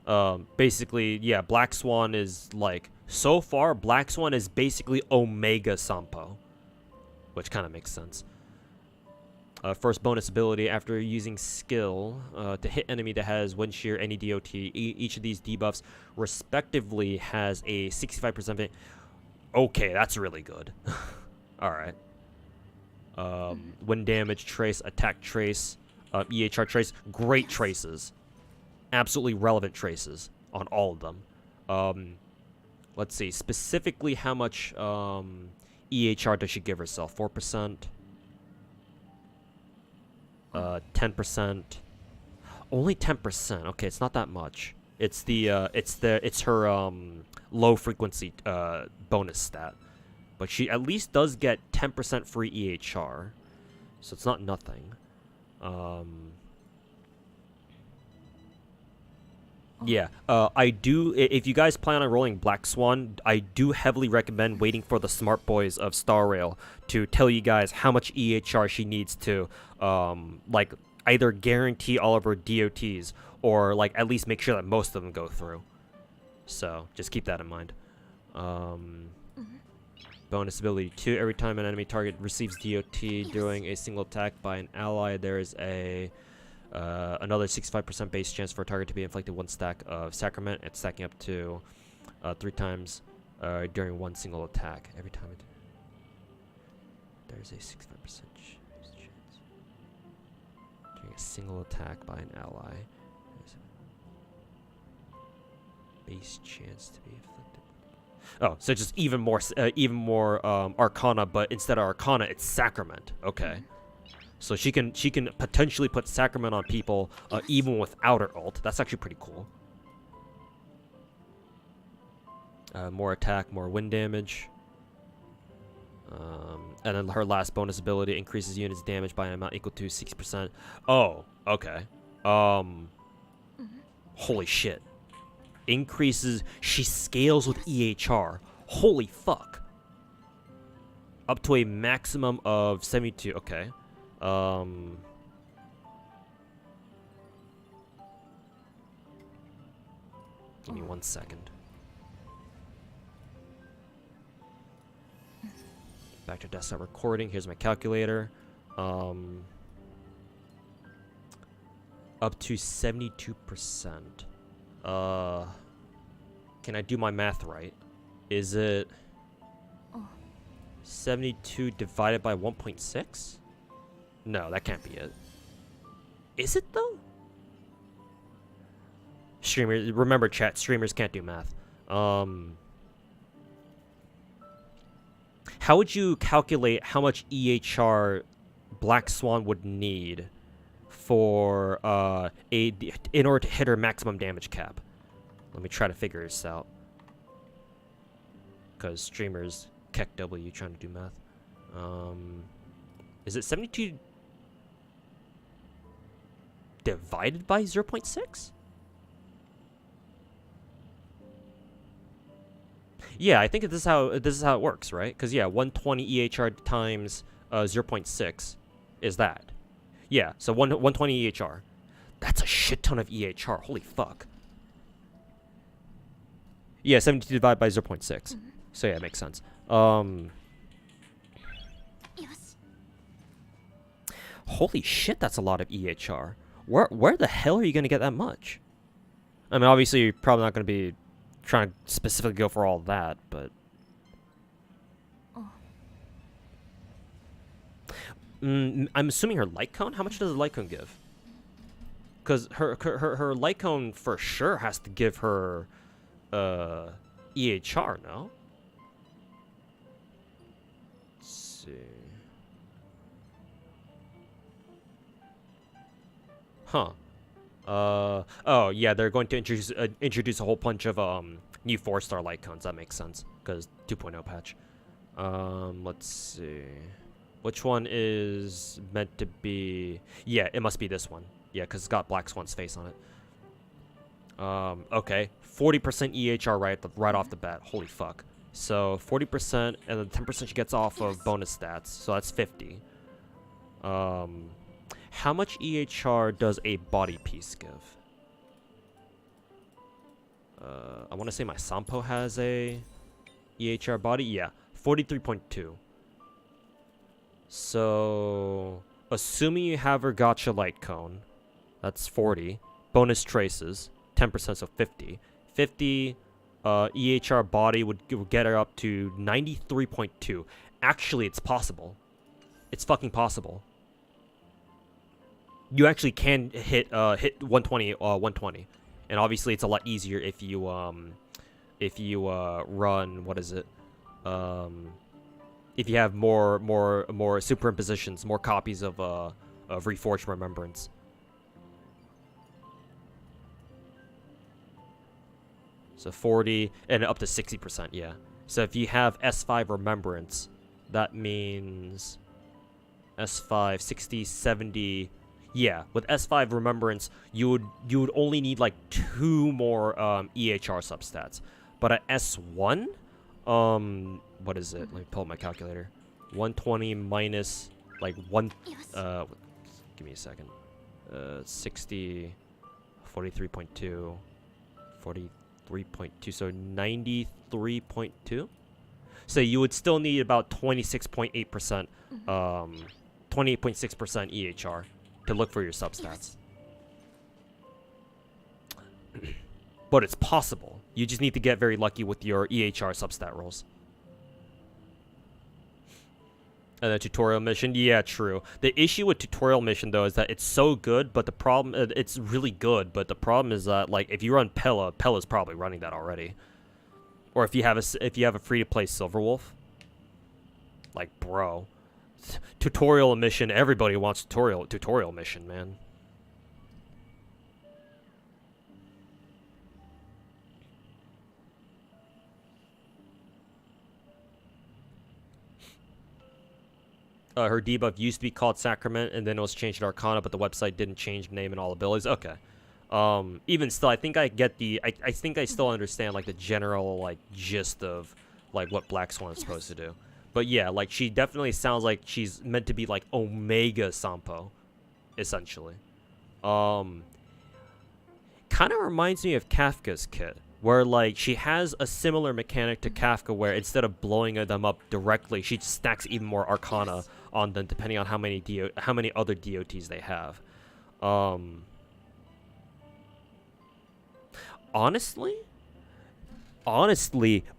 to. Basically, yeah, Black Swan is like, so far Black Swan is basically Omega Sampo, which kind of makes sense. First bonus ability, after using skill to hit enemy that has wind shear, any DOT. Each of these debuffs respectively has a 65%. Okay, that's really good. Alright. Wind damage trace, attack trace, EHR trace. Great traces. Absolutely relevant traces on all of them. Let's see. Specifically, how much EHR does she give herself? 4%? 10%. Only 10%. Okay, it's not that much. It's her low frequency bonus stat. But she at least does get 10% free EHR. So it's not nothing. Yeah, I do. If you guys plan on rolling Black Swan, I do heavily recommend waiting for the smart boys of Star Rail to tell you guys how much EHR she needs to, like, either guarantee all of her DOTs or, like, at least make sure that most of them go through. So, just keep that in mind. Bonus ability 2. Every time an enemy target receives DOT during a single attack by an ally, there is a another 65% base chance for a target to be inflicted 1 stack of Sacrament. It's stacking up to 3 times during 1 single attack. Every time there's a 65% chance during a single attack by an ally. There's a base chance to be inflicted. Oh, so just even more Arcana, but instead of Arcana, it's Sacrament. Okay. So she can potentially put Sacrament on people even without her ult. That's actually pretty cool. More attack, more wind damage. And then her last bonus ability increases units damage by an amount equal to 60%. Oh, okay. Holy shit. Increases, she scales with EHR. Holy fuck. Up to a maximum of 72. Okay. Give me 1 second. Back to desktop recording. Here's my calculator. Up to 72%. Can I do my math right? Is it 72 divided by 1.6? No, that can't be it. Is it though? Streamers, remember chat, streamers can't do math. How would you calculate how much EHR Black Swan would need for in order to hit her maximum damage cap? Let me try to figure this out. Because streamers keck W trying to do math. Is it 72 divided by 0.6? Yeah, I think this is how it works, right? Because yeah, 120 EHR times 0.6 is that. Yeah, so 120 EHR. That's a shit ton of EHR. Holy fuck. Yeah, 72 divided by 0.6. So yeah, it makes sense. Holy shit, that's a lot of EHR. Where the hell are you gonna get that much? I mean, obviously you're probably not gonna be trying to specifically go for all that, but I'm assuming her light cone. How much does the light cone give? Because her light cone for sure has to give her EHR. No. Let's see. Huh. Oh yeah, they're going to introduce a whole bunch of new 4-star light cones. That makes sense because 2.0 patch. Let's see, which one is meant to be? Yeah, it must be this one. Yeah, because it's got Black Swan's face on it. Okay, 40% EHR right off the bat. Holy fuck. So 40% and then 10% she gets off of bonus stats. So that's 50. How much EHR does a body piece give? I want to say my Sampo has a EHR body. Yeah, 43.2. So, assuming you have her gacha light cone, that's 40. Bonus traces, 10%, so 50. 50 EHR body would get her up to 93.2. Actually, it's possible. It's fucking possible. You actually can hit 120, 120, and obviously it's a lot easier if you run, what is it? If you have more superimpositions, more copies of Reforged Remembrance. So 40 and up to 60%, yeah. So if you have S5 Remembrance, that means S5 60, 70. Yeah, with S5 Remembrance, you would only need like 2 more EHR substats. But at S1, what is it? Let me pull up my calculator. 120 minus like 1 give me a second. 60 43.2 43.2, so 93.2. So you would still need about 26.8%, 28.6% EHR to look for your substats. But it's possible. You just need to get very lucky with your EHR substat rolls. And the tutorial mission, yeah, true. The issue with tutorial mission though is that it's so good, but the problem, it's really good, but the problem is that like if you run Pella, Pella's probably running that already. Or if you have a free-to-play Silverwolf, like bro, tutorial mission. Everybody wants tutorial mission, man. Her debuff used to be called Sacrament, and then it was changed to Arcana, but the website didn't change name and all abilities. Okay. Even still, I think I get the... I think I still understand, like, the general, like, gist of, like, what Black Swan is supposed to do. But yeah, like, she definitely sounds like she's meant to be, like, Omega Sampo, essentially. Kind of reminds me of Kafka's kit, where, like, she has a similar mechanic to Kafka, where instead of blowing them up directly, she stacks even more Arcana on them, depending on how many other DOTs they have. Honestly,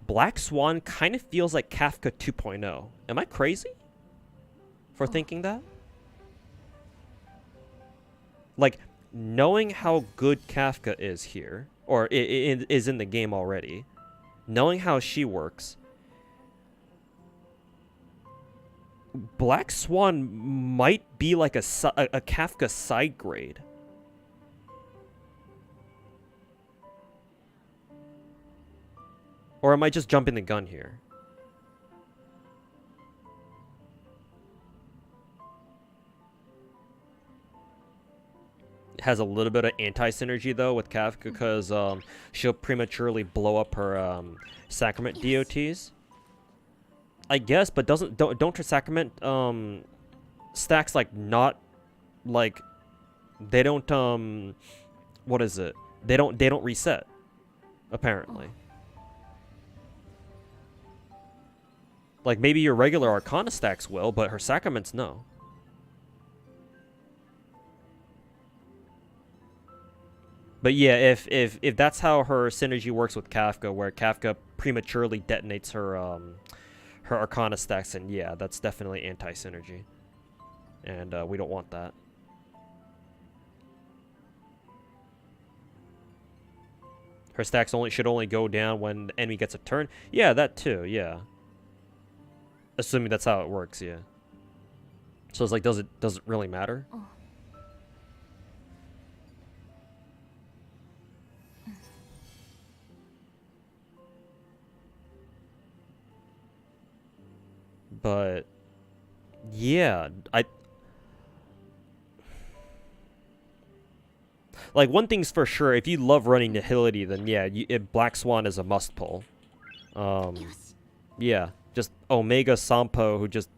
Black Swan kind of feels like Kafka 2.0. Am I crazy for thinking that? Like, knowing how good Kafka is here, or is in the game already, knowing how she works, Black Swan might be like a Kafka side grade. Or am I just jumping the gun here? It has a little bit of anti-synergy though with Kafka because she'll prematurely blow up her Sacrament DOTs. I guess, but don't her Sacrament stacks like not like they don't what is it? They don't reset apparently. Like, maybe your regular Arcana stacks will, but her Sacraments, no. But yeah, if that's how her synergy works with Kafka, where Kafka prematurely detonates her her Arcana stacks, and yeah, that's definitely anti-synergy. And we don't want that. Her stacks should only go down when the enemy gets a turn. Yeah, that too, yeah. Assuming that's how it works, yeah. So it's like, does it really matter? But yeah, like one thing's for sure, if you love running Nihility, then yeah, Black Swan is a must pull. Yeah. Just Omega Sampo, who just...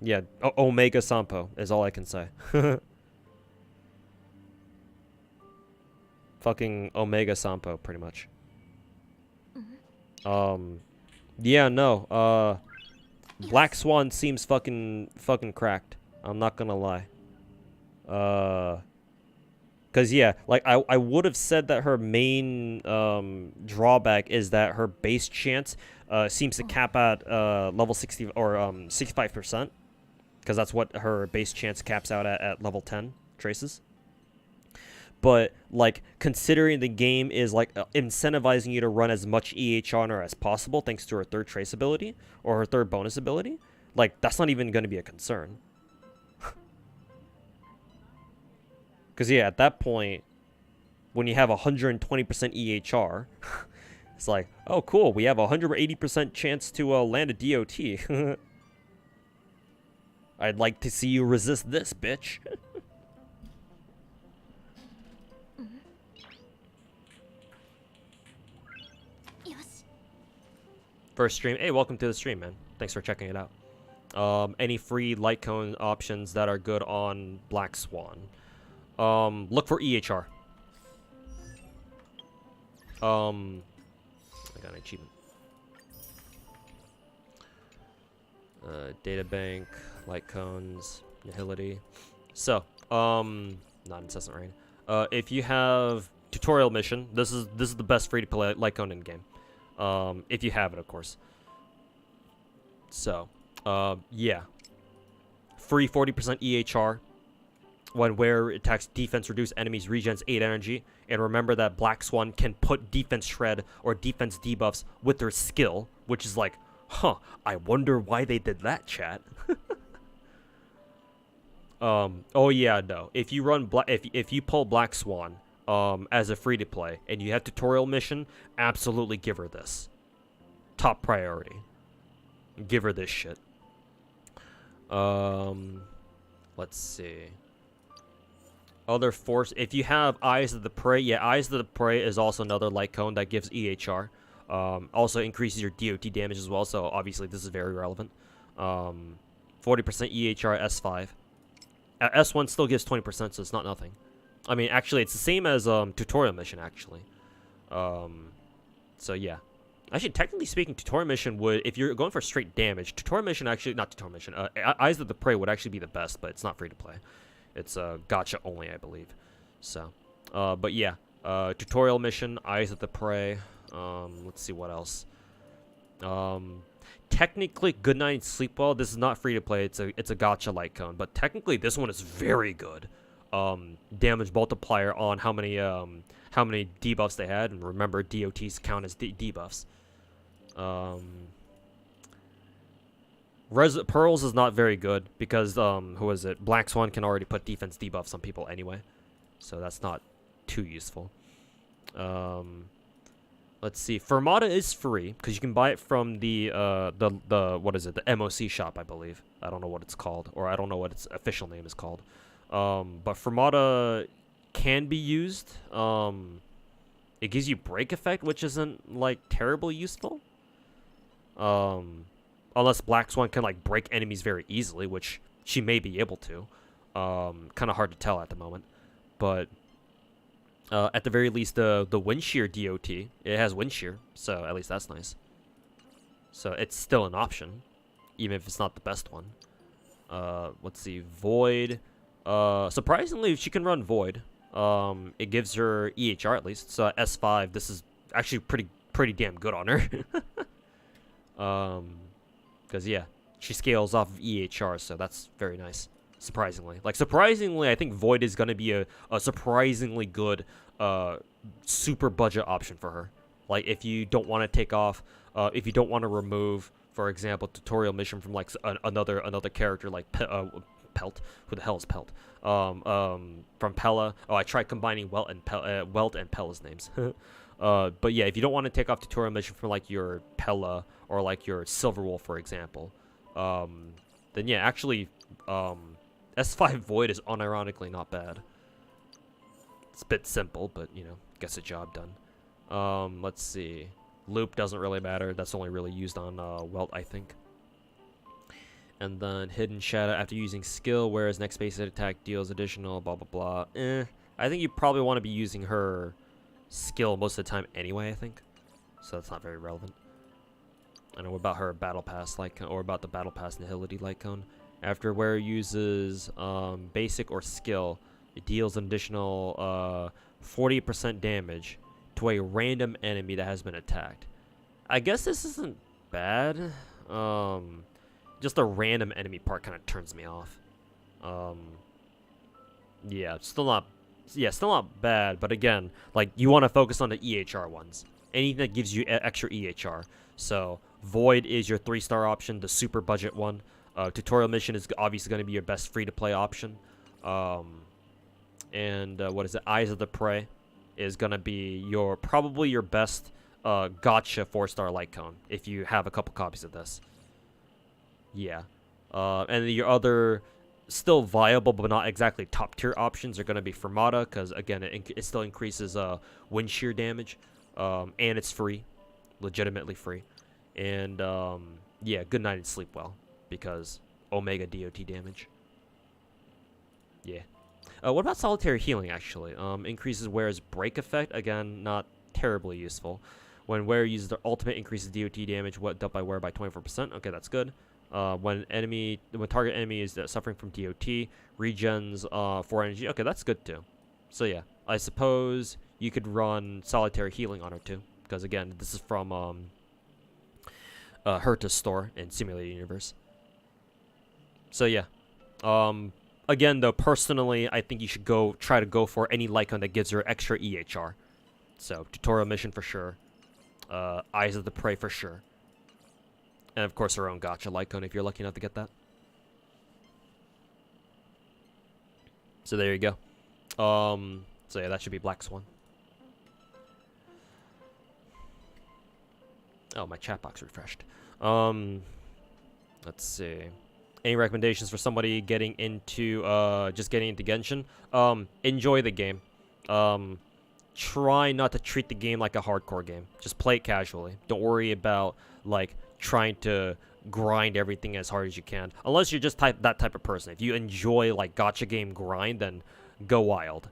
Yeah, Omega Sampo is all I can say. Fucking Omega Sampo, pretty much. Yeah, no, Black Swan seems fucking cracked. I'm not gonna lie. Cause yeah, like I would have said that her main drawback is that her base chance seems to cap at level 60 or 65%, because that's what her base chance caps out at level 10 traces. But like considering the game is like incentivizing you to run as much EH on her as possible thanks to her third trace ability or her third bonus ability, like that's not even going to be a concern. Because yeah, at that point, when you have 120% EHR, it's like, oh cool, we have a 180% chance to land a DOT. I'd like to see you resist this, bitch. First stream. Hey, welcome to the stream, man. Thanks for checking it out. Any free light cone options that are good on Black Swan? Look for EHR. I got an achievement. Data bank, light cones, nihility. So, not incessant rain. If you have tutorial mission, this is the best free to play light cone in game. If you have it, of course. So, yeah. Free 40% EHR. When where attacks defense, reduce enemies regens 8 energy. And remember that Black Swan can put defense shred or defense debuffs with their skill, which is like, huh, I wonder why they did that, chat. Oh yeah, no. If you run if you pull Black Swan as a free to play and you have tutorial mission, absolutely give her this. Top priority. Give her this shit. Let's see. Other force. If you have Eyes of the Prey, yeah, Eyes of the Prey is also another light cone that gives EHR. Also increases your DOT damage as well, so obviously this is very relevant. 40% EHR S5. S1 still gives 20%, so it's not nothing. I mean, actually, it's the same as tutorial mission, actually. So yeah. Actually, technically speaking, tutorial mission would, if you're going for straight damage, tutorial mission actually, not tutorial mission, Eyes of the Prey would actually be the best, but it's not free to play. It's gacha only, I believe. So, but yeah, tutorial mission, Eyes of the Prey. Let's see what else. Technically, Good Night and Sleep Well. This is not free to play. It's a gacha light cone, but technically this one is very good. Damage multiplier on how many debuffs they had, and remember DOTs count as debuffs. Pearls is not very good because who is it? Black Swan can already put defense debuffs on people anyway, so that's not too useful. Let's see. Fermata is free because you can buy it from the what is it? The MOC shop, I believe. I don't know what it's called, or I don't know what its official name is called. But Fermata can be used. It gives you break effect, which isn't like terribly useful. Unless Black Swan can like break enemies very easily, which she may be able to. Kind of hard to tell at the moment, but at the very least, the wind shear DOT, it has wind shear, so at least that's nice. So it's still an option, even if it's not the best one. Let's see, Void. Surprisingly, she can run Void. It gives her EHR at least. So S5, this is actually pretty damn good on her. Because yeah, she scales off of EHR, so that's very nice. Surprisingly, I think Void is gonna be a surprisingly good super budget option for her. Like if you don't want to take off, if you don't want to remove, for example, tutorial mission from like another character like Pelt. Who the hell is Pelt? From Pella. Oh, I tried combining Welt and Pella's names. But yeah, if you don't want to take off tutorial mission from like your Pella or like your Silverwolf, for example, then yeah, actually, S5 Void is unironically not bad. It's a bit simple, but you know, gets the job done. Let's see. Loop doesn't really matter. That's only really used on Welt, I think. And then Hidden Shadow after using skill, whereas next base attack deals additional blah blah blah. I think you probably want to be using her skill most of the time anyway, I think. So that's not very relevant. I know about her battle pass light cone, or about the battle pass nihility light cone. After where uses basic or skill, it deals an additional 40% damage to a random enemy that has been attacked. I guess this isn't bad. Just the random enemy part kind of turns me off. Yeah, still not bad, but again, like you want to focus on the EHR ones. Anything that gives you extra EHR. So Void is your 3-star option, the super budget one. Tutorial mission is obviously going to be your best free-to-play option. And what is it? Eyes of the Prey is going to be probably your best gotcha 4-star light cone if you have a couple copies of this. Yeah. And your other still viable but not exactly top tier options are going to be Fermata, because again it still increases wind shear damage, and it's free, legitimately free. And yeah, Good Night and Sleep Well, because Omega DOT damage. Yeah. What about Solitary Healing, actually? Increases Wearer's break effect. Again, not terribly useful. When Wearer uses their ultimate, increases DOT damage, what dealt by Wearer by 24%. Okay, that's good. When target enemy is suffering from DOT, regens 4 energy. Okay, that's good too. So yeah, I suppose you could run solitary healing on her too, because again, this is from Herta's store in Simulated Universe. So yeah, again though, personally, I think you should try to go for any Lycon that gives her extra EHR. So tutorial mission for sure, Eyes of the Prey for sure. And of course, her own gacha Lycon if you're lucky enough to get that. So there you go. So yeah, that should be Black Swan. Oh, my chat box refreshed. Let's see. Any recommendations for somebody getting into just getting into Genshin? Enjoy the game. Try not to treat the game like a hardcore game. Just play it casually. Don't worry about like trying to grind everything as hard as you can, unless you're just that type of person. If you enjoy like gacha game grind, then go wild,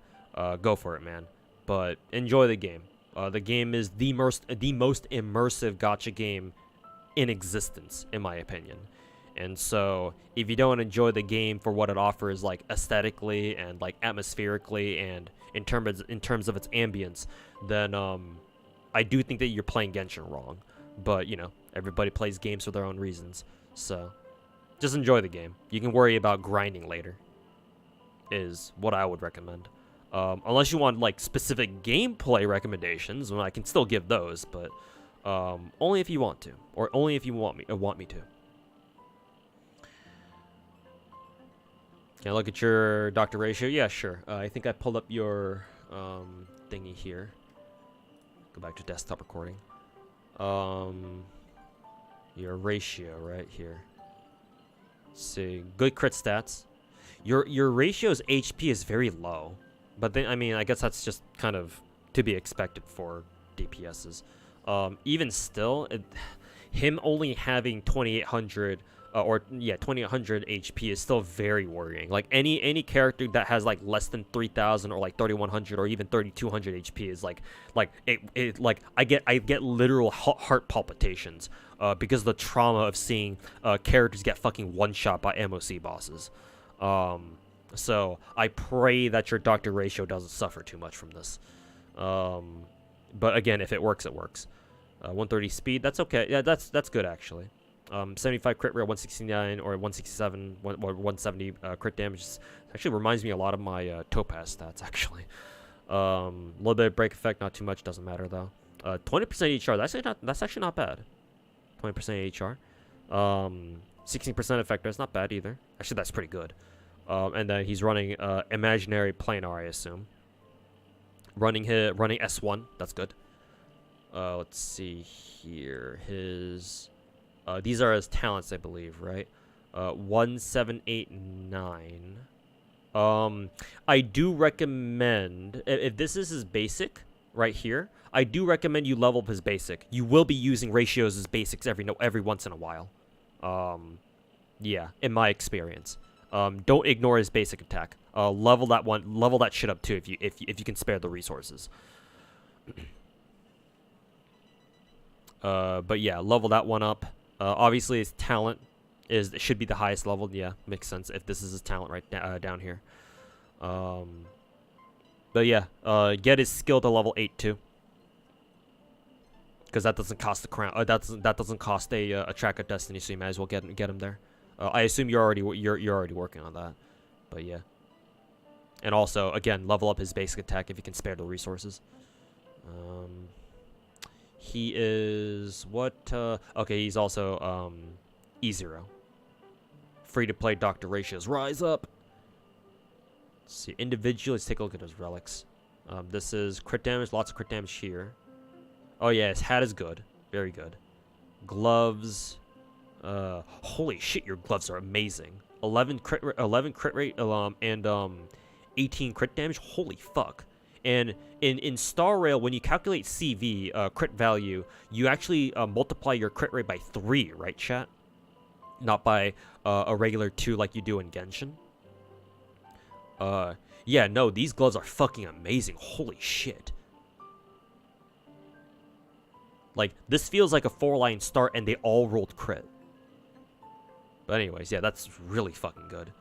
go for it, man. But enjoy the game. The game is the most immersive gacha game in existence, in my opinion. And so if you don't enjoy the game for what it offers, like aesthetically and like atmospherically and in terms of its ambience, then I do think that you're playing Genshin wrong. But you know, everybody plays games for their own reasons, so just enjoy the game. You can worry about grinding later, is what I would recommend. Unless you want like specific gameplay recommendations, and I can still give those, but only if you want to, or only if you want me to. Can I look at your doctor ratio? Yeah, sure. I think I pulled up your thingy here. Go back to desktop recording. Your ratio right here. Let's see, good crit stats. Your ratio's HP is very low, but then I mean I guess that's just kind of to be expected for DPSs. Even still, him only having 2800 2800 HP is still very worrying. Like any character that has like less than 3000 or like 3100 or even 3200 HP is like I get literal heart palpitations because of the trauma of seeing characters get fucking one shot by MOC bosses. So I pray that your doctor ratio doesn't suffer too much from this. But again, if it works, it works. 130 speed, that's okay. Yeah, that's good actually. 75 crit rate, 169 or 167 or 170 crit damage. Actually reminds me a lot of my Topaz stats actually. A little bit of break effect, not too much, doesn't matter though. 20% HR, that's actually not bad. 20% HR. 16% effect, that's not bad either. Actually, that's pretty good. And then he's running imaginary planar, I assume. Running S1, that's good. Let's see here. His these are his talents, I believe, right? 1789. I do recommend, if this is his basic right here, I do recommend you level up his basic. You will be using ratios as basics every once in a while. Yeah, in my experience. Don't ignore his basic attack. Level that shit up too if you can spare the resources. But yeah, level that one up. Obviously his talent should be the highest level. Yeah, makes sense if this is his talent right down here. But yeah, get his skill to level 8 too, because that doesn't cost the crown. That doesn't cost a track of destiny, so you might as well get him there. I assume you're already working on that, but yeah. And also, again, level up his basic attack if you can spare the resources. He is what? Okay, he's also E0. Free to play Doctor ratios rise up. Let's see, individually, let's take a look at his relics. This is crit damage, lots of crit damage here. Oh yeah, his hat is good, very good. Gloves. Holy shit, your gloves are amazing. 11 crit rate, and 18 crit damage. Holy fuck. And in Star Rail, when you calculate CV crit value, you actually multiply your crit rate by 3, right, chat? Not by a regular 2 like you do in Genshin. Yeah, no, these gloves are fucking amazing. Holy shit. Like, this feels like a 4-line start and they all rolled crit. But anyways, yeah, that's really fucking good.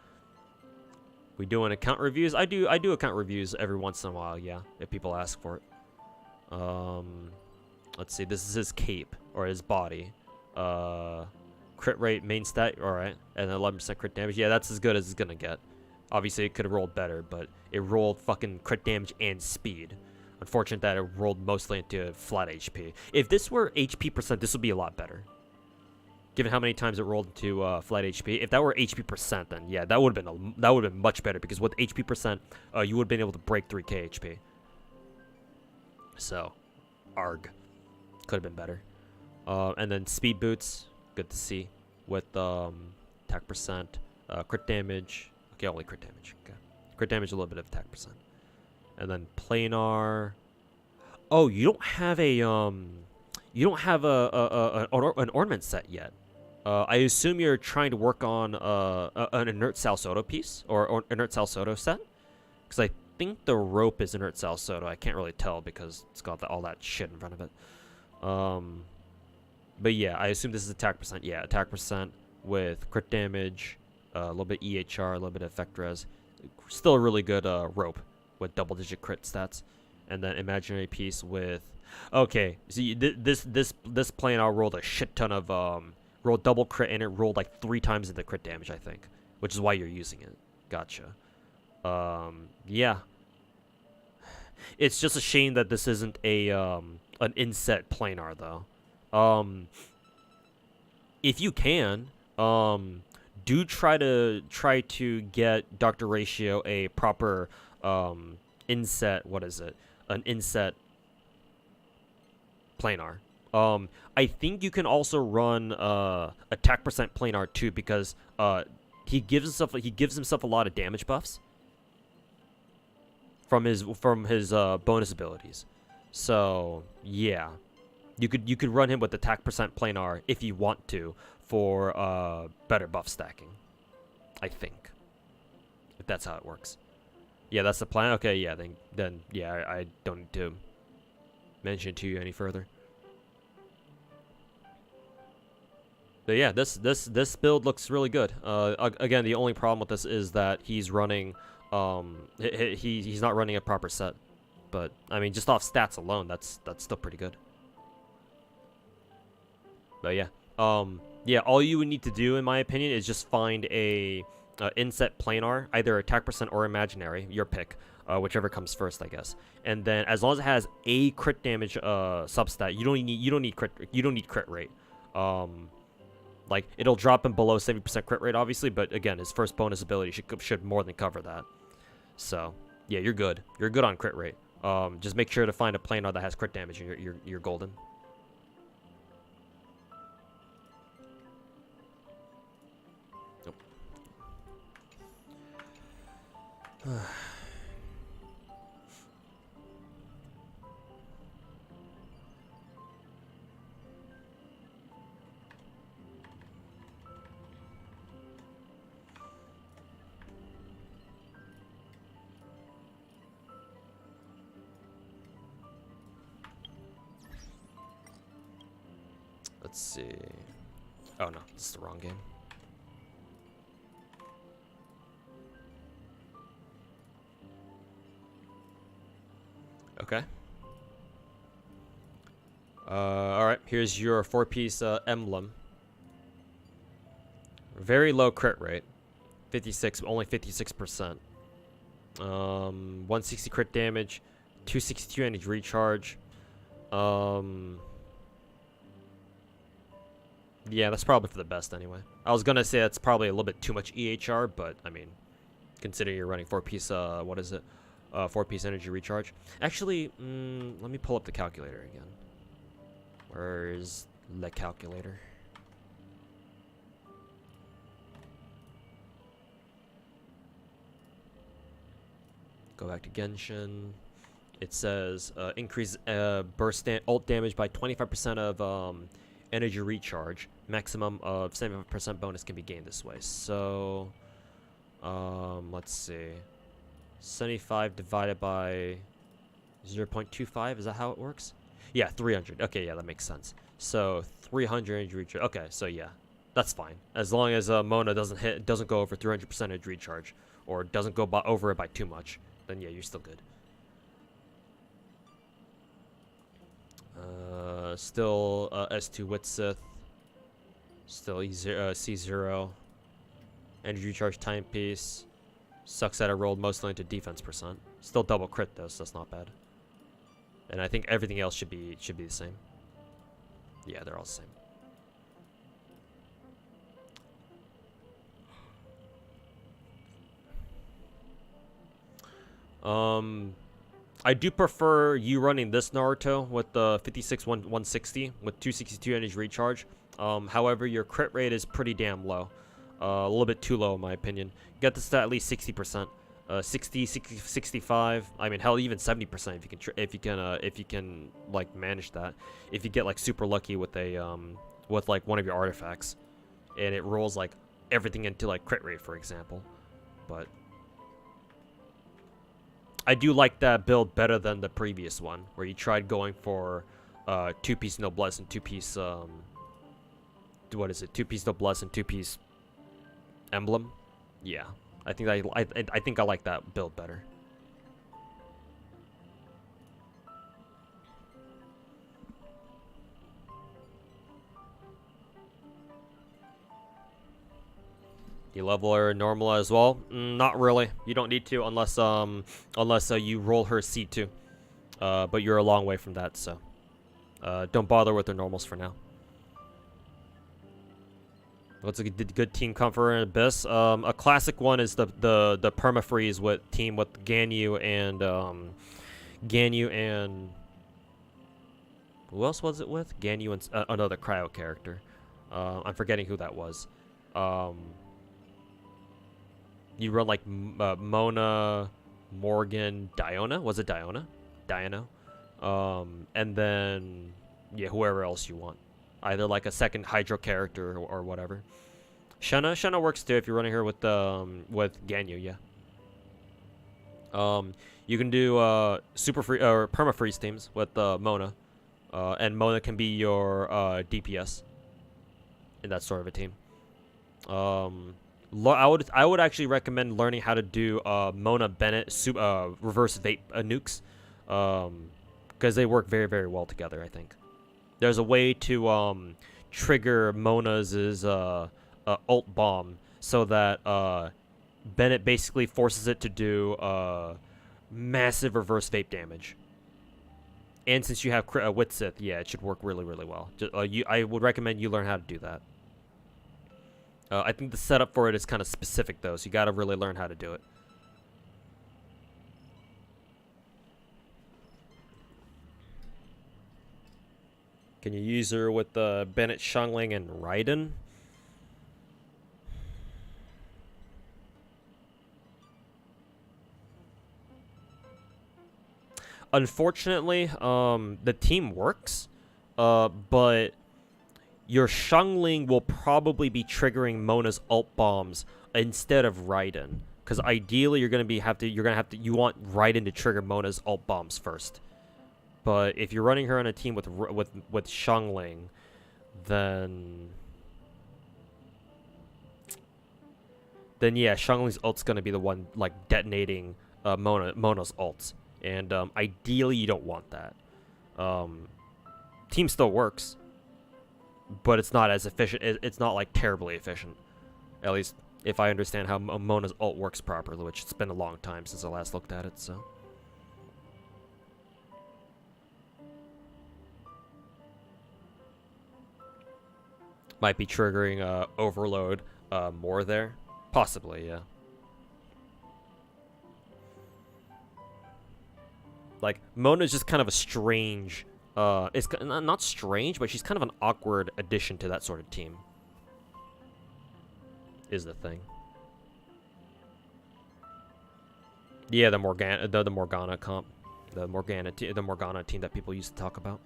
We doing account reviews? I do account reviews every once in a while, yeah, if people ask for it. Let's see, this is his cape, or his body. Crit rate, main stat, alright. And 11% crit damage. Yeah, that's as good as it's gonna get. Obviously, it could have rolled better, but it rolled fucking crit damage and speed. Unfortunate that it rolled mostly into flat HP. If this were HP percent, this would be a lot better. Given how many times it rolled into flat HP. If that were HP percent, then yeah, that would have been much better, because with HP percent, you would have been able to break 3k HP. So, arg. Could have been better. And then speed boots, good to see. With attack percent, crit damage. Okay, only crit damage. Okay, crit damage, a little bit of attack percent. And then planar. Oh, you don't have a an ornament set yet. I assume you're trying to work on an inert Salsodo piece or inert Salsodo set, because I think the rope is inert Salsodo. I can't really tell because it's got all that shit in front of it. But yeah, I assume this is attack percent. Yeah, attack percent with crit damage, a little bit EHR, a little bit of effect res. Still a really good rope with double-digit crit stats. And then imaginary piece with. Okay, see this planar rolled a shit ton of rolled double crit, and it rolled like 3 times into crit damage, I think, which is why you're using it. Gotcha. Yeah. It's just a shame that this isn't a an inset planar though. If you can, do try to get Dr. Ratio a proper inset. What is it? An inset planar. I think you can also run attack percent planar too, because he gives himself a lot of damage buffs from his bonus abilities. So yeah, you could run him with attack percent planar if you want to for better buff stacking. I think, if that's how it works. Yeah, that's the plan. Okay, yeah, then yeah, I don't need to mention it to you any further. But yeah, this build looks really good. Again, the only problem with this is that he's running he's not running a proper set. But I mean, just off stats alone, that's still pretty good. But yeah, yeah, all you would need to do, in my opinion, is just find a inset planar, either attack percent or imaginary, your pick, whichever comes first, I guess. And then as long as it has a crit damage substat, you don't need crit rate. Like, it'll drop him below 70% crit rate, obviously, but again, his first bonus ability should more than cover that. So yeah, you're good. You're good on crit rate. Just make sure to find a planar that has crit damage, and you're golden. Nope. Let's see. Oh no, this is the wrong game. Okay. Alright, here's your 4-piece emblem. Very low crit rate. 56, only 56%. 160 crit damage, 262 energy recharge. Yeah, that's probably for the best anyway. I was gonna say that's probably a little bit too much EHR, but I mean, considering you're running 4-piece, what is it? 4-piece energy recharge. Actually, let me pull up the calculator again. Where's the calculator? Go back to Genshin. It says increase burst ult damage by 25% of energy recharge. Maximum of 75% bonus can be gained this way. So, let's see. 75 divided by 0.25, is that how it works? Yeah, 300. Okay, yeah, that makes sense. So 300 energy recharge. Okay, so yeah, that's fine. As long as Mona doesn't go over 300% recharge, or doesn't go over it by too much, then yeah, you're still good. Still S2 with Sith. Still C0. Energy recharge timepiece. Sucks that I rolled mostly into defense %. Still double crit though, so that's not bad. And I think everything else should be the same. Yeah, they're all the same. I do prefer you running this Naruto with the 160 with 262 energy recharge. However, your crit rate is pretty damn low. A little bit too low in my opinion. Get this to at least 60%. 60, 65. I mean, hell, even 70% if you can like manage that. If you get like super lucky with a with like one of your artifacts, and it rolls like everything into like crit rate, for example. But I do like that build better than the previous one, where you tried going for 2-piece noblesse and 2-piece what is it? 2-piece noblesse and 2-piece emblem. Yeah, I think I think I like that build better. You level her normal as well? Not really. You don't need to unless you roll her C2. But you're a long way from that, so don't bother with the normals for now. What's a good team comfort in Abyss? A classic one is the permafreeze with Ganyu and who else was it with? Ganyu and another cryo character. I'm forgetting who that was. You run like Mona, Morgan, Diona. Was it Diona? Diano. And then yeah, whoever else you want. Either like a second Hydro character or whatever. Shenna works too if you're running her with Ganyu, yeah. You can do super free or perma freeze teams with Mona, and Mona can be your DPS in that sort of a team. I would actually recommend learning how to do Mona Bennett reverse vape nukes, because they work very, very well together. I think there's a way to trigger Mona's ult bomb so that Bennett basically forces it to do massive reverse vape damage. And since you have Wit Sith, yeah, it should work really, really well. I would recommend you learn how to do that. I think the setup for it is kind of specific, though, so you gotta really learn how to do it. Can you use her with Bennett, Xiangling, and Raiden? Unfortunately, the team works, but your Xiangling will probably be triggering Mona's ult bombs instead of Raiden, because ideally you want Raiden to trigger Mona's ult bombs first. But if you're running her on a team with Xiangling, then yeah, Xiangling's ult's gonna be the one like detonating Mona's ults, and ideally you don't want that. Team still works, but it's not as efficient. It's not like terribly efficient, at least if I understand how Mona's ult works properly, which it's been a long time since I last looked at it, so. Might be triggering overload more there. Possibly, yeah. Like, Mona's just kind of a strange... it's not strange, but she's kind of an awkward addition to that sort of team. Is the thing. Yeah, the Morgana comp. The Morgana team that people used to talk about.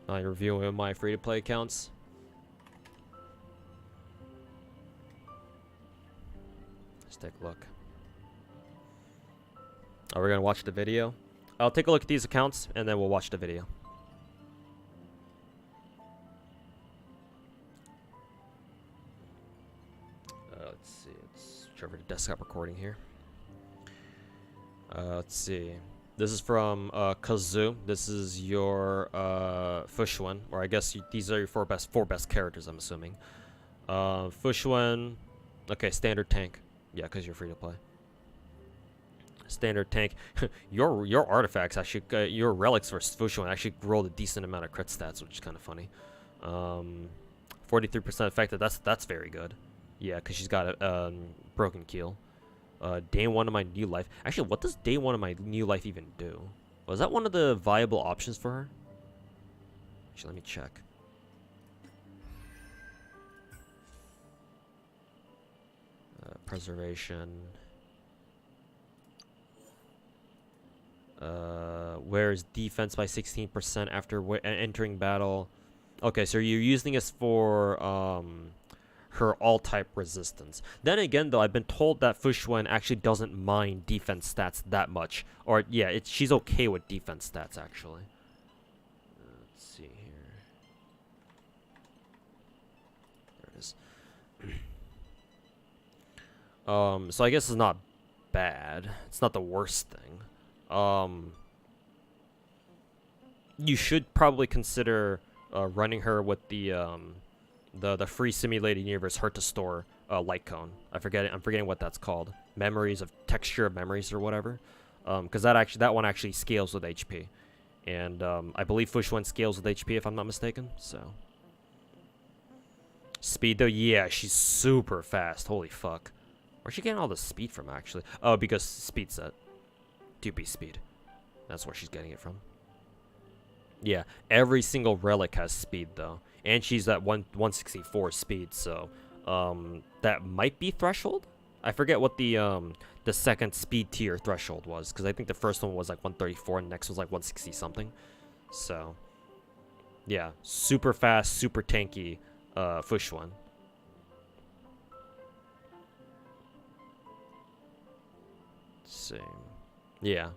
I'm reviewing my free-to-play accounts. Let's take a look. Are we gonna watch the video? I'll take a look at these accounts and then we'll watch the video. Let's see. Let's switch over to desktop recording here. Let's see. This is from Kazoo. This is your Fushwan, or I guess these are your four best characters, I'm assuming. Fushwan. Okay, standard tank. Yeah, because you're free to play. Standard tank. your artifacts actually, your relics for Fushwan actually rolled a decent amount of crit stats, which is kind of funny. 43% effective. That's very good. Yeah, because she's got a broken keel. Day 1 of my new life. Actually, what does day 1 of my new life even do? Was that one of the viable options for her? Actually, let me check. Preservation. Where's defense by 16% after entering battle? Okay, so you're using this for her all-type resistance. Then again, though, I've been told that Fushwan actually doesn't mind defense stats that much. Or, yeah, she's okay with defense stats, actually. Let's see here. There it is. So I guess it's not bad. It's not the worst thing. You should probably consider running her with the free simulated universe Hurt to Store light cone. I'm forgetting what that's called. Memories of texture of memories or whatever. Because that one actually scales with HP, and I believe Fushwan scales with HP if I'm not mistaken. So speed though, yeah, she's super fast. Holy fuck. Where's she getting all the speed from actually? Oh, because speed set. 2-piece speed. That's where she's getting it from. Yeah, every single relic has speed though. And she's at 164 speed, so that might be threshold. I forget what the second speed tier threshold was, because I think the first one was like 134 and the next was like 160 something. So yeah, super fast, super tanky Fushwan. Same. Yeah.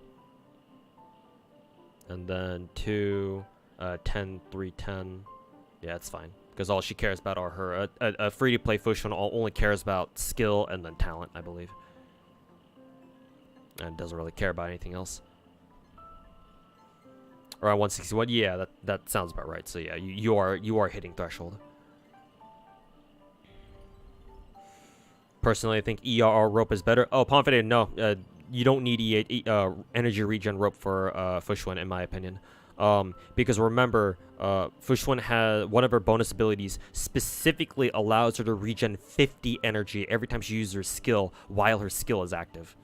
And then 2, 10, 3, 10. Yeah, it's fine. Because all she cares about are her... A free-to-play Fushwan only cares about skill and then talent, I believe. And doesn't really care about anything else. Around 161. Yeah, that sounds about right. So yeah, you are hitting threshold. Personally, I think ERR rope is better. Oh, Ponfide, no. You don't need energy regen rope for Fushwan, in my opinion. Because remember, Fushwan has one of her bonus abilities specifically allows her to regen 50 energy every time she uses her skill while her skill is active.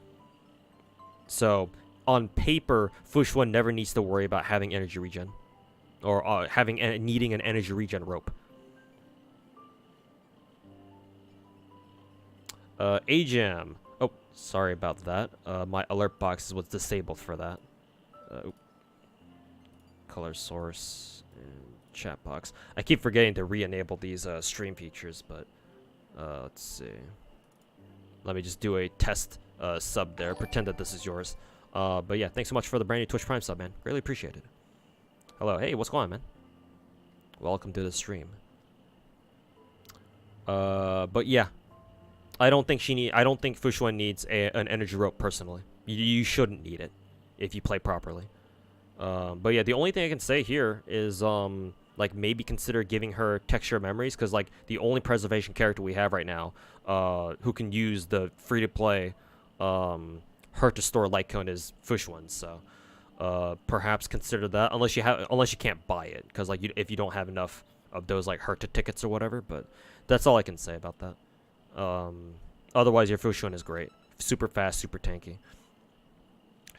So, on paper, Fushwan never needs to worry about having energy regen. Or needing an energy regen rope. A-Jam. Oh, sorry about that. My alert box was disabled for that. Color source and chat box. I keep forgetting to re-enable these stream features, but let's see. Let me just do a test sub there. Pretend that this is yours. But yeah, thanks so much for the brand new Twitch Prime sub, man. Greatly appreciated. Hello, hey, what's going on, man? Welcome to the stream. But yeah. I don't think Fushwan needs an energy rope personally. You shouldn't need it if you play properly. But yeah, the only thing I can say here is like maybe consider giving her texture memories, because like the only preservation character we have right now who can use the free to play Hurt to Store light cone is Fushwan. So perhaps consider that, unless you can't buy it, because like if you don't have enough of those like Hurt to tickets or whatever. But that's all I can say about that. Otherwise, your Fushwan is great. Super fast, super tanky.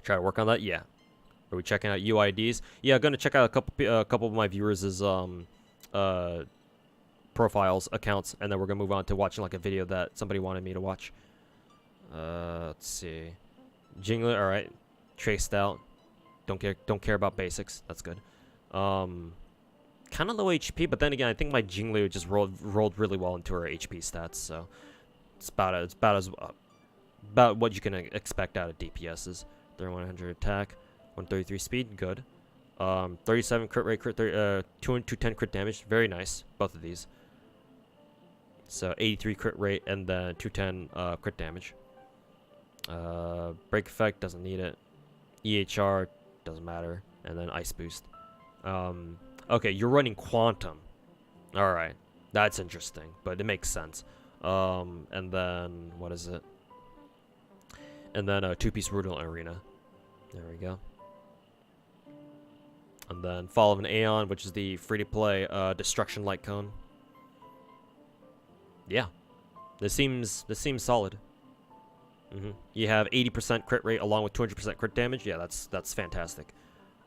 Try to work on that? Yeah. Are we checking out UIDs? Yeah, I'm gonna check out a couple of my viewers' profiles, accounts, and then we're gonna move on to watching like a video that somebody wanted me to watch. Let's see. Jingler, all right. Traced out. Don't care about basics. That's good. Kind of low HP, but then again, I think my Jingler just rolled really well into her HP stats, so it's about what you can expect out of DPSs. 3100 attack. 133 speed, good. 37 crit rate, 210 crit damage, very nice, both of these. So 83 crit rate and then 210 crit damage. Break effect, doesn't need it. EHR, doesn't matter. And then ice boost. Okay, you're running quantum. Alright, that's interesting, but it makes sense. And then, what is it? And then a 2-piece Rudal Arena. There we go. And then Fall of an Aeon, which is the free-to-play Destruction Light Cone. Yeah, this seems solid. You have 80% crit rate along with 200% crit damage. Yeah, that's fantastic.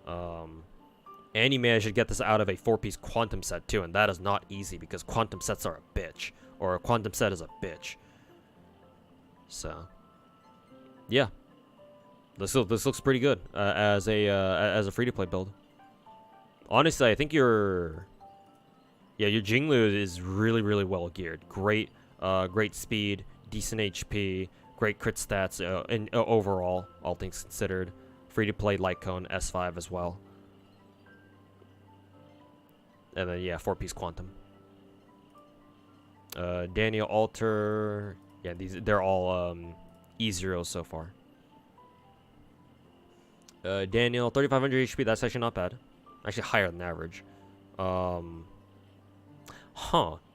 And you managed to get this out of a 4-piece quantum set too, and that is not easy because quantum sets are a bitch, or a quantum set is a bitch. So, yeah, this looks pretty good as a free-to-play build. Honestly, I think your Jinglu is really well geared. Great speed, decent HP, great crit stats, and overall, all things considered. Free to play Light Cone S5 as well. And then yeah, 4-piece Quantum. Daniel Alter, yeah, they're all E0 so far. Daniel 3500 HP, that's actually not bad. Actually higher than average.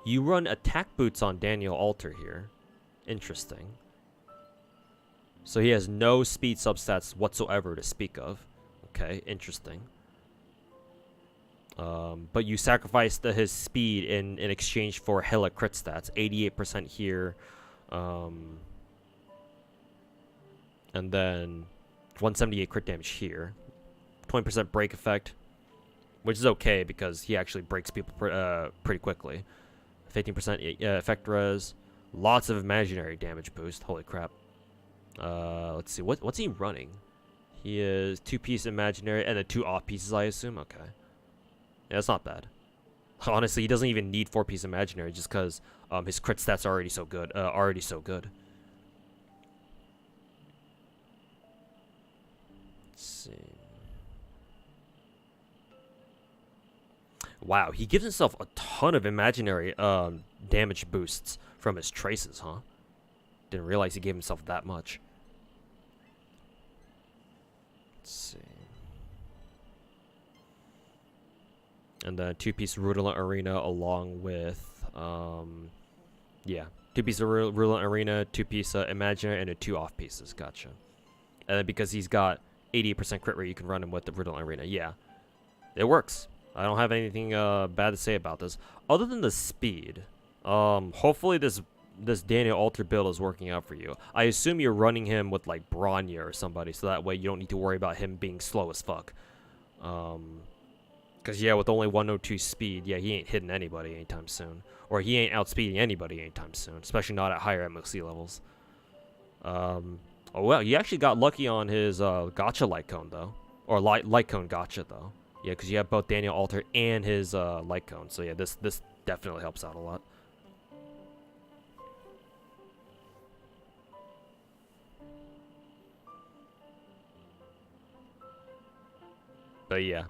You run attack boots on Daniel Alter here. Interesting. So he has no speed substats whatsoever to speak of. Okay, interesting. But you sacrificed his speed in exchange for hella crit stats. 88% here. And then 178 crit damage here. 20% break effect. Which is okay because he actually breaks people pretty quickly. 15% effect res. Lots of imaginary damage boost. Holy crap. Let's see. What's he running? He is 2-piece imaginary and then 2 off pieces, I assume. Okay. Yeah, that's not bad. Honestly, he doesn't even need 4-piece imaginary just because his crit stats are already so good. Let's see. Wow, he gives himself a ton of imaginary damage boosts from his traces, huh? Didn't realize he gave himself that much. Let's see. And then 2-piece Rudolent Arena along with, yeah, 2-piece Rudolent Arena, 2-piece Imaginary, and 2 off pieces. Gotcha. And then because he's got 88% crit rate, you can run him with the Rudolent Arena. Yeah, it works. I don't have anything bad to say about this, other than the speed. Hopefully this Daniel Alter build is working out for you. I assume you're running him with like Bronya or somebody, so that way you don't need to worry about him being slow as fuck. Cause yeah, with only 102 speed, yeah, he ain't hitting anybody anytime soon, or he ain't outspeeding anybody anytime soon, especially not at higher MOC levels. Oh well, you actually got lucky on his gacha light cone though, or light cone gacha though. Yeah, because you have both Daniel Alter and his light cone. So yeah, this definitely helps out a lot. But yeah,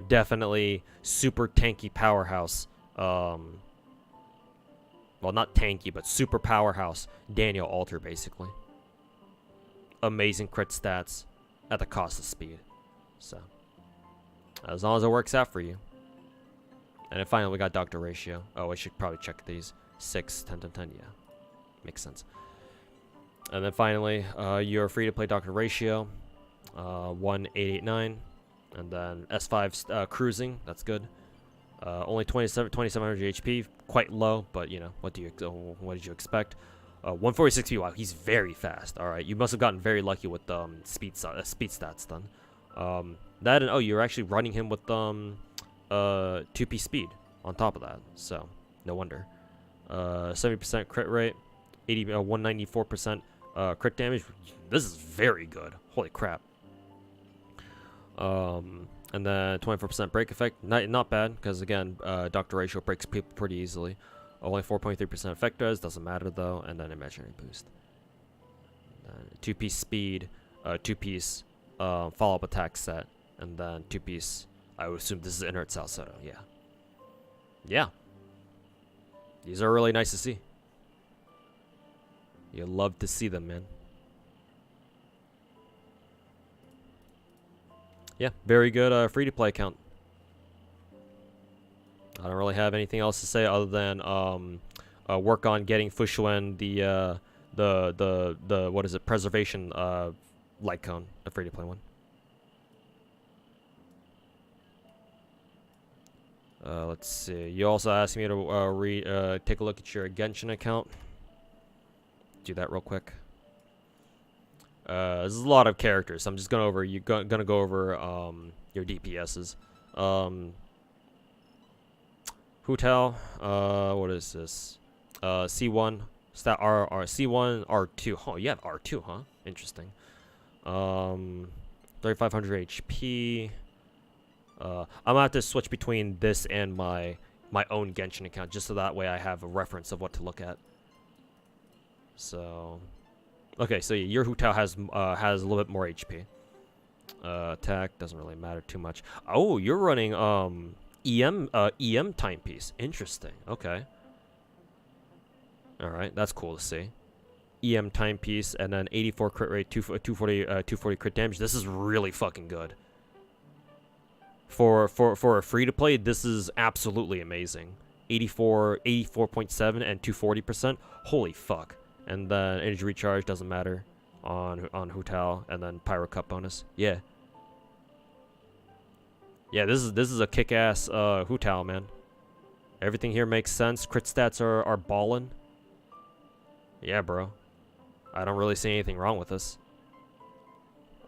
definitely super tanky powerhouse. Well, not tanky, but super powerhouse Daniel Alter, basically. Amazing crit stats at the cost of speed. So, as long as it works out for you. And then finally, we got Doctor Ratio. Oh, I should probably check these. 6, 10, 10, 10. Yeah, makes sense. And then finally, you're free to play Doctor Ratio. 1889. And then S5 cruising. That's good. Only 2700 HP. Quite low, but you know, what did you expect? 146 speed. Wow, he's very fast. All right, you must have gotten very lucky with speed stats then. That and you're actually running him with 2-piece speed on top of that, so no wonder. 70% crit rate, 194% crit damage. This is very good. Holy crap. And then 24% break effect. Not bad, because again, Doctor Ratio breaks people pretty easily. Only 4.3% effect res, doesn't matter though, and then imaginary boost. 2-piece speed, 2-piece follow-up attack set, and then 2-piece. I would assume this is inert Salcedo. Yeah. Yeah. These are really nice to see. You love to see them, man. Yeah, very good free-to-play account. I don't really have anything else to say other than work on getting Fushuan the what is it, preservation light cone, a free-to-play one. Let's see. You also asked me to take a look at your Genshin account. Do that real quick. There's a lot of characters. So I'm just gonna go over your DPSs. Hutao. What is this? C1 stat C1 R2. Oh, you have R2, huh? Interesting. 3500 HP. I'm gonna have to switch between this and my own Genshin account, just so that way I have a reference of what to look at. So, okay, so yeah, your Hutao has a little bit more HP. Attack doesn't really matter too much. Oh, you're running EM timepiece. Interesting. Okay. All right, that's cool to see. EM timepiece and then 84 crit rate, 240 crit damage. This is really fucking good. For a free to play, this is absolutely amazing. 84.7 and 240%. Holy fuck. And then energy recharge doesn't matter on Hutao, and then pyro cut bonus. Yeah. Yeah, this is a kick-ass Hutao, man. Everything here makes sense. Crit stats are ballin'. Yeah, bro. I don't really see anything wrong with this.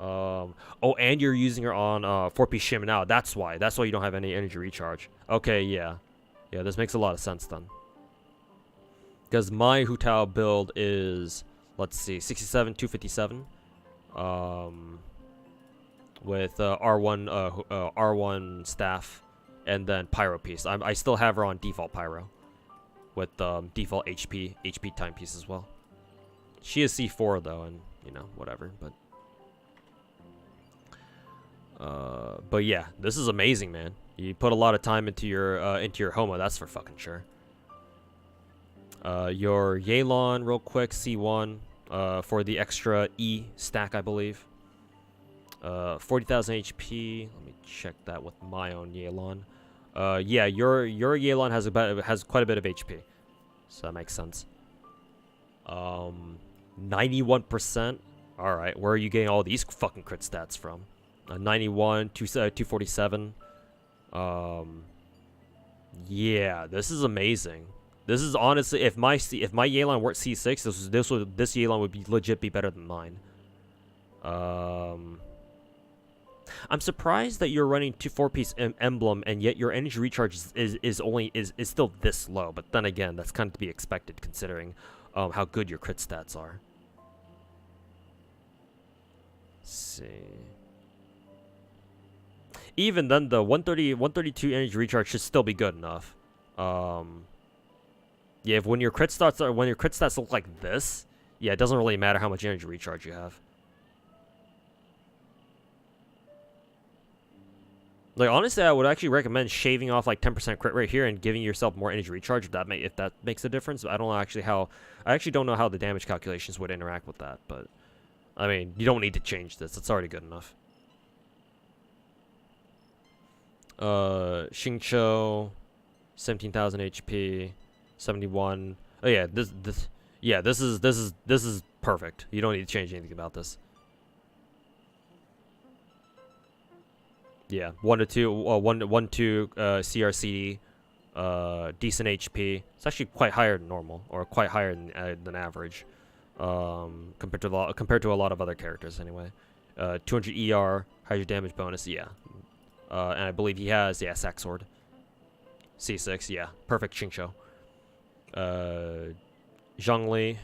Oh, and you're using her on 4-piece Shimmy now. That's why you don't have any energy recharge. Okay, yeah. Yeah, this makes a lot of sense then. Because my Hutao build is, let's see, 67, 257. With R1 staff and then pyro piece. I still have her on default pyro with default HP timepiece as well. She is C4 though, and you know, whatever, but yeah, this is amazing, man. You put a lot of time into your Homa, that's for fucking sure. Your Yelan real quick, C1 for the extra E stack, I believe. 40,000 HP. Let me check that with my own Yelan. Yeah, your Yelan has quite a bit of HP, so that makes sense. 91%. All right, where are you getting all these fucking crit stats from? 91, 247. Yeah, this is amazing. This is honestly, if my Yelan were at C6, this Yelan would be legit be better than mine. I'm surprised that you're running 4-piece emblem and yet your energy recharge is still this low. But then again, that's kind of to be expected considering how good your crit stats are. Let's see. Even then, the 132 energy recharge should still be good enough. Yeah, when your crit stats look like this, yeah, it doesn't really matter how much energy recharge you have. Like, honestly, I would actually recommend shaving off like 10% crit rate here and giving yourself more energy recharge if that makes a difference. I don't know actually don't know how the damage calculations would interact with that, but I mean, you don't need to change this. It's already good enough. Xingqiu, 17,000 HP, 71. Oh yeah, this is perfect. You don't need to change anything about this. Yeah, 1 to 2 CRCD, decent HP. It's actually quite higher than normal, or quite higher than average, compared to a lot of other characters anyway. 200 ER, higher damage bonus, yeah. And I believe he has, yeah, Sack Sword. C6, yeah, perfect Xingqiu. Zhongli,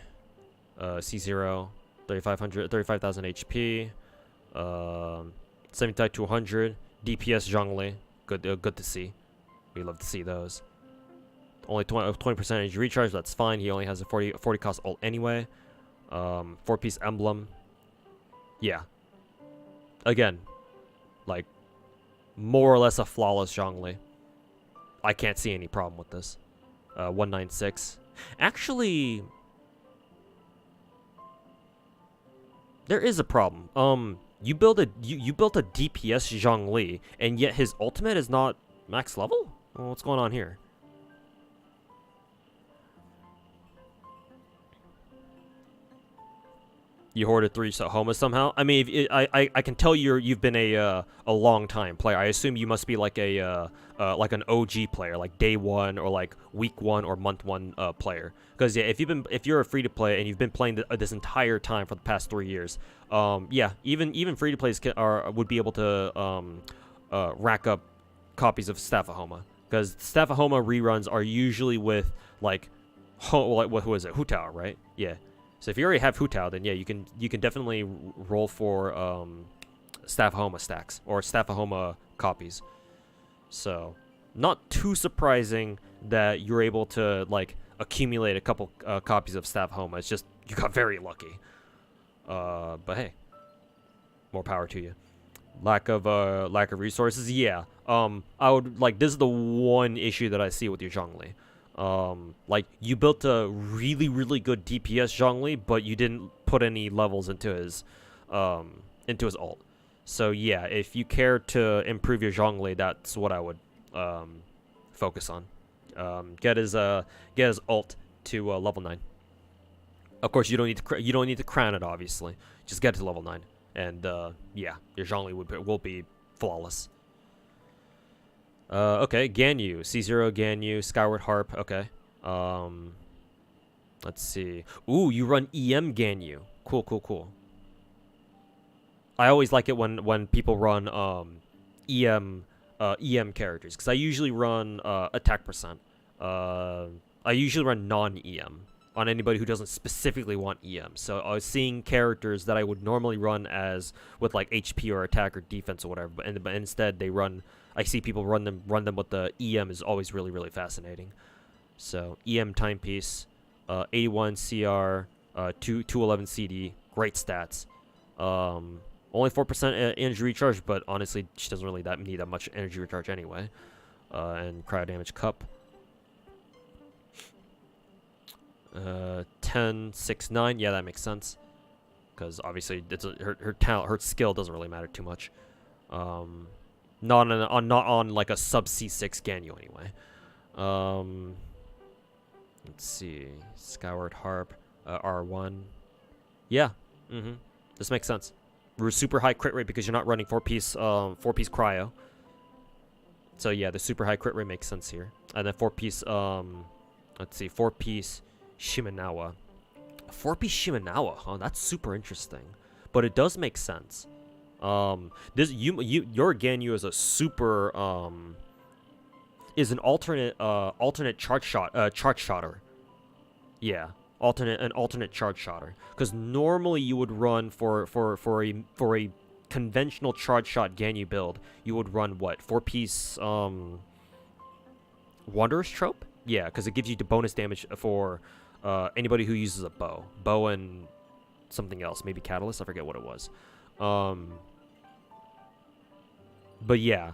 C0, 35,000 HP, 75-200. DPS Zhongli, good to see. We love to see those. Only 20% energy recharge, that's fine. He only has a 40 cost ult anyway. 4-piece emblem. Yeah. again, like, more or less a flawless Zhongli. I can't see any problem with this. 196. Actually, there is a problem. You built a DPS Zhongli, and yet his ultimate is not max level? Well, what's going on here? You hoarded 3 Homa somehow? I mean, I can tell you've been a long time player. I assume you must be like like an OG player, like day 1 or like week 1 or month 1 player. Because yeah, if you're a free to play and you've been playing this entire time for the past 3 years, yeah, even free to plays would be able to rack up copies of Staff of Homa. Because Staff of Homa reruns are usually with like who is it? Hu Tao, right? Yeah. So if you already have Hu Tao, then yeah, you can definitely roll for Staff of Homa stacks or Staff of Homa copies. So not too surprising that you're able to like accumulate a couple copies of Staff of Homa. It's just you got very lucky. But hey, more power to you. Lack of resources, yeah. I would like this is the one issue that I see with your Zhongli. Like you built a really good DPS Zhongli, but you didn't put any levels into his ult. So yeah, if you care to improve your Zhongli, that's what I would focus on. Get his ult to level 9. Of course, you don't need to crown it, obviously. Just get it to level 9, and yeah, your Zhongli will be flawless. Okay, Ganyu, C0 Ganyu, Skyward Harp. Okay. Let's see. Ooh, you run EM Ganyu. Cool. I always like it when people run EM characters, because I usually run attack percent. I usually run non-EM on anybody who doesn't specifically want EM. So I was seeing characters that I would normally run as with like HP or attack or defense or whatever, but instead they run. I see people run them with the EM is always really fascinating. So EM timepiece, 81 CR, 211 CD, great stats. Only 4% energy recharge, but honestly, she doesn't really need that much energy recharge anyway. And cryo damage cup. 10, 6, 9. Yeah, that makes sense. Because obviously, her talent, her skill doesn't really matter too much. Not on like a sub C6 Ganyu anyway. Let's see, Skyward Harp, R1. Yeah, this makes sense. Super high crit rate because you're not running 4-piece cryo. So yeah, the super high crit rate makes sense here. And then 4-piece, let's see, 4-piece Shimenawa. 4-piece Shimenawa, huh? That's super interesting, but it does make sense. Your Ganyu is a super is an alternate charge shotter. Yeah, alternate charge shotter. Because normally you would run for a conventional charge shot Ganyu build, you would run what, 4-piece Wanderer's Trope? Yeah, because it gives you the bonus damage for anybody who uses a bow and something else, maybe Catalyst. I forget what it was. But yeah,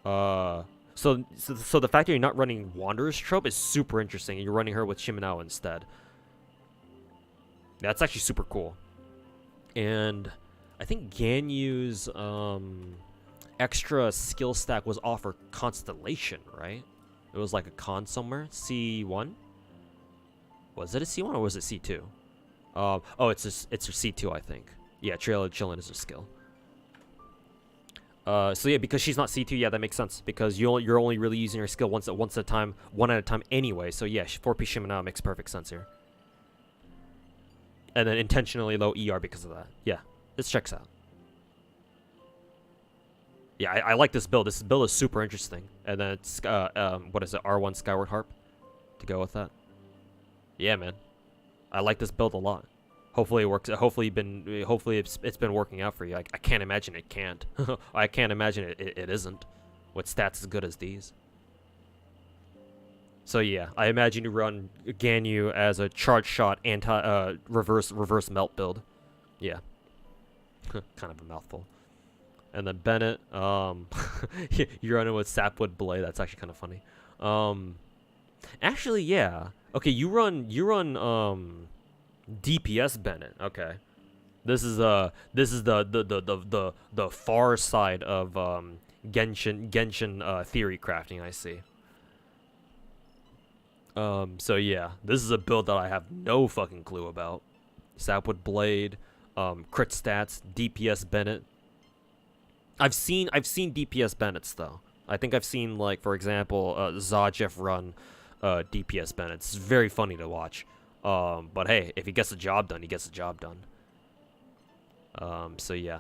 so the fact that you're not running Wanderer's Trope is super interesting, and you're running her with Shimenawa instead. That's actually super cool. And I think Ganyu's extra skill stack was off for Constellation, right? It was like a con somewhere. C1? Was it a C1 or was it C2? Oh, it's a C2, I think. Yeah, Trail of Chillin' is her skill. So yeah, because she's not C2, yeah, that makes sense. Because you're only really using her skill one at a time anyway. So yeah, 4-piece Shimenawa makes perfect sense here. And then intentionally low ER because of that. Yeah, this checks out. Yeah, I like this build. This build is super interesting. And then it's what is it? R1 Skyward Harp to go with that. Yeah, man, I like this build a lot. Hopefully it works. Hopefully it's been working out for you. I can't imagine it can't. I can't imagine it isn't, with stats as good as these. So yeah, I imagine you run Ganyu as a charge shot reverse melt build. Yeah, kind of a mouthful. And then Bennett, you're running with Sapwood Blade. That's actually kind of funny. Actually, yeah. Okay, you run DPS Bennett. Okay, this is the far side of Genshin theory crafting. I see. So yeah, this is a build that I have no fucking clue about. Sapwood Blade, crit stats, DPS Bennett. I've seen DPS Bennett's though. I think I've seen, like, for example, Zajeff run DPS Bennett. It's very funny to watch. But hey, if he gets the job done, he gets the job done. So yeah.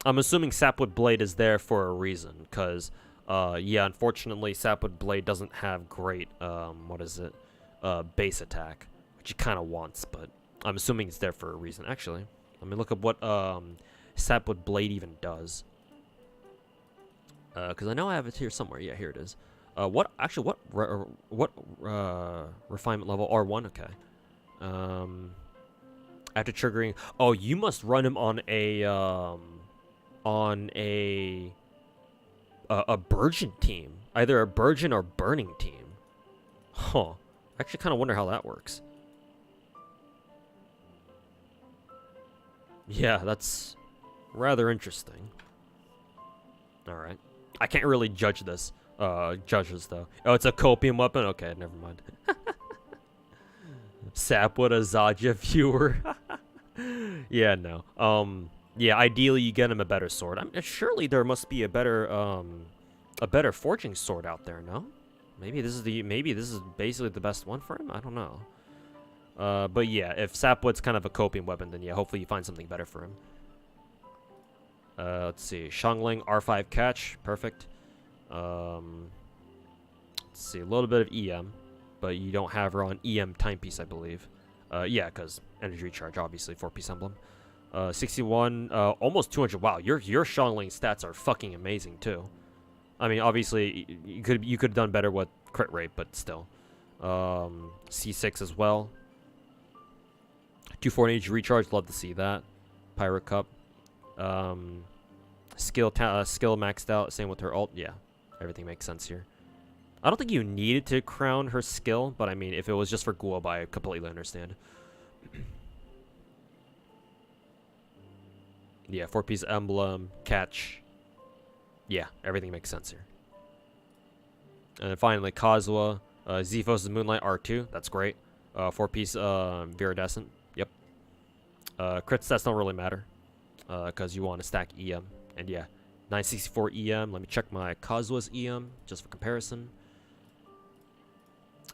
I'm assuming Sapwood Blade is there for a reason, because yeah, unfortunately, Sapwood Blade doesn't have great, what is it, base attack, which he kind of wants, but I'm assuming it's there for a reason. Actually, let me look up what Sapwood Blade even does, because I know I have it here somewhere. Yeah, here it is. What refinement level? R1. Okay. After triggering, oh, you must run him on a Burgeon team, either a Burgeon or Burning team. Huh. I actually kind of wonder how that works. Yeah, that's rather interesting. All right, I can't really judge this. Judges though. Oh, it's a copium weapon. Okay, never mind. Sapwood, a Zaja viewer. Yeah, no. Yeah, ideally you get him a better sword. Surely there must be a better forging sword out there, no? Maybe this is basically the best one for him. I don't know. But yeah, if Sapwood's kind of a copium weapon, then yeah, hopefully you find something better for him. Let's see, Xiangling R5 catch, perfect. Let's see, a little bit of EM, but you don't have her on EM timepiece, I believe. Yeah, because energy recharge, obviously, 4-piece emblem. 61, almost 200. Wow, your Xiangling stats are fucking amazing too. I mean, obviously, you could have done better with crit rate, but still. C6 as well. 240 energy recharge, love to see that. Pirate Cup. Skill maxed out, same with her ult. Yeah, everything makes sense here. I don't think you needed to crown her skill, but I mean, if it was just for Guoba, I completely understand. Yeah, 4-piece emblem, catch. Yeah, everything makes sense here. And then finally, Kazuha, Zephos' Moonlight R2. That's great. 4-piece Viridescent. Yep. Crit stats don't really matter, because you want to stack EM. And yeah, 964 EM. Let me check my Kazuha's EM, just for comparison.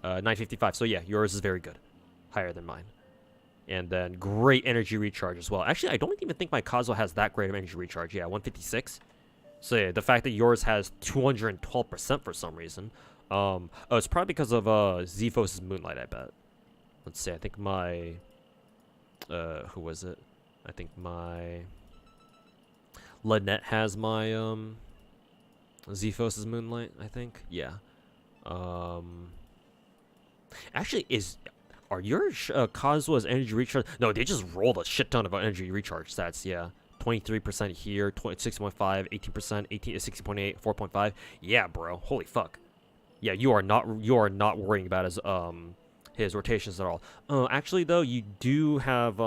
955. So yeah, yours is very good. Higher than mine. And then great energy recharge as well. Actually, I don't even think my Kazuha has that great of energy recharge. Yeah, 156. So yeah, the fact that yours has 212% for some reason. Oh, it's probably because of Zephos' Moonlight, I bet. Let's see, I think my... who was it? I think my... Lynette has my, Zephos' Moonlight, I think. Yeah. Actually, are your Kazuha's energy recharge? No, they just rolled a shit ton of energy recharge stats. Yeah, 23% here, 6.5, 18%, 60.8, 4.5. Yeah, bro. Holy fuck. Yeah, you are not worrying about his rotations at all. Actually though, you do have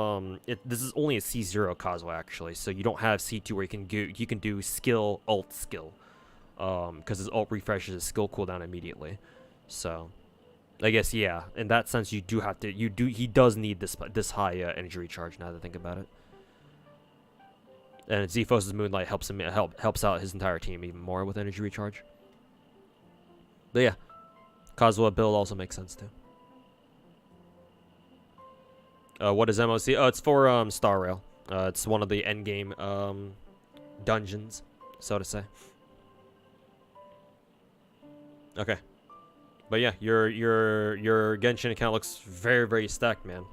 this is only a C0 Kazuha actually, so you don't have C2 where you can do skill ult skill, because his ult refreshes his skill cooldown immediately. So I guess, yeah, in that sense, you do have to. He does need this high energy recharge. Now that I think about it, and Zephos' Moonlight helps out his entire team even more with energy recharge. But yeah, Kazuha build also makes sense too. What is MOC? Oh, it's for Star Rail. It's one of the endgame dungeons, so to say. Okay. But yeah, your Genshin account looks very, very stacked, man.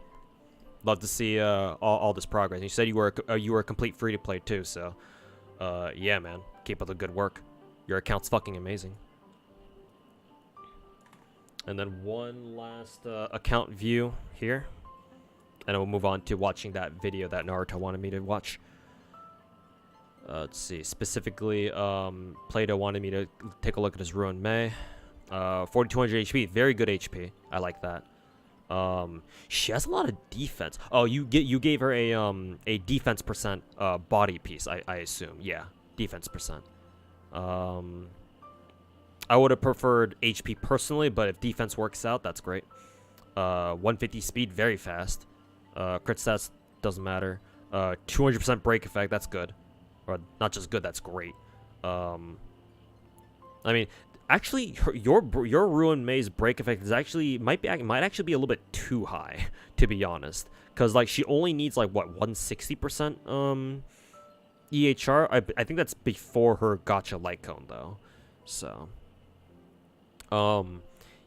Love to see all this progress. You said you were a complete free to play too, so yeah, man, keep up the good work. Your account's fucking amazing. And then one last account view here, and then we'll move on to watching that video that Naruto wanted me to watch. Let's see. Specifically, Plato wanted me to take a look at his Ruined May. 4200 HP, very good HP. I like that. She has a lot of defense. Oh, you gave her a defense percent body piece. I assume, yeah, defense percent. I would have preferred HP personally, but if defense works out, that's great. 150 speed, very fast. Crit stats doesn't matter. 200% break effect, that's good. Or not just good, that's great. I mean, actually, your Ruined May's break effect is actually might actually be a little bit too high, to be honest. Cause like she only needs like what 160% EHR. I think that's before her gacha light cone though. So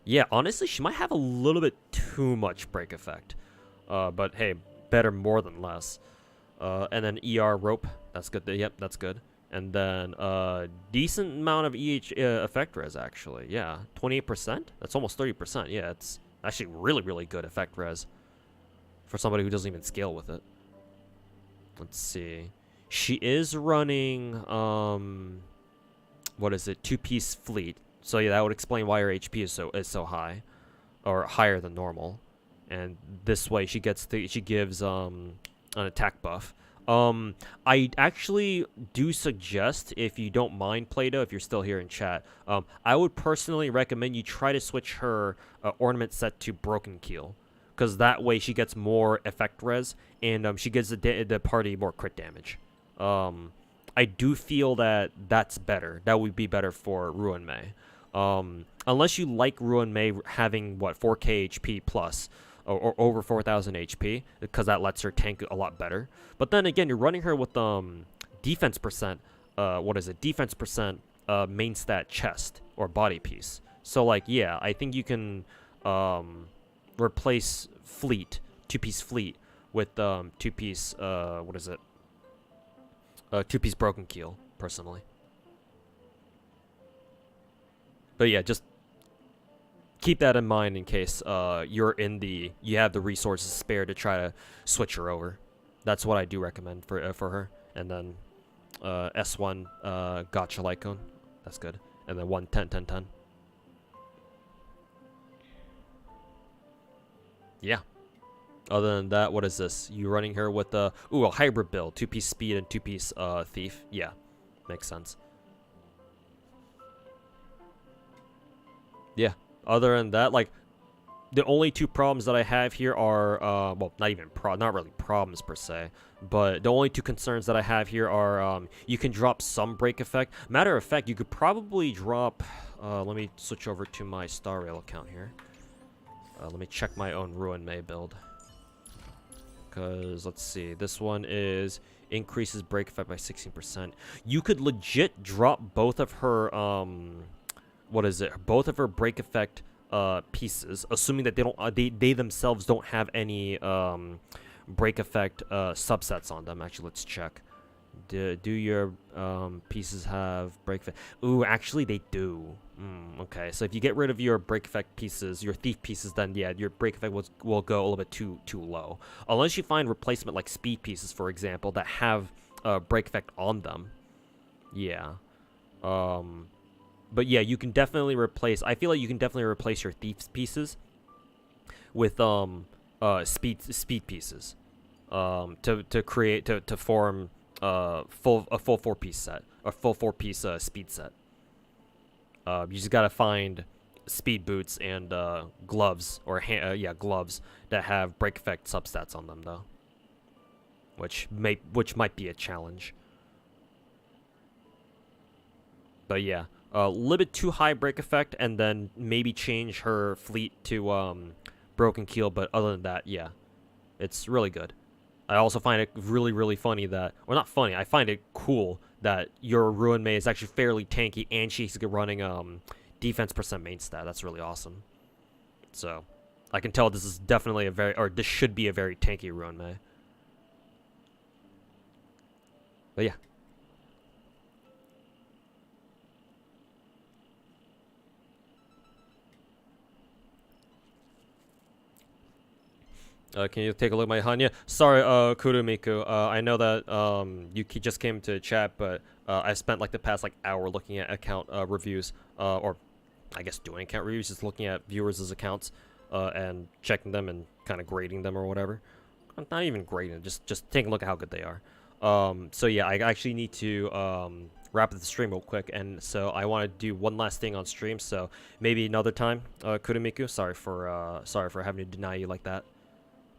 yeah, honestly, she might have a little bit too much break effect. But hey, better more than less. And then ER rope, that's good. Yep, that's good. And then decent amount of effect res actually. Yeah, 28%. That's almost 30%. Yeah, it's actually really good effect res for somebody who doesn't even scale with it. Let's see. She is running what is it? 2-piece fleet. So yeah, that would explain why her HP is so high, or higher than normal. And this way she gives an attack buff. I actually do suggest, if you don't mind, Plato, if you're still here in chat, I would personally recommend you try to switch her ornament set to Broken Keel, because that way she gets more effect res, and she gives the party more crit damage. I do feel that that's better. That would be better for Ruined May. Unless you like Ruined May having, what, 4k HP plus, or over 4,000 HP, because that lets her tank a lot better. But then again, you're running her with defense percent, what is it? Defense percent main stat chest or body piece. So like, yeah, I think you can replace fleet, 2-piece fleet, with 2-piece what is it? 2-piece Broken Keel, personally. But yeah, just keep that in mind in case you have the resources spare to try to switch her over. That's what I do recommend for her. And then S1 gacha light cone, that's good. And then 1 10 10 10. Yeah. Other than that, what is this? You running her with a hybrid build, 2-piece speed and 2-piece thief. Yeah, makes sense. Yeah. Other than that, like, the only two problems that I have here are, well, not really problems per se, but the only two concerns that I have here are, you can drop some break effect. Matter of fact, you could probably drop, let me switch over to my Star Rail account here. Let me check my own Ruined May build. Because, let's see, this one is increases break effect by 16%. You could legit drop both of her, what is it? Both of her break effect pieces, assuming that they themselves don't have any break effect subsets on them. Actually, let's check. Do your pieces have break effect? Ooh, actually they do. Okay, so if you get rid of your break effect pieces, your thief pieces, then yeah, your break effect will go a little bit too low. Unless you find replacement like speed pieces, for example, that have break effect on them. Yeah. But yeah, you can definitely replace. I feel like you can definitely replace your thief pieces with speed pieces, to form a full 4-piece set, a full 4-piece speed set. You just gotta find speed boots and gloves, or gloves that have break effect substats on them though, which might be a challenge. But yeah. A little bit too high break effect, and then maybe change her fleet to Broken Keel, but other than that, yeah, it's really good. I also find it really funny that, or not funny, I find it cool that your Ruined May is actually fairly tanky, and she's running defense percent main stat. That's really awesome. So, I can tell this is definitely this should be a very tanky Ruined May. But yeah. Can you take a look at my Hanya? Sorry, Kurumiku. I know that you just came to chat, but I spent like the past like hour looking at account reviews, or I guess doing account reviews, just looking at viewers' accounts, and checking them and kind of grading them or whatever. Not even grading, just taking a look at how good they are. So yeah, I actually need to wrap up the stream real quick, and so I want to do one last thing on stream. So maybe another time, Kurumiku. Sorry for having to deny you like that.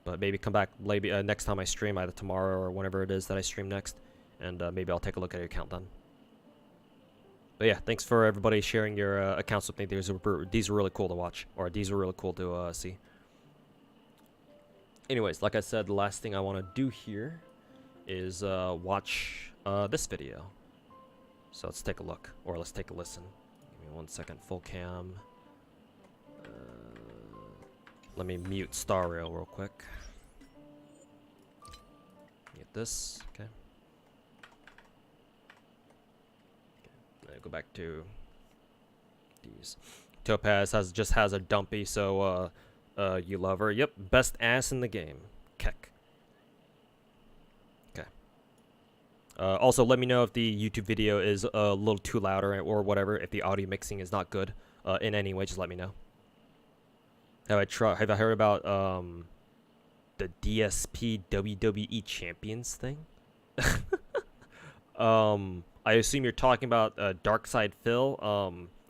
But maybe come back maybe next time I stream, either tomorrow or whenever it is that I stream next, and maybe I'll take a look at your account then. But yeah, thanks for everybody sharing your accounts with me. These are really cool to watch, or these are really cool to see. Anyways, like I said, the last thing I want to do here is watch this video. So let's take a look, or let's take a listen. Give me 1 second, full cam. Let me mute Star Rail real quick. Get this, okay. Go back to these. Topaz just has a dumpy, so you love her. Yep, best ass in the game. Keck. Okay. Also, let me know if the YouTube video is a little too loud or whatever. If the audio mixing is not good in any way, just let me know. Have I heard about the DSP WWE Champions thing? I assume you're talking about Darkside Phil.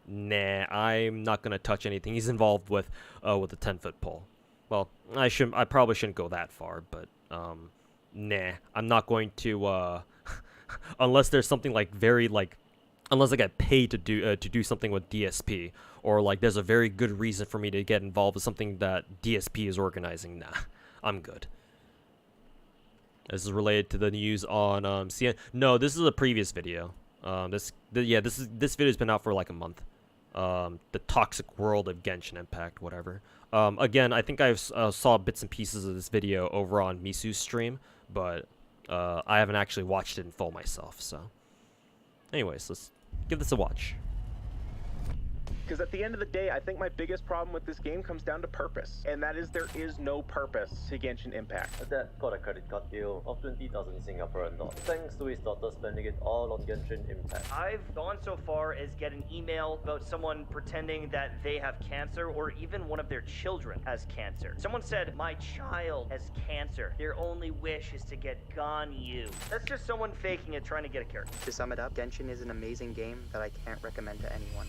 Nah, I'm not gonna touch anything. He's involved with the 10-foot pole. Well, I probably shouldn't go that far, but nah, I'm not going to unless there's something like unless I get paid to do something with DSP, or like there's a very good reason for me to get involved with something that DSP is organizing. Nah, I'm good. This is related to the news on CN. No, this is a previous video. This video's been out for like a month. The toxic world of Genshin Impact, whatever. Again, I think I saw bits and pieces of this video over on Misu's stream, but I haven't actually watched it in full myself. So, anyways, let's give this a watch. Because at the end of the day, I think my biggest problem with this game comes down to purpose. And that is there is no purpose to Genshin Impact. Dad got a credit card deal of 20,000 Singaporean dollars, thanks to his daughter spending it all on Genshin Impact. I've gone so far as get an email about someone pretending that they have cancer, or even one of their children has cancer. Someone said, my child has cancer. Their only wish is to get Ganyu. That's just someone faking it, trying to get a character. To sum it up, Genshin is an amazing game that I can't recommend to anyone.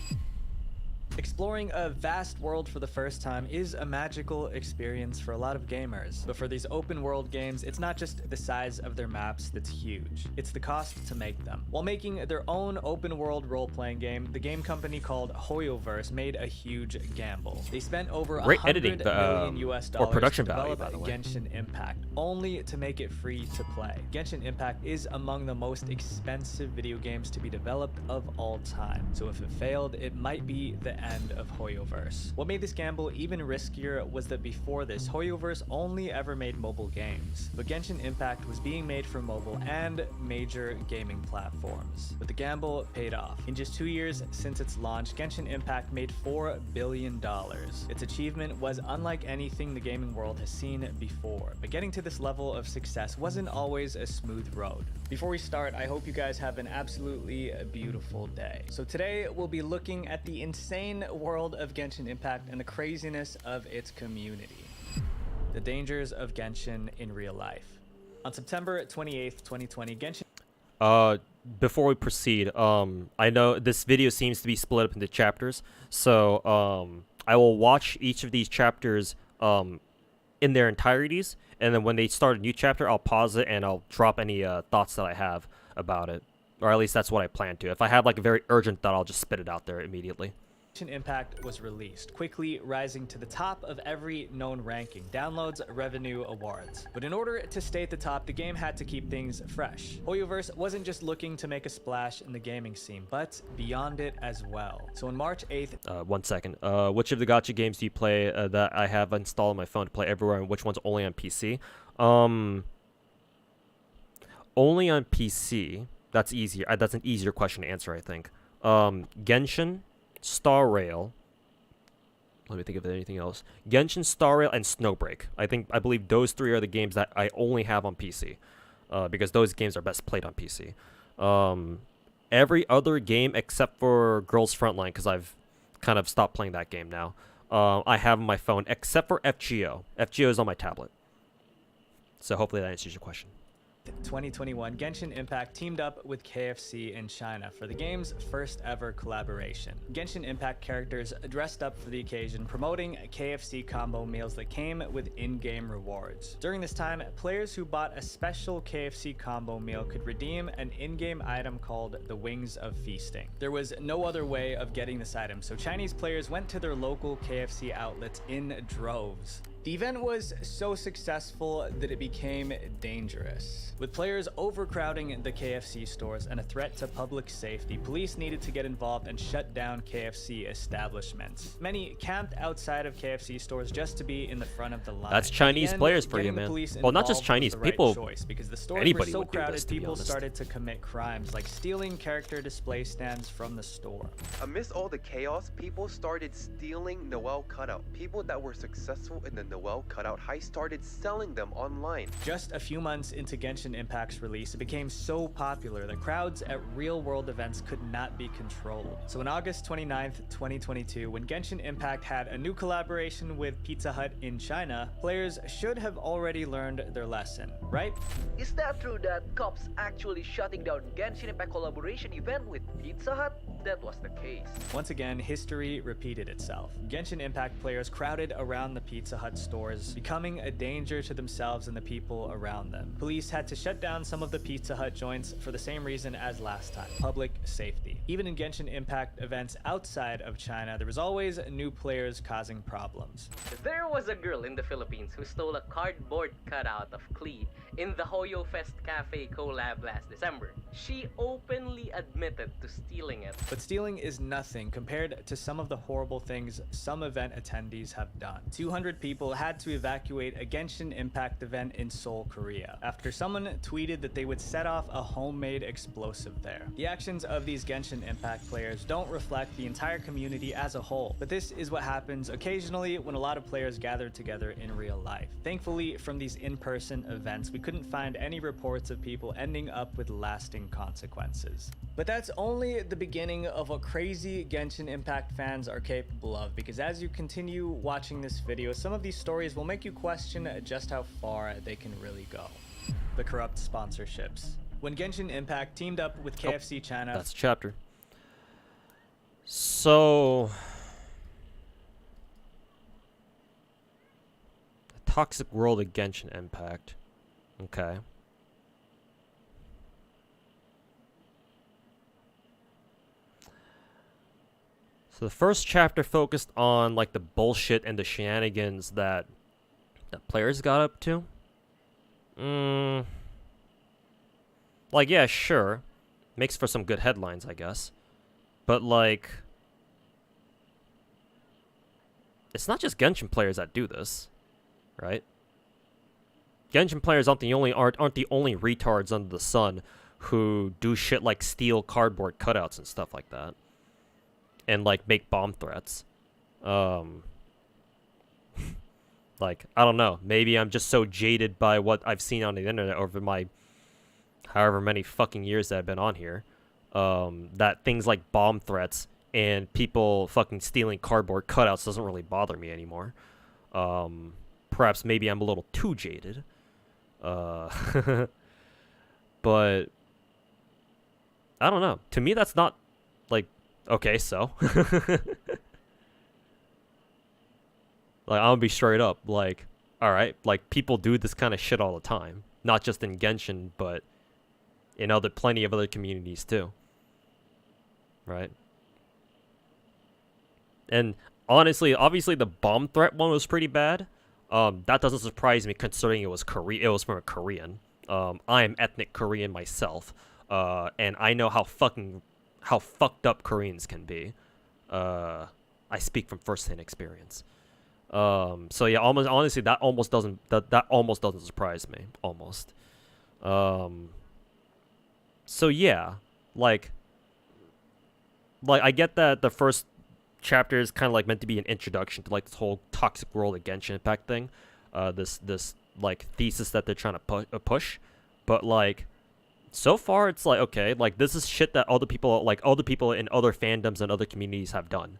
Exploring a vast world for the first time is a magical experience for a lot of gamers. But for these open world games, it's not just the size of their maps that's huge, it's the cost to make them. While making their own open world role-playing game, the game company called Hoyoverse made a huge gamble. They spent over $100 million US or production to value, develop by the way. Genshin Impact, only to make it free to play. Genshin Impact is among the most expensive video games to be developed of all time. So if it failed, it might be the end of Hoyoverse. What made this gamble even riskier was that before this, Hoyoverse only ever made mobile games, but Genshin Impact was being made for mobile and major gaming platforms. But the gamble paid off. In just 2 years since its launch, Genshin Impact made $4 billion. Its achievement was unlike anything the gaming world has seen before, but getting to this level of success wasn't always a smooth road. Before we start, I hope you guys have an absolutely beautiful day. So today we'll be looking at the insane world of Genshin Impact and the craziness of its community. The dangers of Genshin in real life. On September 28th, 2020, Genshin... Before we proceed, I know this video seems to be split up into chapters, so I will watch each of these chapters in their entirities, and then when they start a new chapter, I'll pause it and I'll drop any thoughts that I have about it. Or at least that's what I plan to. If I have like a very urgent thought, I'll just spit it out there immediately. Genshin Impact was released, quickly rising to the top of every known ranking, downloads, revenue, awards. But in order to stay at the top, the game had to keep things fresh. Hoyoverse wasn't just looking to make a splash in the gaming scene, but beyond it as well. So on March 8th... 1 second. Which of the gacha games do you play that I have installed on my phone to play everywhere, and which one's only on PC? Only on PC. That's easier. That's an easier question to answer, I think. Genshin, Star Rail, Let me think of anything else. Genshin, Star Rail, and Snowbreak. I believe those three are the games that I only have on PC, because those games are best played on PC. Every other game except for Girls Frontline, because I've kind of stopped playing that game now, I have on my phone, except for FGO. FGO is on my tablet. So hopefully that answers your question. 2021, Genshin Impact teamed up with KFC in China for the game's first ever collaboration. Genshin Impact characters dressed up for the occasion, promoting KFC combo meals that came with in-game rewards. During this time, players who bought a special KFC combo meal could redeem an in-game item called the Wings of Feasting. There was no other way of getting this item, so Chinese players went to their local KFC outlets in droves. The event was so successful that it became dangerous. With players overcrowding the KFC stores and a threat to public safety, police needed to get involved and shut down KFC establishments. Many camped outside of KFC stores just to be in the front of the line. That's Chinese players for you, man. Well, not just Chinese people. Because the stores Anybody were so would do crowded, this, to be people honest. started to commit crimes like stealing character display stands from the store. Amidst all the chaos, people started stealing Noel cutout. People that were successful in the Noel cutout heist started selling them online. Just a few months into Genshin Impact's release, it became so popular that crowds at real-world events could not be controlled. So on August 29th, 2022, when Genshin Impact had a new collaboration with Pizza Hut in China, players should have already learned their lesson, right? Is that true that cops actually shutting down Genshin Impact collaboration event with Pizza Hut? That was the case. Once again, history repeated itself. Genshin Impact players crowded around the Pizza Hut stores, becoming a danger to themselves and the people around them. Police had to shut down some of the Pizza Hut joints for the same reason as last time: public safety. Even in Genshin Impact events outside of China, there was always new players causing problems. There was a girl in the Philippines who stole a cardboard cutout of Klee in the Hoyo Fest Cafe collab last December. She openly admitted to stealing it. But stealing is nothing compared to some of the horrible things some event attendees have done. 200 people had to evacuate a Genshin Impact event in Seoul, Korea, after someone tweeted that they would set off a homemade explosive there. The actions of these Genshin Impact players don't reflect the entire community as a whole, but this is what happens occasionally when a lot of players gather together in real life. Thankfully, from these in-person events, we couldn't find any reports of people ending up with lasting consequences. But that's only the beginning of what crazy Genshin Impact fans are capable of, because as you continue watching this video, some of these stories will make you question just how far they can really go. The corrupt sponsorships. When Genshin Impact teamed up with KFC China... That's a chapter. So... the toxic world of Genshin Impact. Okay. So the first chapter focused on like the bullshit and the shenanigans that players got up to. Like, yeah, sure. Makes for some good headlines, I guess. But like, it's not just Genshin players that do this, right? Genshin players aren't the only retards under the sun who do shit like steal cardboard cutouts and stuff like that. And like make bomb threats. Like, I don't know. Maybe I'm just so jaded by what I've seen on the internet over my however many fucking years that I've been on here. That things like bomb threats and people fucking stealing cardboard cutouts doesn't really bother me anymore. Perhaps maybe I'm a little too jaded. But I don't know. To me, that's not like, okay, so. Like, I'm gonna be straight up. Like, alright, like, people do this kind of shit all the time. Not just in Genshin, but in plenty of other communities too. Right? And honestly, obviously the bomb threat one was pretty bad. That doesn't surprise me considering it was it was from a Korean. I am ethnic Korean myself. And I know how fucked up Koreans can be. I speak from first-hand experience. So yeah, honestly, that almost doesn't surprise me. Almost. So yeah, like I get that the first chapter is kind of like meant to be an introduction to like this whole toxic world of Genshin Impact thing. This like thesis that they're trying to push, but like so far it's like, okay, like this is shit that other people in other fandoms and other communities have done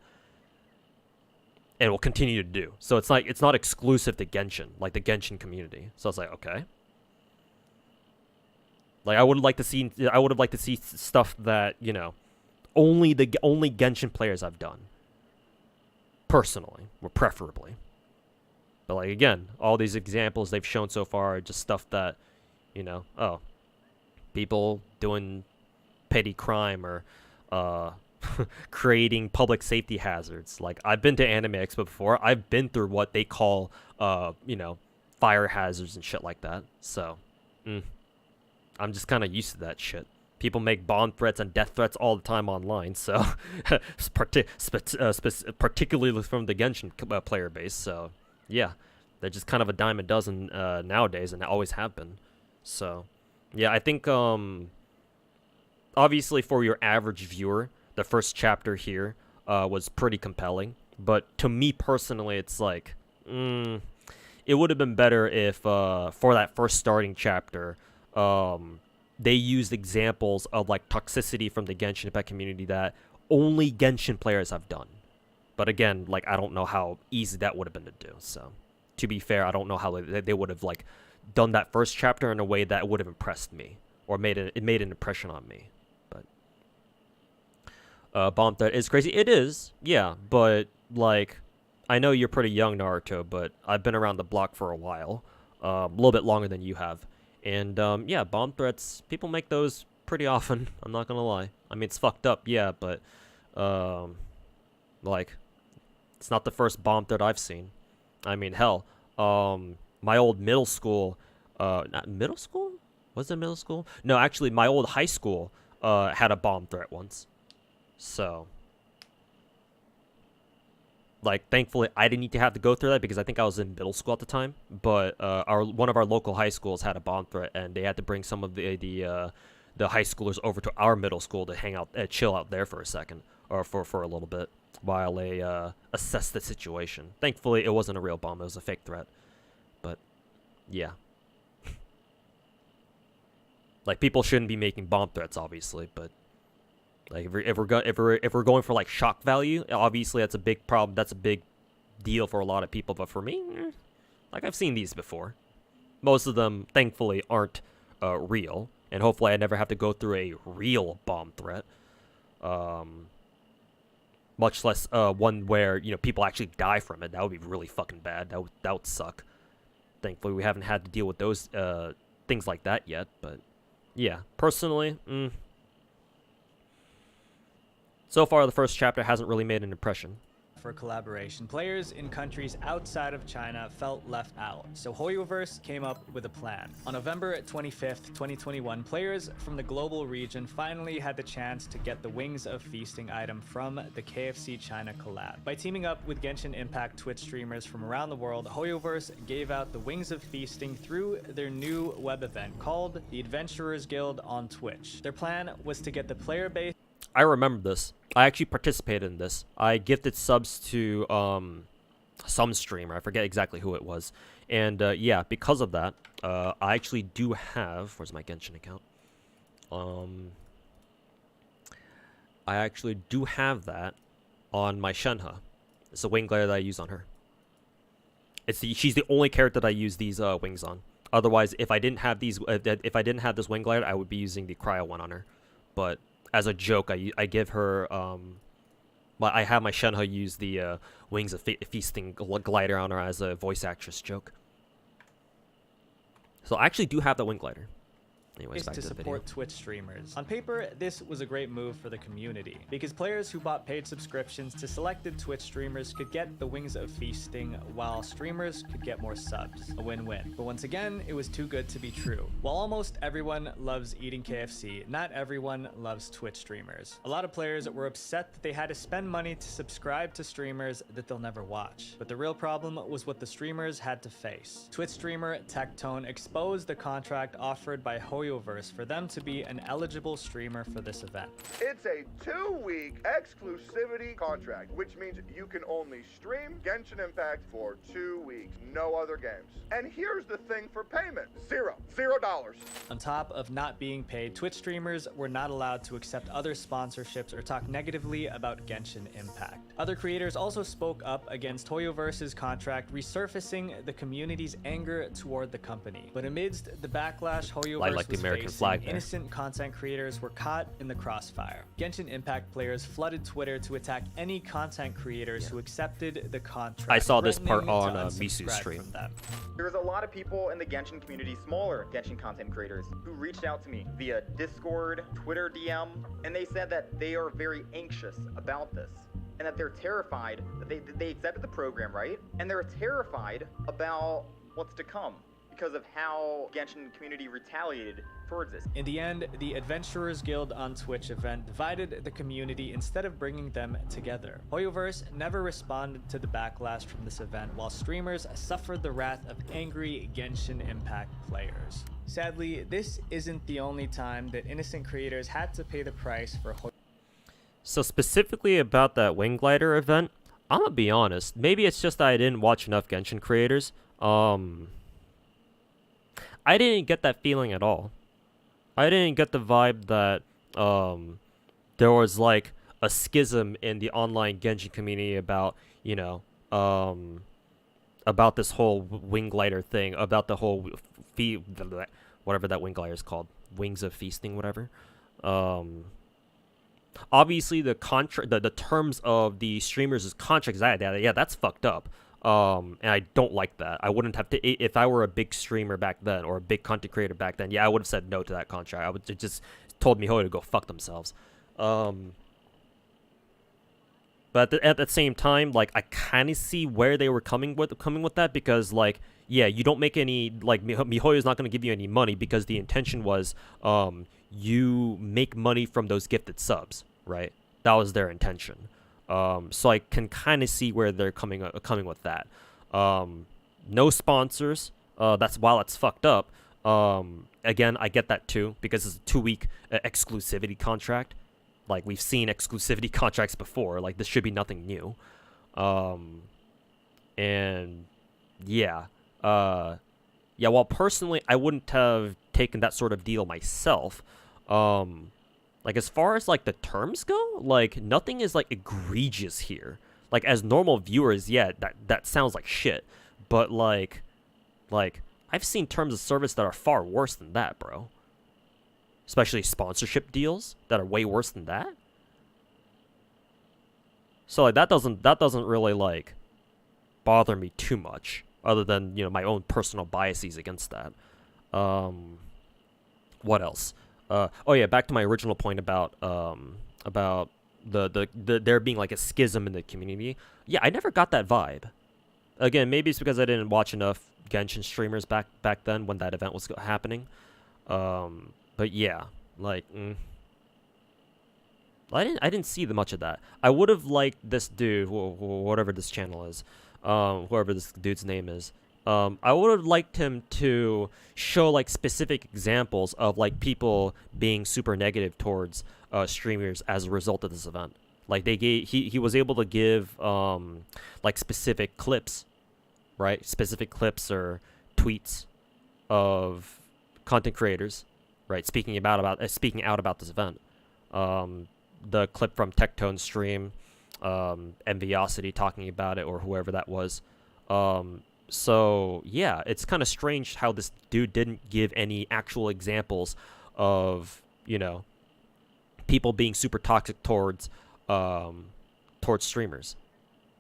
and will continue to do. So it's like, it's not exclusive to Genshin, like the Genshin community. So it's like, okay, like I would have liked to see stuff that, you know, only Genshin players have done personally, or preferably. But like, again, all these examples they've shown so far are just stuff that, you know, oh, people doing petty crime or creating public safety hazards. Like, I've been to Anime Expo before. I've been through what they call, you know, fire hazards and shit like that. So, I'm just kind of used to that shit. People make bomb threats and death threats all the time online, so particularly from the Genshin player base. So, yeah, they're just kind of a dime a dozen nowadays, and they always have been. So, yeah, I think obviously for your average viewer, the first chapter here was pretty compelling. But to me personally, it's like, it would have been better if for that first starting chapter, they used examples of like toxicity from the Genshin Impact community that only Genshin players have done. But again, like, I don't know how easy that would have been to do. So, to be fair, I don't know how they would have like done that first chapter in a way that would have impressed me or made an impression on me. But bomb threat is crazy. It is, yeah. But like, I know you're pretty young, Naruto, but I've been around the block for a while, a little bit longer than you have. And, yeah, bomb threats, people make those pretty often, I'm not gonna lie. I mean, it's fucked up, yeah, but, like, it's not the first bomb threat I've seen. I mean, hell, my old middle school, not middle school? Was it middle school? No, actually, my old high school, had a bomb threat once. So, like, thankfully, I didn't need to have to go through that because I think I was in middle school at the time. But one of our local high schools had a bomb threat, and they had to bring some of the high schoolers over to our middle school to hang out, chill out there for a second, or for a little bit, while they assessed the situation. Thankfully, it wasn't a real bomb; it was a fake threat. But yeah, like, people shouldn't be making bomb threats, obviously, but. Like, if we're going for like shock value, obviously that's a big problem. That's a big deal for a lot of people. But for me, like, I've seen these before. Most of them, thankfully, aren't real, and hopefully I never have to go through a real bomb threat. Much less one where, you know, people actually die from it. That would be really fucking bad. That would suck. Thankfully, we haven't had to deal with those things like that yet. But yeah, personally, so far, the first chapter hasn't really made an impression. For collaboration, players in countries outside of China felt left out, so HoYoverse came up with a plan. On November 25th, 2021, players from the global region finally had the chance to get the Wings of Feasting item from the KFC China collab. By teaming up with Genshin Impact Twitch streamers from around the world, HoYoverse gave out the Wings of Feasting through their new web event called the Adventurers Guild on Twitch. Their plan was to get the player base. I remember this. I actually participated in this. I gifted subs to some streamer. I forget exactly who it was. And yeah, because of that, I actually do have... Where's my Genshin account? I actually do have that on my Shenhe. It's a wing glider that I use on her. She's the only character that I use these wings on. Otherwise, if I didn't have these, if I didn't have this wing glider, I would be using the cryo one on her. But as a joke, I give her, I have my Shenhe use the Wings of Feasting glider on her as a voice actress joke. So I actually do have the wing glider. Anyways, back to to the video. support Twitch streamers. On paper, this was a great move for the community, because players who bought paid subscriptions to selected Twitch streamers could get the Wings of Feasting, while streamers could get more subs. A win-win. But once again, it was too good to be true. While almost everyone loves eating KFC, not everyone loves Twitch streamers. A lot of players were upset that they had to spend money to subscribe to streamers that they'll never watch. But the real problem was what the streamers had to face. Twitch streamer Tectone exposed the contract offered by HoYoverse Hoyoverse for them to be an eligible streamer for this event. It's a 2-week exclusivity contract, which means you can only stream Genshin Impact for 2 weeks, no other games. And here's the thing for payment, $0. On top of not being paid, Twitch streamers were not allowed to accept other sponsorships or talk negatively about Genshin Impact. Other creators also spoke up against Hoyoverse's contract, resurfacing the community's anger toward the company. But amidst the backlash Hoyoverse like the was American facing, flag there. innocent content creators were caught in the crossfire. Genshin Impact players flooded Twitter to attack any content creators who accepted the contract. I saw this part threatening on to Misu's unsubscribe stream. from them. There's a lot of people in the Genshin community, smaller Genshin content creators, who reached out to me via Discord, Twitter DM, and they said that they are very anxious about this. And that they're terrified that they accepted the program, right? And they're terrified about what's to come because of how Genshin community retaliated towards this. In the end, the Adventurers Guild on Twitch event divided the community instead of bringing them together. Hoyoverse never responded to the backlash from this event, while streamers suffered the wrath of angry Genshin Impact players. Sadly, this isn't the only time that innocent creators had to pay the price for So specifically about that Wing Glider event, I'm gonna be honest. Maybe it's just that I didn't watch enough Genshin creators. I didn't get that feeling at all. I didn't get the vibe that there was like a schism in the online Genshin community about, you know, about this whole Wing Glider thing, about the whole whatever that Wing Glider is called, Wings of Feasting, whatever. Obviously the contract, the terms of the streamers' contracts, yeah, that's fucked up. And I don't like that. I wouldn't have to, if I were a big streamer back then or a big content creator back then, yeah, I would have said no to that contract. I would have just told Mihoyo to go fuck themselves. But at the same time, like, I kind of see where they were coming with that, because, like, yeah, you don't make any, like, Mihoyo's not going to give you any money because the intention was, you make money from those gifted subs, right? That was their intention. So I can kind of see where they're coming with that. No sponsors. While it's fucked up. Again, I get that too, because it's a 2-week exclusivity contract. Like, we've seen exclusivity contracts before. Like, this should be nothing new. And yeah, while personally I wouldn't have taken that sort of deal myself, like, as far as, like, the terms go, like, nothing is, like, egregious here. Like, as normal viewers, yeah, that sounds like shit. But, like, I've seen terms of service that are far worse than that, bro. Especially sponsorship deals that are way worse than that. So, like, that doesn't really, like, bother me too much, other than, you know, my own personal biases against that. What else? Oh yeah, back to my original point about the there being, like, a schism in the community. Yeah, I never got that vibe. Again, maybe it's because I didn't watch enough Genshin streamers back then when that event was happening. But yeah, like, I didn't see much of that. I would have liked this dude, whatever this channel is, whoever this dude's name is. I would have liked him to show, like, specific examples of, like, people being super negative towards streamers as a result of this event. Like, he was able to give like, specific clips, right? Specific clips or tweets of content creators, right? Speaking out about this event. The clip from Tektone's stream, Enviosity talking about it, or whoever that was. So, yeah, it's kind of strange how this dude didn't give any actual examples of, you know, people being super toxic towards streamers.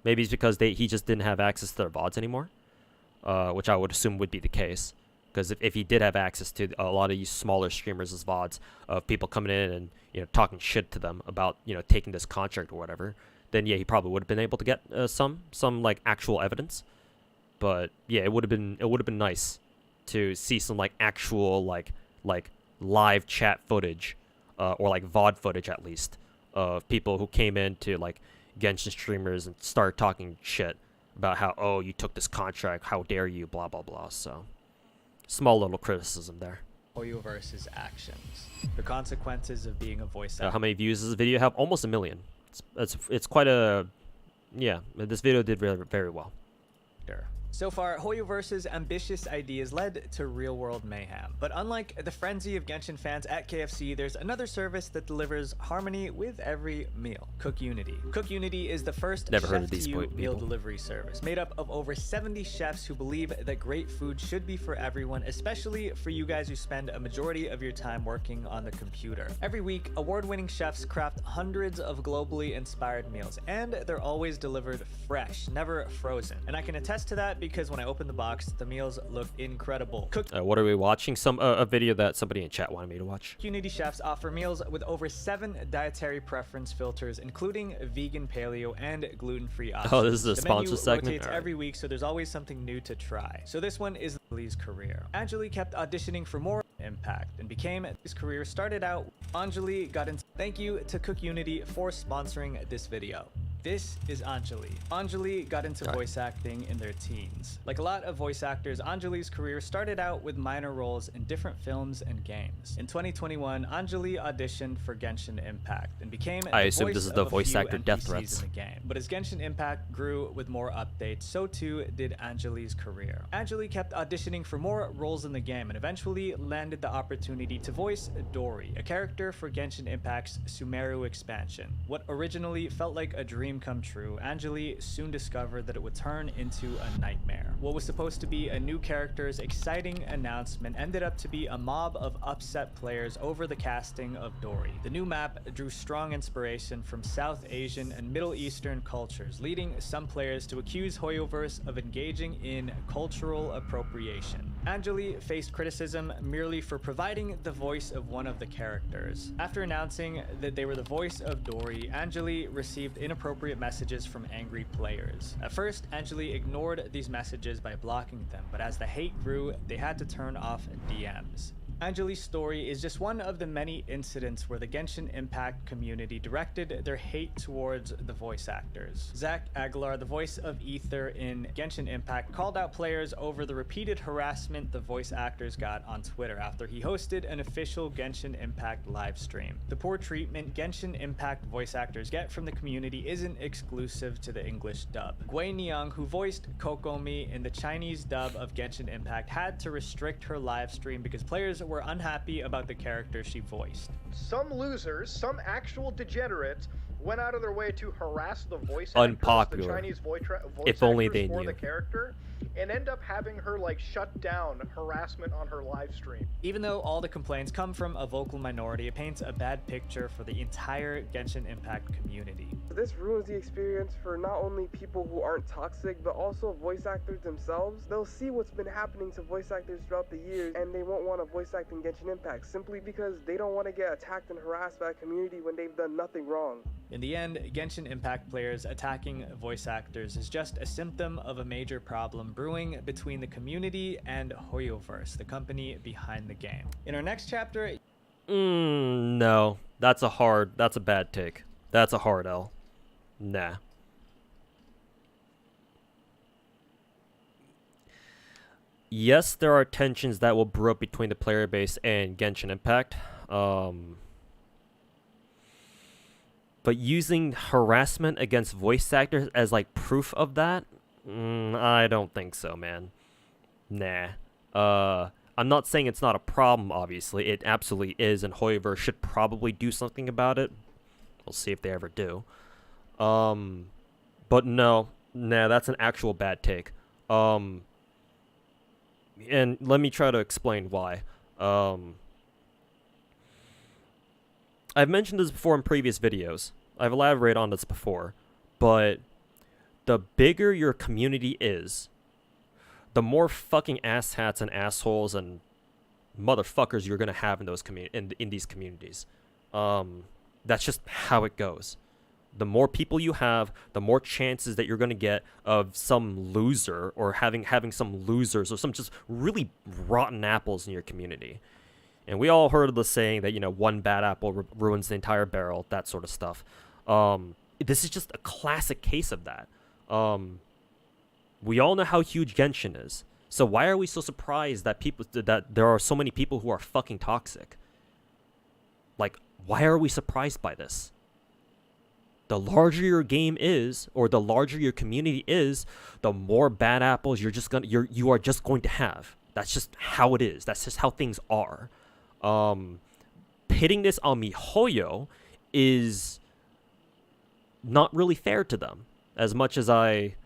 Maybe it's because he just didn't have access to their VODs anymore, which I would assume would be the case. Because if he did have access to a lot of these smaller streamers' VODs of people coming in and, you know, talking shit to them about, you know, taking this contract or whatever, then yeah, he probably would have been able to get some like actual evidence. But yeah, it would have been nice to see some, like, actual like live chat footage, or like VOD footage at least, of people who came in to, like, Genshin streamers and started talking shit about how, oh, you took this contract, how dare you, blah blah blah. So, small little criticism there. HoYoverse's actions. The consequences of being a voice actor. How many views does this video have? Almost 1 million. It's quite a... Yeah, this video did very, very well. So far, HoYoverse's ambitious ideas led to real-world mayhem. But unlike the frenzy of Genshin fans at KFC, there's another service that delivers harmony with every meal. CookUnity. CookUnity is the first chef-to-you meal delivery service, made up of over 70 chefs who believe that great food should be for everyone, especially for you guys who spend a majority of your time working on the computer. Every week, award-winning chefs craft hundreds of globally inspired meals, and they're always delivered fresh, never frozen. And I can attest to that because when I opened the box, the meals look incredible. What are we watching? A video that somebody in chat wanted me to watch. CookUnity chefs offer meals with over 7 dietary preference filters, including vegan, paleo, and gluten-free options. Oh, this is a sponsor segment? The menu rotates every week, so there's always something new to try. So this one is Anjali's career. Anjali kept auditioning for more impact and became his career started out. Anjali got into... Thank you to CookUnity for sponsoring this video. This is Anjali. Anjali got into voice acting in their teens. Like a lot of voice actors, Anjali's career started out with minor roles in different films and games. In 2021, Anjali auditioned for Genshin Impact and became I assume this is the voice actor death threats in the game. But as Genshin Impact grew with more updates, so too did Anjali's career. Anjali kept auditioning for more roles in the game and eventually landed the opportunity to voice Dori, a character for Genshin Impact's Sumeru expansion. What originally felt like a dream come true, Anjali soon discovered that it would turn into a nightmare. What was supposed to be a new character's exciting announcement ended up to be a mob of upset players over the casting of Dori. The new map drew strong inspiration from South Asian and Middle Eastern cultures, leading some players to accuse HoYoverse of engaging in cultural appropriation. Anjali faced criticism merely for providing the voice of one of the characters. After announcing that they were the voice of Dori, Anjali received inappropriate messages from angry players. At first, Anjali ignored these messages by blocking them, but as the hate grew, they had to turn off DMs. Anjali's story is just one of the many incidents where the Genshin Impact community directed their hate towards the voice actors. Zach Aguilar, the voice of Ether in Genshin Impact, called out players over the repeated harassment the voice actors got on Twitter after he hosted an official Genshin Impact livestream. The poor treatment Genshin Impact voice actors get from the community isn't exclusive to the English dub. Gui Niang, who voiced Kokomi in the Chinese dub of Genshin Impact, had to restrict her livestream because players were unhappy about the character she voiced. Some losers, some actual degenerates, went out of their way to harass the voice Unpopular. actors, the Chinese voice if only actors they for knew. the character, and end up having her like shut down harassment on her live stream. Even though all the complaints come from a vocal minority, it paints a bad picture for the entire Genshin Impact community. This ruins the experience for not only people who aren't toxic, but also voice actors themselves. They'll see what's been happening to voice actors throughout the years, and they won't want to voice act in Genshin Impact simply because they don't want to get attacked and harassed by a community when they've done nothing wrong. In the end, Genshin Impact players attacking voice actors is just a symptom of a major problem brewing between the community and HoYoverse, the company behind the game. In our next chapter... No. That's a bad take. That's a hard L. Nah. Yes, there are tensions that will brew up between the player base and Genshin Impact. But using harassment against voice actors as like proof of that? I don't think so, man. Nah. I'm not saying it's not a problem, obviously. It absolutely is, and HoYoverse should probably do something about it. We'll see if they ever do. But no. Nah, that's an actual bad take. And let me try to explain why. I've mentioned this before in previous videos. I've elaborated on this before. But the bigger your community is, the more fucking asshats and assholes and motherfuckers you're gonna have in those in these communities. That's just how it goes. The more people you have, the more chances that you're gonna get of some loser or having some losers or some just really rotten apples in your community. And we all heard of the saying that, you know, one bad apple ruins the entire barrel, that sort of stuff. This is just a classic case of that. We all know how huge Genshin is. So why are we so surprised that there are so many people who are fucking toxic? Like, why are we surprised by this? The larger your game is, or the larger your community is, the more bad apples you are just going to have. That's just how it is. That's just how things are. Pitting this on MiHoYo is not really fair to them. As much as I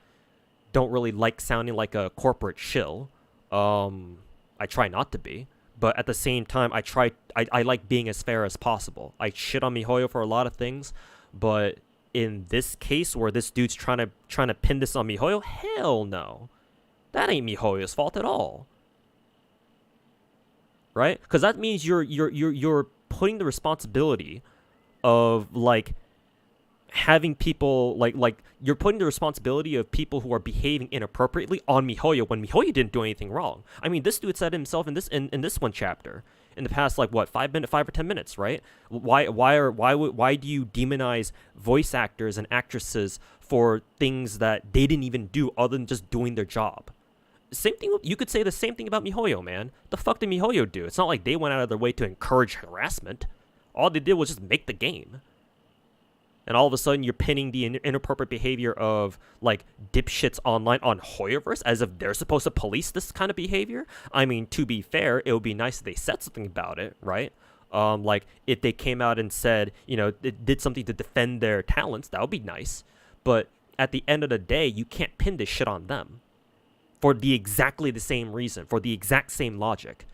don't really like sounding like a corporate shill, I try not to be. But at the same time, I like being as fair as possible. I shit on MiHoYo for a lot of things, but in this case where this dude's trying to pin this on MiHoYo, hell no. That ain't MiHoYo's fault at all. Right? Because that means you're putting the responsibility of like having people like you're putting the responsibility of people who are behaving inappropriately on MiHoYo when MiHoYo didn't do anything wrong. I mean, this dude said himself in this one chapter in the past, like, what, 5 or 10 minutes, right? Why do you demonize voice actors and actresses for things that they didn't even do other than just doing their job? Same thing. You could say the same thing about MiHoYo, man. The fuck did MiHoYo do? It's not like they went out of their way to encourage harassment. All they did was just make the game. And all of a sudden, you're pinning the inappropriate behavior of, like, dipshits online on Hoyoverse as if they're supposed to police this kind of behavior? I mean, to be fair, it would be nice if they said something about it, right? Like, if they came out and said, you know, did something to defend their talents, that would be nice. But at the end of the day, you can't pin this shit on them. For exactly the same reason, for the exact same logic.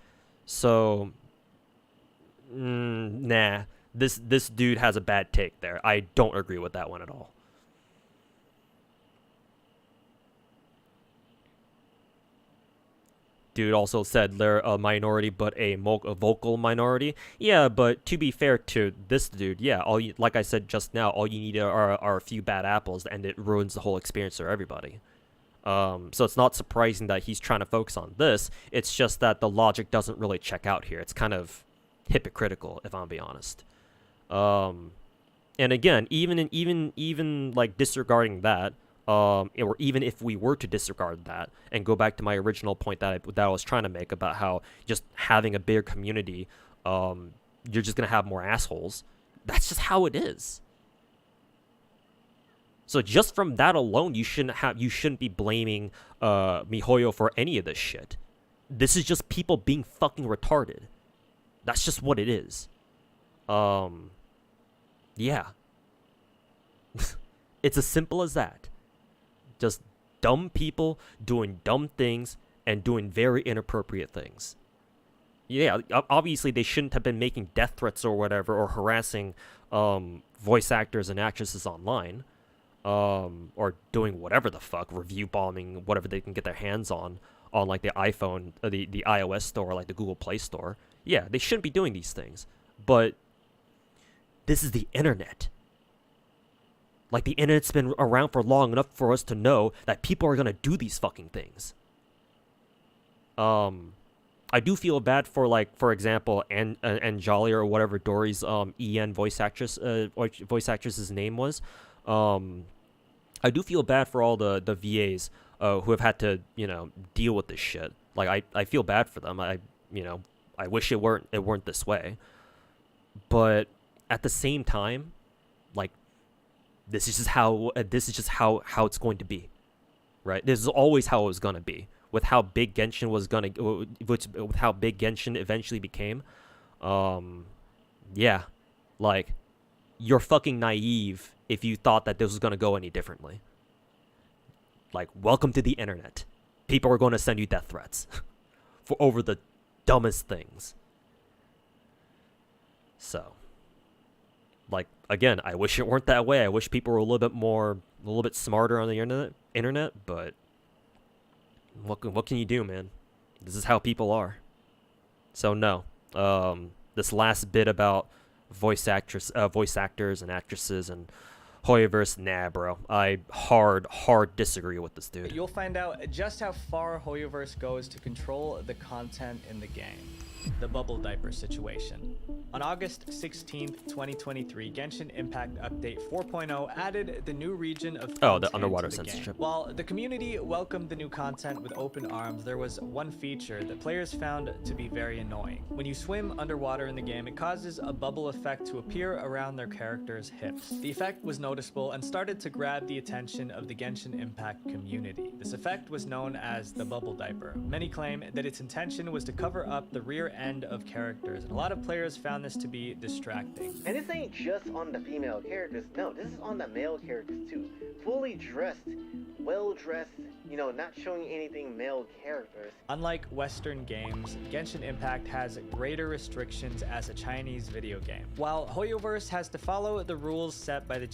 So, nah. This dude has a bad take there. I don't agree with that one at all. Dude also said they're a minority, but a vocal minority. Yeah, but to be fair to this dude, yeah, like I said just now, all you need are a few bad apples, and it ruins the whole experience for everybody. So it's not surprising that he's trying to focus on this. It's just that the logic doesn't really check out here. It's kind of hypocritical, if I'm being honest. And again, even like disregarding that, or even if we were to disregard that and go back to my original point that I was trying to make about how just having a bigger community, you're just gonna have more assholes. That's just how it is. So just from that alone, you shouldn't be blaming MiHoYo for any of this shit. This is just people being fucking retarded. That's just what it is. Yeah. It's as simple as that. Just dumb people doing dumb things and doing very inappropriate things. Yeah, obviously they shouldn't have been making death threats or whatever, or harassing voice actors and actresses online, or doing whatever the fuck, review bombing whatever they can get their hands on like the iPhone, the iOS store, like the Google Play Store. Yeah, they shouldn't be doing these things. But this is the internet. Like, the internet's been around for long enough for us to know that people are gonna do these fucking things. I do feel bad for, like, for example, Anjali or whatever Dory's EN voice actress's name was. I do feel bad for all the VAs who have had to, you know, deal with this shit. Like, I feel bad for them. I wish it weren't this way. But at the same time, like, this is just how it's going to be, right? This is always how it was gonna be. With how big Genshin with how big Genshin eventually became, yeah, like, you're fucking naive if you thought that this was gonna go any differently. Like, welcome to the internet. People are going to send you death threats for over the dumbest things. So, like, again, I wish it weren't that way. I wish people were a little bit smarter on the internet, but what can you do, man? This is how people are. So no, this last bit about voice actors and actresses and Hoyoverse, nah, bro. I hard disagree with this dude. You'll find out just how far Hoyoverse goes to control the content in the game. the bubble diaper situation. On August 16, 2023, Genshin Impact Update 4.0 added the new region of the underwater to the game. censorship. While the community welcomed the new content with open arms, there was one feature that players found to be very annoying. When you swim underwater in the game, it causes a bubble effect to appear around their character's hips. The effect was noticeable and started to grab the attention of the Genshin Impact community. This effect was known as the bubble diaper. Many claim that its intention was to cover up the rear end of characters, and a lot of players found this to be distracting. And this ain't just on the female characters, no, this is on the male characters too. Fully dressed, well dressed, you know, not showing anything male characters. Unlike Western games, Genshin Impact has greater restrictions as a Chinese video game. While Hoyoverse has to follow the rules set by the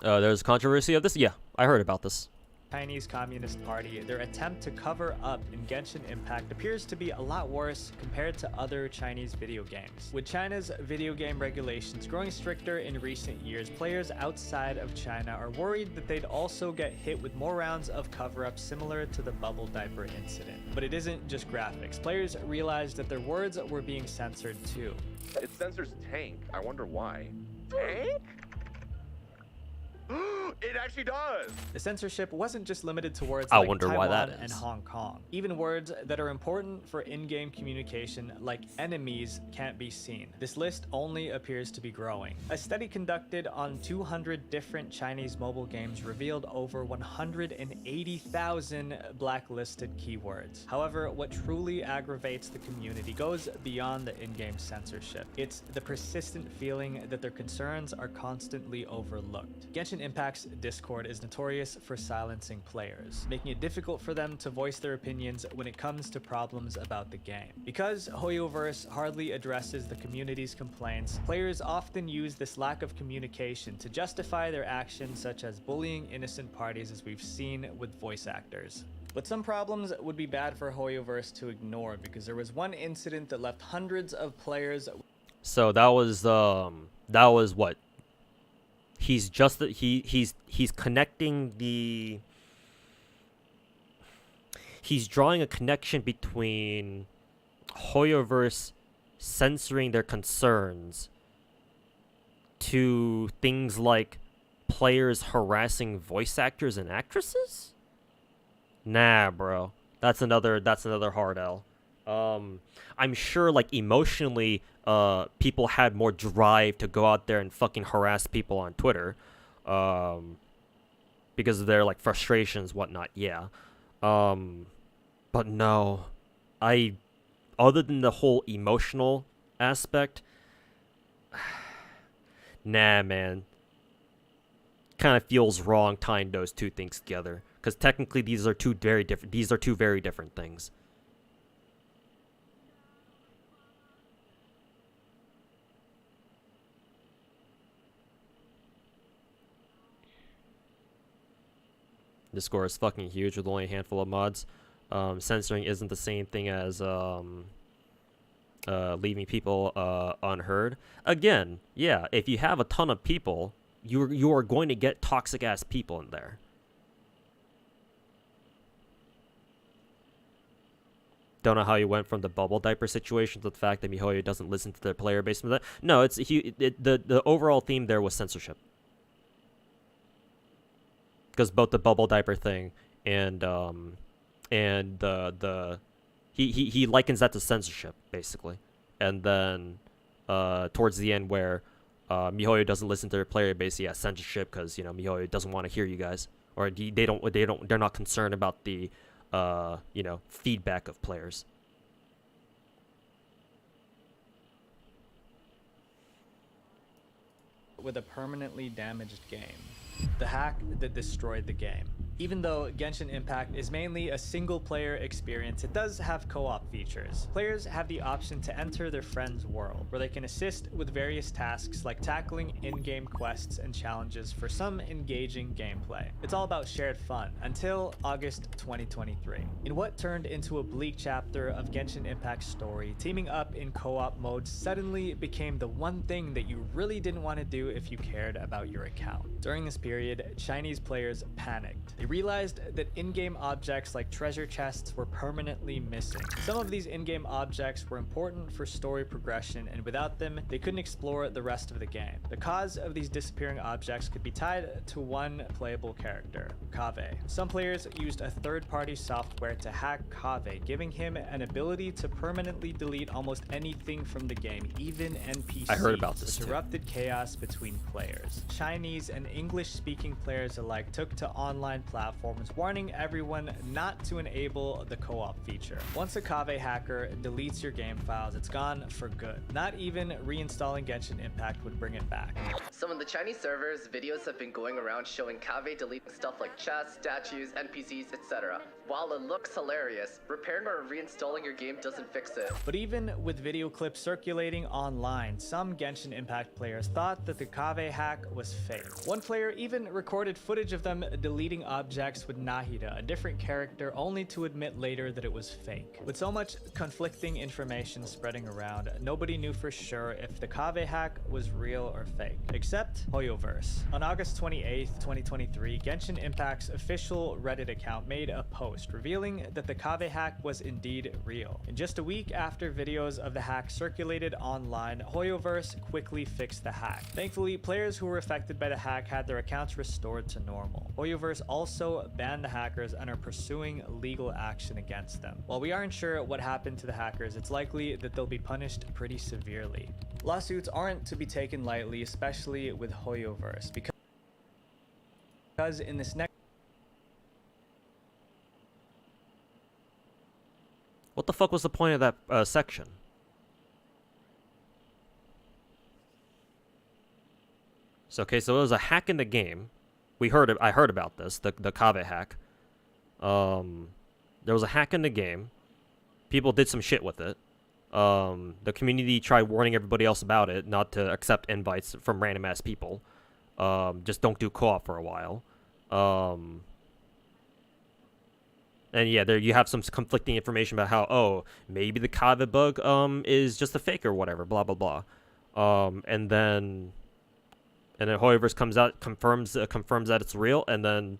there's controversy of this? Yeah, I heard about this. Chinese Communist Party, their attempt to cover up in Genshin Impact appears to be a lot worse compared to other Chinese video games. With China's video game regulations growing stricter in recent years, players outside of China are worried that they'd also get hit with more rounds of cover-up similar to the bubble diaper incident. But it isn't just graphics. Players realized that their words were being censored too. It censors tank. I wonder why. Tank? It actually does! The censorship wasn't just limited to words I like wonder Taiwan why that and is. Hong Kong. Even words that are important for in-game communication, like enemies, can't be seen. This list only appears to be growing. A study conducted on 200 different Chinese mobile games revealed over 180,000 blacklisted keywords. However, what truly aggravates the community goes beyond the in-game censorship. It's the persistent feeling that their concerns are constantly overlooked. Genshin Impact's Discord is notorious for silencing players, making it difficult for them to voice their opinions when it comes to problems about the game. Because Hoyoverse hardly addresses the community's complaints, players often use this lack of communication to justify their actions, such as bullying innocent parties, as we've seen with voice actors. But some problems would be bad for Hoyoverse to ignore, because there was one incident that left hundreds of players. So that was what? He's just he's connecting the. He's drawing a connection between Hoyoverse censoring their concerns to things like players harassing voice actors and actresses. Nah, bro, that's another hard L. I'm sure, like, emotionally, people had more drive to go out there and fucking harass people on Twitter, because of their, like, frustrations, whatnot, yeah. But no, other than the whole emotional aspect, nah, man. Kind of feels wrong tying those two things together, because technically these are two very different things. Discord is fucking huge with only a handful of mods. Censoring isn't the same thing as leaving people unheard. Again, yeah, if you have a ton of people, you are going to get toxic ass people in there. Don't know how you went from the bubble diaper situation to the fact that MiHoYo doesn't listen to their player base. No, the overall theme there was censorship. Because both the bubble diaper thing and he likens that to censorship, basically. And then towards the end, where MiHoYo doesn't listen to their player base, yeah, censorship, because, you know, MiHoYo doesn't want to hear you guys, or they're not concerned about the you know, feedback of players. With a permanently damaged game. The hack that destroyed the game. Even though Genshin Impact is mainly a single-player experience, it does have co-op features. Players have the option to enter their friend's world, where they can assist with various tasks like tackling in-game quests and challenges for some engaging gameplay. It's all about shared fun, until August 2023. In what turned into a bleak chapter of Genshin Impact's story, teaming up in co-op mode suddenly became the one thing that you really didn't want to do if you cared about your account. During this period, Chinese players panicked. They realized that in-game objects like treasure chests were permanently missing. Some of these in-game objects were important for story progression, and without them, they couldn't explore the rest of the game. The cause of these disappearing objects could be tied to one playable character, Kaveh. Some players used a third-party software to hack Kaveh, giving him an ability to permanently delete almost anything from the game, even NPCs. I heard about this which too. erupted chaos between players. Chinese and English-speaking players alike took to online platforms, warning everyone not to enable the co-op feature. Once a Kaveh hacker deletes your game files, it's gone for good. Not even reinstalling Genshin Impact would bring it back. So on the Chinese servers, videos have been going around showing Kaveh deleting stuff like chests, statues, NPCs, etc. While it looks hilarious, repairing or reinstalling your game doesn't fix it. But even with video clips circulating online, some Genshin Impact players thought that the Kaveh hack was fake. One player even recorded footage of them deleting objects with Nahida, a different character, only to admit later that it was fake. With so much conflicting information spreading around, nobody knew for sure if the Kaveh hack was real or fake, except Hoyoverse. On August 28th, 2023, Genshin Impact's official Reddit account made a post revealing that the Kaveh hack was indeed real. And just a week after videos of the hack circulated online, Hoyoverse quickly fixed the hack. Thankfully, players who were affected by the hack had their accounts restored to normal. Hoyoverse also banned the hackers and are pursuing legal action against them. While we aren't sure what happened to the hackers, it's likely that they'll be punished pretty severely. Lawsuits aren't to be taken lightly, especially with Hoyoverse, because in this next... What the fuck was the point of that section? So okay, so it was a hack in the game. I heard about this, the Kaveh hack. There was a hack in the game. People did some shit with it. The community tried warning everybody else about it, not to accept invites from random ass people. Just don't do co-op for a while. And yeah, there you have some conflicting information about how, oh, maybe the Kaveh bug is just a fake or whatever, blah blah blah. And then Hoyoverse comes out, confirms that it's real, and then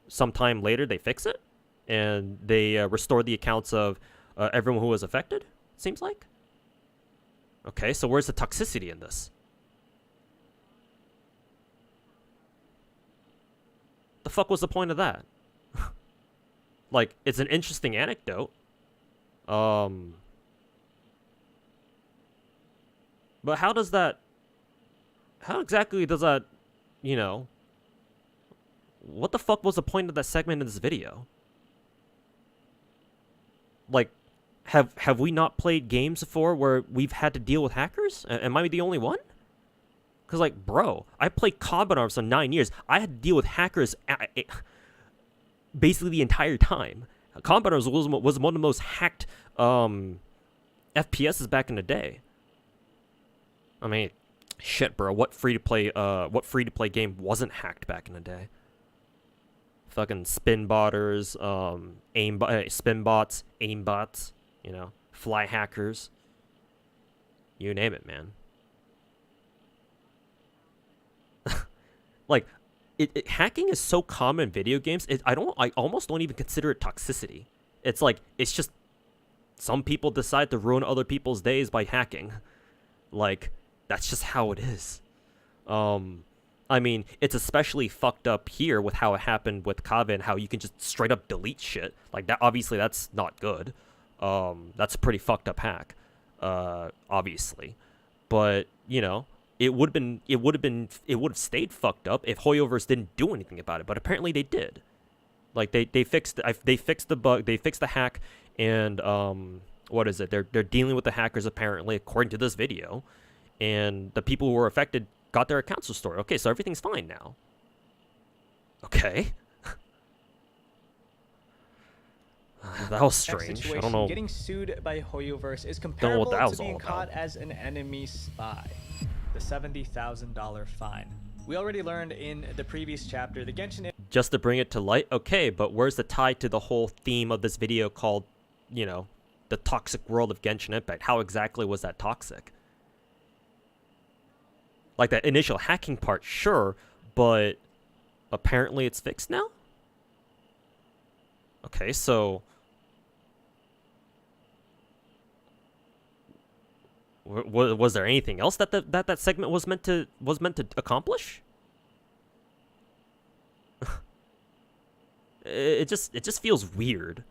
sometime later they fix it, and they restore the accounts of everyone who was affected. Seems like. Okay, so where's the toxicity in this? The fuck was the point of that? Like, it's an interesting anecdote. But how exactly does that, you know, what the fuck was the point of that segment in this video? Like, have we not played games before where we've had to deal with hackers? Am I the only one? Because, like, bro, I played Combat Arms for 9 years. I had to deal with hackers basically the entire time. Combat Arms was one of the most hacked FPSs back in the day. I mean, shit, bro. What free to play game wasn't hacked back in the day? Fucking spin botters, spin bots, aim bots, you know, fly hackers. You name it, man. Like, hacking is so common in video games. I almost don't even consider it toxicity. It's like, it's just some people decide to ruin other people's days by hacking. Like, that's just how it is. I mean, it's especially fucked up here with how it happened with Kaveh and how you can just straight up delete shit. Like, that, obviously that's not good. That's a pretty fucked up hack. Obviously. But, you know, it would have stayed fucked up if Hoyoverse didn't do anything about it, but apparently they did. Like, they fixed the bug, they fixed the hack, and what is it? They're dealing with the hackers apparently, according to this video, and the people who were affected got their accounts restored. Okay, so everything's fine now. Okay. That was strange. I don't know. Getting sued by Hoyoverse is comparable to being caught as an enemy spy. The $70,000 fine. We already learned in the previous chapter the Genshin... Just to bring it to light? Okay, but where's the tie to the whole theme of this video called, you know, the toxic world of Genshin Impact? How exactly was that toxic? Like, that initial hacking part, sure, but apparently it's fixed now? Okay, so was there anything else that that segment was meant to accomplish? it just feels weird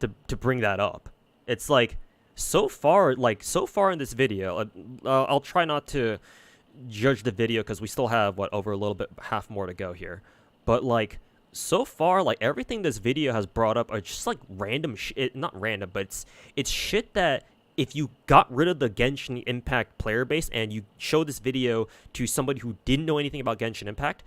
to bring that up. It's like so far in this video, I'll try not to judge the video because we still have over a little bit half more to go here, but like so far, like everything this video has brought up are just like random shit. Not random, but it's shit that if you got rid of the Genshin Impact player base and you show this video to somebody who didn't know anything about Genshin Impact,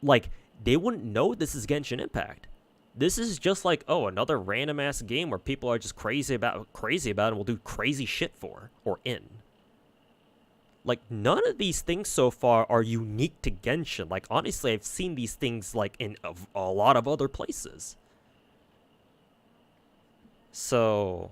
like they wouldn't know this is Genshin Impact. This is just like, oh, another random ass game where people are just crazy about and will do crazy shit for or in. Like none of these things so far are unique to Genshin. Like honestly, I've seen these things like in a lot of other places. So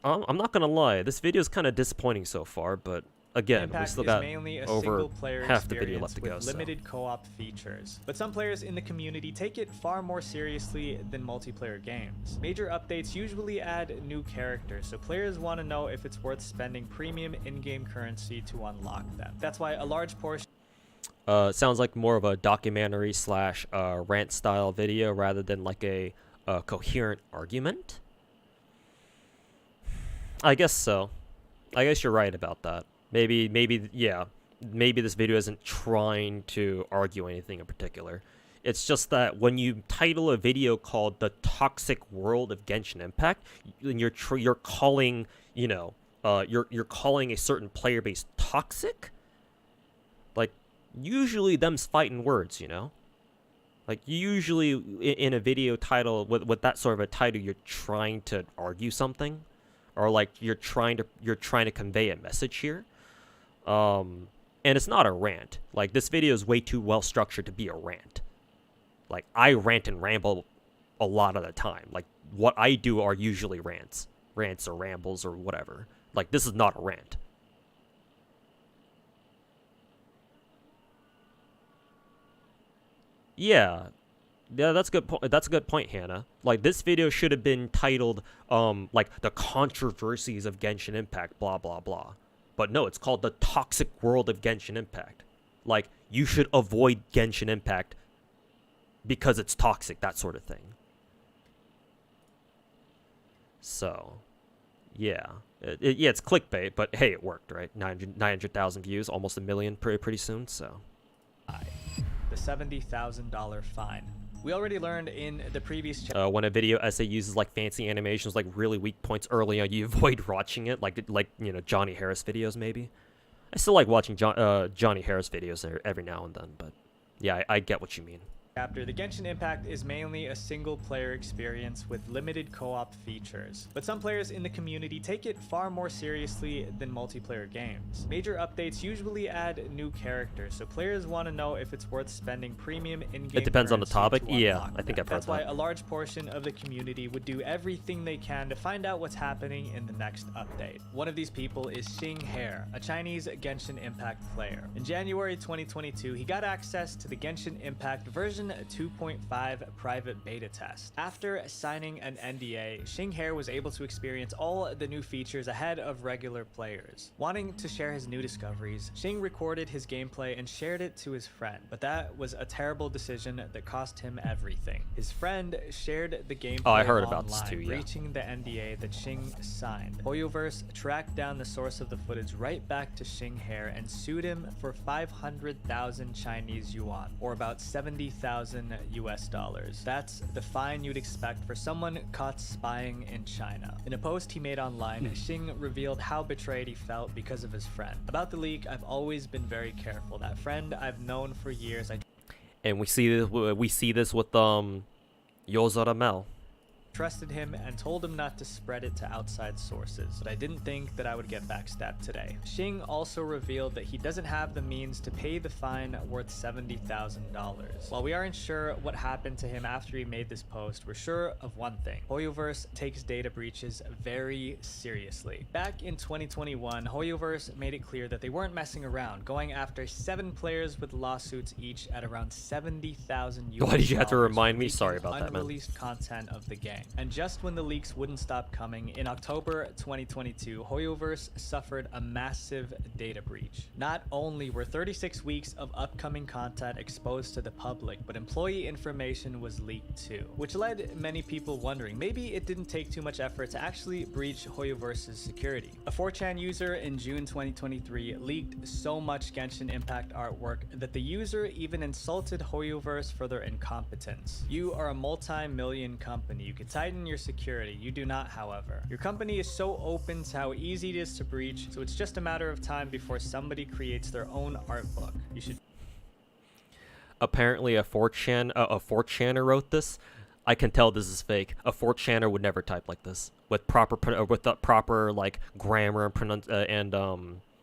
I'm not gonna lie, this video is kind of disappointing so far, but again, Impact we still is got mainly a over single-player half the video experience left to go. with limited co-op features. But some players in the community take it far more seriously than multiplayer games. Major updates usually add new characters, so players want to know if it's worth spending premium in-game currency to unlock them. That's why a large portion sounds like more of a documentary slash rant style video rather than like a coherent argument. I guess so. I guess you're right about that. Maybe this video isn't trying to argue anything in particular. It's just that when you title a video called "The Toxic World of Genshin Impact," and you're calling, you're calling a certain player base toxic. Like usually them's fighting words, you know. Like usually in a video title with that sort of a title, you're trying to argue something. Or like you're trying to convey a message here, and it's not a rant. Like this video is way too well structured to be a rant. Like I rant and ramble a lot of the time. Like what I do are usually rants or rambles or whatever. Like this is not a rant. Yeah, that's good. That's a good point, Hannah. Like this video should have been titled, like the controversies of Genshin Impact, blah blah blah. But no, it's called the toxic world of Genshin Impact. Like you should avoid Genshin Impact because it's toxic, that sort of thing. So, yeah, it's clickbait, but hey, it worked, right? 900,000 views, almost 1 million, pretty soon. So, the $70,000 fine. We already learned in the previous when a video essay uses like fancy animations, like really weak points early on, you avoid watching it, like Johnny Harris videos maybe. I still like watching Johnny Harris videos every now and then, but yeah, I get what you mean. chapter, the Genshin Impact is mainly a single-player experience with limited co-op features, but some players in the community take it far more seriously than multiplayer games. Major updates usually add new characters, so players want to know if it's worth spending premium in-game. It depends on the topic. Yeah, I think I've heard that. That's why a large portion of the community would do everything they can to find out what's happening in the next update. One of these people is Xing Hair, a Chinese Genshin Impact player. In January 2022, he got access to the Genshin Impact version 2.5 private beta test. After signing an NDA, Xing Hair was able to experience all the new features ahead of regular players. Wanting to share his new discoveries, Xing recorded his gameplay and shared it to his friend, but that was a terrible decision that cost him everything. His friend shared the gameplay I heard online, about this too, yeah. breaching the NDA that Xing signed. Hoyoverse tracked down the source of the footage right back to Xing Hair and sued him for 500,000 Chinese yuan, or about 70,000 US dollars. That's the fine you'd expect for someone caught spying in China. In a post he made online, Xing revealed how betrayed he felt because of his friend. About the leak, I've always been very careful. That friend I've known for years. And we see this with Yozora Mel. trusted him and told him not to spread it to outside sources, but I didn't think that I would get backstabbed today. Xing also revealed that he doesn't have the means to pay the fine worth $70,000. While we aren't sure what happened to him after he made this post, we're sure of one thing: Hoyoverse takes data breaches very seriously. Back in 2021, Hoyoverse made it clear that they weren't messing around, going after 7 players with lawsuits each at around $70,000. Why did you have to remind me? Sorry about that, man. Unreleased content of the game. And just when the leaks wouldn't stop coming, in October 2022, Hoyoverse suffered a massive data breach. Not only were 36 weeks of upcoming content exposed to the public, but employee information was leaked too, which led many people wondering maybe it didn't take too much effort to actually breach Hoyoverse's security. A 4chan user in June 2023 leaked so much Genshin Impact artwork that the user even insulted Hoyoverse for their incompetence. You are a multi-million company. You could tighten your security. You do not, however. Your company is so open to how easy it is to breach, so it's just a matter of time before somebody creates their own art book. You should. Apparently a 4chaner wrote this. I can tell this is fake. A 4chaner would never type like this with proper like grammar and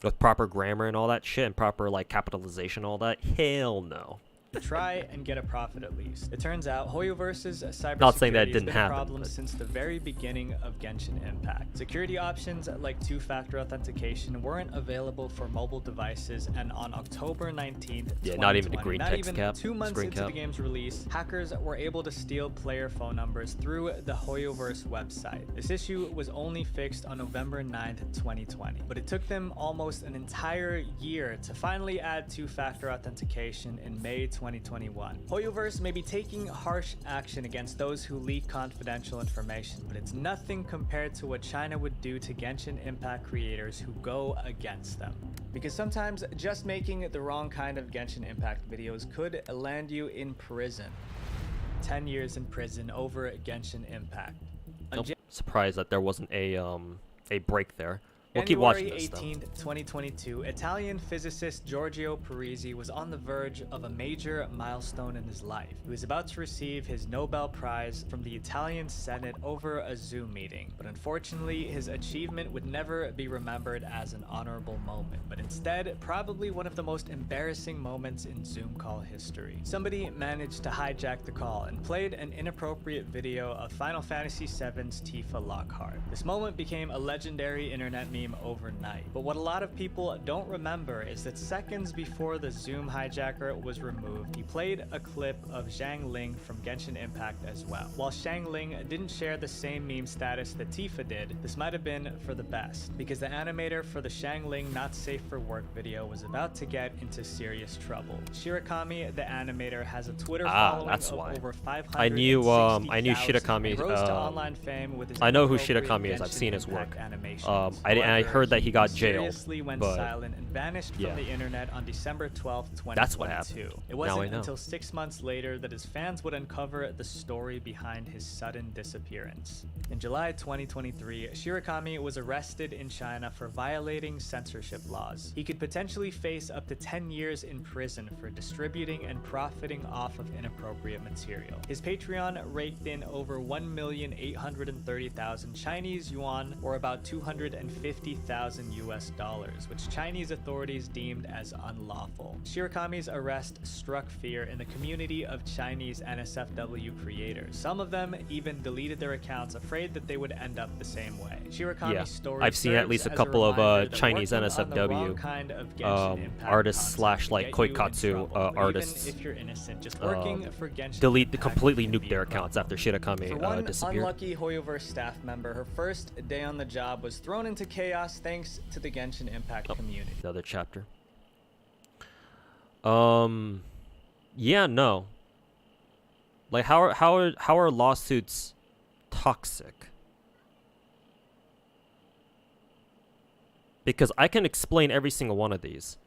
with proper grammar and all that shit and proper like capitalization, all that. Hell no. Try and get a profit at least. It turns out Hoyoverse's cybersecurity Not saying that has didn't been a happen, problem but... since the very beginning of Genshin Impact. Security options like 2-factor authentication weren't available for mobile devices, and on October 19th, yeah, not even the green not text even cap. 2 months Screen into cap. the game's release, hackers were able to steal player phone numbers through the Hoyoverse website. This issue was only fixed on November 9th, 2020, but it took them almost an entire year to finally add 2-factor authentication in May 2021. Hoyoverse may be taking harsh action against those who leak confidential information, but it's nothing compared to what China would do to Genshin Impact creators who go against them. Because sometimes just making the wrong kind of Genshin Impact videos could land you in prison. 10 years in prison over Genshin Impact. I'm surprised that there wasn't a break there. We'll keep watching this, though. January 18th, 2022, Italian physicist Giorgio Parisi was on the verge of a major milestone in his life. He was about to receive his Nobel Prize from the Italian Senate over a Zoom meeting, but unfortunately, his achievement would never be remembered as an honorable moment, but instead, probably one of the most embarrassing moments in Zoom call history. Somebody managed to hijack the call and played an inappropriate video of Final Fantasy VII's Tifa Lockhart. This moment became a legendary internet meme overnight, but what a lot of people don't remember is that seconds before the Zoom hijacker was removed, he played a clip of Zhang Ling from Genshin Impact as well. While Zhang Ling didn't share the same meme status that Tifa did, this might have been for the best, because the animator for the Zhang Ling Not Safe for Work video was about to get into serious trouble. Shirakami, the animator, has a Twitter following that's of why. over 560,000. I knew Shirakami. Rose to online fame with his I know who inappropriate Shirakami is. I've Genshin seen his work. Impact animations. I heard that he got jailed, mysteriously went but silent and vanished from the internet on December 12th, 2022. That's what happened. It Now I wasn't know. until 6 months later that his fans would uncover the story behind his sudden disappearance. In July 2023, Shirakami was arrested in China for violating censorship laws. He could potentially face up to 10 years in prison for distributing and profiting off of inappropriate material. His Patreon raked in over 1,830,000 Chinese yuan, or about $250,000 US, which Chinese authorities deemed as unlawful. Shirakami's arrest struck fear in the community of Chinese NSFW creators. Some of them even deleted their accounts, afraid that they would end up the same way. Shirakami's story I've seen at least a couple of Chinese NSFW artists slash like koikatsu artists delete completely nuke their accounts after Shirakami disappeared. Unlucky Hoyoverse staff member, her first day on the job was thrown into chaos thanks to the Genshin Impact community. Another chapter. Yeah, no. Like, how are lawsuits toxic? Because I can explain every single one of these.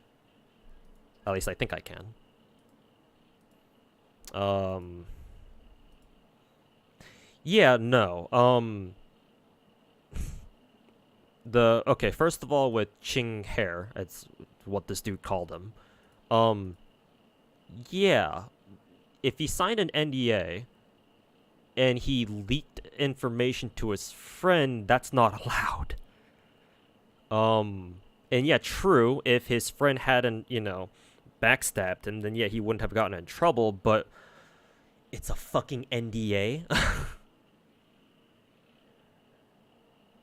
At least I think I can. Yeah, no. Okay, first of all, with Ching Hair, that's what this dude called him. Yeah, if he signed an NDA and he leaked information to his friend, that's not allowed. And yeah, true, if his friend hadn't, you know, backstabbed him, then yeah, he wouldn't have gotten in trouble, but it's a fucking NDA.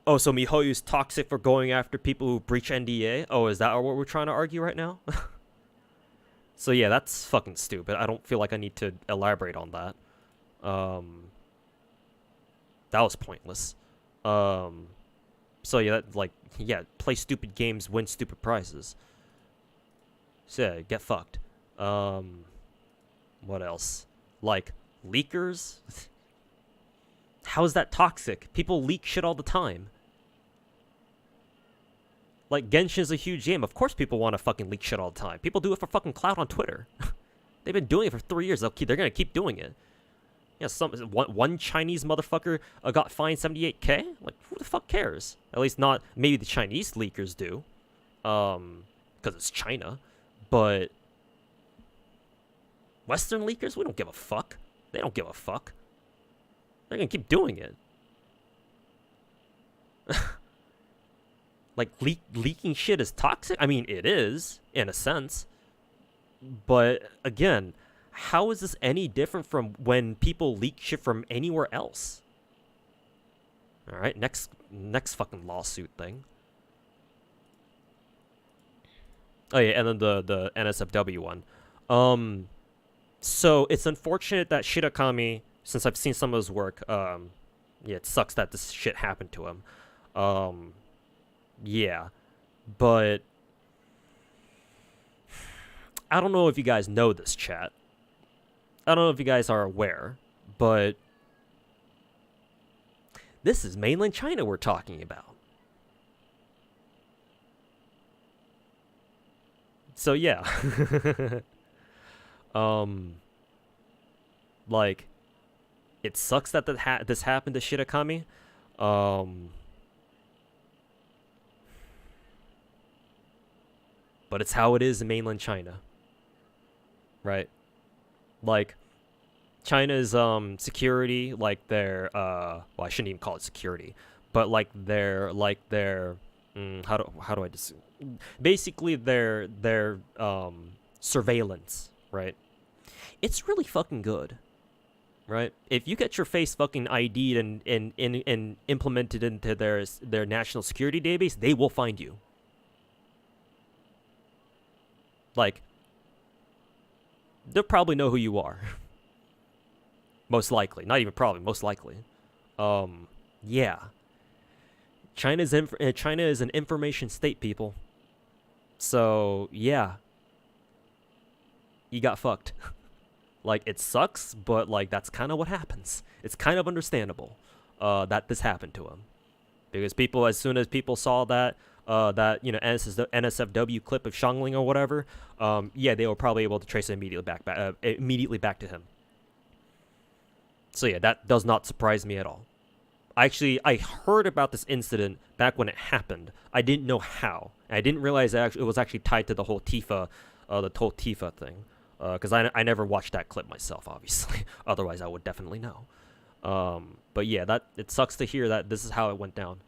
Oh, so MiHoYo's toxic for going after people who breach NDA? Oh, is that what we're trying to argue right now? So yeah, that's fucking stupid. I don't feel like I need to elaborate on that. That was pointless. So yeah, yeah, play stupid games, win stupid prizes. So yeah, get fucked. What else? Like, leakers? How is that toxic? People leak shit all the time. Like, Genshin is a huge game. Of course people want to fucking leak shit all the time. People do it for fucking clout on Twitter. They've been doing it for 3 years. They're gonna keep doing it. Yeah, one Chinese motherfucker got fined 78K? Like, who the fuck cares? At least not, maybe the Chinese leakers do. Because it's China. But Western leakers, we don't give a fuck. They don't give a fuck. They're gonna keep doing it. Like, leaking shit is toxic? I mean, it is, in a sense. But, again, how is this any different from when people leak shit from anywhere else? Alright, next fucking lawsuit thing. Oh yeah, and then the NSFW one. So, it's unfortunate that Shirakami, since I've seen some of his work, yeah, it sucks that this shit happened to him. Yeah, but I don't know if you guys know this, chat. I don't know if you guys are aware, but this is mainland China we're talking about. So yeah. Like, it sucks that this happened to Shirakami. But it's how it is in mainland China. Right? Like, China's security, like their well, I shouldn't even call it security, but like their how do I just basically their surveillance, right? It's really fucking good. Right? If you get your face fucking ID'd and implemented into their national security database, they will find you. Like, they'll probably know who you are. Most likely. Not even probably, most likely. Yeah. China is an information state, people. So, yeah. You got fucked. Like, it sucks, but, like, that's kind of what happens. It's kind of understandable that this happened to him. Because people, as soon as people saw that, you know, NSFW clip of Xiangling or whatever, yeah, they were probably able to trace it immediately back to him. So yeah, that does not surprise me at all. I heard about this incident back when it happened. I didn't know how. I didn't realize it was actually tied to the whole Tifa thing. Because I never watched that clip myself, obviously. Otherwise, I would definitely know. But yeah, it sucks to hear that this is how it went down.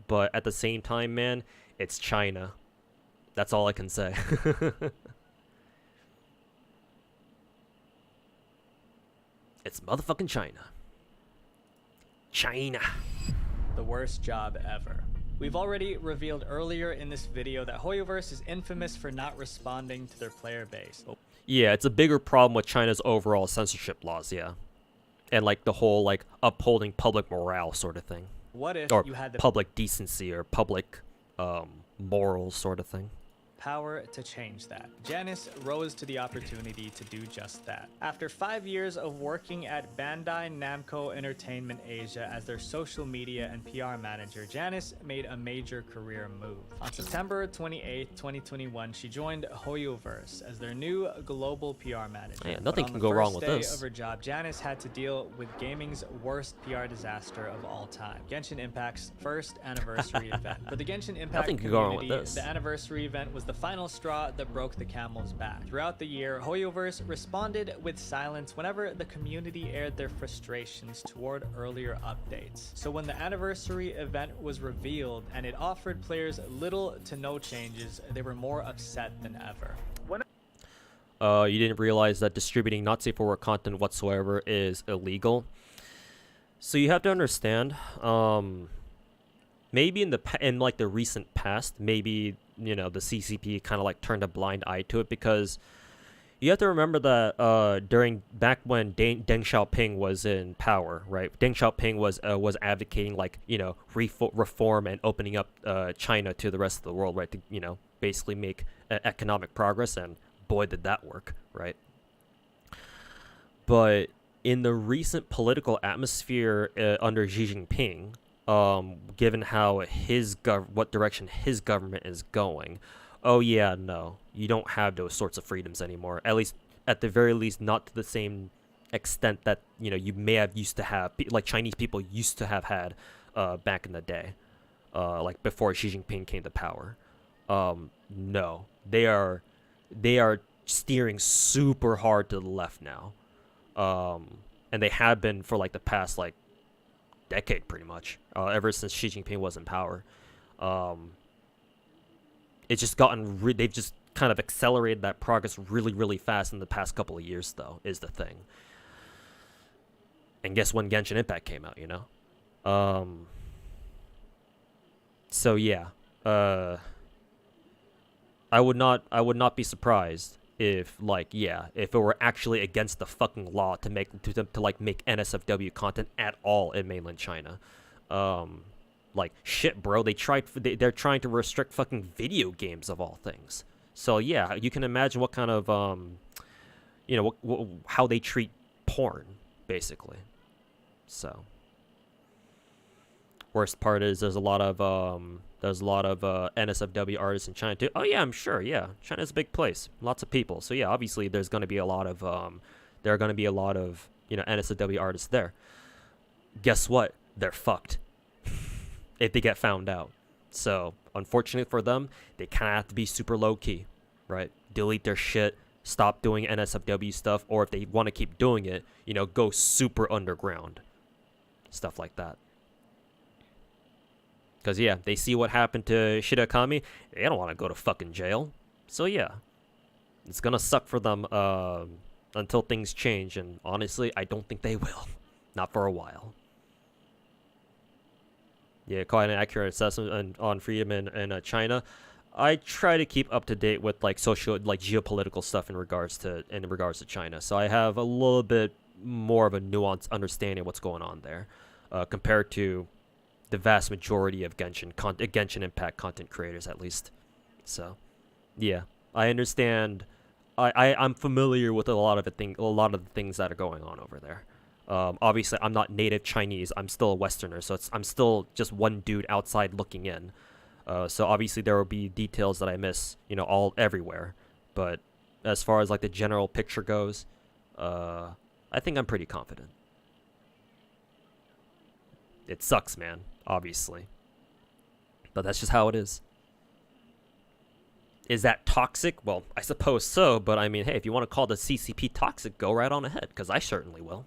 But at the same time, man, it's China. That's all I can say. It's motherfucking China. China. The worst job ever. We've already revealed earlier in this video that HoYoverse is infamous for not responding to their player base. Yeah, it's a bigger problem with China's overall censorship laws, yeah. And like the whole like upholding public morale sort of thing. What if or you had the public decency or public morals sort of thing. Power to change that? Janice rose to the opportunity to do just that. After 5 years of working at Bandai Namco Entertainment Asia as their social media and PR manager, Janice made a major career move. On September 28, 2021, she joined HoYoverse as their new global PR manager. Yeah, nothing can go wrong with this. On the first day of her job, Janice had to deal with gaming's worst PR disaster of all time, Genshin Impact's first anniversary event. For the Genshin Impact nothing can go wrong with community, this. the anniversary event was the the final straw that broke the camel's back. Throughout the year, Hoyoverse responded with silence whenever the community aired their frustrations toward earlier updates. So when the anniversary event was revealed and it offered players little to no changes, they were more upset than ever. You didn't realize that distributing not safe for work content whatsoever is illegal. So you have to understand, maybe in like the recent past, maybe, you know, the CCP kind of like turned a blind eye to it, because you have to remember that back when Deng Xiaoping was in power, right? Deng Xiaoping was advocating, like, you know, reform and opening up China to the rest of the world, right? To, you know, basically make economic progress, and boy did that work, right? But in the recent political atmosphere under Xi Jinping, given how what direction his government is going, oh yeah, no, you don't have those sorts of freedoms anymore. At least, at the very least, not to the same extent that, you know, you may have used to have, like Chinese people used to have had back in the day, like before Xi Jinping came to power. No, they are steering super hard to the left now, and they have been for like the past like decade, pretty much, ever since Xi Jinping was in power. It's just gotten they've just kind of accelerated that progress really, really fast in the past couple of years, though, is the thing. And guess when Genshin Impact came out, you know? So yeah, I would not be surprised if, like, yeah, if it were actually against the fucking law to make NSFW content at all in mainland China. Like, shit, bro, they're trying to restrict fucking video games of all things. So yeah, you can imagine what kind of you know, how they treat porn, basically. So worst part is there's a lot of NSFW artists in China too. Oh yeah, I'm sure. Yeah, China's a big place, lots of people. So yeah, obviously there's going to be a lot of there are going to be a lot of, you know, NSFW artists there. Guess what? They're fucked if they get found out. So unfortunately for them, they kind of have to be super low key, right? Delete their shit, stop doing NSFW stuff, or if they want to keep doing it, you know, go super underground, stuff like that. Because, yeah, they see what happened to Shirakami. They don't want to go to fucking jail. So, yeah. It's going to suck for them until things change. And, honestly, I don't think they will. Not for a while. Yeah, quite an accurate assessment on freedom in China. I try to keep up to date with, like, geopolitical stuff in regards to China. So, I have a little bit more of a nuanced understanding of what's going on there. Compared to the vast majority of Genshin Impact content creators, at least. So, yeah, I understand. I'm familiar with a lot of the things that are going on over there. Obviously, I'm not native Chinese. I'm still a Westerner, so I'm still just one dude outside looking in. So obviously there will be details that I miss, you know, everywhere. But as far as like the general picture goes, I think I'm pretty confident. It sucks, man, obviously. But that's just how it is. Is that toxic? Well, I suppose so, but I mean, hey, if you want to call the CCP toxic, go right on ahead, because I certainly will.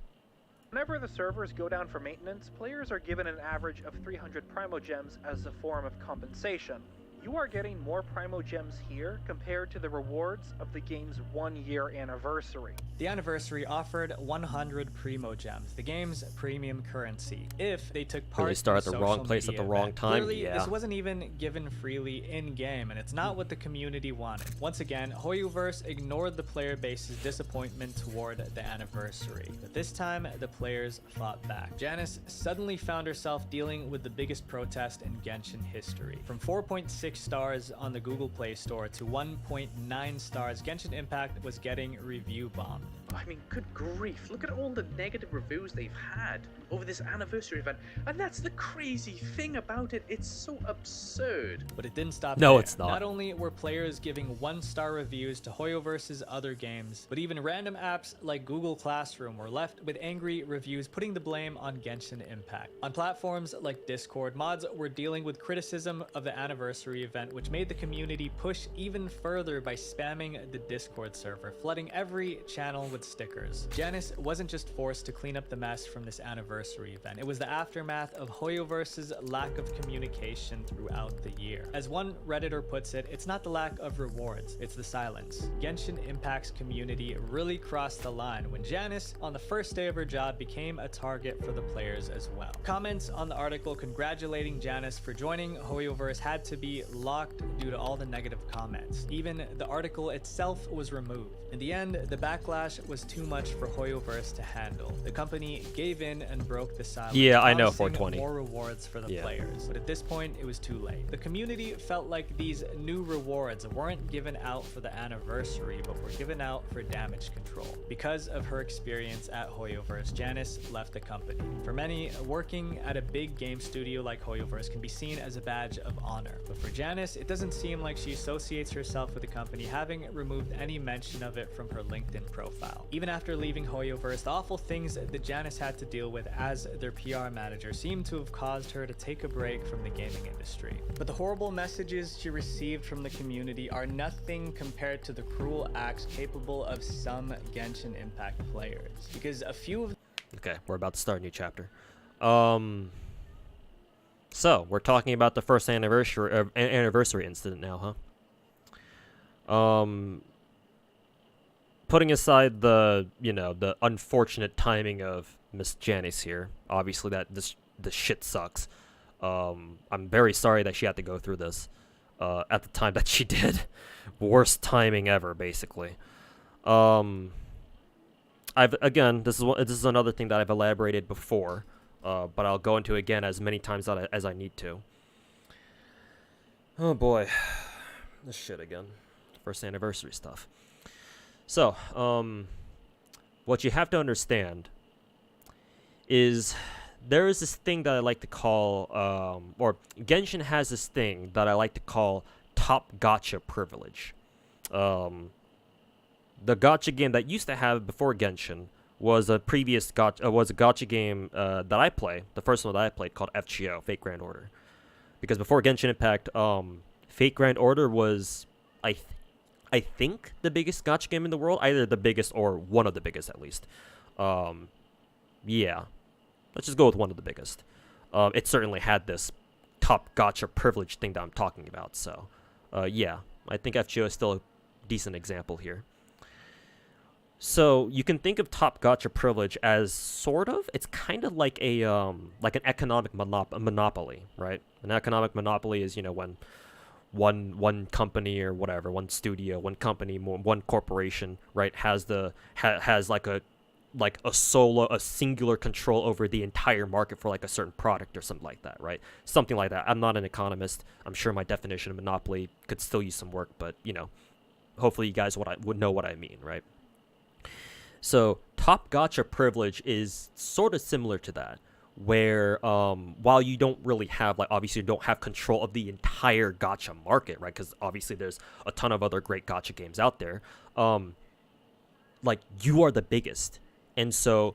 Whenever the servers go down for maintenance, players are given an average of 300 Primo Gems as a form of compensation. You are getting more Primo Gems here compared to the rewards of the game's 1-year anniversary. The anniversary offered 100 Primo Gems, the game's premium currency, if they took part in they start at the wrong place at the wrong time. Clearly, yeah. This wasn't even given freely in-game, and it's not what the community wanted. Once again, Hoyoverse ignored the player base's disappointment toward the anniversary. But this time, the players fought back. Janice suddenly found herself dealing with the biggest protest in Genshin history. From 4.6 stars on the Google Play Store to 1.9 stars, Genshin Impact was getting review bombed. I mean, good grief, look at all the negative reviews they've had over this anniversary event. And that's the crazy thing about it, it's so absurd. But it didn't stop No, there. it's not. Not only were players giving 1-star reviews to Hoyoverse's other games, but even random apps like Google Classroom were left with angry reviews putting the blame on Genshin Impact. On platforms like Discord, mods were dealing with criticism of the anniversary event, which made the community push even further by spamming the Discord server, flooding every channel with stickers. Janice wasn't just forced to clean up the mess from this anniversary event, it was the aftermath of Hoyoverse's lack of communication throughout the year. As one Redditor puts it, it's not the lack of rewards, it's the silence. Genshin Impact's community really crossed the line when Janice, on the first day of her job, became a target for the players as well. Comments on the article congratulating Janice for joining Hoyoverse had to be locked due to all the negative comments. Even the article itself was removed. In the end, the backlash was too much for Hoyoverse to handle. The company gave in and broke the silence. Yeah, I know, promising 420. more rewards for the players, but at this point, it was too late. The community felt like these new rewards weren't given out for the anniversary, but were given out for damage control. Because of her experience at Hoyoverse, Janice left the company. For many, working at a big game studio like Hoyoverse can be seen as a badge of honor. But for Janice, it doesn't seem like she associates herself with the company, having removed any mention of it from her LinkedIn profile. Even after leaving Hoyoverse, the awful things that Janice had to deal with as their PR manager seem to have caused her to take a break from the gaming industry. But the horrible messages she received from the community are nothing compared to the cruel acts capable of some Genshin Impact players. Because a few of... Okay, we're about to start a new chapter. So, we're talking about the first anniversary incident now, huh? Putting aside the, the unfortunate timing of Miss Janice here, obviously this shit sucks. I'm very sorry that she had to go through this at the time that she did. Worst timing ever, basically. This is another thing that I've elaborated before, but I'll go into it again as many times as I need to. Oh boy, this shit again. First anniversary stuff. So, what you have to understand is there is this thing that I like to call, or Genshin has this thing that I like to call top gacha privilege. The gacha game that used to have before Genshin was a previous gacha game that I play, the first one that I played, called FGO, Fate Grand Order. Because before Genshin Impact, Fate Grand Order was, I think, the biggest gacha game in the world, either the biggest or one of the biggest at least. Yeah, let's just go with one of the biggest. It certainly had this top gacha privilege thing that I'm talking about. So, yeah, I think FGO is still a decent example here. So you can think of top gacha privilege as it's kind of like like an economic monopoly, right? An economic monopoly is, when one company or whatever, one studio, one company, one corporation, right, has like a singular control over the entire market for like a certain product or something like that, right? Something like that. I'm not an economist. I'm sure my definition of monopoly could still use some work, but hopefully you guys would know what I mean, right? So top gacha privilege is sort of similar to that, where while you don't really have, obviously you don't have control of the entire gacha market, right? Because obviously there's a ton of other great gacha games out there. You are the biggest. And so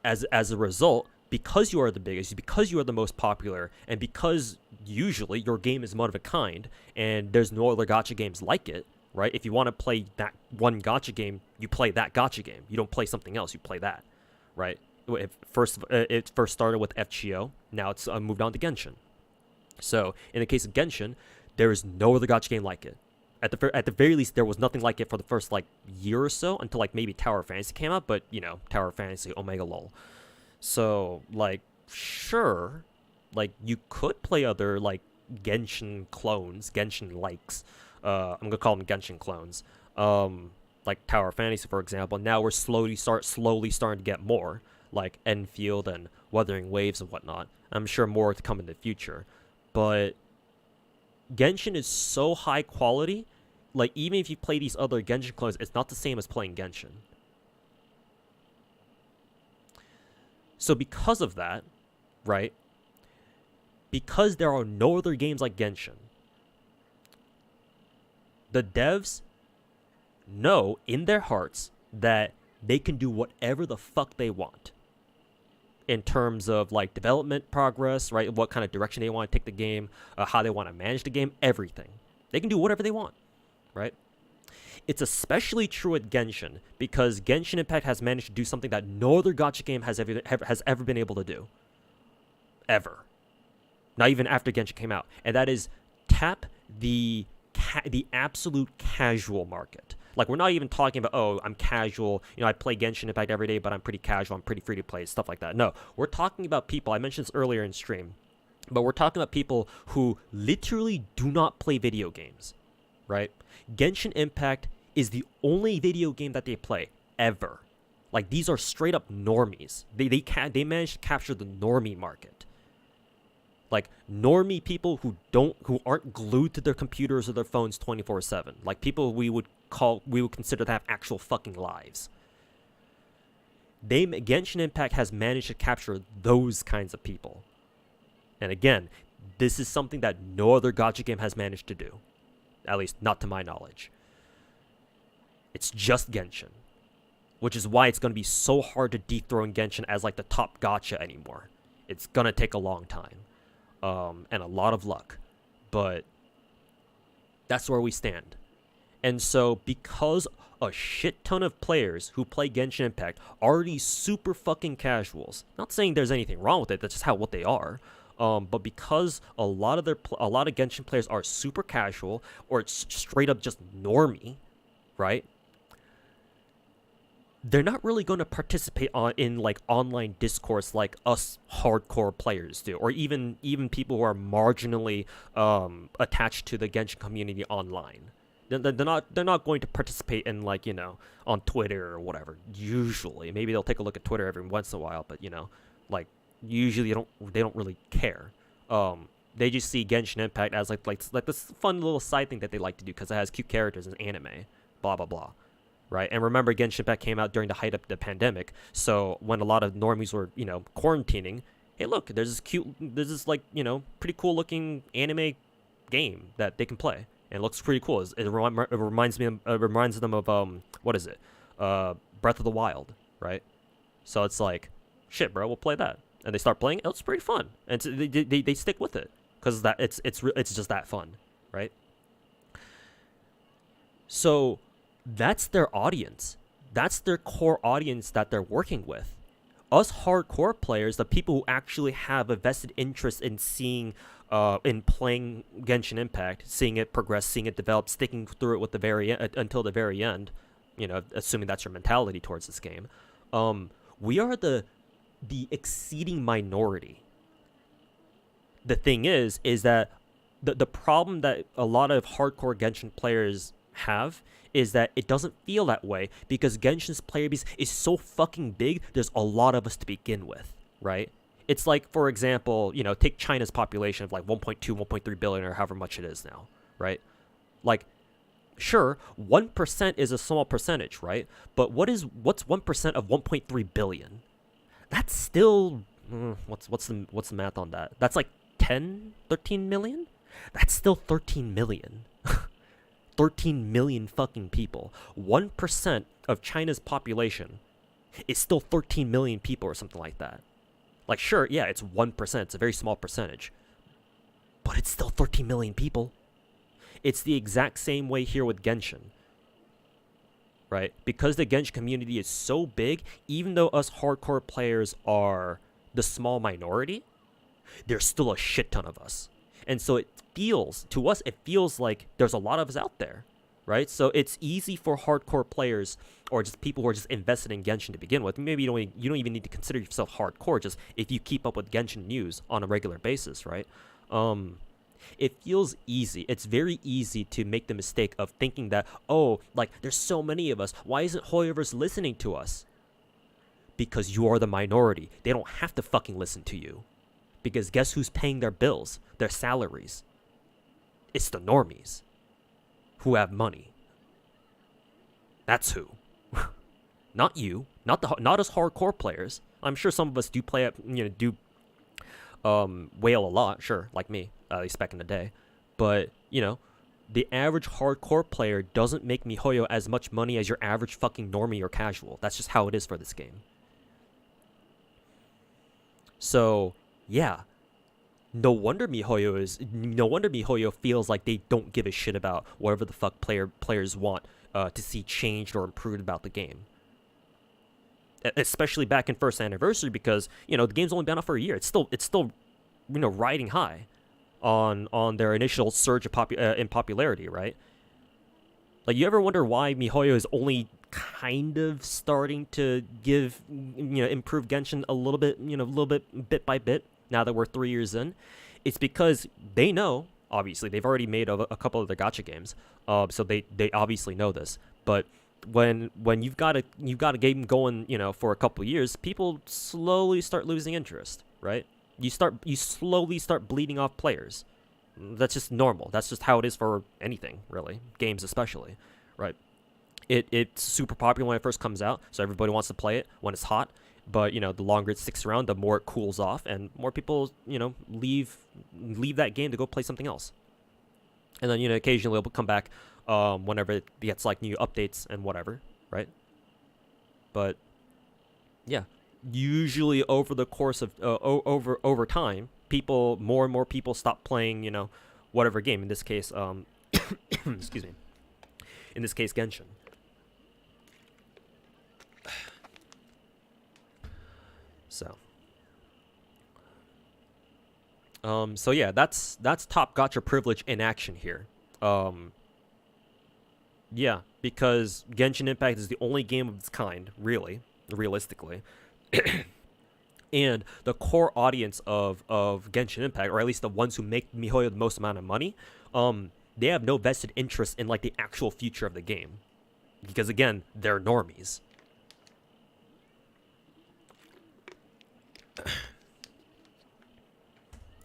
as a result, because you are the biggest, because you are the most popular, and because usually your game is one of a kind, and there's no other gacha games like it, right? If you want to play that one gacha game, you play that gacha game. You don't play something else, you play that, right? It first started with FGO, now it's moved on to Genshin. So, in the case of Genshin, there is no other gacha game like it. At the very least, there was nothing like it for the first, year or so, until, maybe Tower of Fantasy came out, but, Tower of Fantasy, Omega lol. So, sure, you could play other, Genshin clones, Genshin likes. I'm gonna call them Genshin clones. Like Tower of Fantasy, for example. Now we're slowly starting to get more, like Enfield and Wuthering Waves and whatnot. I'm sure more to come in the future. But Genshin is so high quality, even if you play these other Genshin clones, it's not the same as playing Genshin. So because of that, right? Because there are no other games like Genshin, the devs know in their hearts that they can do whatever the fuck they want in terms of like development progress, right? What kind of direction they want to take the game, how they want to manage the game, everything. They can do whatever they want, right? It's especially true at Genshin because Genshin Impact has managed to do something that no other gacha game has ever been able to do. Ever. Not even after Genshin came out. And that is tap the absolute casual market. Like, we're not even talking about, oh, I'm casual, you know, I play Genshin Impact every day, but I'm pretty casual, I'm pretty free to play, stuff like that. No, we're talking about people, I mentioned this earlier in stream, but we're talking about people who literally do not play video games, right? Genshin Impact is the only video game that they play, ever. Like, these are straight up normies. They managed to capture the normie market. Like, normie people who aren't glued to their computers or their phones 24/7. Like, people we would consider to have actual fucking lives. Genshin Impact has managed to capture those kinds of people. And again, this is something that no other gacha game has managed to do. At least, not to my knowledge. It's just Genshin. Which is why it's going to be so hard to dethrone Genshin as like the top gacha anymore. It's going to take a long time. And a lot of luck. But that's where we stand. And so, because a shit ton of players who play Genshin Impact are already super fucking casuals, not saying there's anything wrong with it, that's just what they are. But because a lot of Genshin players are super casual, or it's straight up just normie, right? They're not really going to participate in like online discourse like us hardcore players do, or even people who are marginally attached to the Genshin community online. They're not going to participate in, like, you know, on Twitter or whatever. Usually, maybe they'll take a look at Twitter every once in a while, but, you know, like, usually they don't really care. They just see Genshin Impact as like this fun little side thing that they like to do because it has cute characters and anime, blah blah blah, right? And remember, Genshin Impact came out during the height of the pandemic, so when a lot of normies were, you know, quarantining, hey, look, there's this like, you know, pretty cool looking anime game that they can play. And it looks pretty cool. It reminds them of what is it? Breath of the Wild, right? So it's like, shit, bro, we'll play that, and they start playing. It's pretty fun, and they stick with it because it's just that fun, right? So that's their audience. That's their core audience that they're working with. Us hardcore players, the people who actually have a vested interest in seeing. In playing Genshin Impact, seeing it progress, seeing it develop, sticking through it with until the very end, you know, assuming that's your mentality towards this game, we are the exceeding minority. The thing is that the problem that a lot of hardcore Genshin players have is that it doesn't feel that way because Genshin's player base is so fucking big. There's a lot of us to begin with, right? It's like, for example, you know, take China's population of like 1.2, 1.3 billion or however much it is now, right? Like, sure, 1% is a small percentage, right? But what's 1% of 1.3 billion? That's still, what's the math on that? That's like 13 million? That's still 13 million. 13 million fucking people. 1% of China's population is still 13 million people or something like that. Like, sure, yeah, it's 1%. It's a very small percentage. But it's still 13 million people. It's the exact same way here with Genshin. Right? Because the Genshin community is so big, even though us hardcore players are the small minority, there's still a shit ton of us. And so to us, it feels like there's a lot of us out there. Right? So it's easy for hardcore players or just people who are just invested in Genshin to begin with. Maybe you don't even need to consider yourself hardcore, just if you keep up with Genshin news on a regular basis, right? It feels easy. It's very easy to make the mistake of thinking that, oh, like, there's so many of us. Why isn't Hoyoverse listening to us? Because you are the minority. They don't have to fucking listen to you. Because guess who's paying their bills, their salaries? It's the normies. Who have money. That's who. Not you, Not as hardcore players. I'm sure some of us do play it, whale a lot, sure, like me, at least back in the day. But, the average hardcore player doesn't make MiHoYo as much money as your average fucking normie or casual. That's just how it is for this game. So, yeah. No wonder MiHoYo feels like they don't give a shit about whatever the fuck players want to see changed or improved about the game. Especially back in first anniversary, because the game's only been out for a year. It's still riding high on their initial surge of in popularity, right? Like, you ever wonder why MiHoYo is only kind of starting to improve Genshin a little bit, bit by bit, now that we're 3 years in? It's because they know, obviously, they've already made a couple of the gacha games, so they obviously know this. But when you've got a game going, for a couple of years, people slowly start losing interest, right? You slowly start bleeding off players. That's just normal. That's just how it is for anything, really, games especially, right? It's super popular when it first comes out, so everybody wants to play it when it's hot. But the longer it sticks around, the more it cools off, and more people leave that game to go play something else. And then occasionally it'll come back whenever it gets like new updates and whatever, right? But yeah, usually over the course of over time, more and more people stop playing whatever game. In this case, excuse me. In this case, Genshin. So yeah, that's top gacha privilege in action here. Yeah, because Genshin Impact is the only game of its kind, realistically. And the core audience of Genshin Impact, or at least the ones who make MiHoYo the most amount of money, they have no vested interest in like the actual future of the game, because again, they're normies.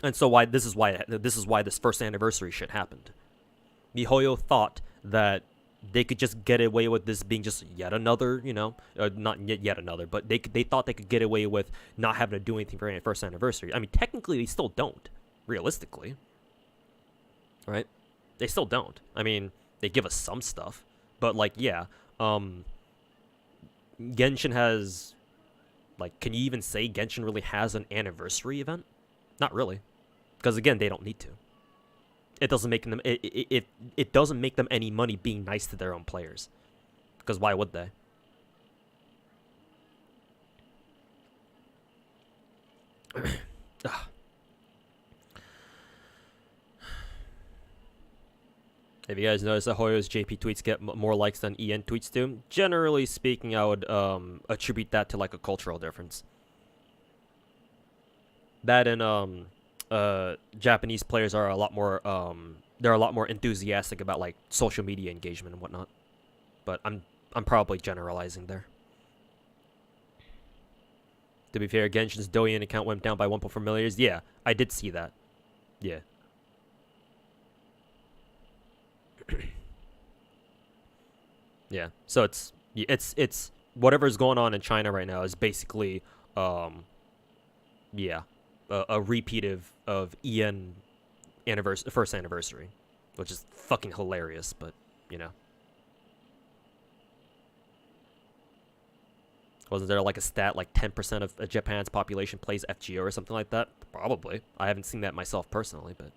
And so this is why this first anniversary shit happened. MiHoYo thought that they could just get away with this being just yet another, not yet another, but they thought they could get away with not having to do anything for any first anniversary. I mean, technically they still don't, realistically. Right? They still don't. I mean, they give us some stuff, but like, yeah, Genshin has, like, can you even say Genshin really has an anniversary event? Not really. Because again, they don't need to. It doesn't make them it doesn't make them any money being nice to their own players. Because why would they? Have you guys noticed that Hoyo's JP tweets get more likes than EN tweets do? Generally speaking, I would attribute that to like a cultural difference. That and Japanese players are a lot more they're a lot more enthusiastic about like social media engagement and whatnot. But I'm probably generalizing there. To be fair, Genshin's Douyin account went down by 1.4 million. Yeah, I did see that. Yeah. Yeah. So it's whatever's going on in China right now is basically yeah, a repeat of EN first anniversary, which is fucking hilarious, but wasn't there like a stat like 10% of Japan's population plays FGO or something like that? Probably. I haven't seen that myself personally, but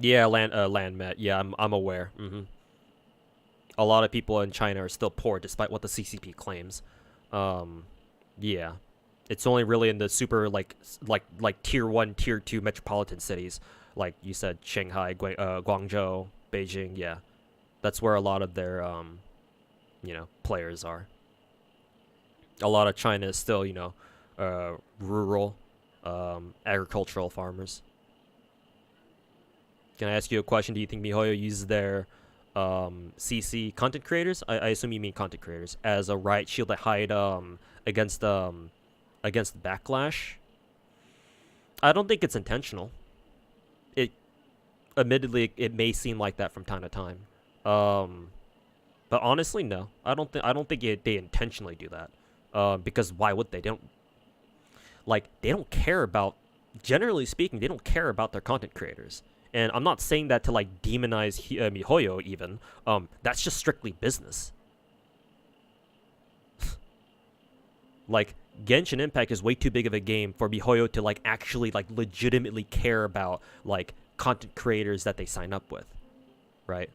yeah, Landmet. Yeah, I'm aware. A lot of people in China are still poor, despite what the CCP claims. Yeah, it's only really in the super like tier 1, tier 2 metropolitan cities, like you said, Shanghai, Guangzhou, Beijing. Yeah, that's where a lot of their players are. A lot of China is still rural, agricultural farmers. Can I ask you a question? Do you think MiHoYo uses their CC content creators? I assume you mean content creators as a riot shield to hide against backlash? I don't think it's intentional. Admittedly, it may seem like that from time to time. But honestly, no. I don't think they intentionally do that. Because why would they? They don't care about, generally speaking, they don't care about their content creators. And I'm not saying that to like demonize MiHoYo even. That's just strictly business. Like, Genshin Impact is way too big of a game for MiHoYo to like actually like legitimately care about like content creators that they sign up with, right?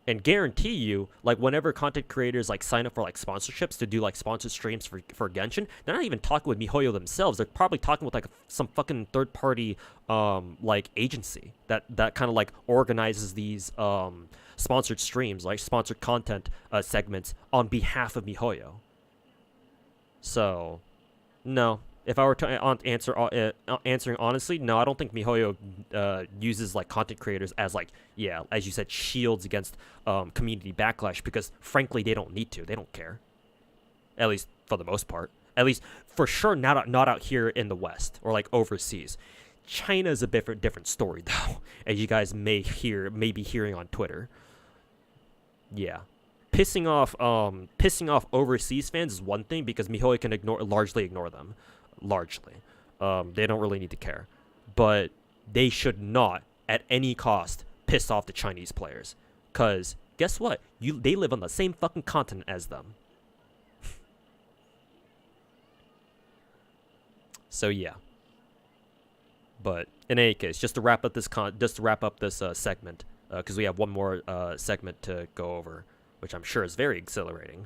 And guarantee you, like, whenever content creators like sign up for like sponsorships to do like sponsored streams for Genshin, they're not even talking with MiHoYo themselves. They're probably talking with like some fucking third party like agency that kind of like organizes these sponsored streams, like sponsored content segments on behalf of MiHoYo. So, no. If I were to answering honestly, no, I don't think MiHoYo uses like content creators as like, yeah, as you said, shields against community backlash, because frankly they don't need to. They don't care. At least for the most part. At least for sure not out here in the West or like overseas. China is a different story though, as you guys may be hearing on Twitter. Yeah. Pissing off overseas fans is one thing, because MiHoYo can largely ignore them. Largely. They don't really need to care. But they should not, at any cost, piss off the Chinese players. Because, guess what? They live on the same fucking continent as them. So, yeah. But, in any case, just to wrap up this segment, because we have one more segment to go over, which I'm sure is very exhilarating.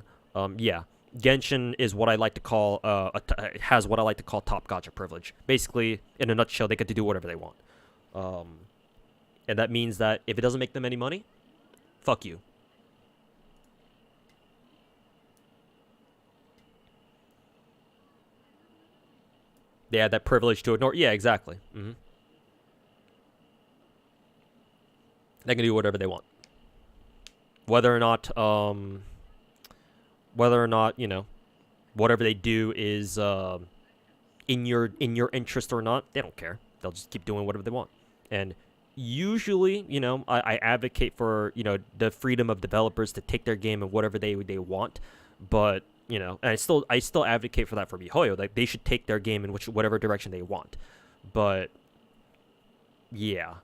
Yeah. Genshin is what I like to call has what I like to call top gacha privilege. Basically, in a nutshell, they get to do whatever they want, and that means that if it doesn't make them any money, fuck you. They had that privilege to ignore. Yeah, exactly. They can do whatever they want, whether or not you know, whatever they do is in your interest or not, they don't care. They'll just keep doing whatever they want. And usually, you know, I advocate for, you know, the freedom of developers to take their game and whatever they want. But, you know, and I still advocate for that for MiHoYo. Like, they should take their game in whatever direction they want. But yeah,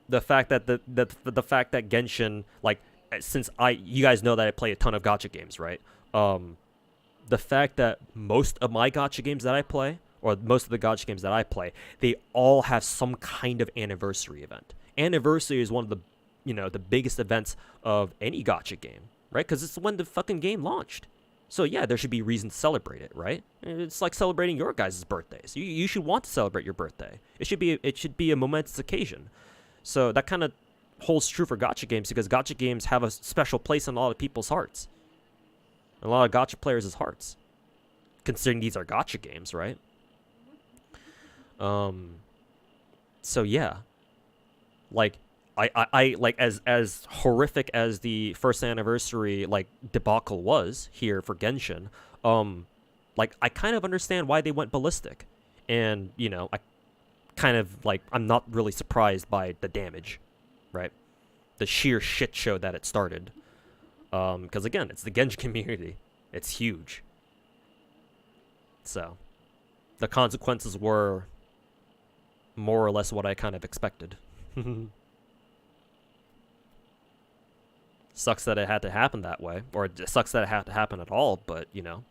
the fact that the fact that Genshin, like, since you guys know that I play a ton of gacha games, right? The fact that most of my gacha games that I play, or most of the gacha games that I play, they all have some kind of anniversary event. Anniversary is one of the, you know, the biggest events of any gacha game, right? Because it's when the fucking game launched. So yeah, there should be reason to celebrate it, right? It's like celebrating your guys' birthdays. You should want to celebrate your birthday. It should be a momentous occasion. So that kind of holds true for gacha games, because gacha games have a special place in a lot of people's hearts. A lot of gacha players' hearts. Considering these are gacha games, right? So yeah. Like, I like, as horrific as the first anniversary like debacle was here for Genshin, like, I kind of understand why they went ballistic. And, you know, I kind of like, I'm not really surprised by the damage. Right, the sheer shit show that it started, because again, it's the Genshin community. It's huge. So, the consequences were more or less what I kind of expected. Sucks that it had to happen that way, or it sucks that it had to happen at all. But you know.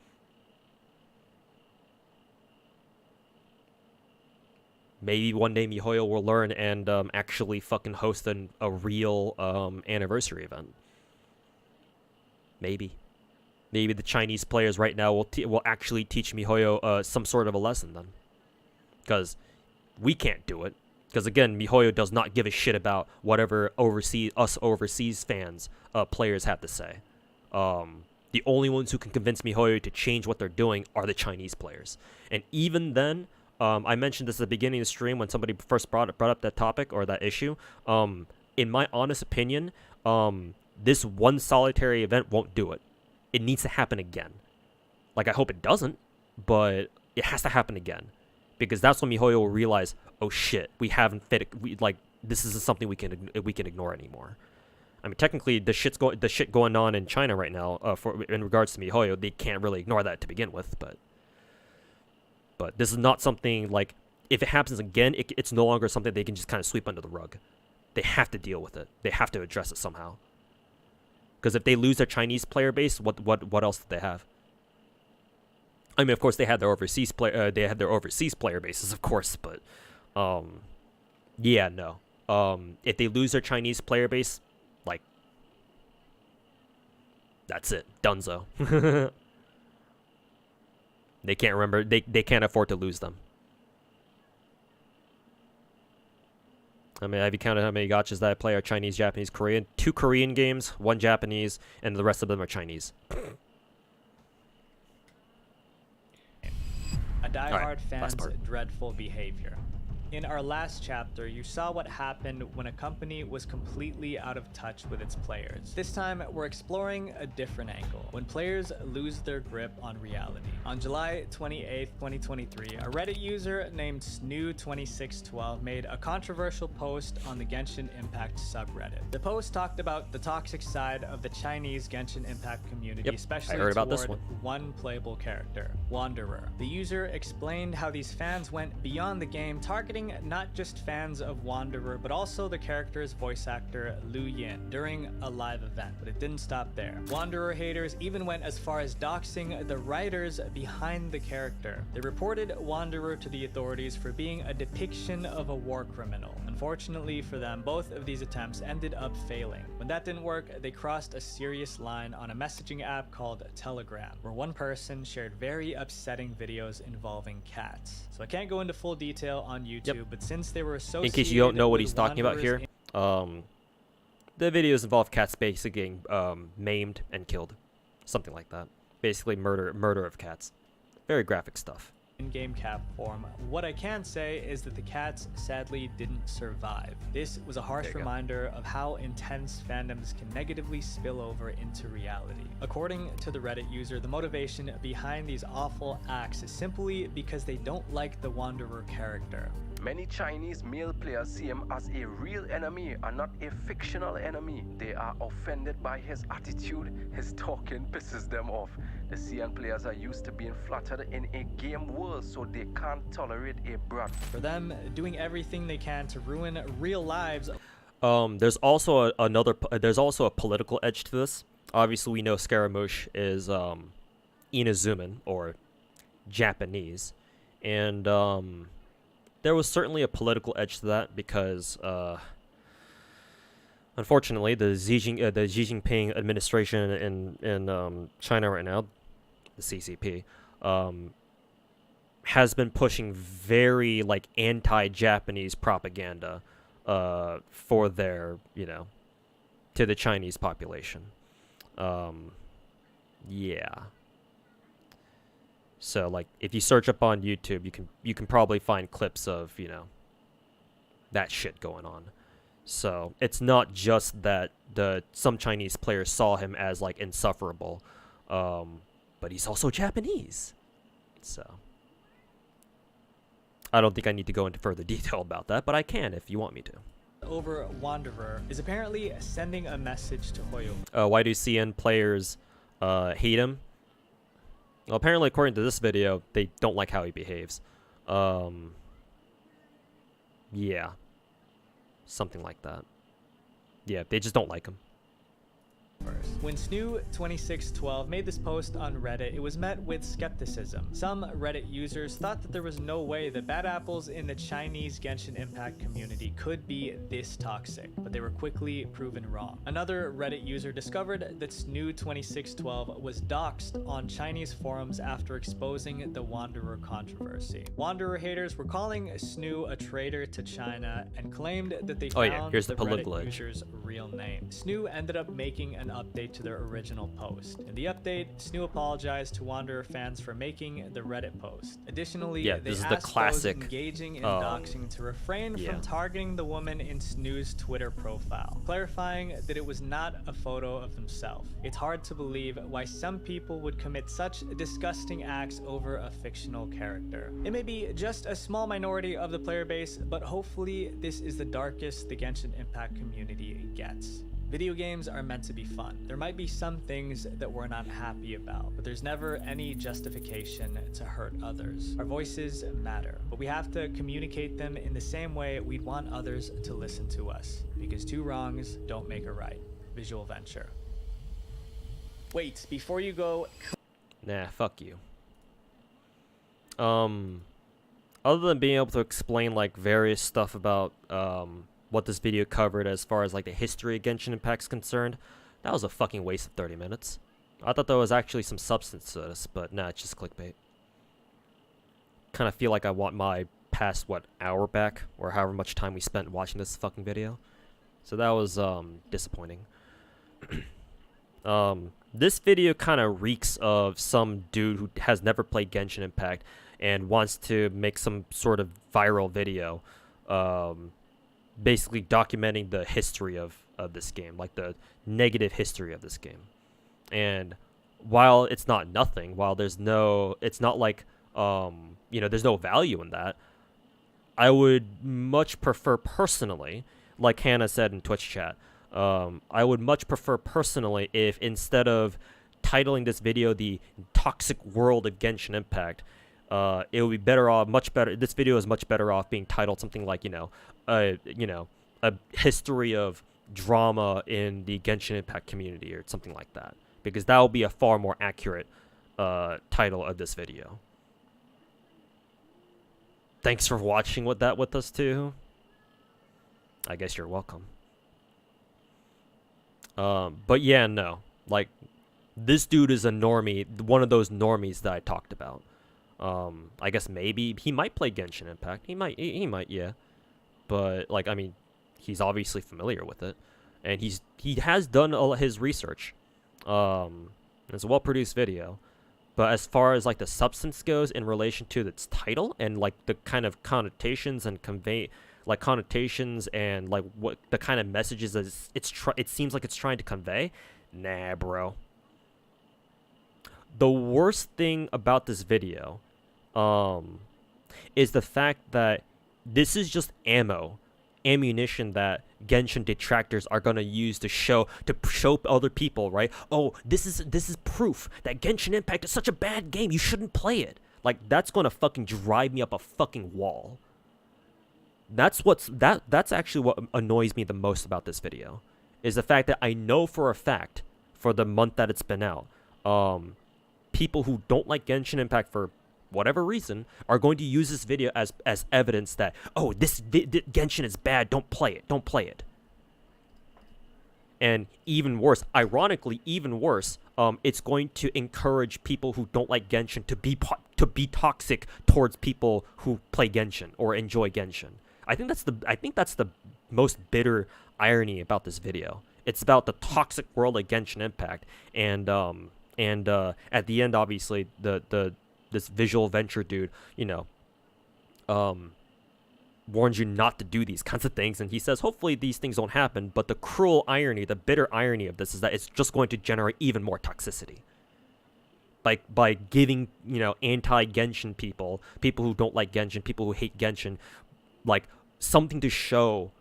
Maybe one day MiHoYo will learn and actually fucking host a real anniversary event. Maybe. Maybe the Chinese players right now will actually teach MiHoYo some sort of a lesson then. Because we can't do it. Because again, MiHoYo does not give a shit about whatever overseas fans, players have to say. The only ones who can convince MiHoYo to change what they're doing are the Chinese players. And even then, I mentioned this at the beginning of the stream when somebody first brought up that topic or that issue. In my honest opinion, this one solitary event won't do it. It needs to happen again. Like, I hope it doesn't, but it has to happen again. Because that's when MiHoYo will realize, oh shit, we haven't fit it. This isn't something we can ignore anymore. I mean, technically, the shit going on in China right now, in regards to MiHoYo, they can't really ignore that to begin with. But this is not something like, if it happens again, it's no longer something they can just kind of sweep under the rug. They have to deal with it. They have to address it somehow. Because if they lose their Chinese player base, what else do they have? I mean, of course, they had their overseas player bases, of course, but yeah, no. If they lose their Chinese player base, like, that's it, dunzo. They can't remember. They can't afford to lose them. I mean, have you counted how many gachas that I play are Chinese, Japanese, Korean? 2 Korean games, 1 Japanese, and the rest of them are Chinese. A diehard fan's dreadful behavior. In our last chapter, you saw what happened when a company was completely out of touch with its players. This time, we're exploring a different angle, when players lose their grip on reality. On July 28, 2023, a Reddit user named Snoo2612 made a controversial post on the Genshin Impact subreddit. The post talked about the toxic side of the Chinese Genshin Impact community, especially toward one playable character, Wanderer. The user explained how these fans went beyond the game, targeting not just fans of Wanderer, but also the character's voice actor, Lu Yin, during a live event. But it didn't stop there. Wanderer haters even went as far as doxing the writers behind the character. They reported Wanderer to the authorities for being a depiction of a war criminal. Unfortunately for them, both of these attempts ended up failing. When that didn't work, they crossed a serious line on a messaging app called Telegram, where one person shared very upsetting videos involving cats. So I can't go into full detail on YouTube, but since they were associated, in case you don't know what he's talking about here, the videos involve cats basically getting maimed and killed, something like that. Basically, murder of cats. Very graphic stuff. In-game cap form. What I can say is that the cats sadly didn't survive. This was a harsh reminder of how intense fandoms can negatively spill over into reality. According to the Reddit user, the motivation behind these awful acts is simply because they don't like the Wanderer character. Many Chinese male players see him as a real enemy and not a fictional enemy. They are offended by his attitude. His talking pisses them off. The CN players are used to being flattered in a game world, so they can't tolerate a brat. For them, doing everything they can to ruin real lives. There's also a political edge to this. Obviously, we know Scaramouche is Inazuman, or Japanese, and there was certainly a political edge to that because, unfortunately, the Xi Jinping administration in China right now, the CCP, has been pushing very anti-Japanese propaganda for their, to the Chinese population. Yeah. So if you search up on YouTube, you can probably find clips of, that shit going on. So it's not just that some Chinese players saw him as insufferable, but he's also Japanese. So I don't think I need to go into further detail about that, but I can if you want me to. Over Wanderer is apparently sending a message to Hoyo. Why do CN players hate him? Well, apparently, according to this video, they don't like how he behaves. Yeah. Something like that. Yeah, they just don't like him. When Snoo2612 made this post on Reddit, it was met with skepticism. Some Reddit users thought that there was no way that bad apples in the Chinese Genshin Impact community could be this toxic, but they were quickly proven wrong. Another Reddit user discovered that Snoo2612 was doxxed on Chinese forums after exposing the Wanderer controversy. Wanderer haters were calling Snoo a traitor to China and claimed that they found here's the the political Reddit edge. user's real name. Snoo ended up making an update to their original post. In the update, Snoo apologized to Wanderer fans for making the Reddit post. Additionally, they this is asked the classic, those engaging in doxing to refrain from targeting the woman in Snoo's Twitter profile, clarifying that it was not a photo of themselves. It's hard to believe why some people would commit such disgusting acts over a fictional character. It may be just a small minority of the player base, but hopefully this is the darkest the Genshin Impact community gets. Video games are meant to be fun. There might be some things that we're not happy about, but there's never any justification to hurt others. Our voices matter, but we have to communicate them in the same way we'd want others to listen to us, because two wrongs don't make a right. Visual Venture. Wait, before you go... Nah, fuck you. Other than being able to explain like various stuff about what this video covered as far as like the history of Genshin Impact's concerned, that was a fucking waste of 30 minutes. I thought there was actually some substance to this, but nah, it's just clickbait. Kind of feel like I want my past, what, hour back, or however much time we spent watching this fucking video. So that was disappointing. This video kind of reeks of some dude who has never played Genshin Impact and wants to make some sort of viral video, basically documenting the history of this game, like the negative history of this game. And while it's not nothing, while there's no, it's not like, you know, there's no value in that, I would much prefer personally, like Hannah said in Twitch chat, I would much prefer personally if instead of titling this video the toxic world of Genshin Impact, it would be better off, much better, this video is much better off being titled something like, a history of drama in the Genshin Impact community or something like that, because that will be a far more accurate title of this video. Thanks for watching with us too. I guess you're welcome. But yeah, no, like, this dude is a normie, one of those normies that I talked about. I guess maybe he might play Genshin Impact. He might, yeah. But like, I mean, he's obviously familiar with it, and he has done all his research. It's a well-produced video, but as far as like the substance goes in relation to its title and like the kind of connotations and connotations and like what the kind of messages that it seems like it's trying to convey, nah, bro. The worst thing about this video is the fact that this is just ammunition that Genshin detractors are gonna use to show other people, right? Oh, this is proof that Genshin Impact is such a bad game. You shouldn't play it. Like, that's gonna fucking drive me up a fucking wall. That's actually what annoys me the most about this video, is the fact that I know for a fact, for the month that it's been out, people who don't like Genshin Impact for whatever reason are going to use this video as evidence that, oh, this Genshin is bad, don't play it. And even worse, ironically, even worse, it's going to encourage people who don't like Genshin to be toxic towards people who play Genshin or enjoy Genshin. I think that's the most bitter irony about this video. It's about the toxic world of Genshin Impact, and at the end, obviously, this Visual Venture dude, warns you not to do these kinds of things, and he says hopefully these things don't happen, but the cruel irony, the bitter irony of this is that it's just going to generate even more toxicity. By giving, anti-Genshin people who don't like Genshin, people who hate Genshin, like, something to show,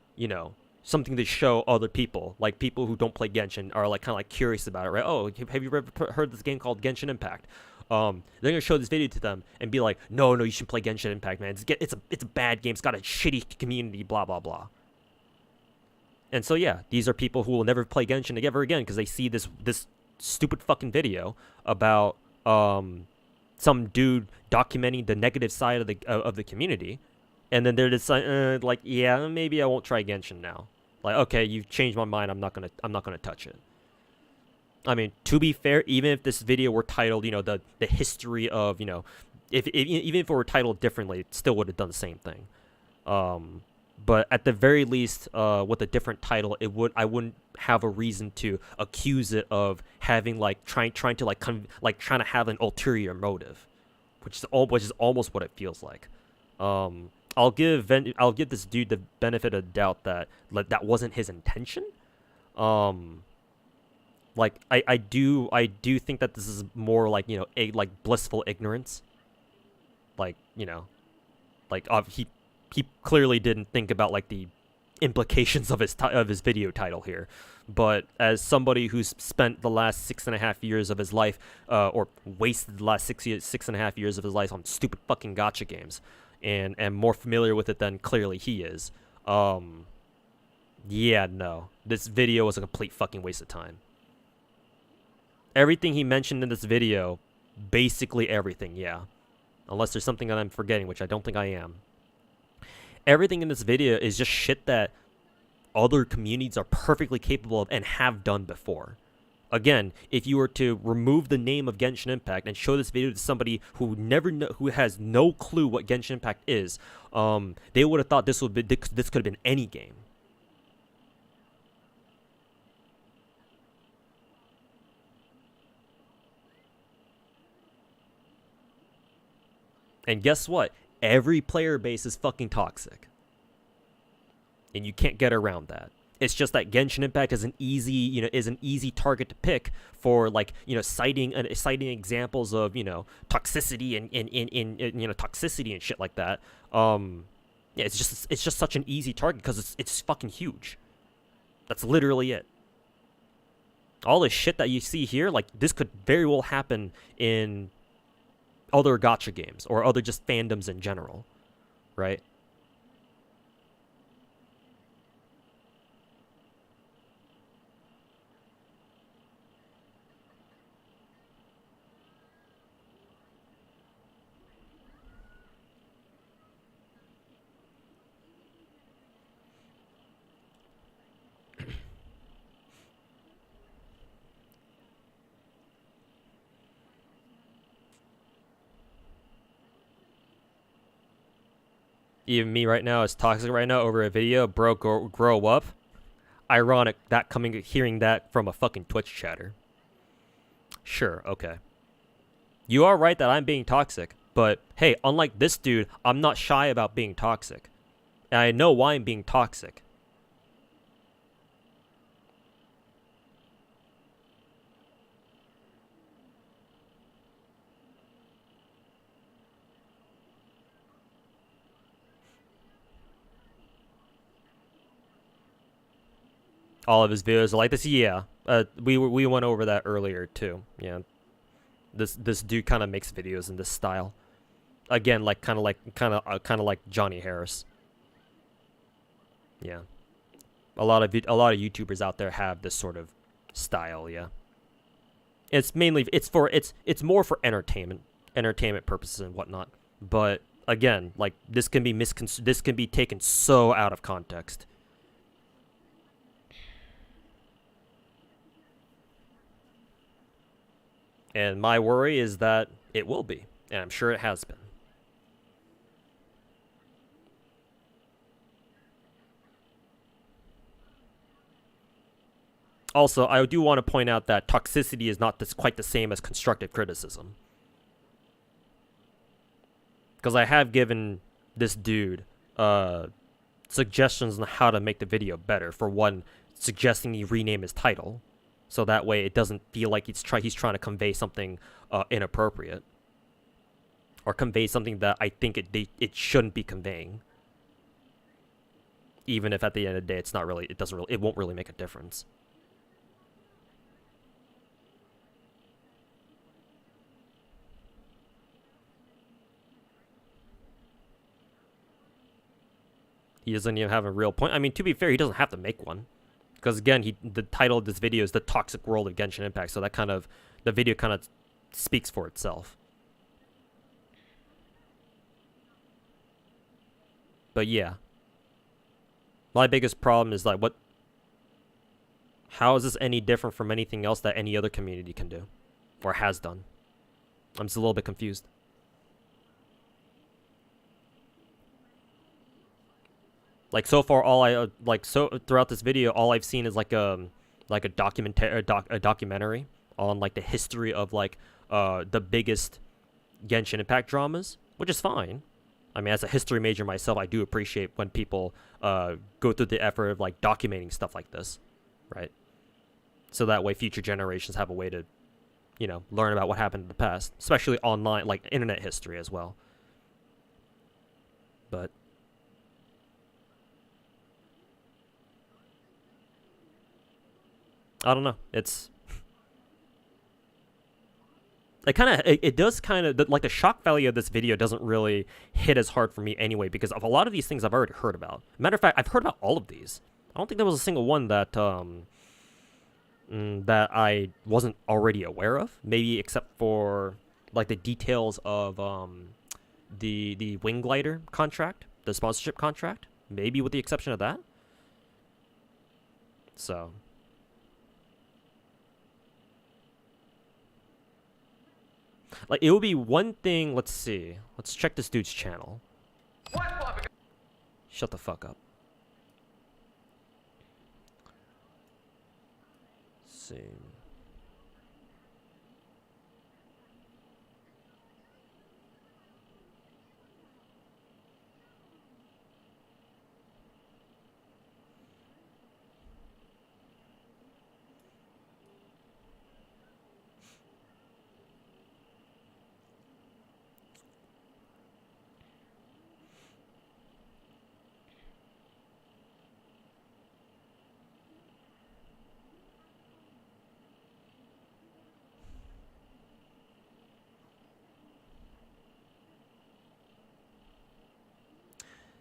something to show other people, like people who don't play Genshin are like kind of like curious about it, right? Oh, have you ever heard this game called Genshin Impact? They're gonna show this video to them and be like, no, you should play Genshin Impact, man. It's a bad game. It's got a shitty community, blah blah blah. And so yeah, these are people who will never play Genshin ever again because they see this stupid fucking video about some dude documenting the negative side of the community, and then they're just like, yeah, maybe I won't try Genshin now. Like, okay, you've changed my mind. I'm not gonna touch it. I mean, to be fair, even if this video were titled, the history of, even if it were titled differently, it still would have done the same thing. But at the very least, with a different title, I wouldn't have a reason to accuse it of having trying to have an ulterior motive, which is almost what it feels like. I'll give this dude the benefit of the doubt that that wasn't his intention. Like, I do think that this is more like, blissful ignorance. Like, he clearly didn't think about, like, the implications of his video title here. But as somebody who's spent the last 6.5 years of his life, or wasted the last 6.5 years of his life on stupid fucking gacha games, and more familiar with it than clearly he is, yeah, no, this video was a complete fucking waste of time. Everything he mentioned in this video, basically everything, yeah. Unless there's something that I'm forgetting, which I don't think I am. Everything in this video is just shit that other communities are perfectly capable of and have done before. Again, if you were to remove the name of Genshin Impact and show this video to somebody who who has no clue what Genshin Impact is, they would have thought this could have been any game. And guess what? Every player base is fucking toxic. And you can't get around that. It's just that Genshin Impact is an easy target to pick for, like, citing examples of, toxicity and toxicity and shit like that. Yeah, it's just such an easy target because it's fucking huge. That's literally it. All this shit that you see here, like, this could very well happen in other gacha games or other just fandoms in general, right? Even me right now is toxic right now over a video. Bro, grow up. Ironic that hearing that from a fucking Twitch chatter. Sure, okay. You are right that I'm being toxic, but hey, unlike this dude, I'm not shy about being toxic. And I know why I'm being toxic. All of his videos are like this. Yeah, we went over that earlier too. Yeah, this dude kind of makes videos in this style. Again, like kind of like Johnny Harris. Yeah, a lot of YouTubers out there have this sort of style. Yeah, it's more for entertainment purposes and whatnot. But again, like this can be taken so out of context. And my worry is that it will be, and I'm sure it has been. Also, I do want to point out that toxicity is not quite the same as constructive criticism. Because I have given this dude suggestions on how to make the video better. For one, suggesting he rename his title. So that way it doesn't feel like he's trying to convey something inappropriate. Or convey something that I think it shouldn't be conveying. Even if at the end of the day it won't really make a difference. He doesn't even have a real point. I mean, to be fair, he doesn't have to make one. Because again, the title of this video is The Toxic World of Genshin Impact, so the video kind of speaks for itself. But yeah. My biggest problem is like, how is this any different from anything else that any other community can do? Or has done? I'm just a little bit confused. Like so far, throughout this video, all I've seen is like a documentary on like the history of like the biggest Genshin Impact dramas, which is fine. I mean, as a history major myself, I do appreciate when people go through the effort of like documenting stuff like this, right? So that way, future generations have a way to, learn about what happened in the past, especially online, like internet history as well. But I don't know. It does kind of, like, the shock value of this video doesn't really hit as hard for me anyway, because of a lot of these things I've already heard about. Matter of fact, I've heard about all of these. I don't think there was a single one that that I wasn't already aware of. Maybe except for, like, the details of the Wing Glider contract, the sponsorship contract. Maybe with the exception of that. So. Like, it would be one thing, let's see. Let's check this dude's channel. Shut the fuck up. Let's see.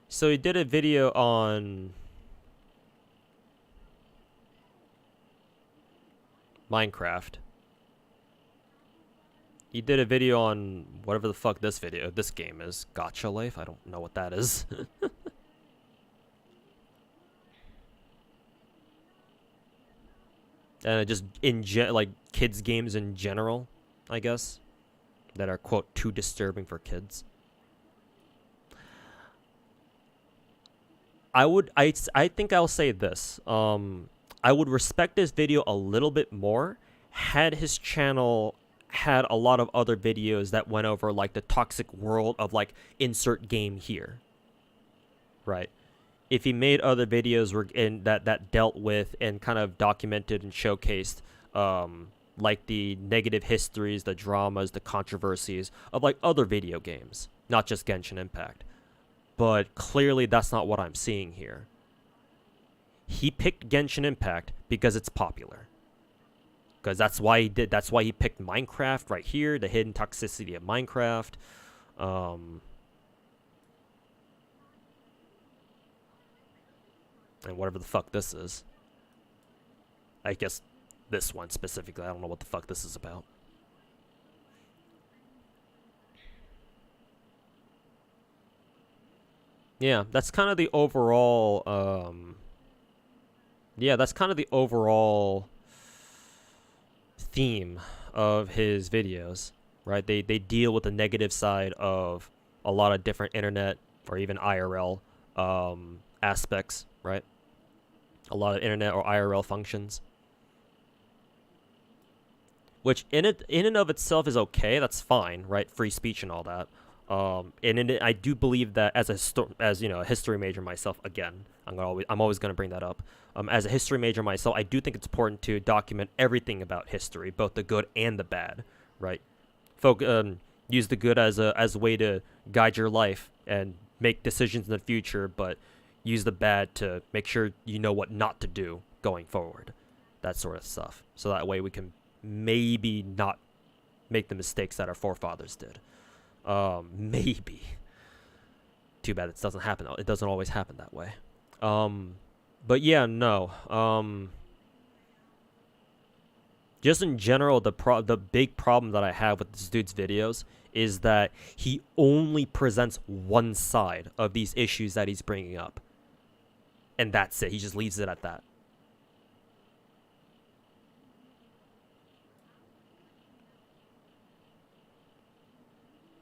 So he did a video on Minecraft. He did a video on whatever the fuck this game is. Gacha Life? I don't know what that is. And just like kids games in general, I guess, that are, quote, too disturbing for kids. I think I'll say this. I would respect this video a little bit more had his channel had a lot of other videos that went over, like, the toxic world of, like, insert game here. Right. If he made other videos that dealt with and kind of documented and showcased like the negative histories, the dramas, the controversies of, like, other video games, not just Genshin Impact. But clearly that's not what I'm seeing here. He picked Genshin Impact because it's popular. Because that's why he picked Minecraft right here, the hidden toxicity of Minecraft. And whatever the fuck this is. I guess this one specifically, I don't know what the fuck this is about. Yeah, that's kind of the overall, theme of his videos, right? They deal with the negative side of a lot of different internet or even IRL aspects, right? A lot of internet or IRL functions. Which in and of itself is okay, that's fine, right? Free speech and all that. I do believe that as a history major myself, again, I'm always going to bring that up. As a history major myself, I do think it's important to document everything about history, both the good and the bad, right? Use the good as a way to guide your life and make decisions in the future, but use the bad to make sure you know what not to do going forward. That sort of stuff. So that way we can maybe not make the mistakes that our forefathers did. Maybe. Too bad it doesn't happen. It doesn't always happen that way. But yeah, no. Just in general, the big problem that I have with this dude's videos is that he only presents one side of these issues that he's bringing up. And that's it. He just leaves it at that.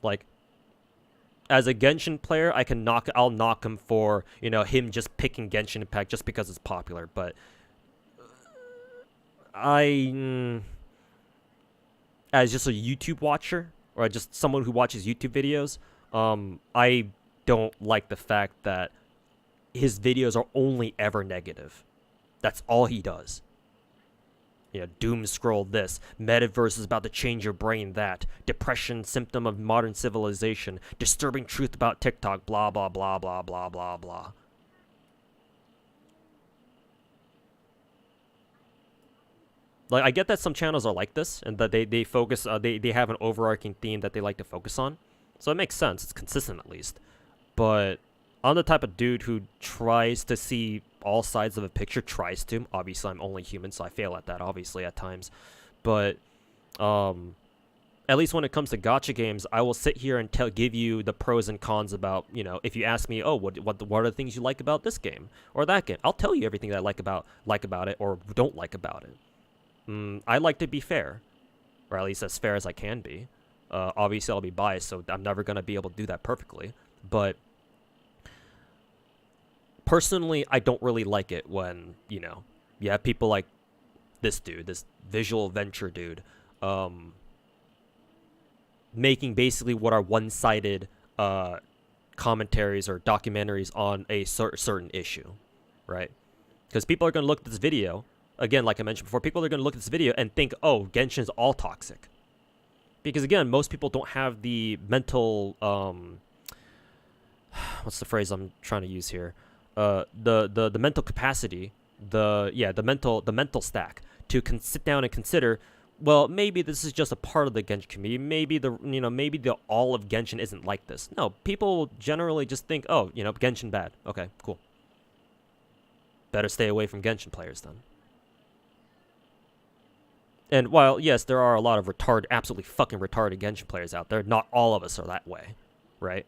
Like, as a Genshin player, I'll knock him for, him just picking Genshin Impact just because it's popular, but as just a YouTube watcher, or just someone who watches YouTube videos, I don't like the fact that his videos are only ever negative. That's all he does. Doom scroll this, metaverse is about to change your brain that, depression symptom of modern civilization, disturbing truth about TikTok, blah blah blah blah blah blah blah. Like, I get that some channels are like this, and that they focus, they have an overarching theme that they like to focus on. So it makes sense. It's consistent, at least. But I'm the type of dude who tries to see all sides of a picture, Obviously, I'm only human, so I fail at that, obviously, at times. But, at least when it comes to gacha games, I will sit here and give you the pros and cons about, you know, if you ask me, oh, what are the things you like about this game or that game? I'll tell you everything that I like about it or don't like about it. I like to be fair, or at least as fair as I can be. Obviously, I'll be biased, so I'm never going to be able to do that perfectly. But personally, I don't really like it when, you know, you have people like this dude, this visual venture dude, making basically what are one-sided commentaries or documentaries on a certain issue, right? Because people are going to look at this video, again, like I mentioned before, people are going to look at this video and think, oh, Genshin's all toxic. Because, again, most people don't have the mental, what's the phrase I'm trying to use here? The mental capacity, the mental stack to sit down and consider, well, maybe this is just a part of the Genshin community. Maybe the all of Genshin isn't like this. No, people generally just think, oh, you know, Genshin bad. Okay, cool. Better stay away from Genshin players then. And while, yes, there are a lot of absolutely fucking retarded Genshin players out there, not all of us are that way, right?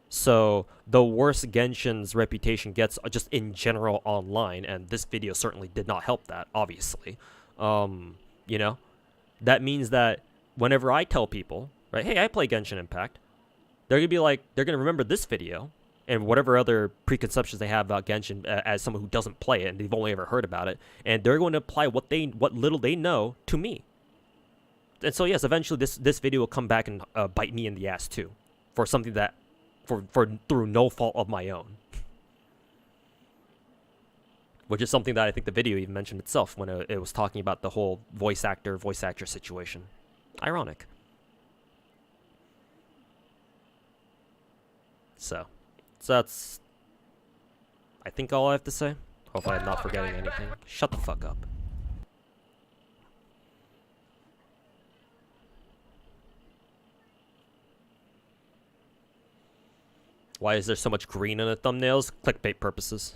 So, the worse Genshin's reputation gets just in general online, and this video certainly did not help that, obviously, you know? That means that whenever I tell people, right, hey, I play Genshin Impact, they're going to be like, they're going to remember this video, and whatever other preconceptions they have about Genshin as someone who doesn't play it and they've only ever heard about it, and they're going to apply what little they know to me. And so yes, eventually this video will come back and bite me in the ass too, for something that through no fault of my own. Which is something that I think the video even mentioned itself when it was talking about the whole voice actor situation. Ironic. So that's, I think, all I have to say. Hopefully I'm not forgetting anything. Shut the fuck up. Why is there so much green in the thumbnails? Clickbait purposes.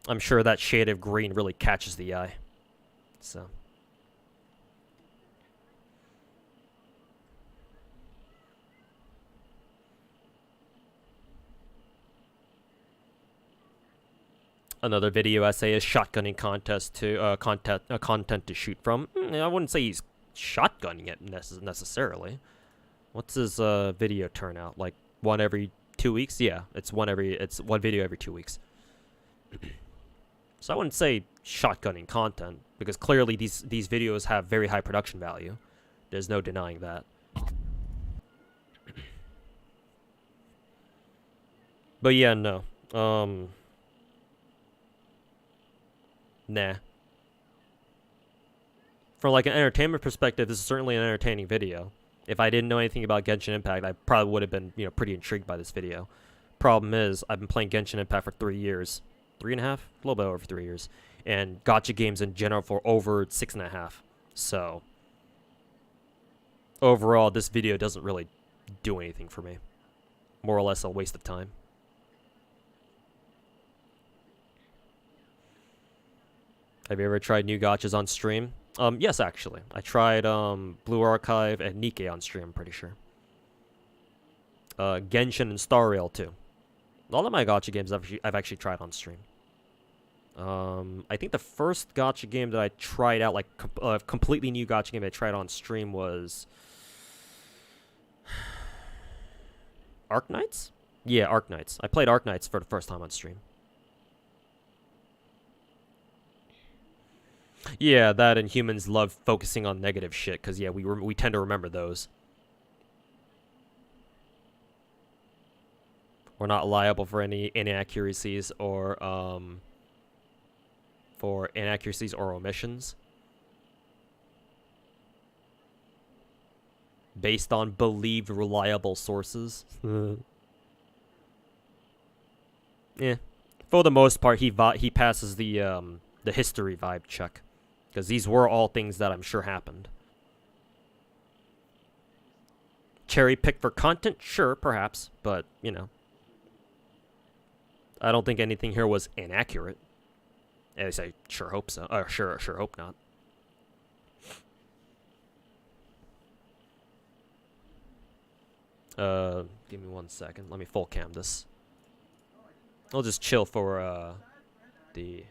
I'm sure that shade of green really catches the eye. So. Another video essay is shotgunning content to shoot from. I wouldn't say he's shotgunning it necessarily. What's his video turnout? Like one every 2 weeks? Yeah, it's one video every 2 weeks. So I wouldn't say shotgunning content, because clearly these videos have very high production value. There's no denying that. But yeah, no. Nah. From like an entertainment perspective, this is certainly an entertaining video. If I didn't know anything about Genshin Impact, I probably would have been, you know, pretty intrigued by this video. Problem is, I've been playing Genshin Impact for 3 years. 3.5? A little bit over 3 years. And gacha games in general for over 6.5. So, overall, this video doesn't really do anything for me. More or less a waste of time. Have you ever tried new gachas on stream? Yes, actually. I tried Blue Archive and Nikkei on stream, I'm pretty sure. Genshin and Star Rail, too. All of my gacha games I've actually tried on stream. I think the first gacha game that I tried out, like completely new gacha game I tried on stream was Arknights? Yeah, Arknights. I played Arknights for the first time on stream. Yeah, that and humans love focusing on negative shit, because yeah, we tend to remember those. We're not liable for any inaccuracies or omissions based on believed reliable sources. Yeah, for the most part, he passes the history vibe check. Because these were all things that I'm sure happened. Cherry picked for content? Sure, perhaps. But, you know. I don't think anything here was inaccurate. At least I sure hope so. Sure hope not. Give me 1 second. Let me full cam this. I'll just chill for, the...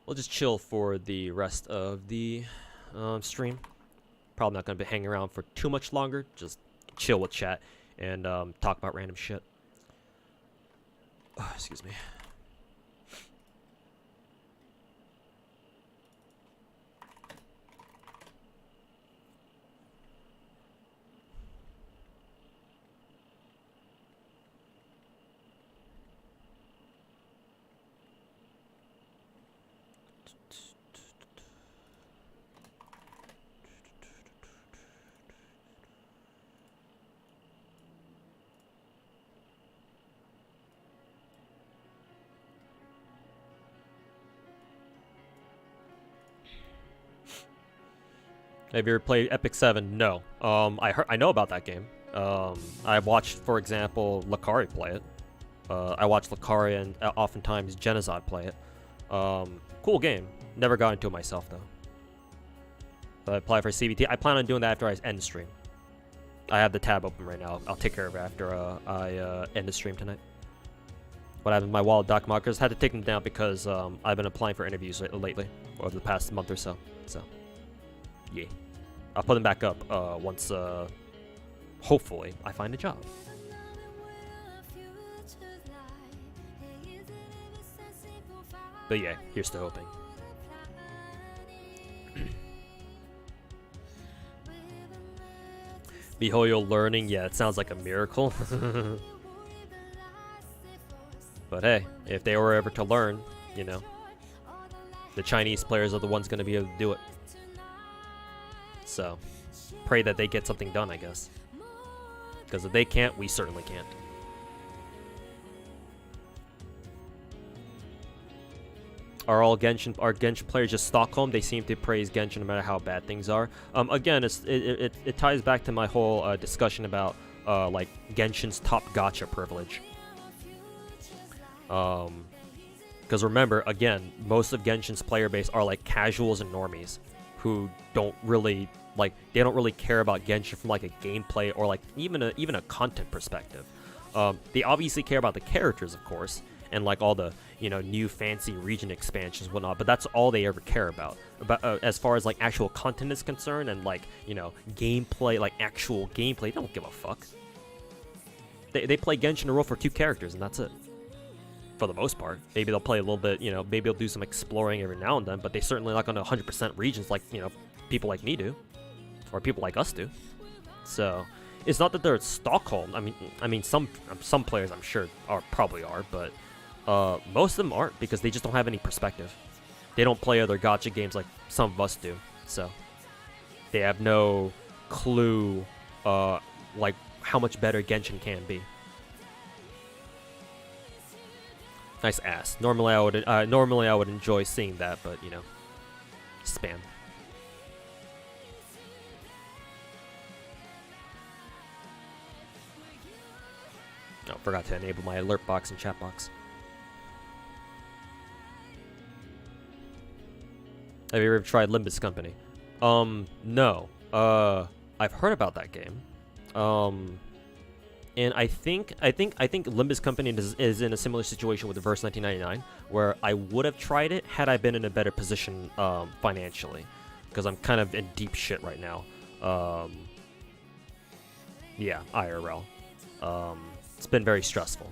We'll just chill for the rest of the stream. Probably not going to be hanging around for too much longer. Just chill with chat and talk about random shit. Oh, excuse me. Have you ever played Epic 7? No. I know about that game. I watched, for example, Lakari play it. I watched Lakari and oftentimes Genocide play it. Cool game. Never got into it myself though. I apply for CBT. I plan on doing that after I end the stream. I have the tab open right now. I'll take care of it after I end the stream tonight. What happened with my wallet doc markers? Had to take them down because I've been applying for interviews lately over the past month or so. So, yeah. I'll put them back up once, hopefully, I find a job. But yeah, here's to hoping. MiHoYo learning, yeah, it sounds like a miracle. But hey, if they were ever to learn, you know, the Chinese players are the ones going to be able to do it. So, pray that they get something done, I guess. Because if they can't, we certainly can't. Are Genshin players just Stockholm? They seem to praise Genshin no matter how bad things are. Again, it ties back to my whole discussion about like Genshin's top gacha privilege. Because remember, again, most of Genshin's player base are like casuals and normies who don't really they don't really care about Genshin from like a gameplay or like even a content perspective. They obviously care about the characters, of course, and like all the, you know, new fancy region expansions and whatnot, but that's all they ever care about. As far as like actual content is concerned and like, you know, gameplay, like actual gameplay, they don't give a fuck. They play Genshin and roll for 2 characters and that's it. For the most part. Maybe they'll play a little bit, you know, maybe they'll do some exploring every now and then, but they certainly not going to 100% regions like, you know, people like me do. Or people like us do. So, it's not that they're at Stockholm. I mean, some players I'm sure probably are, but most of them aren't because they just don't have any perspective. They don't play other gacha games like some of us do. So, they have no clue like how much better Genshin can be. Nice ass. Normally I would enjoy seeing that, but you know, spam. Oh, forgot to enable my alert box and chat box. Have you ever tried Limbus Company? No. I've heard about that game. And I think Limbus Company is in a similar situation with the Verse 1999, where I would have tried it had I been in a better position financially, because I'm kind of in deep shit right now. Yeah, IRL. It's been very stressful.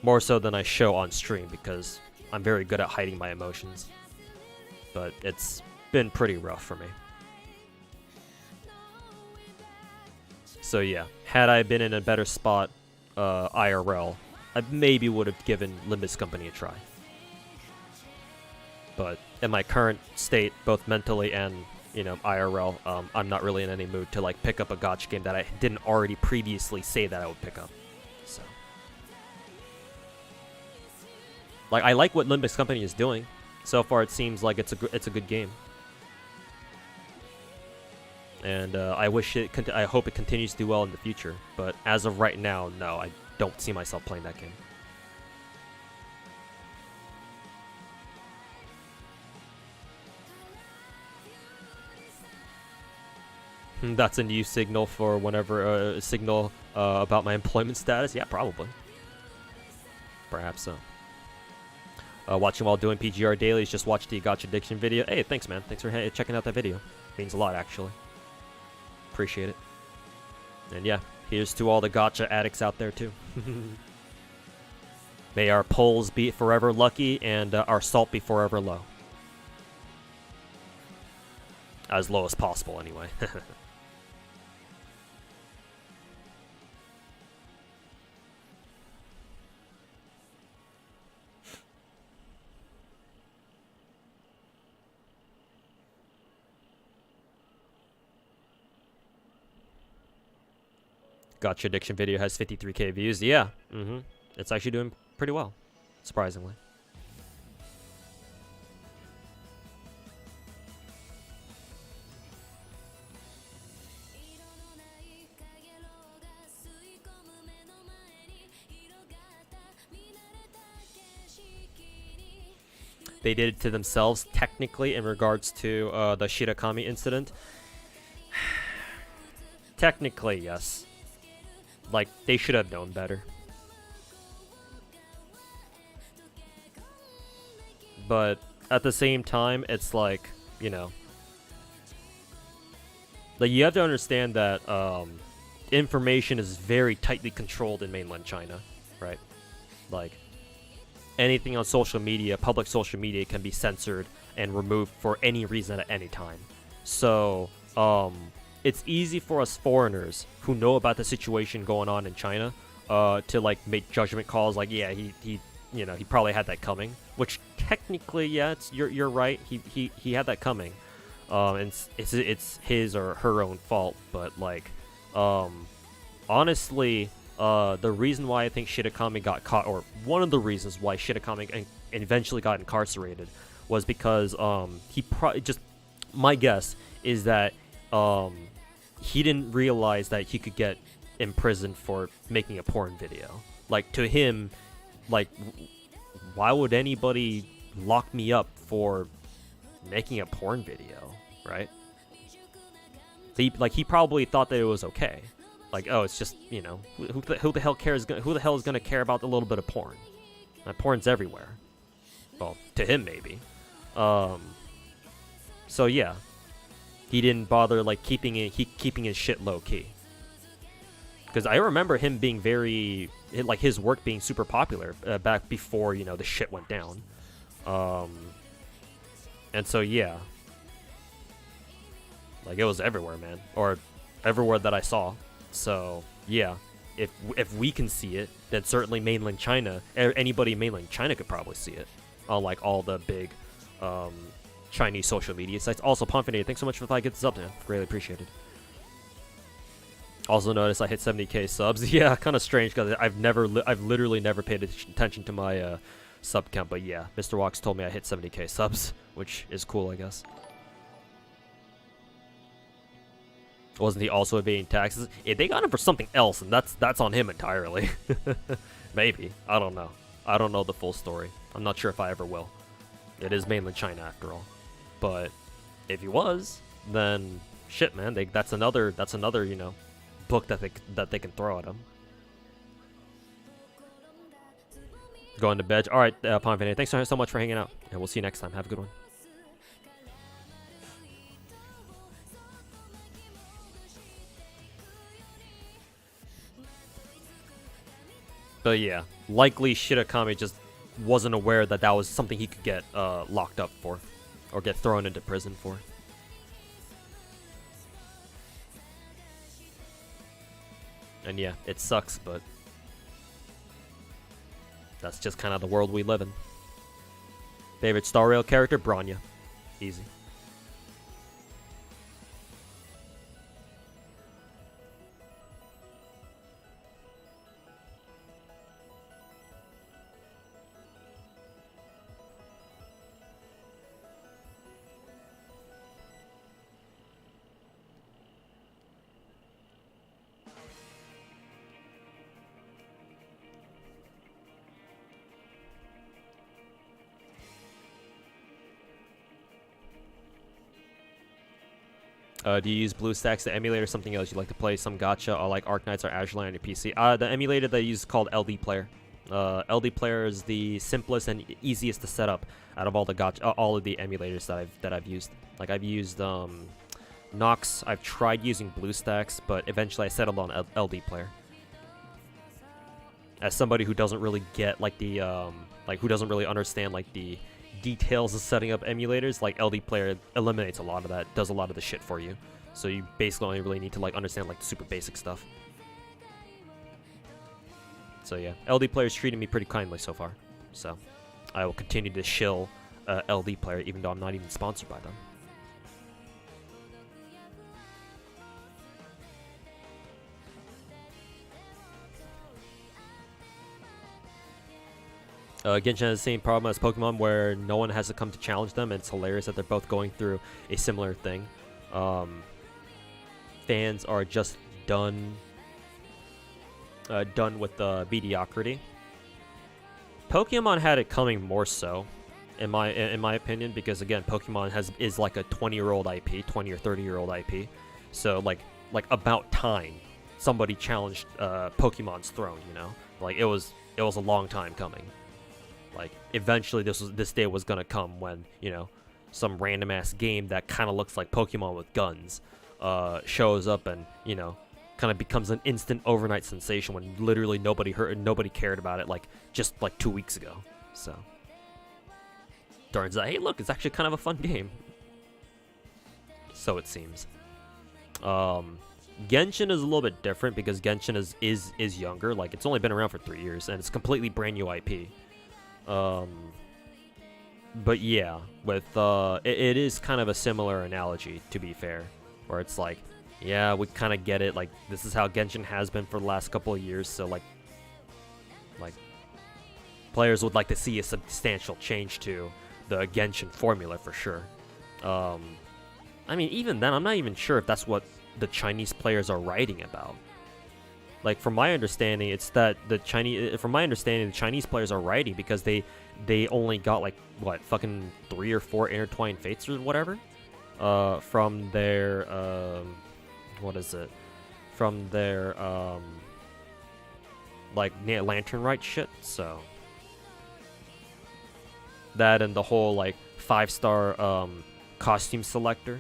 More so than I show on stream, because I'm very good at hiding my emotions. But it's been pretty rough for me. So yeah, had I been in a better spot IRL, I maybe would have given Limbus Company a try. But in my current state, both mentally and, you know, IRL, I'm not really in any mood to like pick up a gacha game that I didn't already previously say that I would pick up. So Like, I like what Limbus Company is doing. So far, it seems like it's a good game. And I hope it continues to do well in the future. But as of right now, no, I don't see myself playing that game. That's a new signal for whenever signal about my employment status. Yeah, probably. Perhaps so. Watching while doing PGR dailies. Just watched the Gacha Addiction video. Hey, thanks, man. Thanks for checking out that video. Means a lot, actually. Appreciate it. And yeah, here's to all the Gacha addicts out there too. May our polls be forever lucky and our salt be forever low. As low as possible, anyway. Gacha Addiction video has 53k views. Yeah, it's actually doing pretty well, surprisingly. They did it to themselves, technically, in regards to the Shirakami incident. Technically, yes. Like, they should have known better. But at the same time, it's like, you know, like, you have to understand that information is very tightly controlled in mainland China, right? Like, anything on social media, public social media, can be censored and removed for any reason at any time. So, it's easy for us foreigners who know about the situation going on in China to like make judgment calls like, yeah, he you know, he probably had that coming, which technically, yeah, you're right, he had that coming, and it's his or her own fault. But like, honestly, the reason why I think Shirakami got caught, or one of the reasons why Shirakami eventually got incarcerated, was because he just, my guess is that he didn't realize that he could get imprisoned for making a porn video. Like, to him, like, why would anybody lock me up for making a porn video, right? He probably thought that it was okay. Like, oh, it's just, you know, who the hell cares? Who the hell is gonna care about a little bit of porn? Porn's everywhere. Well, to him maybe. So yeah. He didn't bother like keeping his shit low key. Because I remember him being very, like, his work being super popular back before, you know, the shit went down. And so yeah, like, it was everywhere, man, or everywhere that I saw. So yeah, if we can see it, then certainly mainland China, anybody in mainland China could probably see it on like all the big Chinese social media sites. Also, Ponfinator, thanks so much for 5 gifts up, man. Greatly appreciated. Also noticed I hit 70k subs. Yeah, kind of strange because I've literally never paid attention to my sub count. But yeah, Mr. Walks told me I hit 70k subs, which is cool, I guess. Wasn't he also evading taxes? Yeah, they got him for something else, and that's on him entirely. Maybe. I don't know. I don't know the full story. I'm not sure if I ever will. It is mainland China after all. But if he was, then shit, man. That's another, you know, book that they can throw at him. Going to bed. All right, Ponfinator, thanks so much for hanging out, and we'll see you next time. Have a good one. But yeah, likely Shirakami just wasn't aware that that was something he could get locked up for, or get thrown into prison for. And yeah, it sucks, but that's just kind of the world we live in. Favorite Star Rail character? Bronya. Easy. Do you use BlueStacks, the emulator, or something else? You like to play some gacha or like Arknights or Azure on your PC? The emulator that I use is called LD Player. LD Player is the simplest and easiest to set up out of all the gacha, all of the emulators that I've used. Like I've used Nox. I've tried using BlueStacks, but eventually I settled on LD Player. As somebody who doesn't really get like the who doesn't really understand like the details of setting up emulators, like LD Player eliminates a lot of that, does a lot of the shit for you. So you basically only really need to like understand like the super basic stuff. So yeah, LD Player's treated me pretty kindly so far. So I will continue to shill LD Player even though I'm not even sponsored by them. Genshin has the same problem as Pokemon where no one has to come to challenge them, and it's hilarious that they're both going through a similar thing. Fans are just done with the mediocrity. Pokemon had it coming more so, in my opinion, because again, Pokemon is like a 20-year-old IP, 20 or 30-year-old IP. So like about time somebody challenged Pokemon's throne, you know? Like it was a long time coming. Like eventually this day was gonna come when, you know, some random ass game that kind of looks like Pokemon with guns shows up and, you know, kind of becomes an instant overnight sensation when literally nobody cared about it like just like 2 weeks ago. So turns out, hey look, it's actually kind of a fun game. So it seems. Genshin is a little bit different because Genshin is younger. Like it's only been around for 3 years and it's completely brand new IP. But yeah, with it is kind of a similar analogy, to be fair, where it's like, yeah, we kind of get it. Like this is how Genshin has been for the last couple of years. So like players would like to see a substantial change to the Genshin formula for sure. I mean, even then, I'm not even sure if that's what the Chinese players are writing about. Like, from my understanding, it's that the Chinese players are writing because they only got like what, fucking 3 or 4 intertwined fates or whatever, from their like Lantern Rite shit. So that and the whole like 5-star costume selector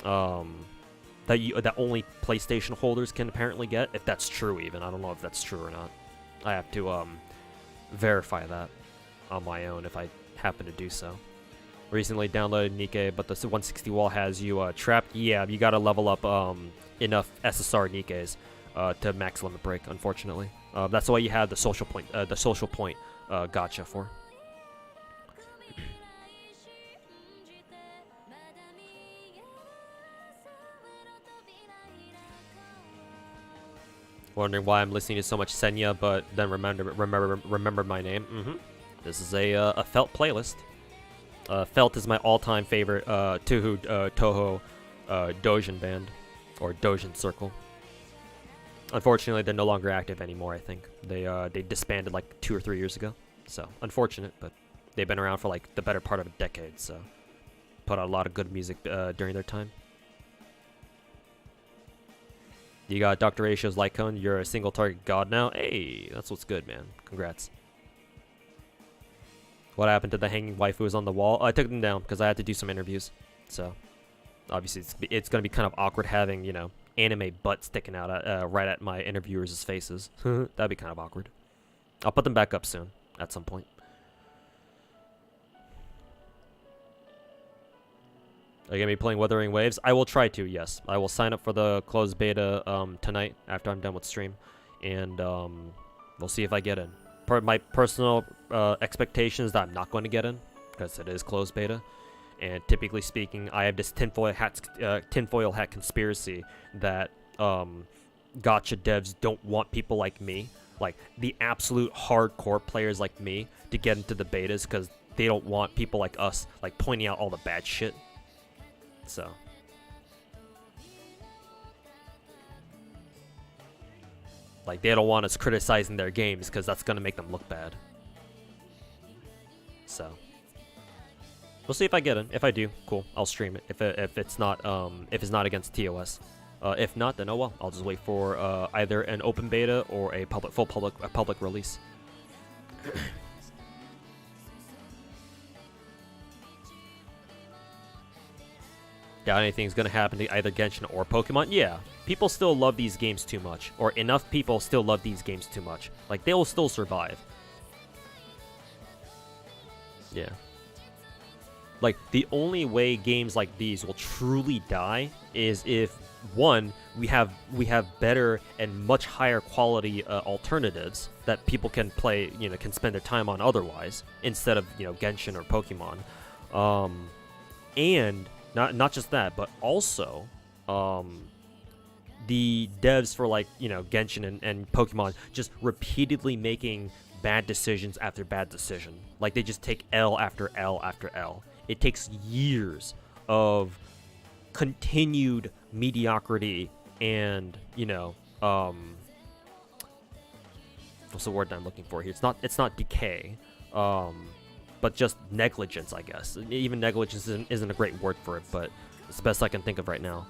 that only PlayStation holders can apparently get, if that's true. Even I don't know if that's true or not. I have to verify that on my own if I happen to do so. Recently downloaded Nikkei, but the 160 wall has you trapped. Yeah, you gotta level up enough SSR Nikkeis to max limit break, unfortunately. That's why you have the social point gacha for. Wondering why I'm listening to so much Senya, but then remember my name. This is a Felt playlist. Felt is my all-time favorite Toho Dojin band, or Dojin Circle. Unfortunately, they're no longer active anymore. I think they disbanded like 2 or 3 years ago. So unfortunate, but they've been around for like the better part of a decade. So put out a lot of good music during their time. You got Dr. Aisha's Lycone. You're a single target god now. Hey, that's what's good, man. Congrats. What happened to the hanging waifus on the wall? I took them down because I had to do some interviews. So obviously it's going to be kind of awkward having, you know, anime butt sticking out right at my interviewers' faces. That'd be kind of awkward. I'll put them back up soon at some point. Are you going to be playing Wuthering Waves? I will try to, yes. I will sign up for the closed beta tonight after I'm done with stream. And we'll see if I get in. My personal expectation is that I'm not going to get in, because it is closed beta. And typically speaking, I have this tinfoil hat conspiracy that gacha devs don't want people like me, like the absolute hardcore players like me, to get into the betas, because they don't want people like us like pointing out all the bad shit. So like they don't want us criticizing their games because that's gonna make them look bad. So We'll see if I get in. If I do, cool. I'll stream it. If it's not against TOS. If not, then oh well. I'll just wait for either an open beta or a public release. Doubt anything's gonna happen to either Genshin or Pokemon? Yeah. People still love these games too much. Or enough people still love these games too much. Like, they will still survive. Yeah. Like, the only way games like these will truly die is if, one, we have better and much higher quality alternatives that people can play, can spend their time on otherwise, instead of, Genshin or Pokemon. And not just that, but also the devs for, like, Genshin and Pokemon just repeatedly making bad decisions after bad decision. Like, they just take L after L after L. It takes years of continued mediocrity and, what's the word I'm looking for here? It's not decay, but just negligence, I guess. Even negligence isn't a great word for it, but it's the best I can think of right now.